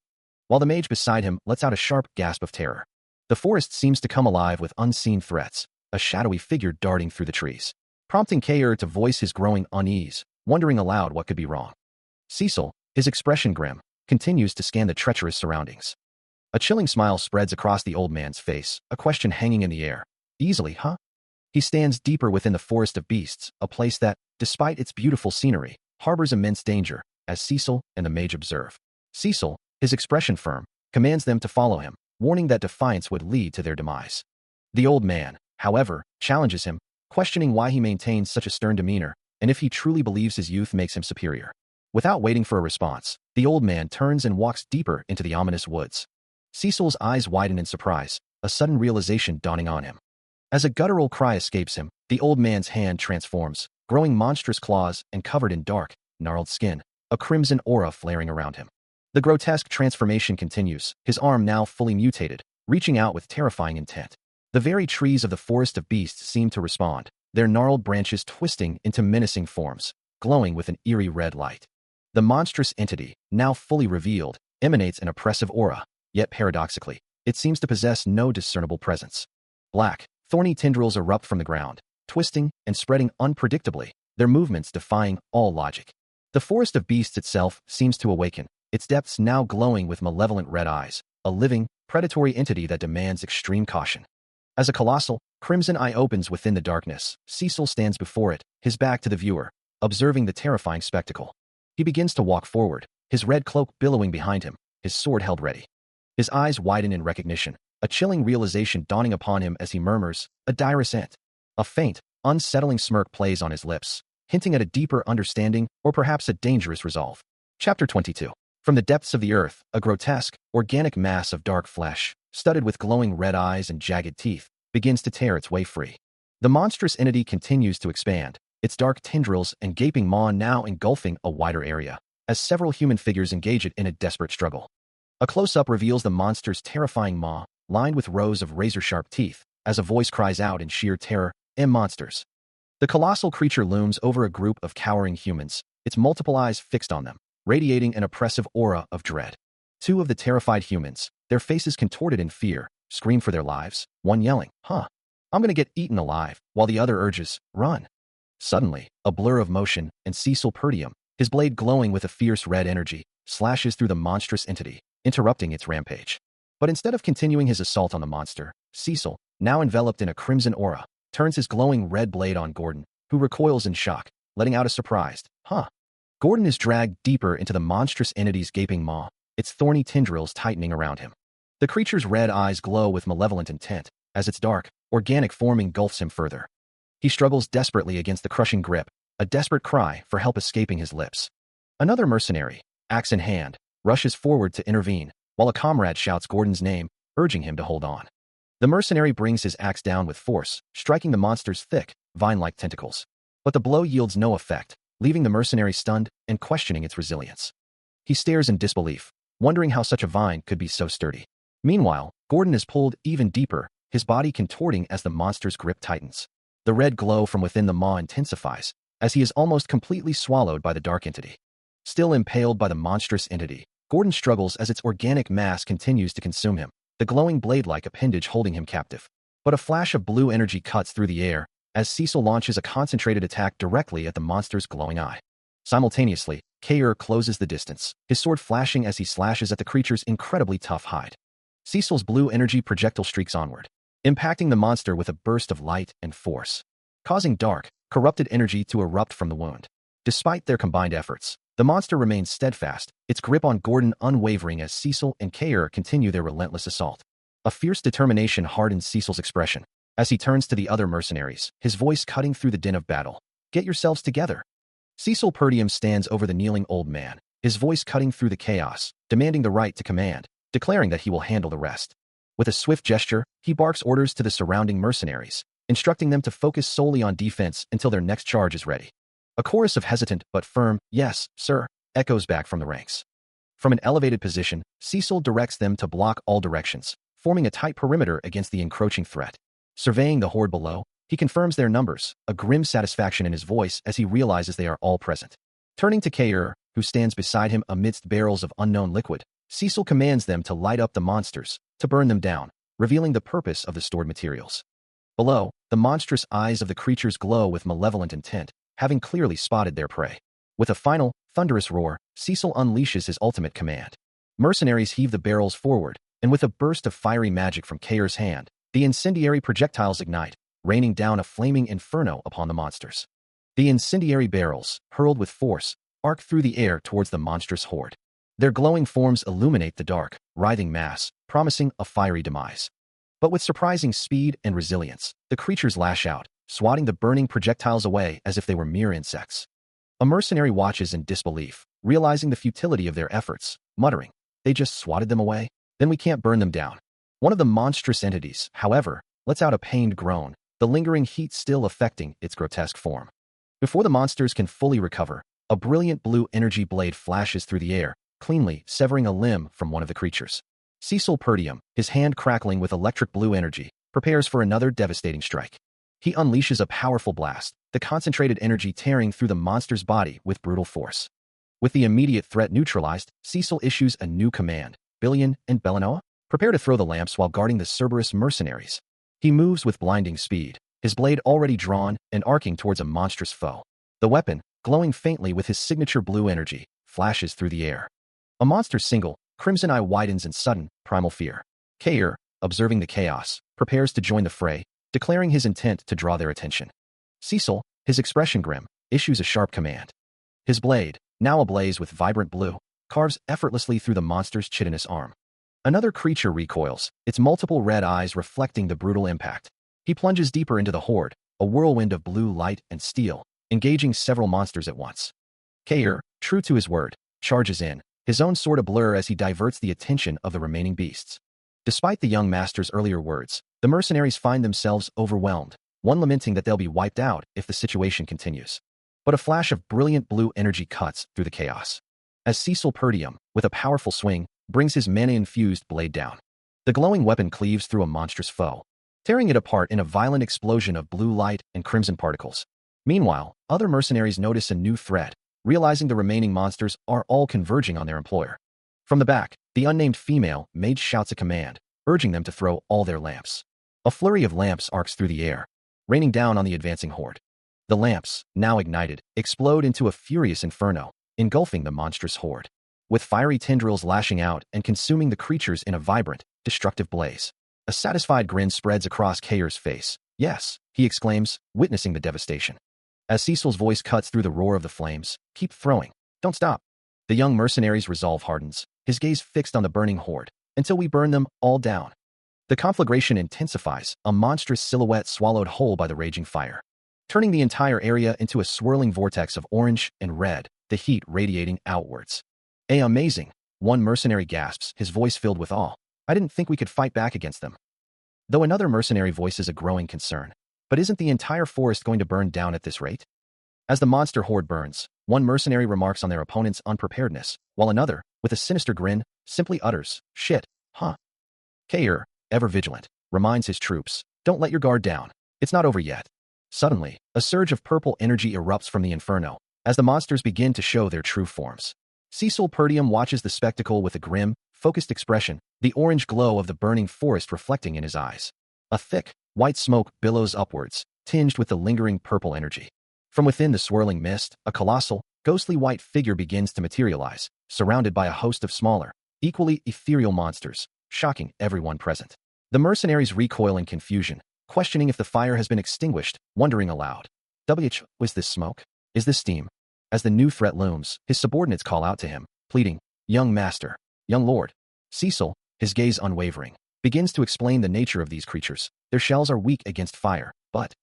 A: while the mage beside him lets out a sharp gasp of terror. The forest seems to come alive with unseen threats, a shadowy figure darting through the trees, prompting Kayer to voice his growing unease, wondering aloud what could be wrong. Cecil, his expression grim, continues to scan the treacherous surroundings. A chilling smile spreads across the old man's face, a question hanging in the air. Easily, huh? He stands deeper within the forest of beasts, a place that, despite its beautiful scenery, harbors immense danger, as Cecil and the mage observe. Cecil, his expression firm, commands them to follow him, warning that defiance would lead to their demise. The old man, however, challenges him, questioning why he maintains such a stern demeanor, and if he truly believes his youth makes him superior. Without waiting for a response, the old man turns and walks deeper into the ominous woods. Cecil's eyes widen in surprise, a sudden realization dawning on him. As a guttural cry escapes him, the old man's hand transforms, growing monstrous claws and covered in dark, gnarled skin, a crimson aura flaring around him. The grotesque transformation continues, his arm now fully mutated, reaching out with terrifying intent. The very trees of the forest of beasts seem to respond, their gnarled branches twisting into menacing forms, glowing with an eerie red light. The monstrous entity, now fully revealed, emanates an oppressive aura, yet paradoxically, it seems to possess no discernible presence. Black, thorny tendrils erupt from the ground, twisting and spreading unpredictably, their movements defying all logic. The forest of beasts itself seems to awaken, its depths now glowing with malevolent red eyes, a living, predatory entity that demands extreme caution. As a colossal, crimson eye opens within the darkness, Cecil stands before it, his back to the viewer, observing the terrifying spectacle. He begins to walk forward, his red cloak billowing behind him, his sword held ready. His eyes widen in recognition, a chilling realization dawning upon him as he murmurs, a direst ent. A faint, unsettling smirk plays on his lips, hinting at a deeper understanding or perhaps a dangerous resolve. Chapter 22. From the depths of the earth, a grotesque, organic mass of dark flesh, studded with glowing red eyes and jagged teeth, begins to tear its way free. The monstrous entity continues to expand, its dark tendrils and gaping maw now engulfing a wider area, as several human figures engage it in a desperate struggle. A close-up reveals the monster's terrifying maw, lined with rows of razor-sharp teeth, as a voice cries out in sheer terror, monsters. The colossal creature looms over a group of cowering humans, its multiple eyes fixed on them, radiating an oppressive aura of dread. Two of the terrified humans, their faces contorted in fear, scream for their lives, one yelling, "Huh, I'm gonna get eaten alive," while the other urges, "Run." Suddenly, a blur of motion, and Cecil Perdium, his blade glowing with a fierce red energy, slashes through the monstrous entity, interrupting its rampage. But instead of continuing his assault on the monster, Cecil, now enveloped in a crimson aura, turns his glowing red blade on Gordon, who recoils in shock, letting out a surprised, "Huh." Gordon is dragged deeper into the monstrous entity's gaping maw, its thorny tendrils tightening around him. The creature's red eyes glow with malevolent intent, as its dark, organic form engulfs him further. He struggles desperately against the crushing grip, a desperate cry for help escaping his lips. Another mercenary, axe in hand, rushes forward to intervene, while a comrade shouts Gordon's name, urging him to hold on. The mercenary brings his axe down with force, striking the monster's thick, vine-like tentacles. But the blow yields no effect, leaving the mercenary stunned and questioning its resilience. He stares in disbelief, wondering how such a vine could be so sturdy. Meanwhile, Gordon is pulled even deeper, his body contorting as the monster's grip tightens. The red glow from within the maw intensifies, as he is almost completely swallowed by the dark entity. Still impaled by the monstrous entity, Gordon struggles as its organic mass continues to consume him, the glowing blade-like appendage holding him captive. But a flash of blue energy cuts through the air as Cecil launches a concentrated attack directly at the monster's glowing eye. Simultaneously, Kair closes the distance, his sword flashing as he slashes at the creature's incredibly tough hide. Cecil's blue energy projectile streaks onward, impacting the monster with a burst of light and force, causing dark, corrupted energy to erupt from the wound. Despite their combined efforts, the monster remains steadfast, its grip on Gordon unwavering as Cecil and Kair continue their relentless assault. A fierce determination hardens Cecil's expression as he turns to the other mercenaries, his voice cutting through the din of battle. "Get yourselves together." Cecil Purdium stands over the kneeling old man, his voice cutting through the chaos, demanding the right to command, declaring that he will handle the rest. With a swift gesture, he barks orders to the surrounding mercenaries, instructing them to focus solely on defense until their next charge is ready. A chorus of hesitant but firm, "Yes, sir," echoes back from the ranks. From an elevated position, Cecil directs them to block all directions, forming a tight perimeter against the encroaching threat. Surveying the horde below, he confirms their numbers, a grim satisfaction in his voice as he realizes they are all present. Turning to Kair, who stands beside him amidst barrels of unknown liquid, Cecil commands them to light up the monsters, to burn them down, revealing the purpose of the stored materials. Below, the monstrous eyes of the creatures glow with malevolent intent, having clearly spotted their prey. With a final, thunderous roar, Cecil unleashes his ultimate command. Mercenaries heave the barrels forward, and with a burst of fiery magic from Kair's hand, the incendiary projectiles ignite, raining down a flaming inferno upon the monsters. The incendiary barrels, hurled with force, arc through the air towards the monstrous horde. Their glowing forms illuminate the dark, writhing mass, promising a fiery demise. But with surprising speed and resilience, the creatures lash out, swatting the burning projectiles away as if they were mere insects. A mercenary watches in disbelief, realizing the futility of their efforts, muttering, "They just swatted them away? Then we can't burn them down." One of the monstrous entities, however, lets out a pained groan, the lingering heat still affecting its grotesque form. Before the monsters can fully recover, a brilliant blue energy blade flashes through the air, cleanly severing a limb from one of the creatures. Cecil Purdium, his hand crackling with electric blue energy, prepares for another devastating strike. He unleashes a powerful blast, the concentrated energy tearing through the monster's body with brutal force. With the immediate threat neutralized, Cecil issues a new command. "Billion and Belanoa, prepare to throw the lamps while guarding the Cerberus mercenaries." He moves with blinding speed, his blade already drawn and arcing towards a monstrous foe. The weapon, glowing faintly with his signature blue energy, flashes through the air. A monster's single, crimson eye widens in sudden, primal fear. Kair, observing the chaos, prepares to join the fray, declaring his intent to draw their attention. Cecil, his expression grim, issues a sharp command. His blade, now ablaze with vibrant blue, carves effortlessly through the monster's chitinous arm. Another creature recoils, its multiple red eyes reflecting the brutal impact. He plunges deeper into the horde, a whirlwind of blue light and steel, engaging several monsters at once. Kair, true to his word, charges in, his own sword ablur as he diverts the attention of the remaining beasts. Despite the young master's earlier words, the mercenaries find themselves overwhelmed, one lamenting that they'll be wiped out if the situation continues. But a flash of brilliant blue energy cuts through the chaos, as Cecil Purdium, with a powerful swing, brings his mana-infused blade down. The glowing weapon cleaves through a monstrous foe, tearing it apart in a violent explosion of blue light and crimson particles. Meanwhile, other mercenaries notice a new threat, realizing the remaining monsters are all converging on their employer. From the back, the unnamed female mage shouts a command, urging them to throw all their lamps. A flurry of lamps arcs through the air, raining down on the advancing horde. The lamps, now ignited, explode into a furious inferno, engulfing the monstrous horde, with fiery tendrils lashing out and consuming the creatures in a vibrant, destructive blaze. A satisfied grin spreads across Kair's face. "Yes," he exclaims, witnessing the devastation. As Cecil's voice cuts through the roar of the flames, "Keep throwing. Don't stop." The young mercenary's resolve hardens, his gaze fixed on the burning horde, "Until we burn them all down." The conflagration intensifies, a monstrous silhouette swallowed whole by the raging fire, turning the entire area into a swirling vortex of orange and red, the heat radiating outwards. Amazing," one mercenary gasps, his voice filled with awe. "I didn't think we could fight back against them." Though another mercenary voices a growing concern. "But isn't the entire forest going to burn down at this rate?" As the monster horde burns, one mercenary remarks on their opponent's unpreparedness, while another, with a sinister grin, simply utters, "Shit, huh?" Kair, ever vigilant, reminds his troops, "Don't let your guard down. It's not over yet." Suddenly, a surge of purple energy erupts from the inferno, as the monsters begin to show their true forms. Cecil Perdium watches the spectacle with a grim, focused expression, the orange glow of the burning forest reflecting in his eyes. A thick, white smoke billows upwards, tinged with the lingering purple energy. From within the swirling mist, a colossal, ghostly white figure begins to materialize, surrounded by a host of smaller, equally ethereal monsters, shocking everyone present. The mercenaries recoil in confusion, questioning if the fire has been extinguished, wondering aloud. Was this smoke? Is this steam? As the new threat looms, his subordinates call out to him, pleading, "Young master, young lord." Cecil, his gaze unwavering, begins to explain the nature of these creatures. Their shells are weak against fire, but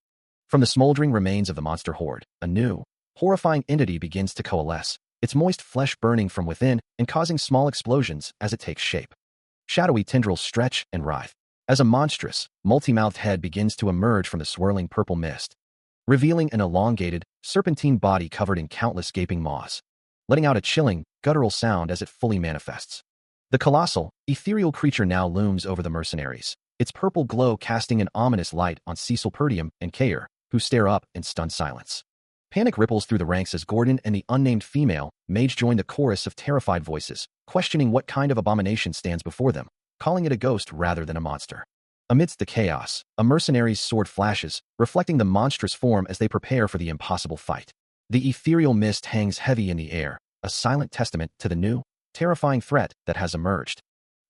A: from the smoldering remains of the monster horde, a new, horrifying entity begins to coalesce, its moist flesh burning from within and causing small explosions as it takes shape. Shadowy tendrils stretch and writhe, as a monstrous, multi-mouthed head begins to emerge from the swirling purple mist, revealing an elongated, serpentine body covered in countless gaping maws, letting out a chilling, guttural sound as it fully manifests. The colossal, ethereal creature now looms over the mercenaries, its purple glow casting an ominous light on Cecil Perdium and Kair, who stare up in stunned silence. Panic ripples through the ranks as Gordon and the unnamed female mage join the chorus of terrified voices, questioning what kind of abomination stands before them, calling it a ghost rather than a monster. Amidst the chaos, a mercenary's sword flashes, reflecting the monstrous form as they prepare for the impossible fight. The ethereal mist hangs heavy in the air, a silent testament to the new, terrifying threat that has emerged.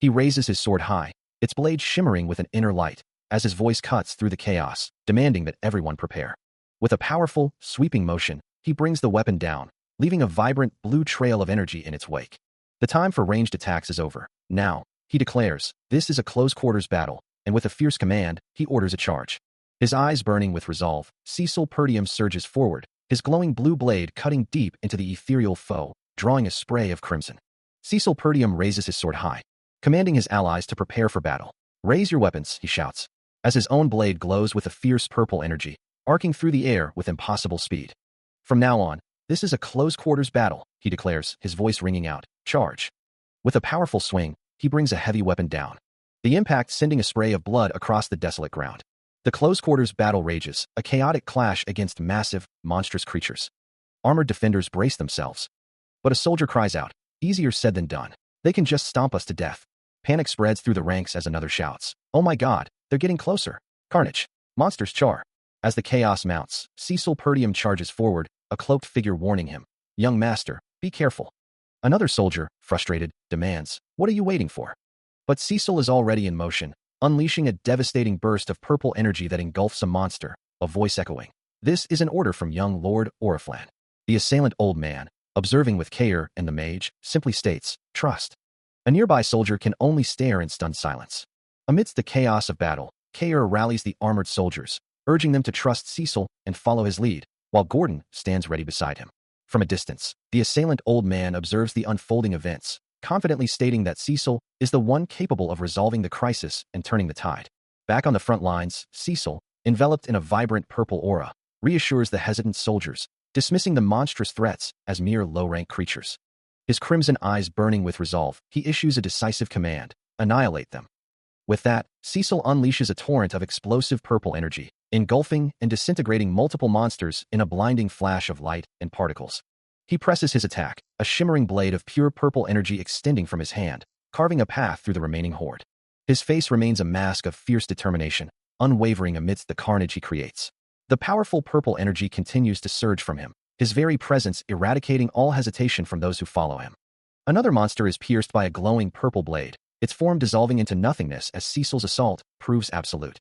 A: He raises his sword high, its blade shimmering with an inner light, as his voice cuts through the chaos, demanding that everyone prepare. With a powerful, sweeping motion, he brings the weapon down, leaving a vibrant blue trail of energy in its wake. The time for ranged attacks is over. Now, he declares, this is a close-quarters battle, and with a fierce command, he orders a charge. His eyes burning with resolve, Cecil Perdium surges forward, his glowing blue blade cutting deep into the ethereal foe, drawing a spray of crimson. Cecil Perdium raises his sword high, commanding his allies to prepare for battle. Raise your weapons, he shouts, as his own blade glows with a fierce purple energy, arcing through the air with impossible speed. From now on, this is a close-quarters battle, he declares, his voice ringing out, charge. With a powerful swing, he brings a heavy weapon down, the impact sending a spray of blood across the desolate ground. The close-quarters battle rages, a chaotic clash against massive, monstrous creatures. Armored defenders brace themselves. But a soldier cries out, easier said than done. They can just stomp us to death. Panic spreads through the ranks as another shouts, oh my god, they're getting closer. Carnage. Monsters char. As the chaos mounts, Cecil Perdium charges forward, a cloaked figure warning him, young master, be careful. Another soldier, frustrated, demands, what are you waiting for? But Cecil is already in motion, unleashing a devastating burst of purple energy that engulfs a monster, a voice echoing. This is an order from young Lord Oriflan. The assailant old man, observing with Kair and the mage, simply states, trust. A nearby soldier can only stare in stunned silence. Amidst the chaos of battle, Kair rallies the armored soldiers, urging them to trust Cecil and follow his lead, while Gordon stands ready beside him. From a distance, the assailant old man observes the unfolding events, confidently stating that Cecil is the one capable of resolving the crisis and turning the tide. Back on the front lines, Cecil, enveloped in a vibrant purple aura, reassures the hesitant soldiers, dismissing the monstrous threats as mere low-rank creatures. His crimson eyes burning with resolve, he issues a decisive command, annihilate them. With that, Cecil unleashes a torrent of explosive purple energy, engulfing and disintegrating multiple monsters in a blinding flash of light and particles. He presses his attack, a shimmering blade of pure purple energy extending from his hand, carving a path through the remaining horde. His face remains a mask of fierce determination, unwavering amidst the carnage he creates. The powerful purple energy continues to surge from him, his very presence eradicating all hesitation from those who follow him. Another monster is pierced by a glowing purple blade, its form dissolving into nothingness as Cecil's assault proves absolute.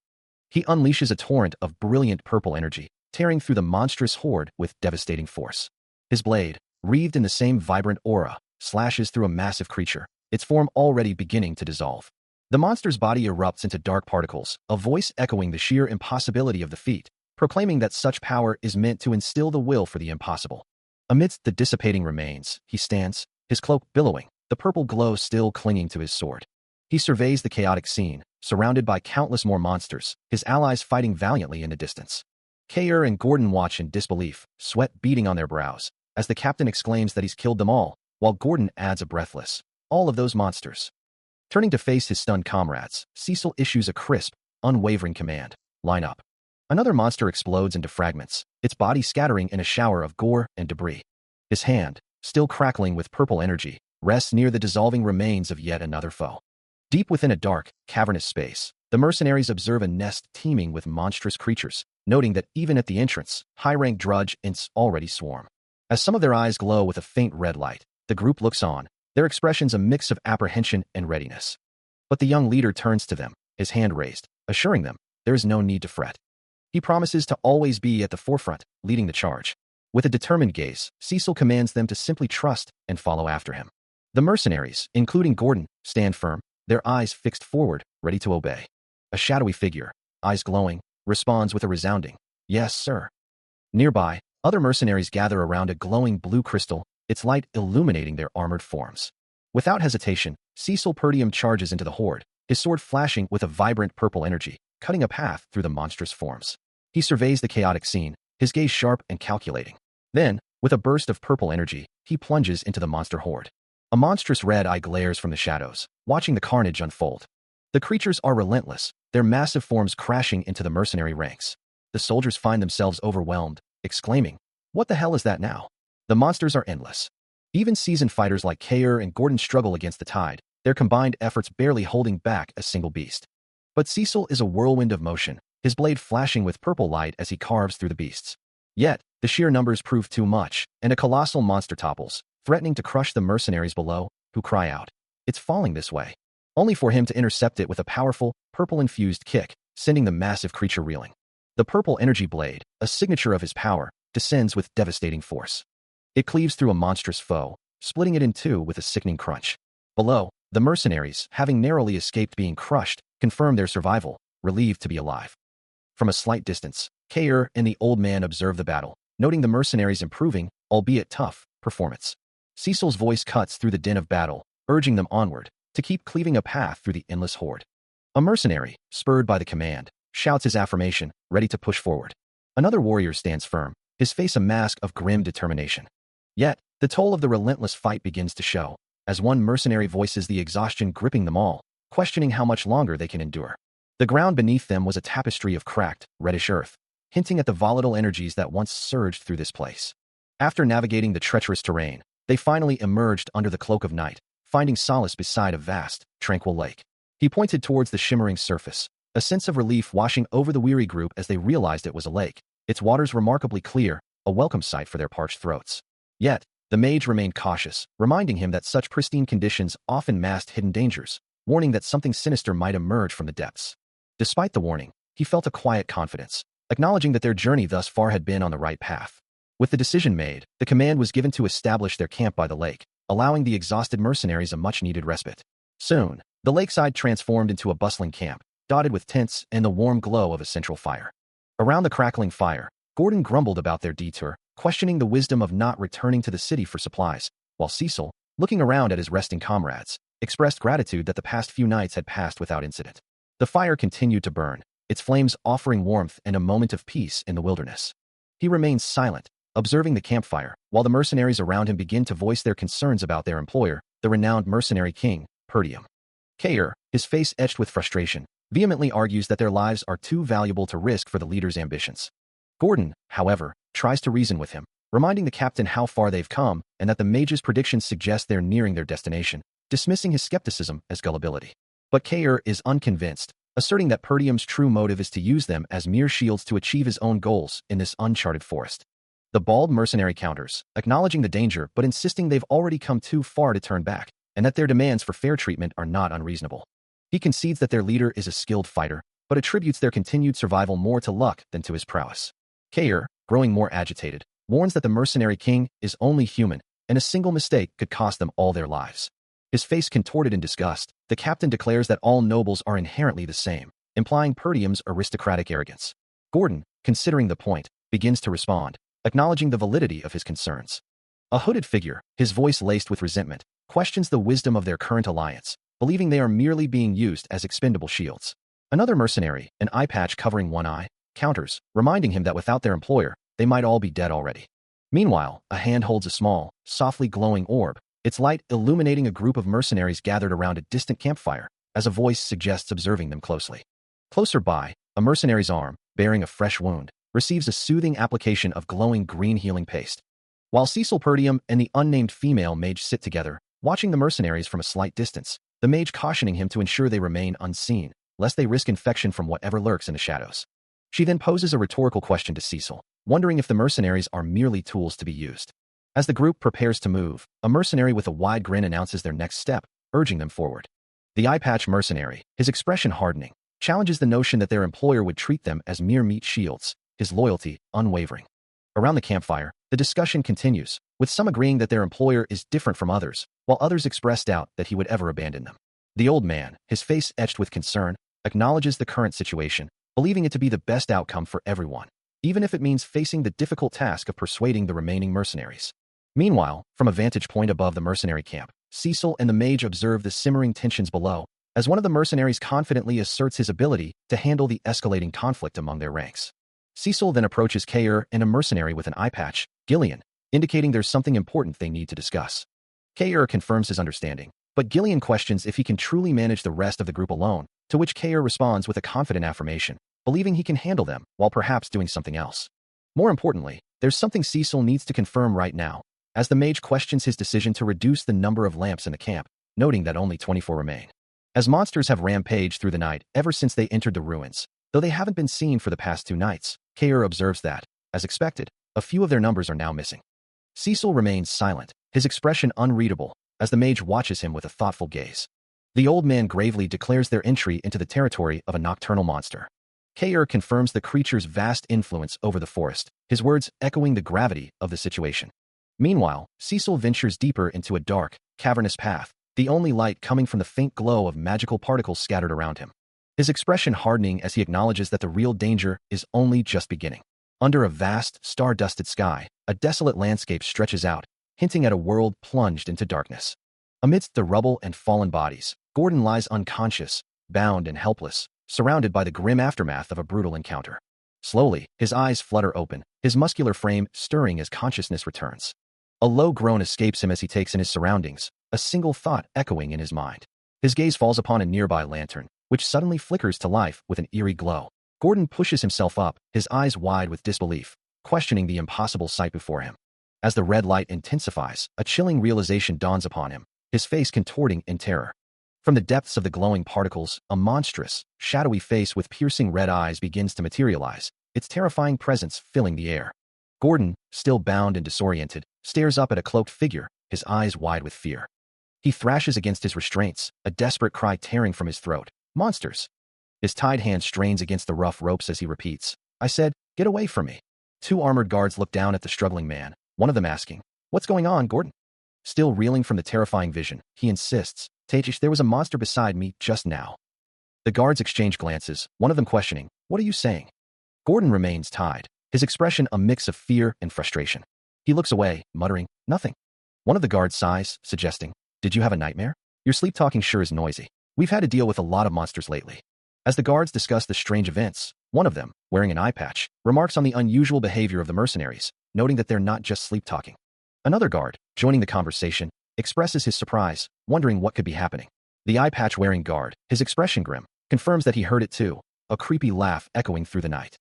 A: He unleashes a torrent of brilliant purple energy, tearing through the monstrous horde with devastating force. His blade, wreathed in the same vibrant aura, slashes through a massive creature, its form already beginning to dissolve. The monster's body erupts into dark particles, a voice echoing the sheer impossibility of the feat, proclaiming that such power is meant to instill the will for the impossible. Amidst the dissipating remains, he stands, his cloak billowing, the purple glow still clinging to his sword. He surveys the chaotic scene, surrounded by countless more monsters, his allies fighting valiantly in the distance. Kair and Gordon watch in disbelief, sweat beading on their brows, as the captain exclaims that he's killed them all, while Gordon adds a breathless, all of those monsters. Turning to face his stunned comrades, Cecil issues a crisp, unwavering command, line up. Another monster explodes into fragments, its body scattering in a shower of gore and debris. His hand, still crackling with purple energy, rests near the dissolving remains of yet another foe. Deep within a dark, cavernous space, the mercenaries observe a nest teeming with monstrous creatures, noting that even at the entrance, high-ranked drudge ints already swarm. As some of their eyes glow with a faint red light, the group looks on, their expressions a mix of apprehension and readiness. But the young leader turns to them, his hand raised, assuring them there is no need to fret. He promises to always be at the forefront, leading the charge. With a determined gaze, Cecil commands them to simply trust and follow after him. The mercenaries, including Gordon, stand firm, their eyes fixed forward, ready to obey. A shadowy figure, eyes glowing, responds with a resounding, "Yes, sir." Nearby, other mercenaries gather around a glowing blue crystal, its light illuminating their armored forms. Without hesitation, Cecil Perdium charges into the horde, his sword flashing with a vibrant purple energy, cutting a path through the monstrous forms. He surveys the chaotic scene, his gaze sharp and calculating. Then, with a burst of purple energy, he plunges into the monster horde. A monstrous red eye glares from the shadows, watching the carnage unfold. The creatures are relentless, their massive forms crashing into the mercenary ranks. The soldiers find themselves overwhelmed, exclaiming, "What the hell is that now?" The monsters are endless. Even seasoned fighters like Kayer and Gordon struggle against the tide, their combined efforts barely holding back a single beast. But Cecil is a whirlwind of motion, his blade flashing with purple light as he carves through the beasts. Yet, the sheer numbers prove too much, and a colossal monster topples, threatening to crush the mercenaries below, who cry out, "It's falling this way," only for him to intercept it with a powerful, purple-infused kick, sending the massive creature reeling. The purple energy blade, a signature of his power, descends with devastating force. It cleaves through a monstrous foe, splitting it in two with a sickening crunch. Below, the mercenaries, having narrowly escaped being crushed, confirm their survival, relieved to be alive. From a slight distance, Kayer and the old man observe the battle, noting the mercenaries' improving, albeit tough, performance. Cecil's voice cuts through the din of battle, urging them onward, to keep cleaving a path through the endless horde. A mercenary, spurred by the command, shouts his affirmation, ready to push forward. Another warrior stands firm, his face a mask of grim determination. Yet, the toll of the relentless fight begins to show, as one mercenary voices the exhaustion gripping them all, questioning how much longer they can endure. The ground beneath them was a tapestry of cracked, reddish earth, hinting at the volatile energies that once surged through this place. After navigating the treacherous terrain, they finally emerged under the cloak of night, finding solace beside a vast, tranquil lake. He pointed towards the shimmering surface, a sense of relief washing over the weary group as they realized it was a lake, its waters remarkably clear, a welcome sight for their parched throats. Yet, the mage remained cautious, reminding him that such pristine conditions often masked hidden dangers, warning that something sinister might emerge from the depths. Despite the warning, he felt a quiet confidence, acknowledging that their journey thus far had been on the right path. With the decision made, the command was given to establish their camp by the lake, allowing the exhausted mercenaries a much-needed respite. Soon, the lakeside transformed into a bustling camp, dotted with tents and the warm glow of a central fire. Around the crackling fire, Gordon grumbled about their detour, questioning the wisdom of not returning to the city for supplies, while Cecil, looking around at his resting comrades, expressed gratitude that the past few nights had passed without incident. The fire continued to burn, its flames offering warmth and a moment of peace in the wilderness. He remained silent, observing the campfire, while the mercenaries around him began to voice their concerns about their employer, the renowned mercenary king, Perdium. Kayer, his face etched with frustration, vehemently argues that their lives are too valuable to risk for the leader's ambitions. Gordon, however, tries to reason with him, reminding the captain how far they've come and that the mage's predictions suggest they're nearing their destination, dismissing his skepticism as gullibility. But Kayer is unconvinced, asserting that Perdium's true motive is to use them as mere shields to achieve his own goals in this uncharted forest. The bald mercenary counters, acknowledging the danger but insisting they've already come too far to turn back, and that their demands for fair treatment are not unreasonable. He concedes that their leader is a skilled fighter, but attributes their continued survival more to luck than to his prowess. Kayer, growing more agitated, warns that the mercenary king is only human, and a single mistake could cost them all their lives. His face contorted in disgust, the captain declares that all nobles are inherently the same, implying Perdium's aristocratic arrogance. Gordon, considering the point, begins to respond, acknowledging the validity of his concerns. A hooded figure, his voice laced with resentment, questions the wisdom of their current alliance, believing they are merely being used as expendable shields. Another mercenary, an eye patch covering one eye, counters, reminding him that without their employer, they might all be dead already. Meanwhile, a hand holds a small, softly glowing orb, its light illuminating a group of mercenaries gathered around a distant campfire, as a voice suggests observing them closely. Closer by, a mercenary's arm, bearing a fresh wound, receives a soothing application of glowing green healing paste. While Cecil Purdium and the unnamed female mage sit together, watching the mercenaries from a slight distance, the mage cautioning him to ensure they remain unseen, lest they risk infection from whatever lurks in the shadows. She then poses a rhetorical question to Cecil, wondering if the mercenaries are merely tools to be used. As the group prepares to move, a mercenary with a wide grin announces their next step, urging them forward. The eye-patch mercenary, his expression hardening, challenges the notion that their employer would treat them as mere meat shields, his loyalty unwavering. Around the campfire, the discussion continues, with some agreeing that their employer is different from others, while others express doubt that he would ever abandon them. The old man, his face etched with concern, acknowledges the current situation, believing it to be the best outcome for everyone, even if it means facing the difficult task of persuading the remaining mercenaries. Meanwhile, from a vantage point above the mercenary camp, Cecil and the mage observe the simmering tensions below, as one of the mercenaries confidently asserts his ability to handle the escalating conflict among their ranks. Cecil then approaches Kair and a mercenary with an eye patch, Gillian, indicating there's something important they need to discuss. Kair confirms his understanding, but Gillian questions if he can truly manage the rest of the group alone, to which Kair responds with a confident affirmation, believing he can handle them while perhaps doing something else. More importantly, there's something Cecil needs to confirm right now, as the mage questions his decision to reduce the number of lamps in the camp, noting that only 24 remain. As monsters have rampaged through the night ever since they entered the ruins, though they haven't been seen for the past 2 nights, Kair observes that, as expected, a few of their numbers are now missing. Cecil remains silent, his expression unreadable, as the mage watches him with a thoughtful gaze. The old man gravely declares their entry into the territory of a nocturnal monster. Kair confirms the creature's vast influence over the forest, his words echoing the gravity of the situation. Meanwhile, Cecil ventures deeper into a dark, cavernous path, the only light coming from the faint glow of magical particles scattered around him. His expression hardening as he acknowledges that the real danger is only just beginning. Under a vast, star-dusted sky, a desolate landscape stretches out, hinting at a world plunged into darkness. Amidst the rubble and fallen bodies, Gordon lies unconscious, bound and helpless, surrounded by the grim aftermath of a brutal encounter. Slowly, his eyes flutter open, his muscular frame stirring as consciousness returns. A low groan escapes him as he takes in his surroundings, a single thought echoing in his mind. His gaze falls upon a nearby lantern, which suddenly flickers to life with an eerie glow. Gordon pushes himself up, his eyes wide with disbelief, questioning the impossible sight before him. As the red light intensifies, a chilling realization dawns upon him, his face contorting in terror. From the depths of the glowing particles, a monstrous, shadowy face with piercing red eyes begins to materialize, its terrifying presence filling the air. Gordon, still bound and disoriented, stares up at a cloaked figure, his eyes wide with fear. He thrashes against his restraints, a desperate cry tearing from his throat. Monsters! His tied hand strains against the rough ropes as he repeats, I said, get away from me. 2 armored guards look down at the struggling man, one of them asking, what's going on, Gordon? Still reeling from the terrifying vision, he insists, Tejish, there was a monster beside me just now. The guards exchange glances, one of them questioning, what are you saying? Gordon remains tied, his expression a mix of fear and frustration. He looks away, muttering, nothing. One of the guards sighs, suggesting, did you have a nightmare? Your sleep talking sure is noisy. We've had to deal with a lot of monsters lately. As the guards discuss the strange events, one of them, wearing an eye patch, remarks on the unusual behavior of the mercenaries, noting that they're not just sleep-talking. Another guard, joining the conversation, expresses his surprise, wondering what could be happening. The eye patch-wearing guard, his expression grim, confirms that he heard it too, a creepy laugh echoing through the night.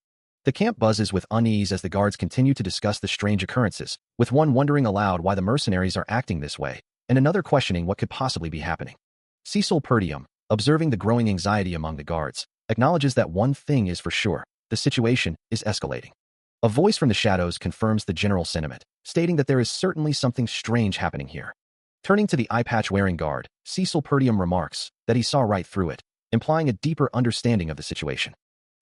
A: The camp buzzes with unease as the guards continue to discuss the strange occurrences, with one wondering aloud why the mercenaries are acting this way, and another questioning what could possibly be happening. Cecil Purdium, observing the growing anxiety among the guards, acknowledges that one thing is for sure, the situation is escalating. A voice from the shadows confirms the general sentiment, stating that there is certainly something strange happening here. Turning to the eye patch-wearing guard, Cecil Purdium remarks that he saw right through it, implying a deeper understanding of the situation.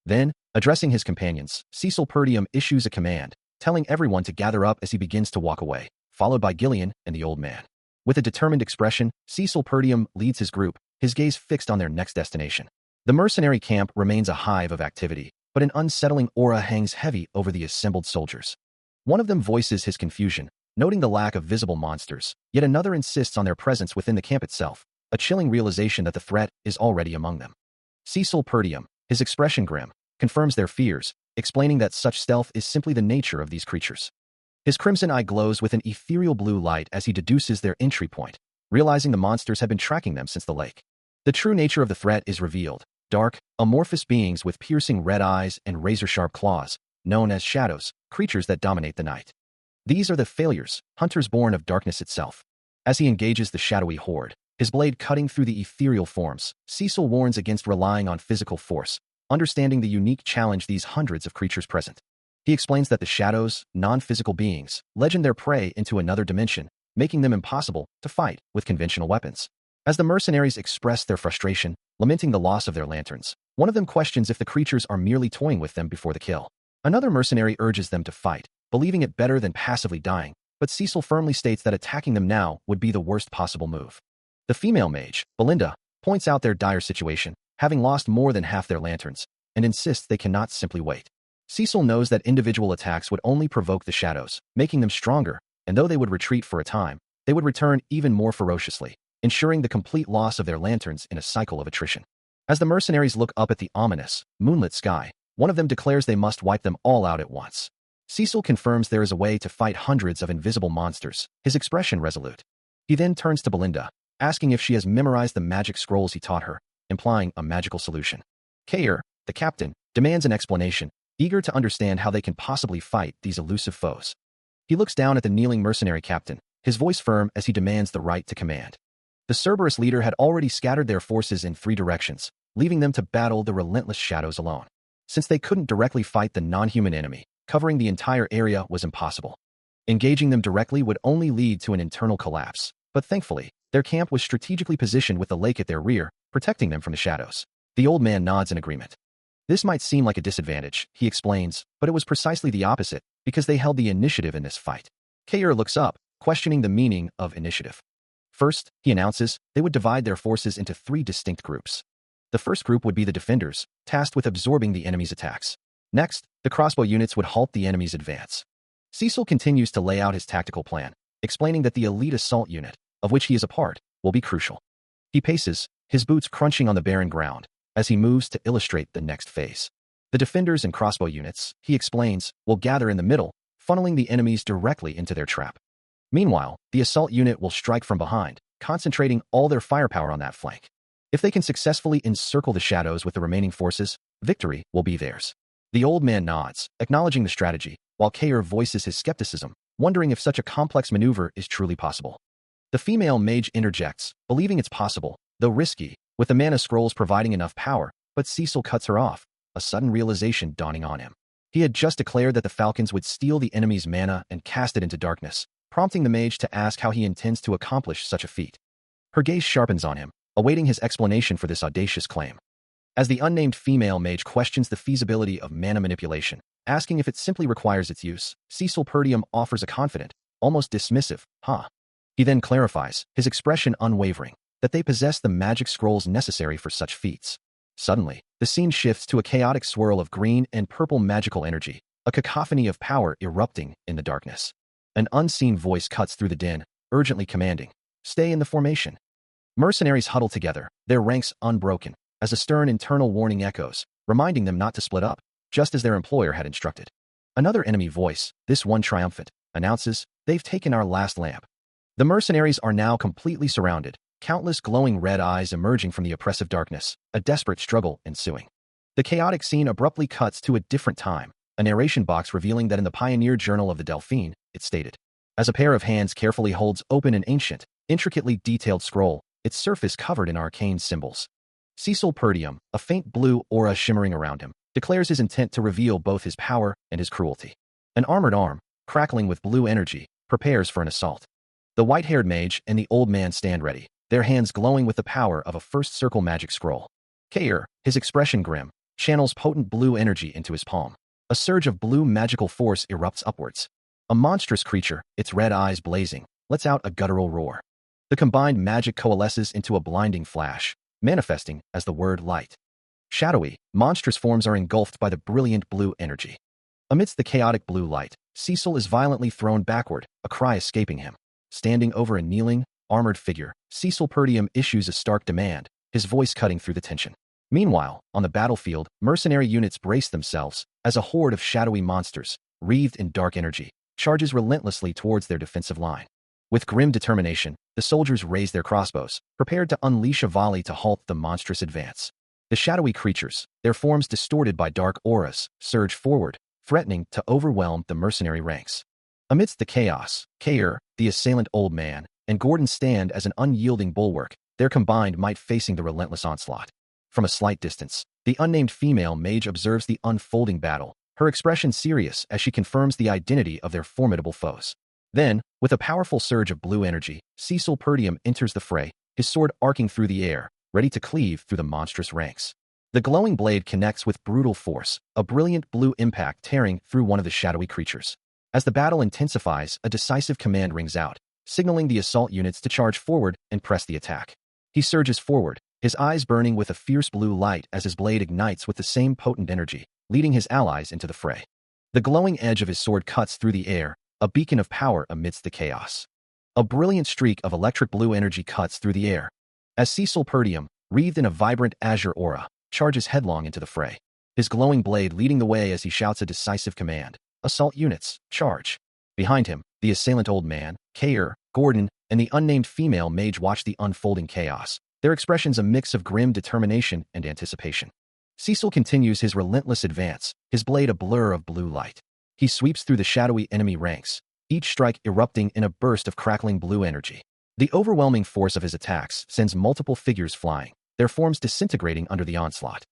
A: Then, addressing his companions, Cecil Purdium issues a command, telling everyone to gather up as he begins to walk away, followed by Gillian and the old man. With a determined expression, Cecil Purdium leads his group, his gaze fixed on their next destination. The mercenary camp remains a hive of activity, but an unsettling aura hangs heavy over the assembled soldiers. One of them voices his confusion, noting the lack of visible monsters, yet another insists on their presence within the camp itself, a chilling realization that the threat is already among them. Cecil Purdium, his expression grim, confirms their fears, explaining that such stealth is simply the nature of these creatures. His crimson eye glows with an ethereal blue light as he deduces their entry point, realizing the monsters have been tracking them since the lake. The true nature of the threat is revealed, dark, amorphous beings with piercing red eyes and razor-sharp claws, known as shadows, creatures that dominate the night. These are the failures, hunters born of darkness itself. As he engages the shadowy horde, his blade cutting through the ethereal forms, Cecil warns against relying on physical force, understanding the unique challenge these hundreds of creatures present. He explains that the shadows, non-physical beings, legend their prey into another dimension, making them impossible to fight with conventional weapons. As the mercenaries express their frustration, lamenting the loss of their lanterns, one of them questions if the creatures are merely toying with them before the kill. Another mercenary urges them to fight, believing it better than passively dying, but Cecil firmly states that attacking them now would be the worst possible move. The female mage, Belinda, points out their dire situation, having lost more than half their lanterns, and insists they cannot simply wait. Cecil knows that individual attacks would only provoke the shadows, making them stronger, and though they would retreat for a time, they would return even more ferociously, ensuring the complete loss of their lanterns in a cycle of attrition. As the mercenaries look up at the ominous, moonlit sky, one of them declares they must wipe them all out at once. Cecil confirms there is a way to fight hundreds of invisible monsters, his expression resolute. He then turns to Belinda, asking if she has memorized the magic scrolls he taught her, implying a magical solution. Kair, the captain, demands an explanation, eager to understand how they can possibly fight these elusive foes. He looks down at the kneeling mercenary captain, his voice firm as he demands the right to command. The Cerberus leader had already scattered their forces in 3 directions, leaving them to battle the relentless shadows alone. Since they couldn't directly fight the non-human enemy, covering the entire area was impossible. Engaging them directly would only lead to an internal collapse, but thankfully, their camp was strategically positioned with the lake at their rear, protecting them from the shadows. The old man nods in agreement. This might seem like a disadvantage, he explains, but it was precisely the opposite, because they held the initiative in this fight. Kair looks up, questioning the meaning of initiative. First, he announces, they would divide their forces into 3 distinct groups. The first group would be the defenders, tasked with absorbing the enemy's attacks. Next, the crossbow units would halt the enemy's advance. Cecil continues to lay out his tactical plan, explaining that the elite assault unit, of which he is a part, will be crucial. He paces, his boots crunching on the barren ground, as he moves to illustrate the next phase. The defenders and crossbow units, he explains, will gather in the middle, funneling the enemies directly into their trap. Meanwhile, the assault unit will strike from behind, concentrating all their firepower on that flank. If they can successfully encircle the shadows with the remaining forces, victory will be theirs. The old man nods, acknowledging the strategy, while Kair voices his skepticism, wondering if such a complex maneuver is truly possible. The female mage interjects, believing it's possible, though risky, with the mana scrolls providing enough power, but Cecil cuts her off, a sudden realization dawning on him. He had just declared that the falcons would steal the enemy's mana and cast it into darkness, prompting the mage to ask how he intends to accomplish such a feat. Her gaze sharpens on him, awaiting his explanation for this audacious claim. As the unnamed female mage questions the feasibility of mana manipulation, asking if it simply requires its use, Cecil Perdium offers a confident, almost dismissive, "Huh." He then clarifies, his expression unwavering, that they possess the magic scrolls necessary for such feats. Suddenly, the scene shifts to a chaotic swirl of green and purple magical energy, a cacophony of power erupting in the darkness. An unseen voice cuts through the din, urgently commanding, "Stay in the formation." Mercenaries huddle together, their ranks unbroken, as a stern internal warning echoes, reminding them not to split up, just as their employer had instructed. Another enemy voice, this one triumphant, announces, "They've taken our last lamp." The mercenaries are now completely surrounded, countless glowing red eyes emerging from the oppressive darkness, a desperate struggle ensuing. The chaotic scene abruptly cuts to a different time, a narration box revealing that in the Pioneer Journal of the Delphine, it stated, as a pair of hands carefully holds open an ancient, intricately detailed scroll, its surface covered in arcane symbols. Cecil Perdium, a faint blue aura shimmering around him, declares his intent to reveal both his power and his cruelty. An armored arm, crackling with blue energy, prepares for an assault. The white-haired mage and the old man stand ready, their hands glowing with the power of a first circle magic scroll. Kair, his expression grim, channels potent blue energy into his palm. A surge of blue magical force erupts upwards. A monstrous creature, its red eyes blazing, lets out a guttural roar. The combined magic coalesces into a blinding flash, manifesting as the word light. Shadowy, monstrous forms are engulfed by the brilliant blue energy. Amidst the chaotic blue light, Cecil is violently thrown backward, a cry escaping him. Standing over a kneeling, armored figure, Cecil Perdium issues a stark demand, his voice cutting through the tension. Meanwhile, on the battlefield, mercenary units brace themselves, as a horde of shadowy monsters, wreathed in dark energy, charges relentlessly towards their defensive line. With grim determination, the soldiers raise their crossbows, prepared to unleash a volley to halt the monstrous advance. The shadowy creatures, their forms distorted by dark auras, surge forward, threatening to overwhelm the mercenary ranks. Amidst the chaos, Kair, the assailant old man, and Gordon stand as an unyielding bulwark, their combined might facing the relentless onslaught. From a slight distance, the unnamed female mage observes the unfolding battle, her expression serious as she confirms the identity of their formidable foes. Then, with a powerful surge of blue energy, Cecil Perdium enters the fray, his sword arcing through the air, ready to cleave through the monstrous ranks. The glowing blade connects with brutal force, a brilliant blue impact tearing through one of the shadowy creatures. As the battle intensifies, a decisive command rings out, signaling the assault units to charge forward and press the attack. He surges forward, his eyes burning with a fierce blue light as his blade ignites with the same potent energy, leading his allies into the fray. The glowing edge of his sword cuts through the air, a beacon of power amidst the chaos. A brilliant streak of electric blue energy cuts through the air. As Cecil Perdium, wreathed in a vibrant azure aura, charges headlong into the fray. His glowing blade leading the way as he shouts a decisive command. Assault units, charge. Behind him, the assailant old man, Kair, Gordon, and the unnamed female mage watch the unfolding chaos, their expressions a mix of grim determination and anticipation. Cecil continues his relentless advance, his blade a blur of blue light. He sweeps through the shadowy enemy ranks, each strike erupting in a burst of crackling blue energy. The overwhelming force of his attacks sends multiple figures flying, their forms disintegrating under the onslaught.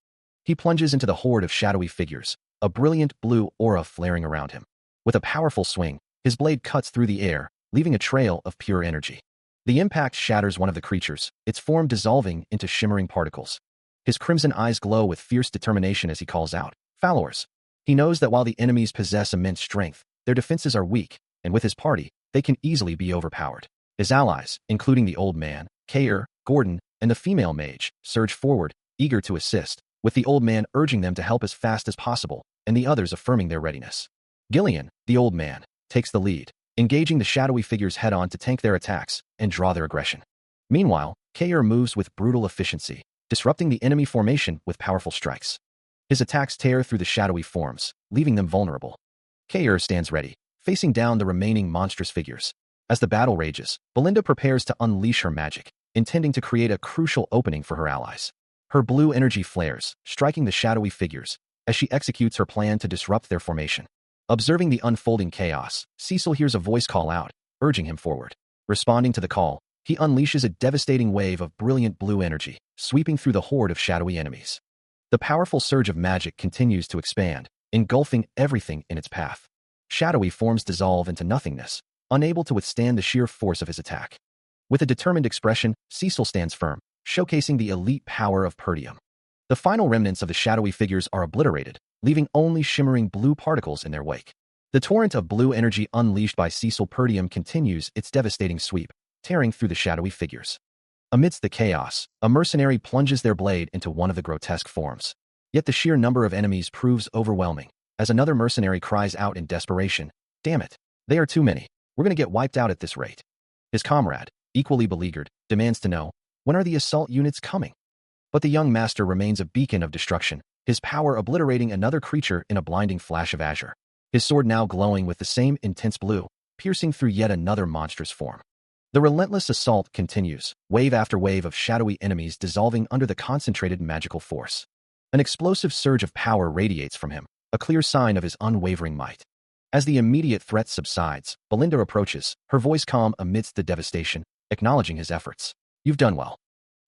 A: He plunges into the horde of shadowy figures, a brilliant blue aura flaring around him. With a powerful swing, his blade cuts through the air, leaving a trail of pure energy. The impact shatters one of the creatures, its form dissolving into shimmering particles. His crimson eyes glow with fierce determination as he calls out, "Followers." He knows that while the enemies possess immense strength, their defenses are weak, and with his party, they can easily be overpowered. His allies, including the old man, Kair, Gordon, and the female mage, surge forward, eager to assist, with the old man urging them to help as fast as possible, and the others affirming their readiness. Gillian, the old man, takes the lead, engaging the shadowy figures head-on to tank their attacks and draw their aggression. Meanwhile, Kair moves with brutal efficiency, disrupting the enemy formation with powerful strikes. His attacks tear through the shadowy forms, leaving them vulnerable. Kair stands ready, facing down the remaining monstrous figures. As the battle rages, Belinda prepares to unleash her magic, intending to create a crucial opening for her allies. Her blue energy flares, striking the shadowy figures, as she executes her plan to disrupt their formation. Observing the unfolding chaos, Cecil hears a voice call out, urging him forward. Responding to the call, he unleashes a devastating wave of brilliant blue energy, sweeping through the horde of shadowy enemies. The powerful surge of magic continues to expand, engulfing everything in its path. Shadowy forms dissolve into nothingness, unable to withstand the sheer force of his attack. With a determined expression, Cecil stands firm, showcasing the elite power of Perdium. The final remnants of the shadowy figures are obliterated, leaving only shimmering blue particles in their wake. The torrent of blue energy unleashed by Cecil Perdium continues its devastating sweep, tearing through the shadowy figures. Amidst the chaos, a mercenary plunges their blade into one of the grotesque forms. Yet the sheer number of enemies proves overwhelming, as another mercenary cries out in desperation, "Damn it, they are too many. We're going to get wiped out at this rate." His comrade, equally beleaguered, demands to know, when are the assault units coming? But the young master remains a beacon of destruction, his power obliterating another creature in a blinding flash of azure. His sword now glowing with the same intense blue, piercing through yet another monstrous form. The relentless assault continues, wave after wave of shadowy enemies dissolving under the concentrated magical force. An explosive surge of power radiates from him, a clear sign of his unwavering might. As the immediate threat subsides, Belinda approaches, her voice calm amidst the devastation, acknowledging his efforts. "You've done well."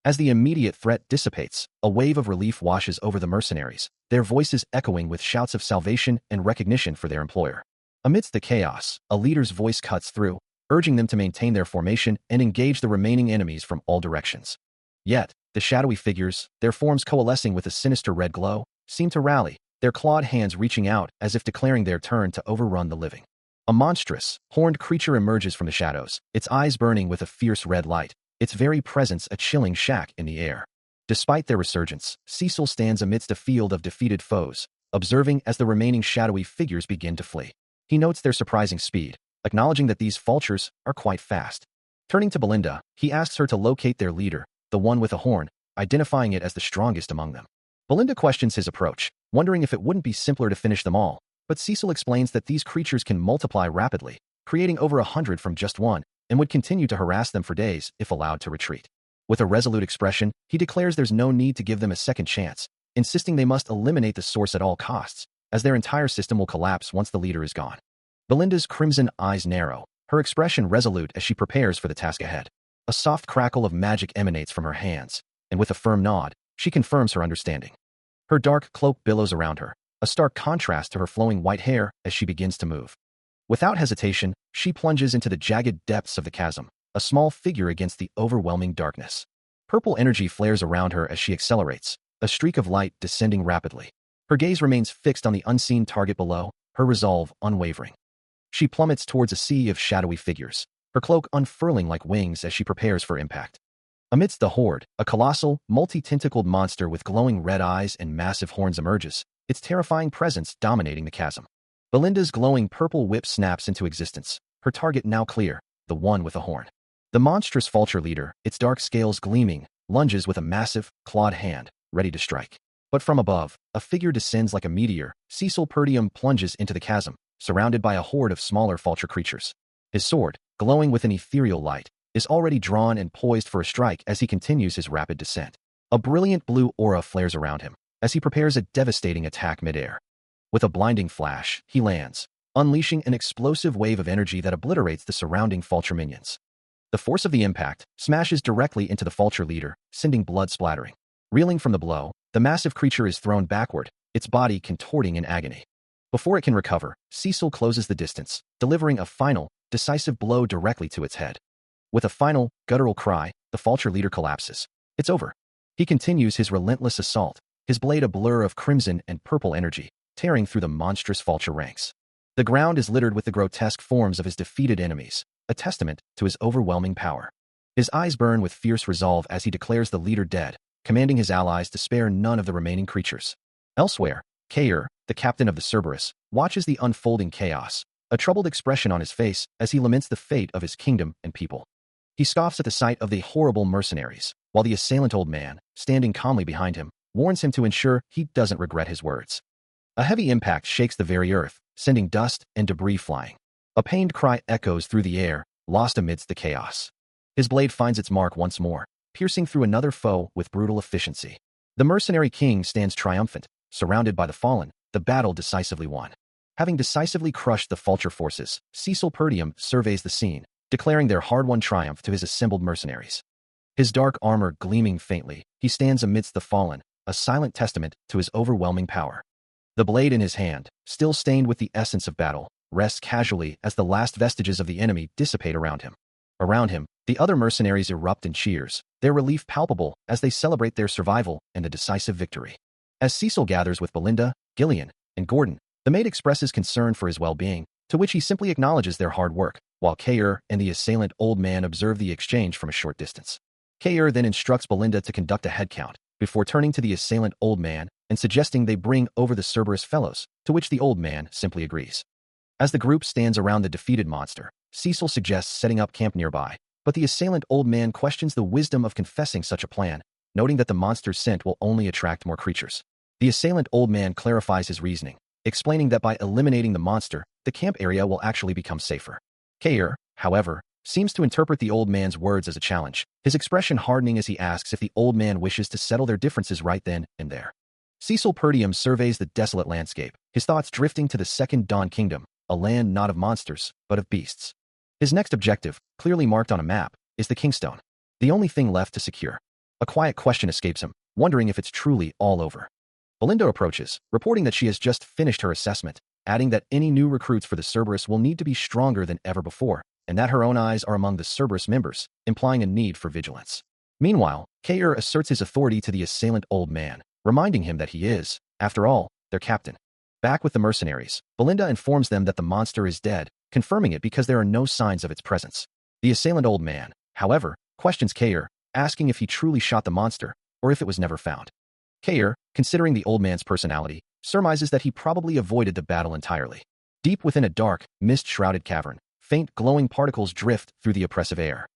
A: As the immediate threat dissipates, a wave of relief washes over the mercenaries, their voices echoing with shouts of salvation and recognition for their employer. Amidst the chaos, a leader's voice cuts through, urging them to maintain their formation and engage the remaining enemies from all directions. Yet, the shadowy figures, their forms coalescing with a sinister red glow, seem to rally, their clawed hands reaching out as if declaring their turn to overrun the living. A monstrous, horned creature emerges from the shadows, its eyes burning with a fierce red light, its very presence a chilling shock in the air. Despite their resurgence, Cecil stands amidst a field of defeated foes, observing as the remaining shadowy figures begin to flee. He notes their surprising speed, acknowledging that these vultures are quite fast. Turning to Belinda, he asks her to locate their leader, the one with a horn, identifying it as the strongest among them. Belinda questions his approach, wondering if it wouldn't be simpler to finish them all, but Cecil explains that these creatures can multiply rapidly, creating over 100 from just one, and would continue to harass them for days if allowed to retreat. With a resolute expression, he declares there's no need to give them a second chance, insisting they must eliminate the source at all costs, as their entire system will collapse once the leader is gone. Belinda's crimson eyes narrow, her expression resolute as she prepares for the task ahead. A soft crackle of magic emanates from her hands, and with a firm nod, she confirms her understanding. Her dark cloak billows around her, a stark contrast to her flowing white hair as she begins to move. Without hesitation, she plunges into the jagged depths of the chasm, a small figure against the overwhelming darkness. Purple energy flares around her as she accelerates, a streak of light descending rapidly. Her gaze remains fixed on the unseen target below, her resolve unwavering. She plummets towards a sea of shadowy figures, her cloak unfurling like wings as she prepares for impact. Amidst the horde, a colossal, multi-tentacled monster with glowing red eyes and massive horns emerges, its terrifying presence dominating the chasm. Belinda's glowing purple whip snaps into existence, her target now clear, the one with a horn. The monstrous vulture leader, its dark scales gleaming, lunges with a massive, clawed hand, ready to strike. But from above, a figure descends like a meteor. Cecil Perdium plunges into the chasm, surrounded by a horde of smaller vulture creatures. His sword, glowing with an ethereal light, is already drawn and poised for a strike as he continues his rapid descent. A brilliant blue aura flares around him, as he prepares a devastating attack midair. With a blinding flash, he lands, unleashing an explosive wave of energy that obliterates the surrounding vulture minions. The force of the impact smashes directly into the vulture leader, sending blood splattering. Reeling from the blow, the massive creature is thrown backward, its body contorting in agony. Before it can recover, Cecil closes the distance, delivering a final, decisive blow directly to its head. With a final, guttural cry, the vulture leader collapses. It's over. He continues his relentless assault, his blade a blur of crimson and purple energy, tearing through the monstrous vulture ranks. The ground is littered with the grotesque forms of his defeated enemies, a testament to his overwhelming power. His eyes burn with fierce resolve as he declares the leader dead, commanding his allies to spare none of the remaining creatures. Elsewhere, Kair, the captain of the Cerberus, watches the unfolding chaos, a troubled expression on his face as he laments the fate of his kingdom and people. He scoffs at the sight of the horrible mercenaries, while the assailant old man, standing calmly behind him, warns him to ensure he doesn't regret his words. A heavy impact shakes the very earth, sending dust and debris flying. A pained cry echoes through the air, lost amidst the chaos. His blade finds its mark once more, piercing through another foe with brutal efficiency. The mercenary king stands triumphant, surrounded by the fallen, the battle decisively won. Having decisively crushed the vulture forces, Cecil Perdium surveys the scene, declaring their hard-won triumph to his assembled mercenaries. His dark armor gleaming faintly, he stands amidst the fallen, a silent testament to his overwhelming power. The blade in his hand, still stained with the essence of battle, rests casually as the last vestiges of the enemy dissipate around him. Around him, the other mercenaries erupt in cheers, their relief palpable as they celebrate their survival and the decisive victory. As Cecil gathers with Belinda, Gillian, and Gordon, the mate expresses concern for his well-being, to which he simply acknowledges their hard work, while Kair and the assailant old man observe the exchange from a short distance. Kair then instructs Belinda to conduct a head count, before turning to the assailant old man and suggesting they bring over the Cerberus fellows, to which the old man simply agrees. As the group stands around the defeated monster, Cecil suggests setting up camp nearby, but the assailant old man questions the wisdom of confessing such a plan, noting that the monster's scent will only attract more creatures. The assailant old man clarifies his reasoning, explaining that by eliminating the monster, the camp area will actually become safer. Kair, however, seems to interpret the old man's words as a challenge, his expression hardening as he asks if the old man wishes to settle their differences right then and there. Cecil Perdium surveys the desolate landscape, his thoughts drifting to the Second Dawn Kingdom, a land not of monsters, but of beasts. His next objective, clearly marked on a map, is the Kingstone, the only thing left to secure. A quiet question escapes him, wondering if it's truly all over. Belinda approaches, reporting that she has just finished her assessment, adding that any new recruits for the Cerberus will need to be stronger than ever before, and that her own eyes are among the Cerberus members, implying a need for vigilance. Meanwhile, Kair asserts his authority to the assailant old man, reminding him that he is, after all, their captain. Back with the mercenaries, Belinda informs them that the monster is dead, confirming it because there are no signs of its presence. The assailant old man, however, questions Kair, asking if he truly shot the monster, or if it was never found. Kair, considering the old man's personality, surmises that he probably avoided the battle entirely. Deep within a dark, mist-shrouded cavern, faint glowing particles drift through the oppressive air.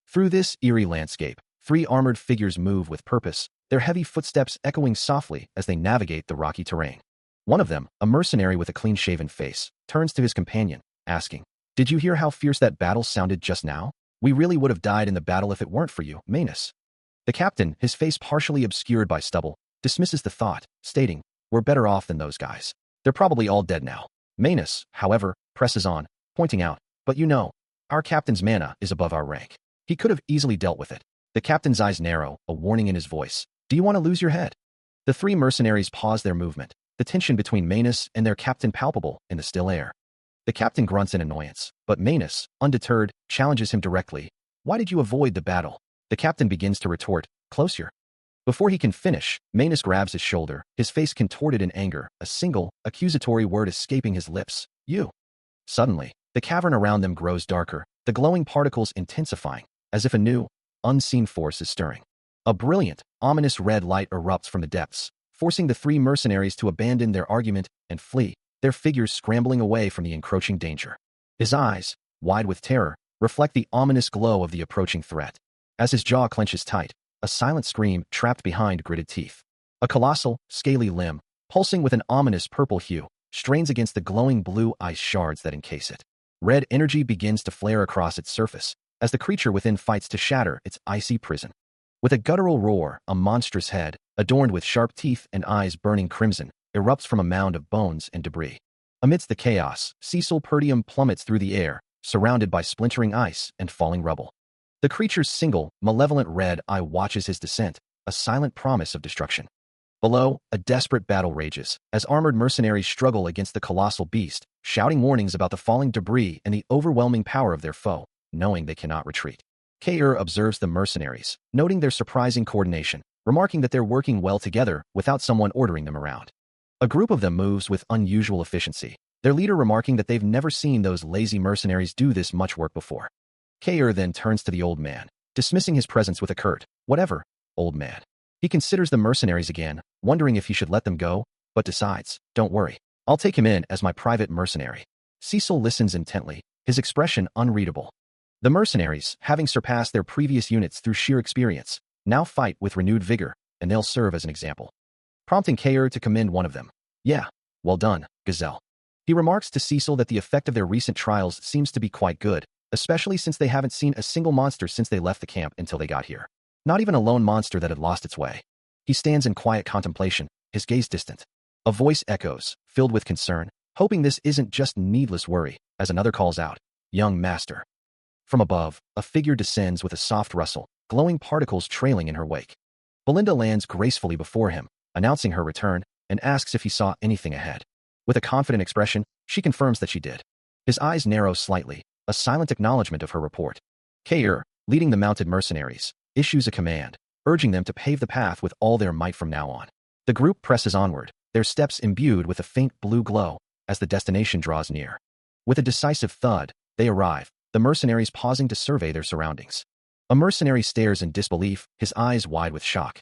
A: Through this eerie landscape, three armored figures move with purpose, their heavy footsteps echoing softly as they navigate the rocky terrain. One of them, a mercenary with a clean-shaven face, turns to his companion, asking, "Did you hear how fierce that battle sounded just now? We really would have died in the battle if it weren't for you, Manus." The captain, his face partially obscured by stubble, dismisses the thought, stating, "We're better off than those guys. They're probably all dead now." Manus, however, presses on, pointing out, "But you know, our captain's mana is above our rank. He could have easily dealt with it." The captain's eyes narrow, a warning in his voice. "Do you want to lose your head?" The three mercenaries pause their movement, the tension between Manus and their captain palpable in the still air. The captain grunts in annoyance, but Manus, undeterred, challenges him directly. "Why did you avoid the battle?" The captain begins to retort, "Closer." Before he can finish, Manus grabs his shoulder, his face contorted in anger, a single, accusatory word escaping his lips. "You." Suddenly, the cavern around them grows darker, the glowing particles intensifying, as if a new, unseen force is stirring. A brilliant, ominous red light erupts from the depths, forcing the three mercenaries to abandon their argument and flee, their figures scrambling away from the encroaching danger. His eyes, wide with terror, reflect the ominous glow of the approaching threat. As his jaw clenches tight, a silent scream trapped behind gritted teeth. A colossal, scaly limb, pulsing with an ominous purple hue, strains against the glowing blue ice shards that encase it. Red energy begins to flare across its surface, as the creature within fights to shatter its icy prison. With a guttural roar, a monstrous head, adorned with sharp teeth and eyes burning crimson, erupts from a mound of bones and debris. Amidst the chaos, Cecil Perdium plummets through the air, surrounded by splintering ice and falling rubble. The creature's single, malevolent red eye watches his descent, a silent promise of destruction. Below, a desperate battle rages, as armored mercenaries struggle against the colossal beast, shouting warnings about the falling debris and the overwhelming power of their foe, knowing they cannot retreat. Kair observes the mercenaries, noting their surprising coordination, remarking that they're working well together without someone ordering them around. A group of them moves with unusual efficiency, their leader remarking that they've never seen those lazy mercenaries do this much work before. Kair then turns to the old man, dismissing his presence with a curt, "Whatever, old man." He considers the mercenaries again, wondering if he should let them go, but decides, "Don't worry, I'll take him in as my private mercenary." Cecil listens intently, his expression unreadable. The mercenaries, having surpassed their previous units through sheer experience, now fight with renewed vigor, and they'll serve as an example. Prompting Kair to commend one of them. "Yeah, well done, Gazelle." He remarks to Cecil that the effect of their recent trials seems to be quite good, especially since they haven't seen a single monster since they left the camp until they got here. Not even a lone monster that had lost its way. He stands in quiet contemplation, his gaze distant. A voice echoes, filled with concern, hoping this isn't just needless worry, as another calls out, "Young master." From above, a figure descends with a soft rustle, glowing particles trailing in her wake. Belinda lands gracefully before him, announcing her return, and asks if he saw anything ahead. With a confident expression, she confirms that she did. His eyes narrow slightly, a silent acknowledgement of her report. Kair, leading the mounted mercenaries, issues a command, urging them to pave the path with all their might from now on. The group presses onward, their steps imbued with a faint blue glow, as the destination draws near. With a decisive thud, they arrive, the mercenaries pausing to survey their surroundings. A mercenary stares in disbelief, his eyes wide with shock.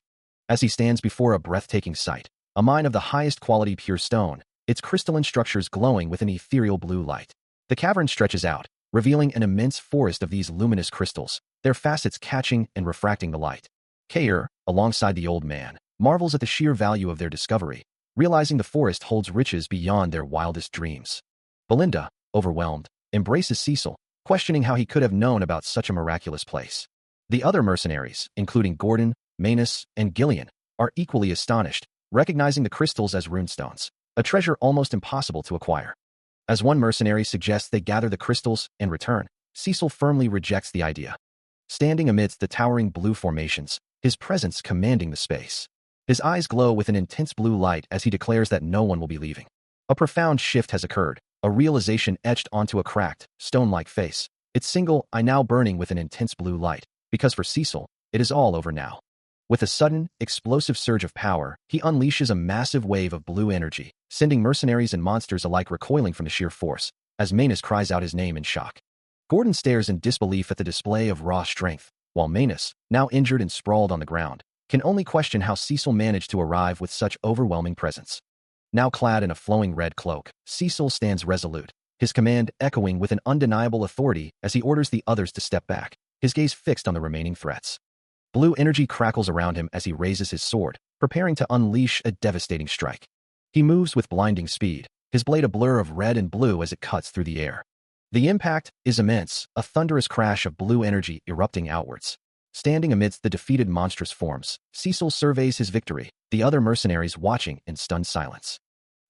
A: As he stands before a breathtaking sight, a mine of the highest quality pure stone, its crystalline structures glowing with an ethereal blue light. The cavern stretches out, revealing an immense forest of these luminous crystals, their facets catching and refracting the light. Kair, alongside the old man, marvels at the sheer value of their discovery, realizing the forest holds riches beyond their wildest dreams. Belinda, overwhelmed, embraces Cecil, questioning how he could have known about such a miraculous place. The other mercenaries, including Gordon, Manus, and Gillian, are equally astonished, recognizing the crystals as runestones, a treasure almost impossible to acquire. As one mercenary suggests they gather the crystals and return, Cecil firmly rejects the idea. Standing amidst the towering blue formations, his presence commanding the space. His eyes glow with an intense blue light as he declares that no one will be leaving. A profound shift has occurred, a realization etched onto a cracked, stone-like face, its single eye now burning with an intense blue light, because for Cecil, it is all over now. With a sudden, explosive surge of power, he unleashes a massive wave of blue energy, sending mercenaries and monsters alike recoiling from the sheer force, as Manus cries out his name in shock. Gordon stares in disbelief at the display of raw strength, while Manus, now injured and sprawled on the ground, can only question how Cecil managed to arrive with such overwhelming presence. Now clad in a flowing red cloak, Cecil stands resolute, his command echoing with an undeniable authority as he orders the others to step back, his gaze fixed on the remaining threats. Blue energy crackles around him as he raises his sword, preparing to unleash a devastating strike. He moves with blinding speed, his blade a blur of red and blue as it cuts through the air. The impact is immense, a thunderous crash of blue energy erupting outwards. Standing amidst the defeated monstrous forms, Cecil surveys his victory, the other mercenaries watching in stunned silence.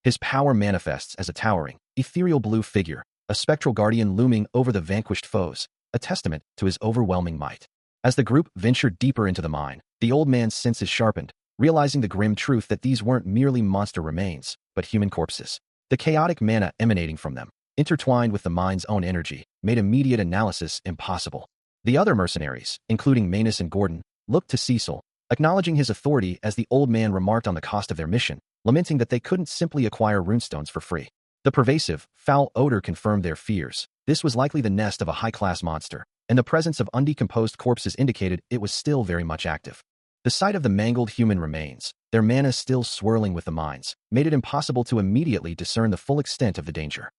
A: His power manifests as a towering, ethereal blue figure, a spectral guardian looming over the vanquished foes, a testament to his overwhelming might. As the group ventured deeper into the mine, the old man's senses sharpened, realizing the grim truth that these weren't merely monster remains, but human corpses. The chaotic mana emanating from them, intertwined with the mine's own energy, made immediate analysis impossible. The other mercenaries, including Manus and Gordon, looked to Cecil, acknowledging his authority as the old man remarked on the cost of their mission, lamenting that they couldn't simply acquire runestones for free. The pervasive, foul odor confirmed their fears. This was likely the nest of a high-class monster, and the presence of undecomposed corpses indicated it was still very much active. The sight of the mangled human remains, their mana still swirling with the mines, made it impossible to immediately discern the full extent of the danger.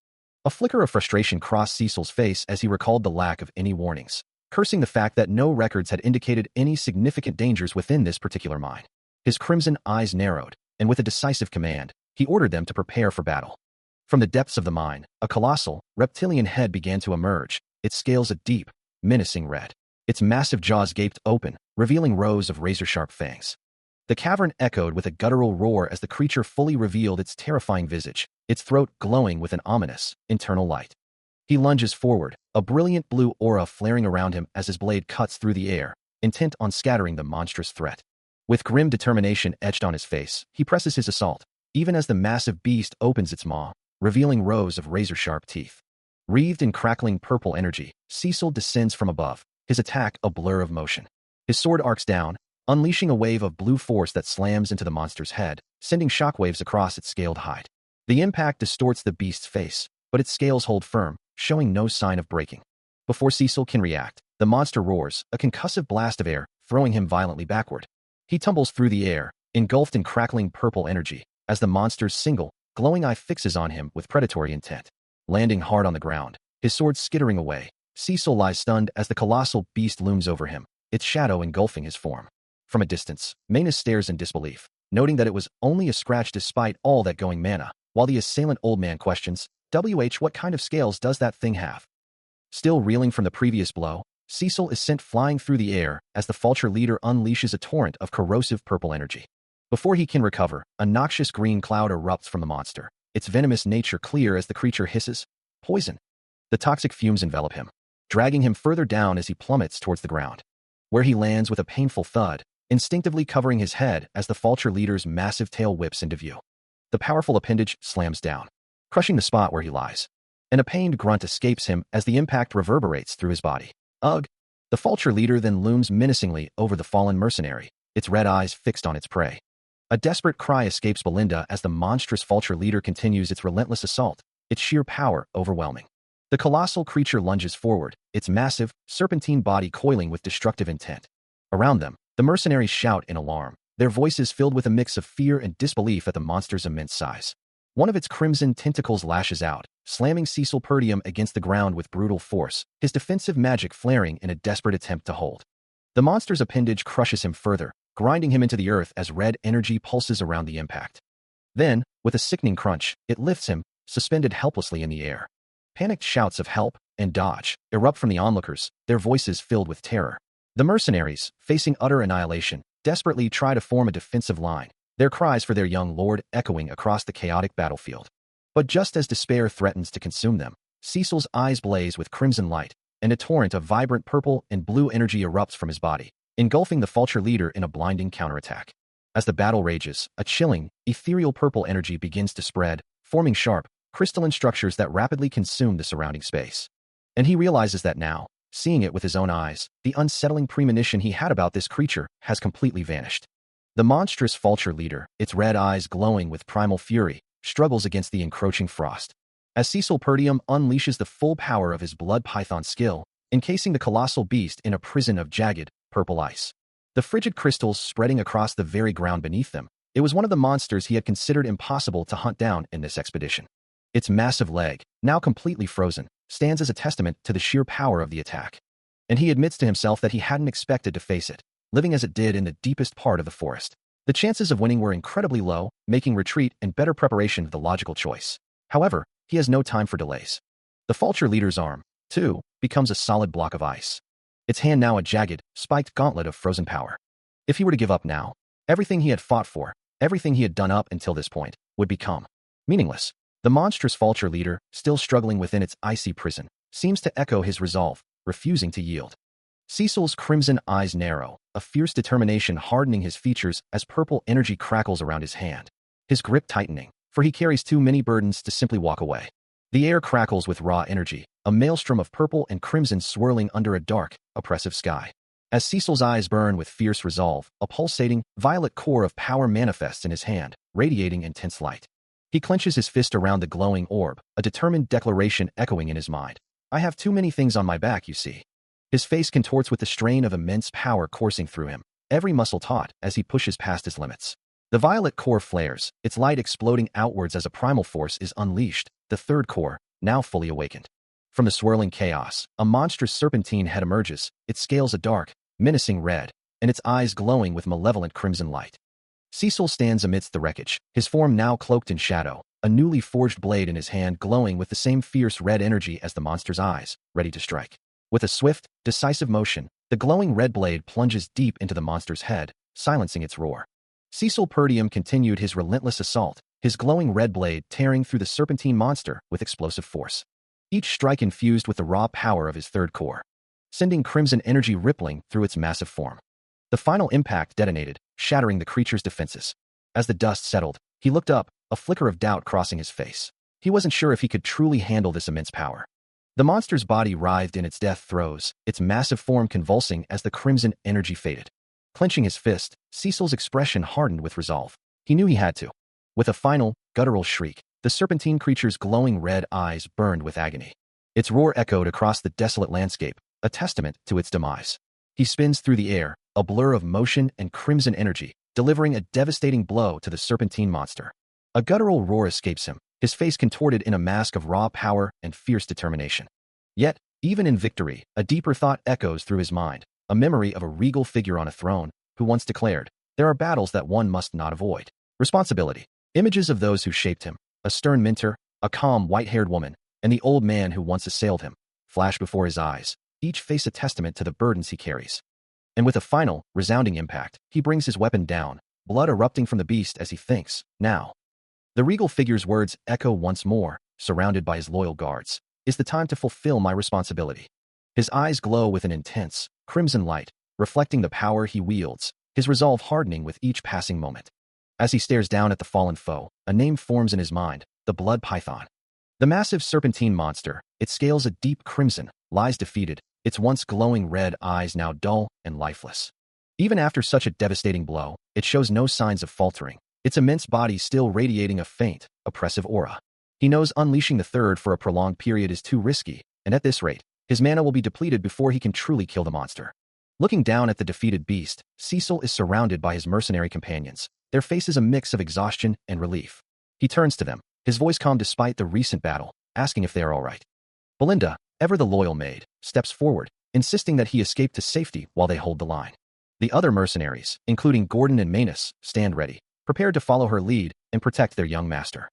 A: A flicker of frustration crossed Cecil's face as he recalled the lack of any warnings, cursing the fact that no records had indicated any significant dangers within this particular mine. His crimson eyes narrowed, and with a decisive command, he ordered them to prepare for battle. From the depths of the mine, a colossal, reptilian head began to emerge, its scales a deep, menacing red. Its massive jaws gaped open, revealing rows of razor-sharp fangs. The cavern echoed with a guttural roar as the creature fully revealed its terrifying visage, its throat glowing with an ominous, internal light. He lunges forward, a brilliant blue aura flaring around him as his blade cuts through the air, intent on scattering the monstrous threat. With grim determination etched on his face, he presses his assault, even as the massive beast opens its maw, revealing rows of razor-sharp teeth. Wreathed in crackling purple energy, Cecil descends from above, his attack a blur of motion. His sword arcs down, unleashing a wave of blue force that slams into the monster's head, sending shockwaves across its scaled hide. The impact distorts the beast's face, but its scales hold firm, showing no sign of breaking. Before Cecil can react, the monster roars, a concussive blast of air, throwing him violently backward. He tumbles through the air, engulfed in crackling purple energy, as the monster's single, glowing eye fixes on him with predatory intent. Landing hard on the ground, his sword skittering away, Cecil lies stunned as the colossal beast looms over him, its shadow engulfing his form. From a distance, Manus stares in disbelief, noting that it was only a scratch despite all that going mana, while the assailant old man questions, what kind of scales does that thing have? Still reeling from the previous blow, Cecil is sent flying through the air as the vulture leader unleashes a torrent of corrosive purple energy. Before he can recover, a noxious green cloud erupts from the monster, its venomous nature clear as the creature hisses, poison. The toxic fumes envelop him, dragging him further down as he plummets towards the ground, where he lands with a painful thud, instinctively covering his head as the vulture leader's massive tail whips into view. The powerful appendage slams down, crushing the spot where he lies, and a pained grunt escapes him as the impact reverberates through his body. Ugh! The vulture leader then looms menacingly over the fallen mercenary, its red eyes fixed on its prey. A desperate cry escapes Belinda as the monstrous vulture leader continues its relentless assault, its sheer power overwhelming. The colossal creature lunges forward, its massive, serpentine body coiling with destructive intent. Around them, the mercenaries shout in alarm, their voices filled with a mix of fear and disbelief at the monster's immense size. One of its crimson tentacles lashes out, slamming Cecil Perdium against the ground with brutal force, his defensive magic flaring in a desperate attempt to hold. The monster's appendage crushes him further, grinding him into the earth as red energy pulses around the impact. Then, with a sickening crunch, it lifts him, suspended helplessly in the air. Panicked shouts of help and dodge erupt from the onlookers, their voices filled with terror. The mercenaries, facing utter annihilation, desperately try to form a defensive line, their cries for their young lord echoing across the chaotic battlefield. But just as despair threatens to consume them, Cecil's eyes blaze with crimson light, and a torrent of vibrant purple and blue energy erupts from his body, engulfing the vulture leader in a blinding counterattack. As the battle rages, a chilling, ethereal purple energy begins to spread, forming sharp, crystalline structures that rapidly consume the surrounding space. And he realizes that now, seeing it with his own eyes, the unsettling premonition he had about this creature has completely vanished. The monstrous vulture leader, its red eyes glowing with primal fury, struggles against the encroaching frost. As Cecil Perdium unleashes the full power of his blood python skill, encasing the colossal beast in a prison of jagged, purple ice. The frigid crystals spreading across the very ground beneath them, it was one of the monsters he had considered impossible to hunt down in this expedition. Its massive leg, now completely frozen, stands as a testament to the sheer power of the attack. And he admits to himself that he hadn't expected to face it, living as it did in the deepest part of the forest. The chances of winning were incredibly low, making retreat and better preparation the logical choice. However, he has no time for delays. The vulture leader's arm, too, becomes a solid block of ice. its hand now a jagged, spiked gauntlet of frozen power. If he were to give up now, everything he had fought for, everything he had done up until this point, would become meaningless. The monstrous vulture leader, still struggling within its icy prison, seems to echo his resolve, refusing to yield. Cecil's crimson eyes narrow, a fierce determination hardening his features as purple energy crackles around his hand. His grip tightening, for he carries too many burdens to simply walk away. The air crackles with raw energy, a maelstrom of purple and crimson swirling under a dark, oppressive sky. As Cecil's eyes burn with fierce resolve, a pulsating, violet core of power manifests in his hand, radiating intense light. He clenches his fist around the glowing orb, a determined declaration echoing in his mind. I have too many things on my back, you see. His face contorts with the strain of immense power coursing through him, every muscle taut as he pushes past his limits. The violet core flares, its light exploding outwards as a primal force is unleashed, the third core, now fully awakened. From the swirling chaos, a monstrous serpentine head emerges, its scales a dark, menacing red, and its eyes glowing with malevolent crimson light. Cecil stands amidst the wreckage, his form now cloaked in shadow, a newly forged blade in his hand glowing with the same fierce red energy as the monster's eyes, ready to strike. With a swift, decisive motion, the glowing red blade plunges deep into the monster's head, silencing its roar. Cecil Perdium continued his relentless assault, his glowing red blade tearing through the serpentine monster with explosive force. Each strike infused with the raw power of his third core, sending crimson energy rippling through its massive form. The final impact detonated, shattering the creature's defenses. As the dust settled, he looked up, a flicker of doubt crossing his face. He wasn't sure if he could truly handle this immense power. The monster's body writhed in its death throes, its massive form convulsing as the crimson energy faded. Clenching his fist, Cecil's expression hardened with resolve. He knew he had to. With a final, guttural shriek, the serpentine creature's glowing red eyes burned with agony. Its roar echoed across the desolate landscape, a testament to its demise. He spins through the air, a blur of motion and crimson energy, delivering a devastating blow to the serpentine monster. A guttural roar escapes him, his face contorted in a mask of raw power and fierce determination. Yet, even in victory, a deeper thought echoes through his mind, a memory of a regal figure on a throne, who once declared, "There are battles that one must not avoid." Responsibility. Images of those who shaped him, a stern mentor, a calm white-haired woman, and the old man who once assailed him, flash before his eyes, each face a testament to the burdens he carries. And with a final, resounding impact, he brings his weapon down, blood erupting from the beast as he thinks, now. The regal figure's words echo once more, surrounded by his loyal guards. Is the time to fulfill my responsibility. His eyes glow with an intense, crimson light, reflecting the power he wields, his resolve hardening with each passing moment. As he stares down at the fallen foe, a name forms in his mind, the blood python. The massive serpentine monster, its scales a deep crimson, lies defeated, its once glowing red eyes now dull and lifeless. Even after such a devastating blow, it shows no signs of faltering, its immense body still radiating a faint, oppressive aura. He knows unleashing the third for a prolonged period is too risky, and at this rate, his mana will be depleted before he can truly kill the monster. Looking down at the defeated beast, Cecil is surrounded by his mercenary companions, their faces a mix of exhaustion and relief. He turns to them, his voice calm despite the recent battle, asking if they are all right. Belinda, ever the loyal maid, steps forward, insisting that he escape to safety while they hold the line. The other mercenaries, including Gordon and Manus, stand ready, prepared to follow her lead and protect their young master.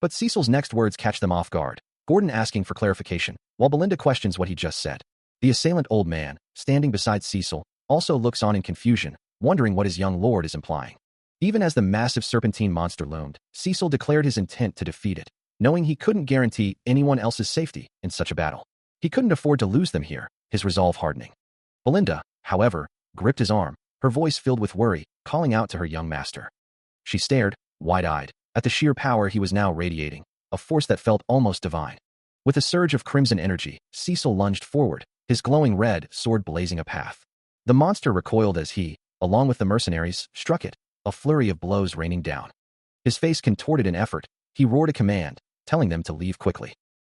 A: But Cecil's next words catch them off guard, Gordon asking for clarification, while Belinda questions what he just said. The assailant old man, standing beside Cecil, also looks on in confusion, wondering what his young lord is implying. Even as the massive serpentine monster loomed, Cecil declared his intent to defeat it, knowing he couldn't guarantee anyone else's safety in such a battle. He couldn't afford to lose them here, his resolve hardening. Belinda, however, gripped his arm, her voice filled with worry, calling out to her young master. She stared, wide-eyed, at the sheer power he was now radiating, a force that felt almost divine. With a surge of crimson energy, Cecil lunged forward, his glowing red sword blazing a path. The monster recoiled as he, along with the mercenaries, struck it, a flurry of blows raining down. His face contorted in effort, he roared a command, telling them to leave quickly.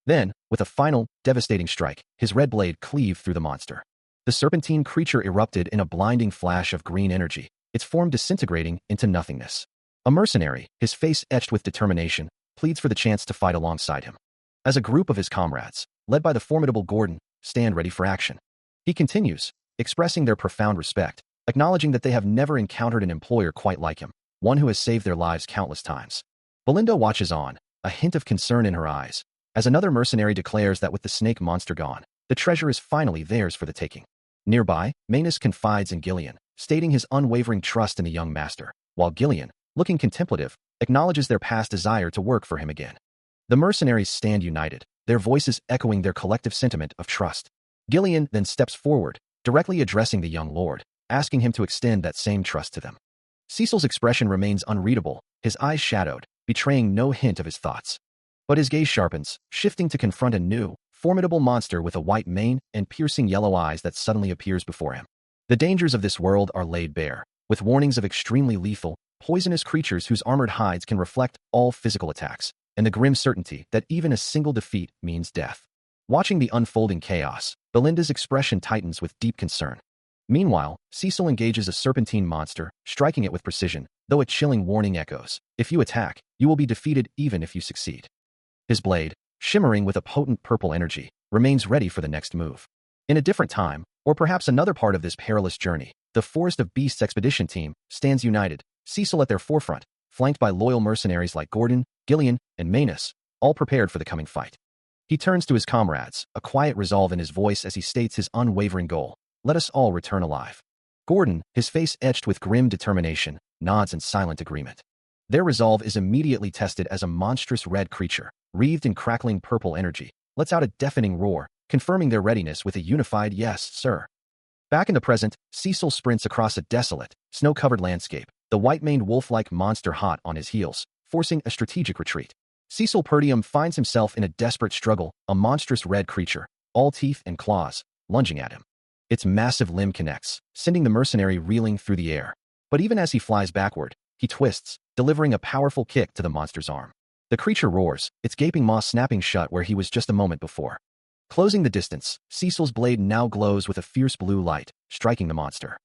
A: Then, with a final, devastating strike, his red blade cleaved through the monster. The serpentine creature erupted in a blinding flash of green energy, its form disintegrating into nothingness. A mercenary, his face etched with determination, pleads for the chance to fight alongside him. As a group of his comrades, led by the formidable Gordon, stand ready for action. He continues, expressing their profound respect, acknowledging that they have never encountered an employer quite like him, one who has saved their lives countless times. Belinda watches on, a hint of concern in her eyes, as another mercenary declares that with the snake monster gone, the treasure is finally theirs for the taking. Nearby, Manus confides in Gillian, stating his unwavering trust in the young master, while Gillian, looking contemplative, acknowledges their past desire to work for him again. The mercenaries stand united, their voices echoing their collective sentiment of trust. Gillian then steps forward, directly addressing the young lord, asking him to extend that same trust to them. Cecil's expression remains unreadable, his eyes shadowed, betraying no hint of his thoughts. But his gaze sharpens, shifting to confront a new, formidable monster with a white mane and piercing yellow eyes that suddenly appears before him. The dangers of this world are laid bare, with warnings of extremely lethal, poisonous creatures whose armored hides can reflect all physical attacks, and the grim certainty that even a single defeat means death. Watching the unfolding chaos, Belinda's expression tightens with deep concern. Meanwhile, Cecil engages a serpentine monster, striking it with precision, though a chilling warning echoes. If you attack, you will be defeated even if you succeed. His blade, shimmering with a potent purple energy, remains ready for the next move. In a different time, or perhaps another part of this perilous journey, the Forest of Beasts expedition team stands united, Cecil at their forefront, flanked by loyal mercenaries like Gordon, Gillian, and Manus, all prepared for the coming fight. He turns to his comrades, a quiet resolve in his voice as he states his unwavering goal: let us all return alive. Gordon, his face etched with grim determination, nods in silent agreement. Their resolve is immediately tested as a monstrous red creature, wreathed in crackling purple energy, lets out a deafening roar, confirming their readiness with a unified "yes, sir." Back in the present, Cecil sprints across a desolate, snow-covered landscape, the white-maned wolf-like monster hot on his heels, forcing a strategic retreat. Cecil Perdium finds himself in a desperate struggle, a monstrous red creature, all teeth and claws, lunging at him. Its massive limb connects, sending the mercenary reeling through the air. But even as he flies backward, he twists, delivering a powerful kick to the monster's arm. The creature roars, its gaping maw snapping shut where he was just a moment before. Closing the distance, Cecil's blade now glows with a fierce blue light, striking the monster.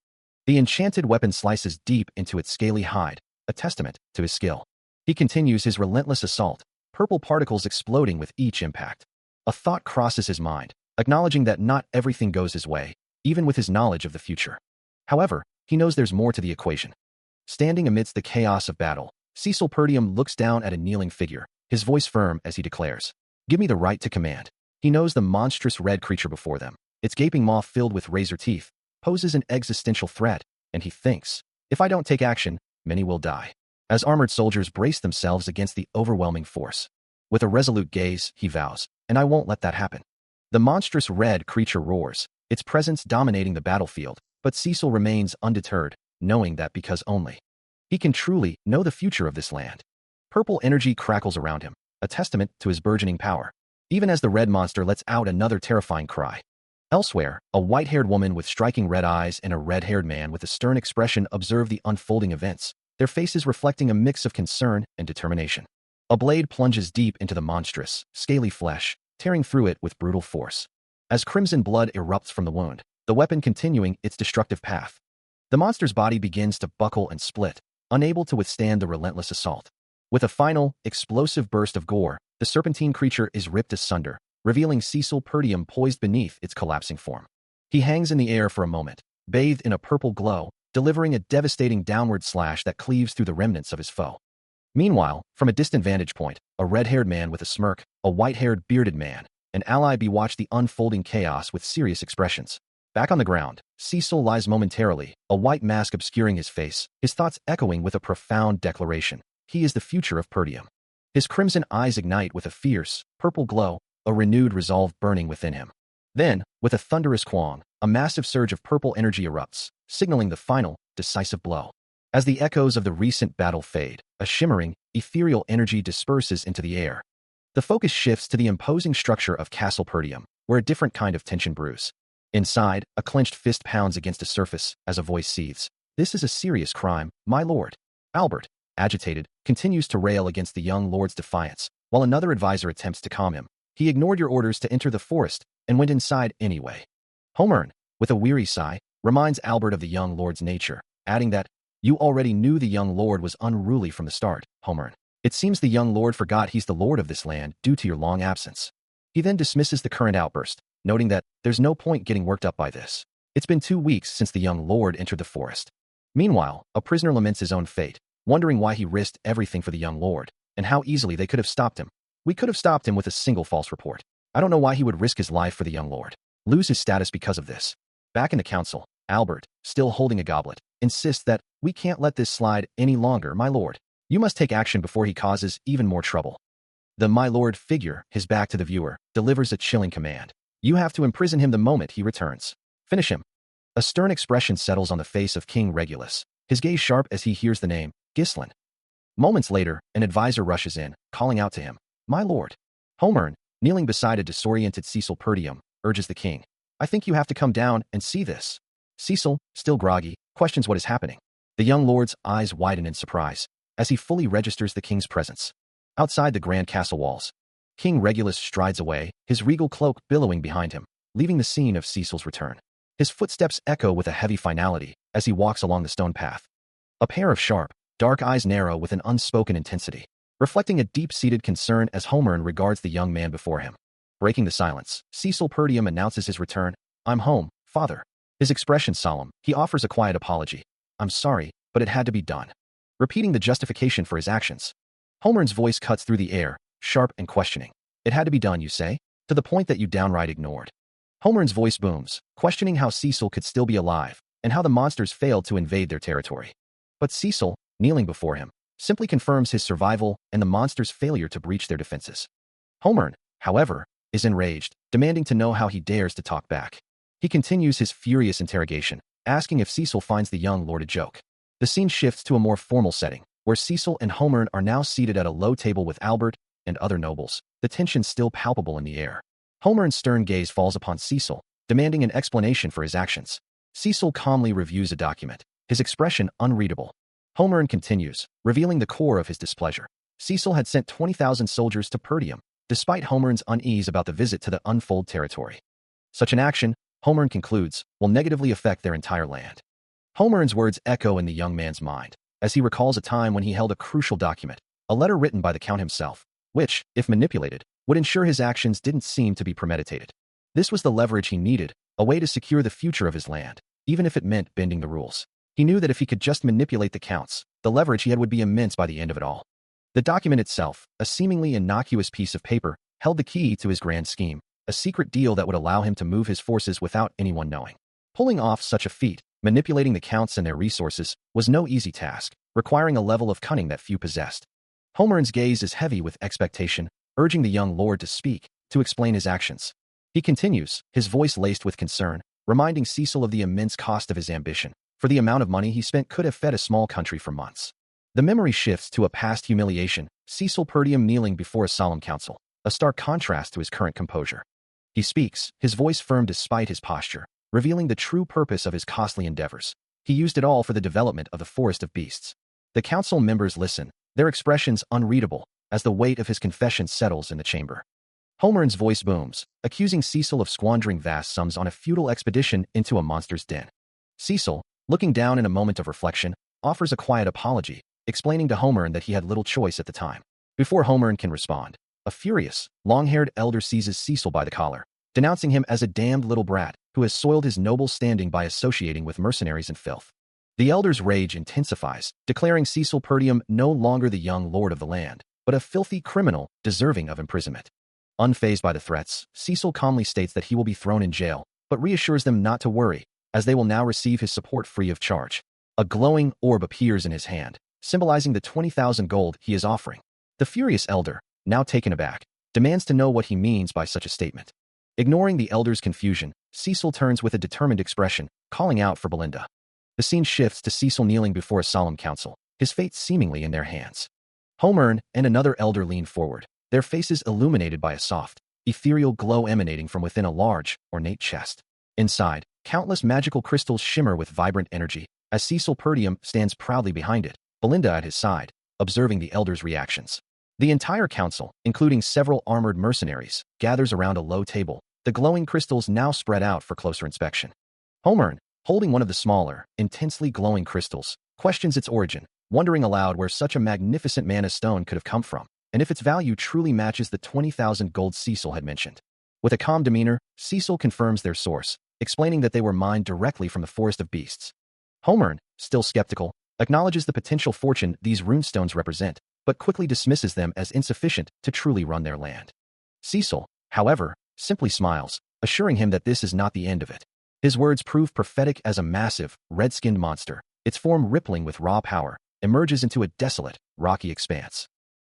A: The enchanted weapon slices deep into its scaly hide, a testament to his skill. He continues his relentless assault, purple particles exploding with each impact. A thought crosses his mind, acknowledging that not everything goes his way, even with his knowledge of the future. However, he knows there's more to the equation. Standing amidst the chaos of battle, Cecil Perdium looks down at a kneeling figure, his voice firm as he declares, "Give me the right to command." He knows the monstrous red creature before them, its gaping maw filled with razor teeth, poses an existential threat, and he thinks, if I don't take action, many will die. As armored soldiers brace themselves against the overwhelming force. With a resolute gaze, he vows, and I won't let that happen. The monstrous red creature roars, its presence dominating the battlefield, but Cecil remains undeterred, knowing that because only he can truly know the future of this land. Purple energy crackles around him, a testament to his burgeoning power, even as the red monster lets out another terrifying cry. Elsewhere, a white-haired woman with striking red eyes and a red-haired man with a stern expression observe the unfolding events, their faces reflecting a mix of concern and determination. A blade plunges deep into the monstrous, scaly flesh, tearing through it with brutal force. As crimson blood erupts from the wound, the weapon continuing its destructive path. The monster's body begins to buckle and split, unable to withstand the relentless assault. With a final, explosive burst of gore, the serpentine creature is ripped asunder, revealing Cecil Perdium poised beneath its collapsing form. He hangs in the air for a moment, bathed in a purple glow, delivering a devastating downward slash that cleaves through the remnants of his foe. Meanwhile, from a distant vantage point, a red-haired man with a smirk, a white-haired bearded man, an ally watch the unfolding chaos with serious expressions. Back on the ground, Cecil lies momentarily, a white mask obscuring his face, his thoughts echoing with a profound declaration. He is the future of Perdium. His crimson eyes ignite with a fierce, purple glow, a renewed resolve burning within him. Then, with a thunderous quang, a massive surge of purple energy erupts, signaling the final, decisive blow. As the echoes of the recent battle fade, a shimmering, ethereal energy disperses into the air. The focus shifts to the imposing structure of Castle Perdium, where a different kind of tension brews. Inside, a clenched fist pounds against a surface as a voice seethes. "This is a serious crime, my lord." Albert, agitated, continues to rail against the young lord's defiance, while another advisor attempts to calm him. "He ignored your orders to enter the forest and went inside anyway." Homern, with a weary sigh, reminds Albert of the young lord's nature, adding that, "You already knew the young lord was unruly from the start, Homern. It seems the young lord forgot he's the lord of this land due to your long absence." He then dismisses the current outburst, noting that there's no point getting worked up by this. It's been 2 weeks since the young lord entered the forest. Meanwhile, a prisoner laments his own fate, wondering why he risked everything for the young lord, and how easily they could have stopped him. "We could have stopped him with a single false report. I don't know why he would risk his life for the young lord. Lose his status because of this." Back in the council, Albert, still holding a goblet, insists that, "We can't let this slide any longer, my lord. You must take action before he causes even more trouble." The my lord figure, his back to the viewer, delivers a chilling command. "You have to imprison him the moment he returns. Finish him." A stern expression settles on the face of King Regulus, his gaze sharp as he hears the name, Ghislain. Moments later, an advisor rushes in, calling out to him, "My lord." Homern, kneeling beside a disoriented Cecil Perdium, urges the king, "I think you have to come down and see this." Cecil, still groggy, questions what is happening. The young lord's eyes widen in surprise, as he fully registers the king's presence. Outside the grand castle walls, King Regulus strides away, his regal cloak billowing behind him, leaving the scene of Cecil's return. His footsteps echo with a heavy finality as he walks along the stone path. A pair of sharp, dark eyes narrow with an unspoken intensity, reflecting a deep-seated concern as Homern regards the young man before him. Breaking the silence, Cecil Perdium announces his return. "I'm home, father." His expression solemn, he offers a quiet apology. "I'm sorry, but it had to be done." Repeating the justification for his actions. Homern's voice cuts through the air, sharp and questioning. "It had to be done, you say? To the point that you downright ignored." Homern's voice booms, questioning how Cecil could still be alive, and how the monsters failed to invade their territory. But Cecil, kneeling before him, simply confirms his survival and the monsters' failure to breach their defenses. Homern, however, is enraged, demanding to know how he dares to talk back. He continues his furious interrogation, asking if Cecil finds the young lord a joke. The scene shifts to a more formal setting, where Cecil and Homern are now seated at a low table with Albert and other nobles, the tension still palpable in the air. Homern's stern gaze falls upon Cecil, demanding an explanation for his actions. Cecil calmly reviews a document, his expression unreadable. Homern continues, revealing the core of his displeasure. Cecil had sent 20,000 soldiers to Perdium, despite Homern's unease about the visit to the unfold territory. Such an action, Homern concludes, will negatively affect their entire land. Homern's words echo in the young man's mind, as he recalls a time when he held a crucial document, a letter written by the Count himself, which, if manipulated, would ensure his actions didn't seem to be premeditated. This was the leverage he needed, a way to secure the future of his land, even if it meant bending the rules. He knew that if he could just manipulate the counts, the leverage he had would be immense by the end of it all. The document itself, a seemingly innocuous piece of paper, held the key to his grand scheme, a secret deal that would allow him to move his forces without anyone knowing. Pulling off such a feat, manipulating the counts and their resources, was no easy task, requiring a level of cunning that few possessed. Homern's gaze is heavy with expectation, urging the young lord to speak, to explain his actions. He continues, his voice laced with concern, reminding Cecil of the immense cost of his ambition, for the amount of money he spent could have fed a small country for months. The memory shifts to a past humiliation, Cecil Perdium kneeling before a solemn council, a stark contrast to his current composure. He speaks, his voice firm despite his posture, revealing the true purpose of his costly endeavors. He used it all for the development of the forest of beasts. The council members listen, their expressions unreadable, as the weight of his confession settles in the chamber. Homern's voice booms, accusing Cecil of squandering vast sums on a futile expedition into a monster's den. Cecil, looking down in a moment of reflection, offers a quiet apology, explaining to Homern that he had little choice at the time. Before Homern can respond, a furious, long-haired elder seizes Cecil by the collar, denouncing him as a damned little brat who has soiled his noble standing by associating with mercenaries and filth. The elder's rage intensifies, declaring Cecil Perdium no longer the young lord of the land, but a filthy criminal deserving of imprisonment. Unfazed by the threats, Cecil calmly states that he will be thrown in jail, but reassures them not to worry, as they will now receive his support free of charge. A glowing orb appears in his hand, symbolizing the 20,000 gold he is offering. The furious elder, now taken aback, demands to know what he means by such a statement. Ignoring the elder's confusion, Cecil turns with a determined expression, calling out for Belinda. The scene shifts to Cecil kneeling before a solemn council, his fate seemingly in their hands. Homern and another elder lean forward, their faces illuminated by a soft, ethereal glow emanating from within a large, ornate chest. Inside, countless magical crystals shimmer with vibrant energy, as Cecil Perdium stands proudly behind it, Belinda at his side, observing the elder's reactions. The entire council, including several armored mercenaries, gathers around a low table, the glowing crystals now spread out for closer inspection. Homern, holding one of the smaller, intensely glowing crystals, questions its origin, wondering aloud where such a magnificent mana stone could have come from, and if its value truly matches the 20,000 gold Cecil had mentioned. With a calm demeanor, Cecil confirms their source, explaining that they were mined directly from the Forest of Beasts. Homern, still skeptical, acknowledges the potential fortune these runestones represent, but quickly dismisses them as insufficient to truly run their land. Cecil, however, simply smiles, assuring him that this is not the end of it. His words prove prophetic as a massive, red-skinned monster, its form rippling with raw power, emerges into a desolate, rocky expanse.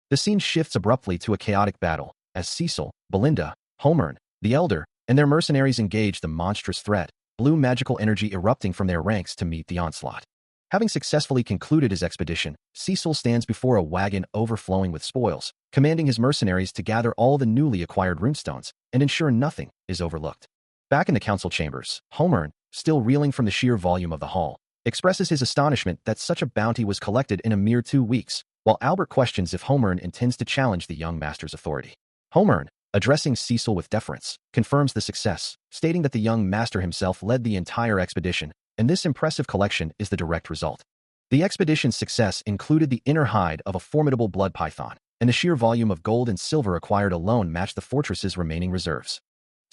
A: The scene shifts abruptly to a chaotic battle, as Cecil, Belinda, Homer, the Elder, and their mercenaries engage the monstrous threat, blue magical energy erupting from their ranks to meet the onslaught. Having successfully concluded his expedition, Cecil stands before a wagon overflowing with spoils, commanding his mercenaries to gather all the newly acquired runestones and ensure nothing is overlooked. Back in the council chambers, Homer, still reeling from the sheer volume of the haul, expresses his astonishment that such a bounty was collected in a mere 2 weeks, while Albert questions if Homer intends to challenge the young master's authority. Homer, addressing Cecil with deference, confirms the success, stating that the young master himself led the entire expedition, and this impressive collection is the direct result. The expedition's success included the inner hide of a formidable blood python, and the sheer volume of gold and silver acquired alone matched the fortress's remaining reserves.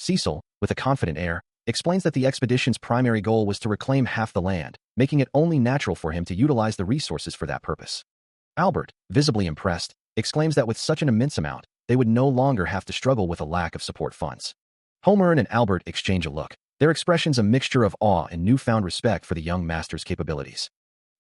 A: Cecil, with a confident air, explains that the expedition's primary goal was to reclaim half the land, making it only natural for him to utilize the resources for that purpose. Albert, visibly impressed, exclaims that with such an immense amount, they would no longer have to struggle with a lack of support funds. Homer and Albert exchange a look, their expressions a mixture of awe and newfound respect for the young master's capabilities.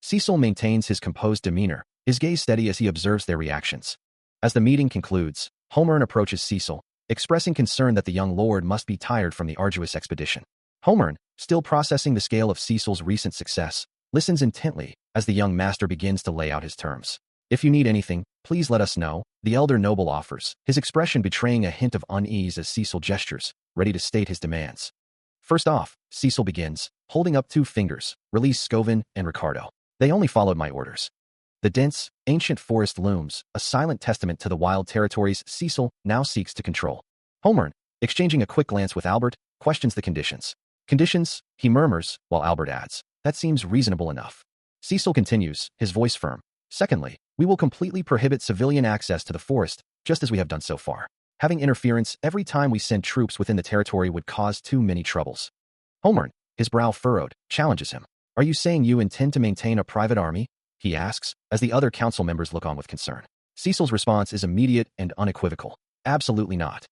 A: Cecil maintains his composed demeanor, his gaze steady as he observes their reactions. As the meeting concludes, Homer approaches Cecil, expressing concern that the young lord must be tired from the arduous expedition. Homer, still processing the scale of Cecil's recent success, listens intently as the young master begins to lay out his terms. "If you need anything, please let us know," the elder noble offers, his expression betraying a hint of unease as Cecil gestures, ready to state his demands. First off, Cecil begins, holding up 2 fingers, "Release Scovin and Ricardo. They only followed my orders." The dense, ancient forest looms, a silent testament to the wild territories Cecil now seeks to control. Homer, exchanging a quick glance with Albert, questions the conditions. "Conditions," he murmurs, while Albert adds, "That seems reasonable enough." Cecil continues, his voice firm. "Secondly, we will completely prohibit civilian access to the forest, just as we have done so far. Having interference every time we send troops within the territory would cause too many troubles." Homer, his brow furrowed, challenges him. "Are you saying you intend to maintain a private army?" he asks, as the other council members look on with concern. Cecil's response is immediate and unequivocal. "Absolutely not."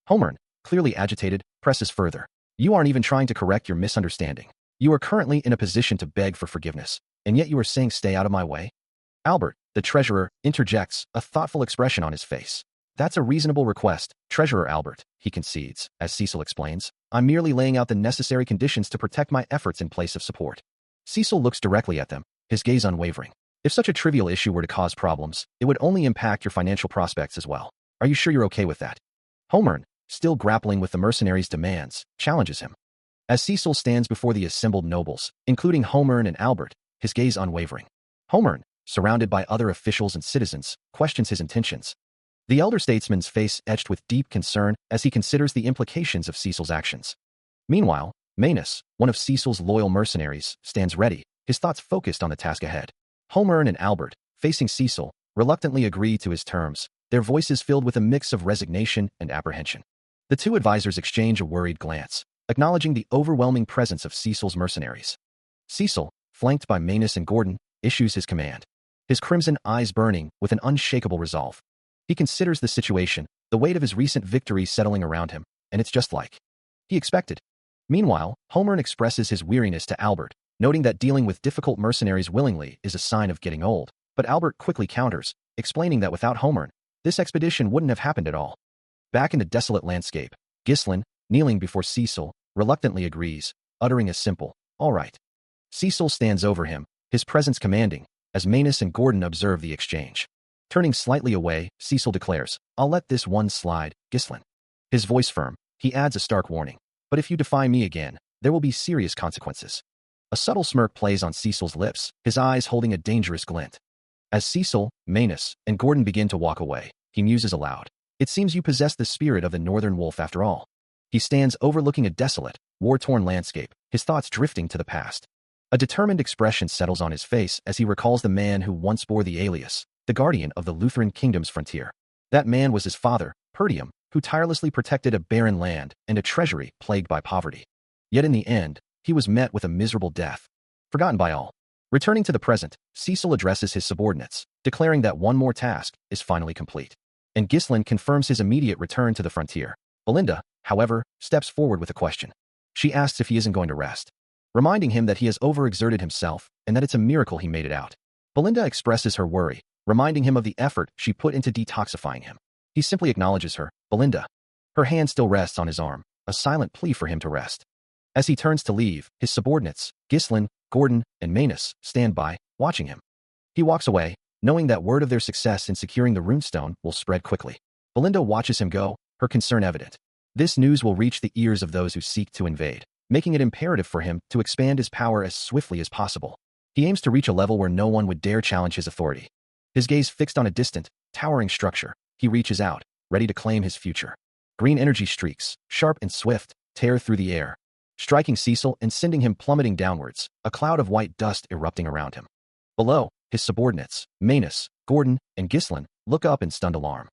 A: Homer, clearly agitated, presses further. "You aren't even trying to correct your misunderstanding. You are currently in a position to beg for forgiveness, and yet you are saying stay out of my way?" Albert, the treasurer, interjects, a thoughtful expression on his face. "That's a reasonable request, Treasurer Albert," he concedes, as Cecil explains. "I'm merely laying out the necessary conditions to protect my efforts in place of support." Cecil looks directly at them, his gaze unwavering. "If such a trivial issue were to cause problems, it would only impact your financial prospects as well. Are you sure you're okay with that?" Homer, still grappling with the mercenaries' demands, challenges him. As Cecil stands before the assembled nobles, including Homer and Albert, his gaze unwavering. Homer, surrounded by other officials and citizens, questions his intentions. The elder statesman's face etched with deep concern as he considers the implications of Cecil's actions. Meanwhile, Manus, one of Cecil's loyal mercenaries, stands ready, his thoughts focused on the task ahead. Homer and Albert, facing Cecil, reluctantly agree to his terms, their voices filled with a mix of resignation and apprehension. The 2 advisors exchange a worried glance, acknowledging the overwhelming presence of Cecil's mercenaries. Cecil, flanked by Manus and Gordon, issues his command, his crimson eyes burning with an unshakable resolve. He considers the situation, the weight of his recent victory settling around him, and it's just like he expected. Meanwhile, Homer expresses his weariness to Albert, noting that dealing with difficult mercenaries willingly is a sign of getting old, but Albert quickly counters, explaining that without Homer, this expedition wouldn't have happened at all. Back in the desolate landscape, Ghislain, kneeling before Cecil, reluctantly agrees, uttering a simple, "All right." Cecil stands over him, his presence commanding, as Manus and Gordon observe the exchange. Turning slightly away, Cecil declares, "I'll let this one slide, Ghislain." His voice firm, he adds a stark warning. "But if you defy me again, there will be serious consequences." A subtle smirk plays on Cecil's lips, his eyes holding a dangerous glint. As Cecil, Manus, and Gordon begin to walk away, he muses aloud. "It seems you possess the spirit of the northern wolf after all." He stands overlooking a desolate, war-torn landscape, his thoughts drifting to the past. A determined expression settles on his face as he recalls the man who once bore the alias, the guardian of the Lutheran kingdom's frontier. That man was his father, Perdium, who tirelessly protected a barren land and a treasury plagued by poverty. Yet in the end, he was met with a miserable death, forgotten by all. Returning to the present, Cecil addresses his subordinates, declaring that one more task is finally complete. And Ghislain confirms his immediate return to the frontier. Belinda, however, steps forward with a question. She asks if he isn't going to rest, reminding him that he has overexerted himself and that it's a miracle he made it out. Belinda expresses her worry, reminding him of the effort she put into detoxifying him. He simply acknowledges her, Belinda. Her hand still rests on his arm, a silent plea for him to rest. As he turns to leave, his subordinates, Ghislaine, Gordon, and Manus, stand by, watching him. He walks away, knowing that word of their success in securing the runestone will spread quickly. Belinda watches him go, her concern evident. This news will reach the ears of those who seek to invade, making it imperative for him to expand his power as swiftly as possible. He aims to reach a level where no one would dare challenge his authority. His gaze fixed on a distant, towering structure, he reaches out, ready to claim his future. Green energy streaks, sharp and swift, tear through the air, striking Cecil and sending him plummeting downwards, a cloud of white dust erupting around him. Below, his subordinates, Manus, Gordon, and Ghislaine, look up in stunned alarm.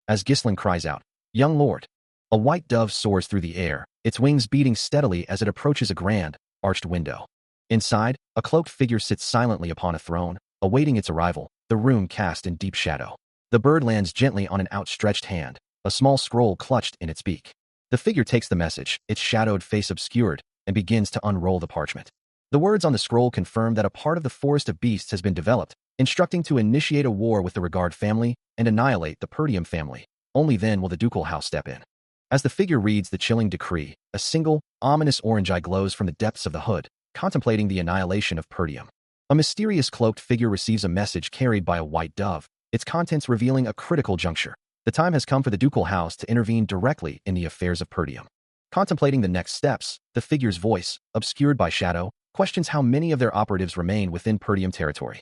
A: As Ghislaine cries out, "Young lord!" A white dove soars through the air, its wings beating steadily as it approaches a grand, arched window. Inside, a cloaked figure sits silently upon a throne, awaiting its arrival, the room cast in deep shadow. The bird lands gently on an outstretched hand, a small scroll clutched in its beak. The figure takes the message, its shadowed face obscured, and begins to unroll the parchment. The words on the scroll confirm that a part of the Forest of Beasts has been developed, instructing to initiate a war with the Regard family and annihilate the Perdium family. Only then will the ducal house step in. As the figure reads the chilling decree, a single, ominous orange eye glows from the depths of the hood, contemplating the annihilation of Perdium. A mysterious cloaked figure receives a message carried by a white dove, its contents revealing a critical juncture. The time has come for the ducal house to intervene directly in the affairs of Perdium. Contemplating the next steps, the figure's voice, obscured by shadow, questions how many of their operatives remain within Perdium territory.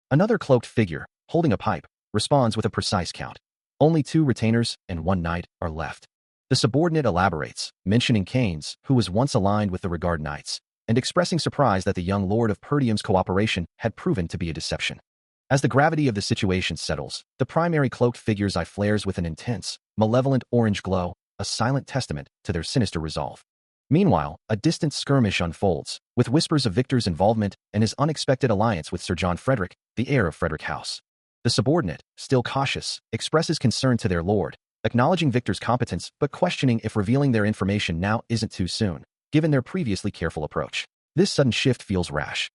A: Another cloaked figure, holding a pipe, responds with a precise count. Only 2 retainers and 1 knight are left. The subordinate elaborates, mentioning Keynes, who was once aligned with the Regard Knights, and expressing surprise that the young lord of Perdium's cooperation had proven to be a deception. As the gravity of the situation settles, the primary cloaked figure's eye flares with an intense, malevolent orange glow, a silent testament to their sinister resolve. Meanwhile, a distant skirmish unfolds, with whispers of Victor's involvement and his unexpected alliance with Sir John Frederick, the heir of Frederick House. The subordinate, still cautious, expresses concern to their lord, acknowledging Victor's competence but questioning if revealing their information now isn't too soon, given their previously careful approach. This sudden shift feels rash.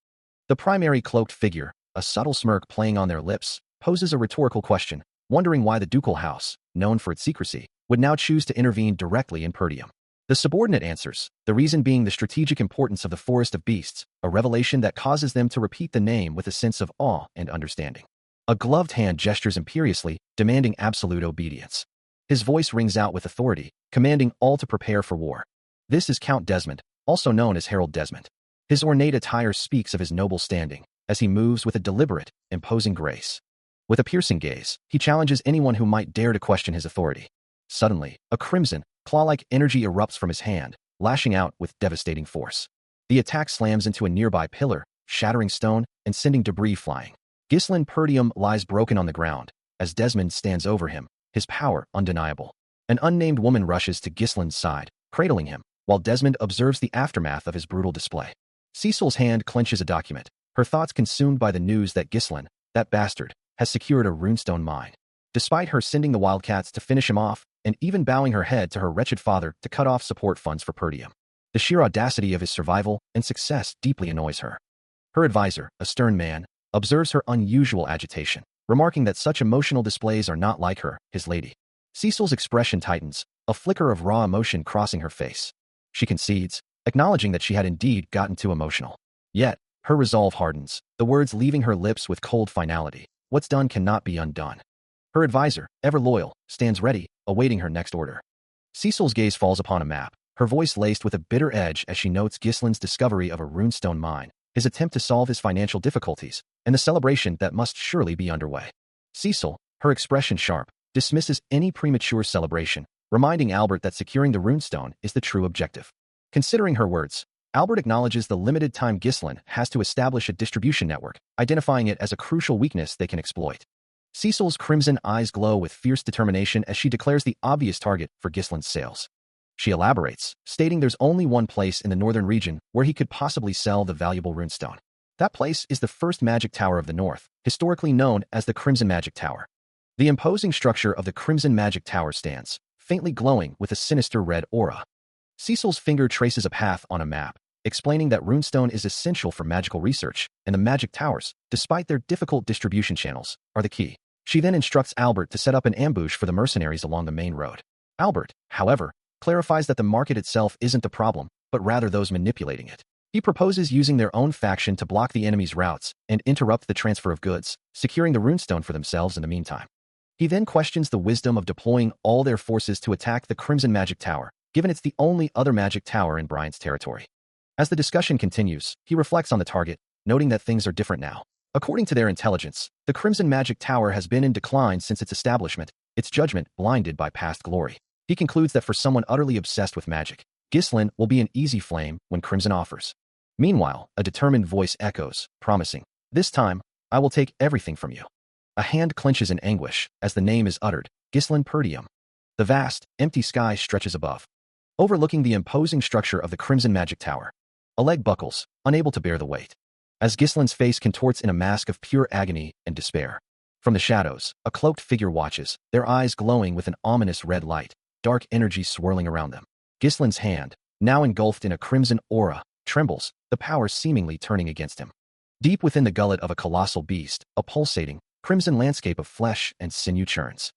A: The primary cloaked figure, a subtle smirk playing on their lips, poses a rhetorical question, wondering why the ducal house, known for its secrecy, would now choose to intervene directly in Perdium. The subordinate answers, the reason being the strategic importance of the Forest of Beasts, a revelation that causes them to repeat the name with a sense of awe and understanding. A gloved hand gestures imperiously, demanding absolute obedience. His voice rings out with authority, commanding all to prepare for war. This is Count Desmond, also known as Harold Desmond. His ornate attire speaks of his noble standing, as he moves with a deliberate, imposing grace. With a piercing gaze, he challenges anyone who might dare to question his authority. Suddenly, a crimson, claw-like energy erupts from his hand, lashing out with devastating force. The attack slams into a nearby pillar, shattering stone and sending debris flying. Ghislaine Perdium lies broken on the ground, as Desmond stands over him, his power undeniable. An unnamed woman rushes to Ghislaine's side, cradling him, while Desmond observes the aftermath of his brutal display. Cecil's hand clenches a document, her thoughts consumed by the news that Ghislaine, that bastard, has secured a runestone mine. Despite her sending the Wildcats to finish him off, and even bowing her head to her wretched father to cut off support funds for Perdium, the sheer audacity of his survival and success deeply annoys her. Her advisor, a stern man, observes her unusual agitation, remarking that such emotional displays are not like her, his lady. Cecil's expression tightens, a flicker of raw emotion crossing her face. She concedes, acknowledging that she had indeed gotten too emotional. Yet, her resolve hardens, the words leaving her lips with cold finality. What's done cannot be undone. Her advisor, ever loyal, stands ready, awaiting her next order. Cecil's gaze falls upon a map, her voice laced with a bitter edge as she notes Ghislaine's discovery of a runestone mine, his attempt to solve his financial difficulties, and the celebration that must surely be underway. Cecil, her expression sharp, dismisses any premature celebration, reminding Albert that securing the runestone is the true objective. Considering her words, Albert acknowledges the limited time Ghislaine has to establish a distribution network, identifying it as a crucial weakness they can exploit. Cecil's crimson eyes glow with fierce determination as she declares the obvious target for Ghislaine's sales. She elaborates, stating there's only one place in the northern region where he could possibly sell the valuable runestone. That place is the first magic tower of the north, historically known as the Crimson Magic Tower. The imposing structure of the Crimson Magic Tower stands, faintly glowing with a sinister red aura. Cecil's finger traces a path on a map, explaining that runestone is essential for magical research, and the magic towers, despite their difficult distribution channels, are the key. She then instructs Albert to set up an ambush for the mercenaries along the main road. Albert, however, clarifies that the market itself isn't the problem, but rather those manipulating it. He proposes using their own faction to block the enemy's routes and interrupt the transfer of goods, securing the runestone for themselves in the meantime. He then questions the wisdom of deploying all their forces to attack the Crimson Magic Tower, given it's the only other magic tower in Bryant's territory. As the discussion continues, he reflects on the target, noting that things are different now. According to their intelligence, the Crimson Magic Tower has been in decline since its establishment, its judgment blinded by past glory. He concludes that for someone utterly obsessed with magic, Ghislaine will be an easy flame when Crimson offers. Meanwhile, a determined voice echoes, promising, "This time, I will take everything from you." A hand clenches in anguish as the name is uttered, Ghislaine Perdium. The vast, empty sky stretches above, overlooking the imposing structure of the Crimson Magic Tower. A leg buckles, unable to bear the weight, as Ghislaine's face contorts in a mask of pure agony and despair. From the shadows, a cloaked figure watches, their eyes glowing with an ominous red light, dark energy swirling around them. Ghislaine's hand, now engulfed in a crimson aura, trembles, the power seemingly turning against him. Deep within the gullet of a colossal beast, a pulsating, crimson landscape of flesh and sinew churns.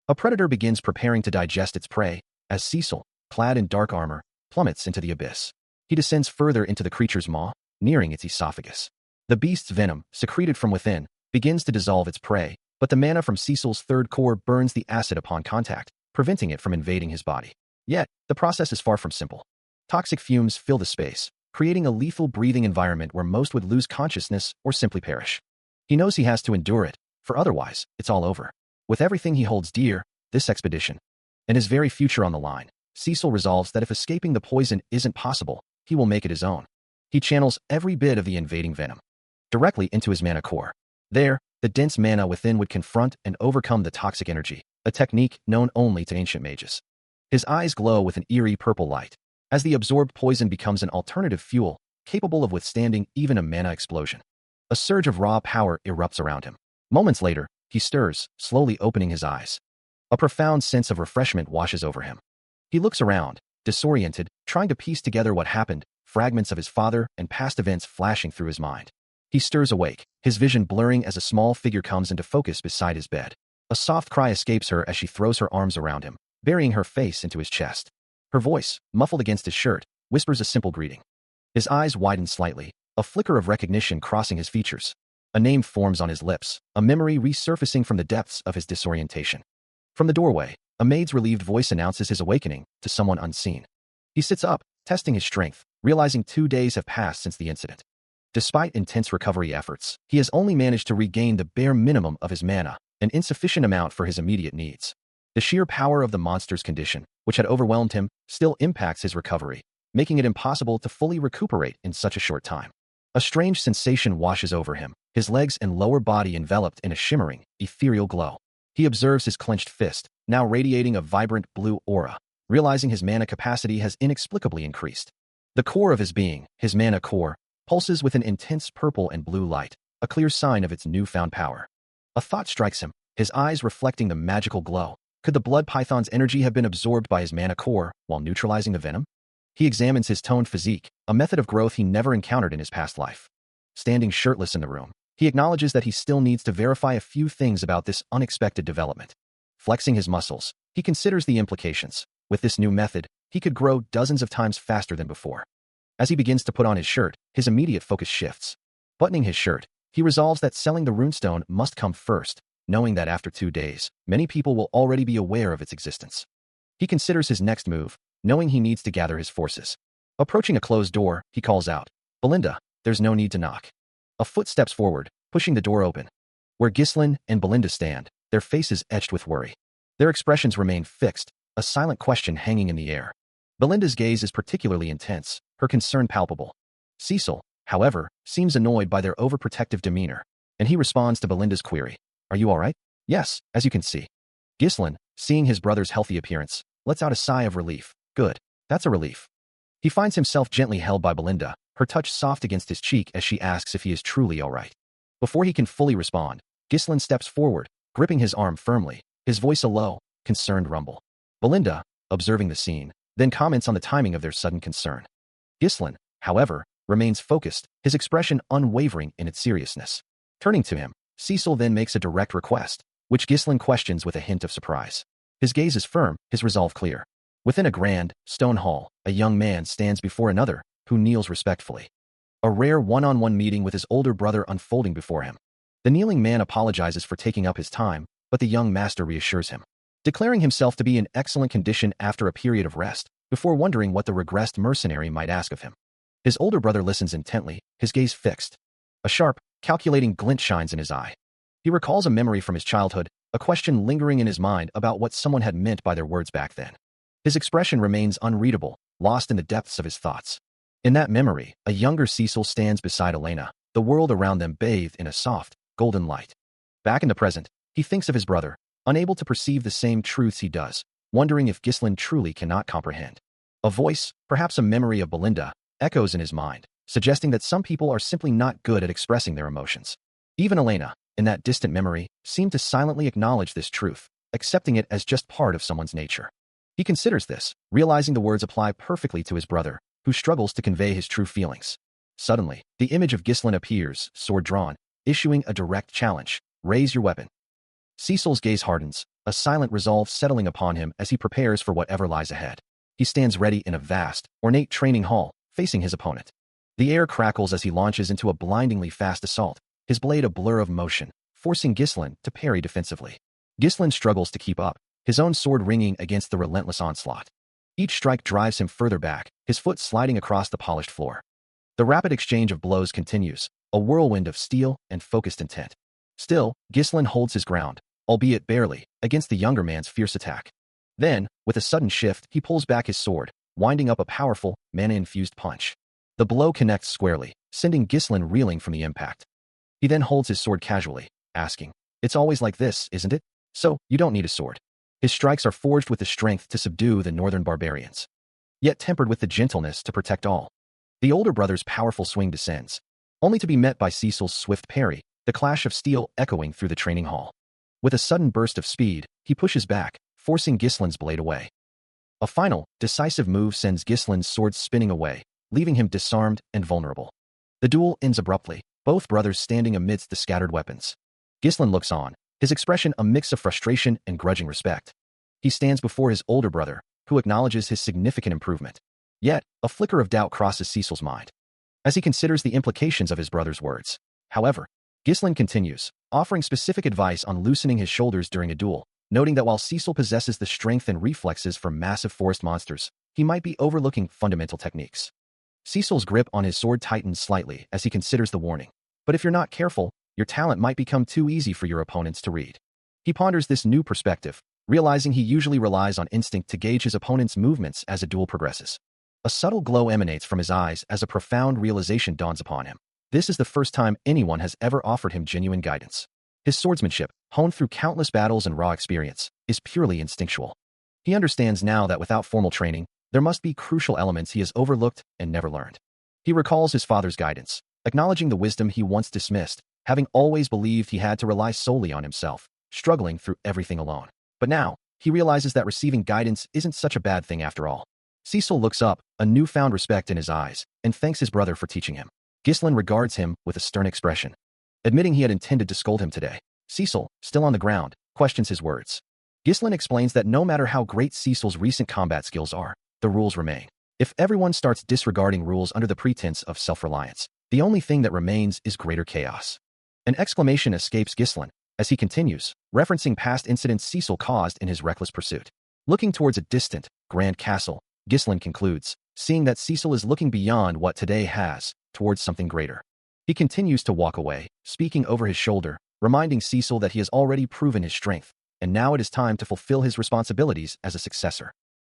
A: A predator begins preparing to digest its prey, as Cecil, clad in dark armor, plummets into the abyss. He descends further into the creature's maw, nearing its esophagus. The beast's venom, secreted from within, begins to dissolve its prey, but the mana from Cecil's third core burns the acid upon contact, preventing it from invading his body. Yet, the process is far from simple. Toxic fumes fill the space, creating a lethal breathing environment where most would lose consciousness or simply perish. He knows he has to endure it, for otherwise, it's all over. With everything he holds dear, this expedition, and his very future on the line, Cecil resolves that if escaping the poison isn't possible, he will make it his own. He channels every bit of the invading venom directly into his mana core. There, the dense mana within would confront and overcome the toxic energy, a technique known only to ancient mages. His eyes glow with an eerie purple light, as the absorbed poison becomes an alternative fuel, capable of withstanding even a mana explosion. A surge of raw power erupts around him. Moments later, he stirs, slowly opening his eyes. A profound sense of refreshment washes over him. He looks around, disoriented, trying to piece together what happened, fragments of his father and past events flashing through his mind. He stirs awake, his vision blurring as a small figure comes into focus beside his bed. A soft cry escapes her as she throws her arms around him, burying her face into his chest. Her voice, muffled against his shirt, whispers a simple greeting. His eyes widen slightly, a flicker of recognition crossing his features. A name forms on his lips, a memory resurfacing from the depths of his disorientation. From the doorway, a maid's relieved voice announces his awakening to someone unseen. He sits up, testing his strength, realizing 2 days have passed since the incident. Despite intense recovery efforts, he has only managed to regain the bare minimum of his mana, an insufficient amount for his immediate needs. The sheer power of the monster's condition, which had overwhelmed him, still impacts his recovery, making it impossible to fully recuperate in such a short time. A strange sensation washes over him, his legs and lower body enveloped in a shimmering, ethereal glow. He observes his clenched fist, now radiating a vibrant blue aura, realizing his mana capacity has inexplicably increased. The core of his being, his mana core, pulses with an intense purple and blue light, a clear sign of its newfound power. A thought strikes him, his eyes reflecting the magical glow. Could the blood python's energy have been absorbed by his mana core while neutralizing the venom? He examines his toned physique, a method of growth he never encountered in his past life. Standing shirtless in the room, he acknowledges that he still needs to verify a few things about this unexpected development. Flexing his muscles, he considers the implications. With this new method, he could grow dozens of times faster than before. As he begins to put on his shirt, his immediate focus shifts. Buttoning his shirt, he resolves that selling the runestone must come first, knowing that after 2 days, many people will already be aware of its existence. He considers his next move, knowing he needs to gather his forces. Approaching a closed door, he calls out, "Belinda, there's no need to knock." A foot steps forward, pushing the door open. Where Ghislaine and Belinda stand, their faces etched with worry. Their expressions remain fixed, a silent question hanging in the air. Belinda's gaze is particularly intense, her concern palpable. Cecil, however, seems annoyed by their overprotective demeanor, and he responds to Belinda's query. "Are you all right?" "Yes, as you can see." Ghislaine, seeing his brother's healthy appearance, lets out a sigh of relief. "Good. That's a relief." He finds himself gently held by Belinda, her touch soft against his cheek as she asks if he is truly all right. Before he can fully respond, Ghislaine steps forward, gripping his arm firmly, his voice a low, concerned rumble. Belinda, observing the scene, then comments on the timing of their sudden concern. Ghislain, however, remains focused, his expression unwavering in its seriousness. Turning to him, Cecil then makes a direct request, which Ghislain questions with a hint of surprise. His gaze is firm, his resolve clear. Within a grand, stone hall, a young man stands before another, who kneels respectfully. A rare one-on-one meeting with his older brother unfolding before him. The kneeling man apologizes for taking up his time, but the young master reassures him, declaring himself to be in excellent condition after a period of rest, before wondering what the regressed mercenary might ask of him. His older brother listens intently, his gaze fixed. A sharp, calculating glint shines in his eye. He recalls a memory from his childhood, a question lingering in his mind about what someone had meant by their words back then. His expression remains unreadable, lost in the depths of his thoughts. In that memory, a younger Cecil stands beside Elena, the world around them bathed in a soft, golden light. Back in the present, he thinks of his brother, unable to perceive the same truths he does, wondering if Ghislain truly cannot comprehend. A voice, perhaps a memory of Belinda, echoes in his mind, suggesting that some people are simply not good at expressing their emotions. Even Elena, in that distant memory, seemed to silently acknowledge this truth, accepting it as just part of someone's nature. He considers this, realizing the words apply perfectly to his brother, who struggles to convey his true feelings. Suddenly, the image of Ghislain appears, sword drawn, issuing a direct challenge. Raise your weapon. Cecil's gaze hardens, a silent resolve settling upon him as he prepares for whatever lies ahead. He stands ready in a vast, ornate training hall, facing his opponent. The air crackles as he launches into a blindingly fast assault, his blade a blur of motion, forcing Ghislain to parry defensively. Ghislain struggles to keep up, his own sword ringing against the relentless onslaught. Each strike drives him further back, his foot sliding across the polished floor. The rapid exchange of blows continues, a whirlwind of steel and focused intent. Still, Ghislain holds his ground, albeit barely, against the younger man's fierce attack. Then, with a sudden shift, he pulls back his sword, winding up a powerful, mana-infused punch. The blow connects squarely, sending Ghislain reeling from the impact. He then holds his sword casually, asking, "It's always like this, isn't it? So, you don't need a sword." His strikes are forged with the strength to subdue the northern barbarians, yet tempered with the gentleness to protect all. The older brother's powerful swing descends, only to be met by Cecil's swift parry, the clash of steel echoing through the training hall. With a sudden burst of speed, he pushes back, forcing Ghislain's blade away. A final, decisive move sends Ghislain's sword spinning away, leaving him disarmed and vulnerable. The duel ends abruptly, both brothers standing amidst the scattered weapons. Ghislain looks on, his expression a mix of frustration and grudging respect. He stands before his older brother, who acknowledges his significant improvement. Yet, a flicker of doubt crosses Cecil's mind, as he considers the implications of his brother's words. However, Ghislain continues, offering specific advice on loosening his shoulders during a duel, noting that while Cecil possesses the strength and reflexes for massive forest monsters, he might be overlooking fundamental techniques. Cecil's grip on his sword tightens slightly as he considers the warning. But if you're not careful, your talent might become too easy for your opponents to read. He ponders this new perspective, realizing he usually relies on instinct to gauge his opponent's movements as a duel progresses. A subtle glow emanates from his eyes as a profound realization dawns upon him. This is the first time anyone has ever offered him genuine guidance. His swordsmanship, honed through countless battles and raw experience, is purely instinctual. He understands now that without formal training, there must be crucial elements he has overlooked and never learned. He recalls his father's guidance, acknowledging the wisdom he once dismissed, having always believed he had to rely solely on himself, struggling through everything alone. But now, he realizes that receiving guidance isn't such a bad thing after all. Cecil looks up, a newfound respect in his eyes, and thanks his brother for teaching him. Ghislain regards him with a stern expression. Admitting he had intended to scold him today, Cecil, still on the ground, questions his words. Ghislain explains that no matter how great Cecil's recent combat skills are, the rules remain. If everyone starts disregarding rules under the pretense of self-reliance, the only thing that remains is greater chaos. An exclamation escapes Ghislain as he continues, referencing past incidents Cecil caused in his reckless pursuit. Looking towards a distant, grand castle, Ghislain concludes, seeing that Cecil is looking beyond what today has, towards something greater. He continues to walk away, speaking over his shoulder, reminding Cecil that he has already proven his strength, and now it is time to fulfill his responsibilities as a successor.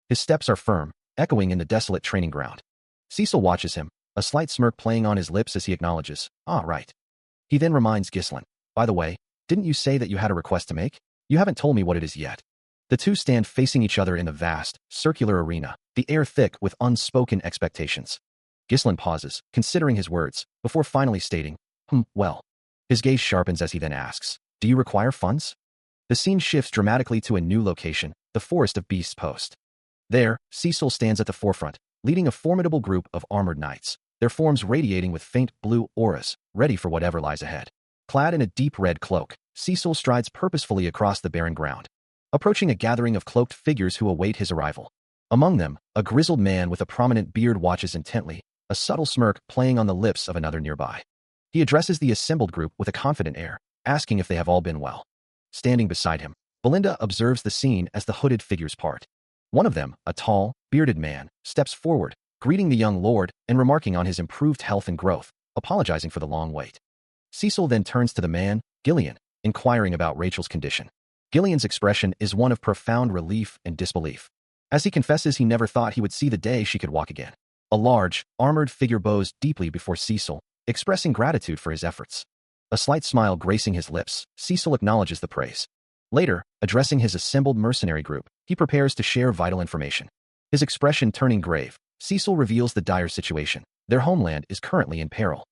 A: His steps are firm, echoing in the desolate training ground. Cecil watches him, a slight smirk playing on his lips as he acknowledges, "Ah, right." He then reminds Ghislain, "By the way, didn't you say that you had a request to make? You haven't told me what it is yet." The two stand facing each other in the vast, circular arena, the air thick with unspoken expectations. Ghislain pauses, considering his words, before finally stating, well. His gaze sharpens as he then asks, "Do you require funds?" The scene shifts dramatically to a new location, the Forest of Beasts Post. There, Cecil stands at the forefront, leading a formidable group of armored knights, their forms radiating with faint blue auras, ready for whatever lies ahead. Clad in a deep red cloak, Cecil strides purposefully across the barren ground, approaching a gathering of cloaked figures who await his arrival. Among them, a grizzled man with a prominent beard watches intently, a subtle smirk playing on the lips of another nearby. He addresses the assembled group with a confident air, asking if they have all been well. Standing beside him, Belinda observes the scene as the hooded figures part. One of them, a tall, bearded man, steps forward, greeting the young lord and remarking on his improved health and growth, apologizing for the long wait. Cecil then turns to the man, Gillian, inquiring about Rachel's condition. Gillian's expression is one of profound relief and disbelief, as he confesses he never thought he would see the day she could walk again. A large, armored figure bows deeply before Cecil, expressing gratitude for his efforts. A slight smile gracing his lips, Cecil acknowledges the praise. Later, addressing his assembled mercenary group, he prepares to share vital information. His expression turning grave, Cecil reveals the dire situation. Their homeland is currently in peril.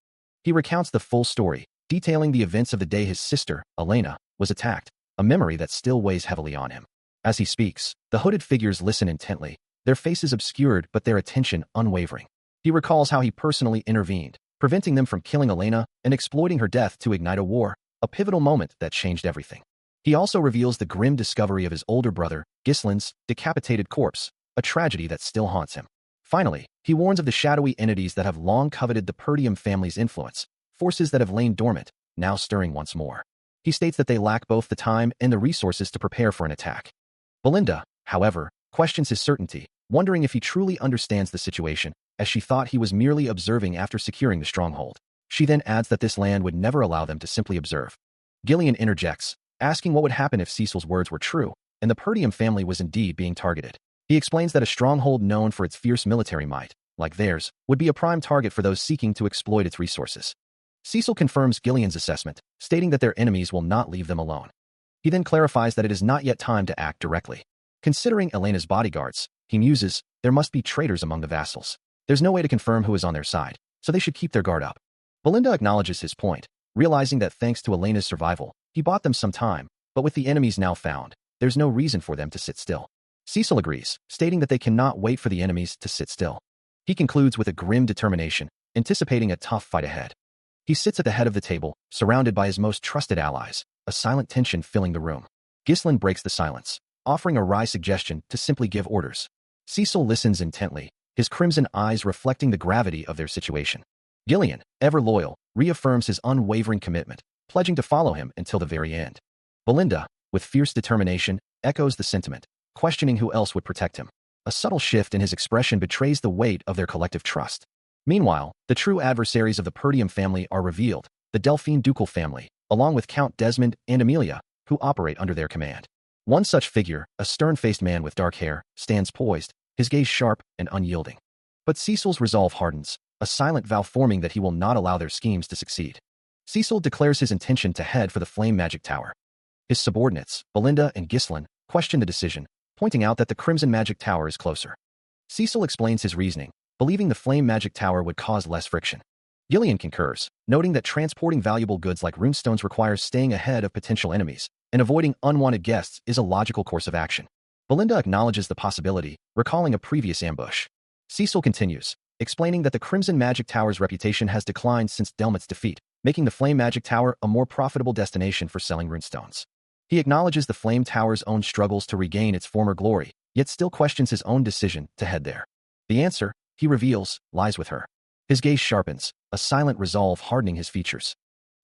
A: He recounts the full story, detailing the events of the day his sister, Elena, was attacked, a memory that still weighs heavily on him. As he speaks, the hooded figures listen intently, their faces obscured but their attention unwavering. He recalls how he personally intervened, preventing them from killing Elena and exploiting her death to ignite a war, a pivotal moment that changed everything. He also reveals the grim discovery of his older brother, Gislin's, decapitated corpse, a tragedy that still haunts him. Finally, he warns of the shadowy entities that have long coveted the Perdium family's influence, forces that have lain dormant, now stirring once more. He states that they lack both the time and the resources to prepare for an attack. Belinda, however, questions his certainty, wondering if he truly understands the situation, as she thought he was merely observing after securing the stronghold. She then adds that this land would never allow them to simply observe. Gillian interjects, asking what would happen if Cecil's words were true, and the Perdium family was indeed being targeted. He explains that a stronghold known for its fierce military might, like theirs, would be a prime target for those seeking to exploit its resources. Cecil confirms Gillian's assessment, stating that their enemies will not leave them alone. He then clarifies that it is not yet time to act directly. Considering Elena's bodyguards, he muses, there must be traitors among the vassals. There's no way to confirm who is on their side, so they should keep their guard up. Belinda acknowledges his point, realizing that thanks to Elena's survival, he bought them some time, but with the enemies now found, there's no reason for them to sit still. Cecil agrees, stating that they cannot wait for the enemies to sit still. He concludes with a grim determination, anticipating a tough fight ahead. He sits at the head of the table, surrounded by his most trusted allies, a silent tension filling the room. Gislin breaks the silence, offering a wry suggestion to simply give orders. Cecil listens intently, his crimson eyes reflecting the gravity of their situation. Gillian, ever loyal, reaffirms his unwavering commitment, pledging to follow him until the very end. Belinda, with fierce determination, echoes the sentiment, questioning who else would protect him. A subtle shift in his expression betrays the weight of their collective trust. Meanwhile, the true adversaries of the Perdium family are revealed, the Delphine ducal family, along with Count Desmond and Amelia, who operate under their command. One such figure, a stern-faced man with dark hair, stands poised, his gaze sharp and unyielding. But Cecil's resolve hardens, a silent vow forming that he will not allow their schemes to succeed. Cecil declares his intention to head for the Flame Magic Tower. His subordinates, Belinda and Gislin, question the decision, pointing out that the Crimson Magic Tower is closer. Cecil explains his reasoning, believing the Flame Magic Tower would cause less friction. Gillian concurs, noting that transporting valuable goods like runestones requires staying ahead of potential enemies, and avoiding unwanted guests is a logical course of action. Belinda acknowledges the possibility, recalling a previous ambush. Cecil continues, explaining that the Crimson Magic Tower's reputation has declined since Delmet's defeat, making the Flame Magic Tower a more profitable destination for selling runestones. He acknowledges the Flame Tower's own struggles to regain its former glory, yet still questions his own decision to head there. The answer, he reveals, lies with her. His gaze sharpens, a silent resolve hardening his features.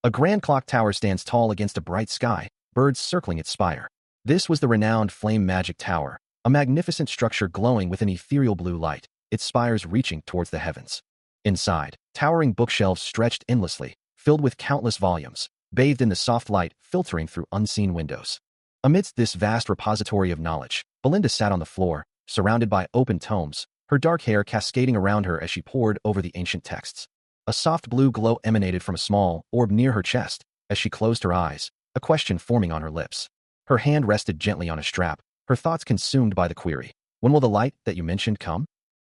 A: A grand clock tower stands tall against a bright sky, birds circling its spire. This was the renowned Flame Magic Tower, a magnificent structure glowing with an ethereal blue light, its spires reaching towards the heavens. Inside, towering bookshelves stretched endlessly, filled with countless volumes, bathed in the soft light filtering through unseen windows. Amidst this vast repository of knowledge, Belinda sat on the floor, surrounded by open tomes, her dark hair cascading around her as she pored over the ancient texts. A soft blue glow emanated from a small orb near her chest, as she closed her eyes, a question forming on her lips. Her hand rested gently on a strap, her thoughts consumed by the query, when will the light that you mentioned come?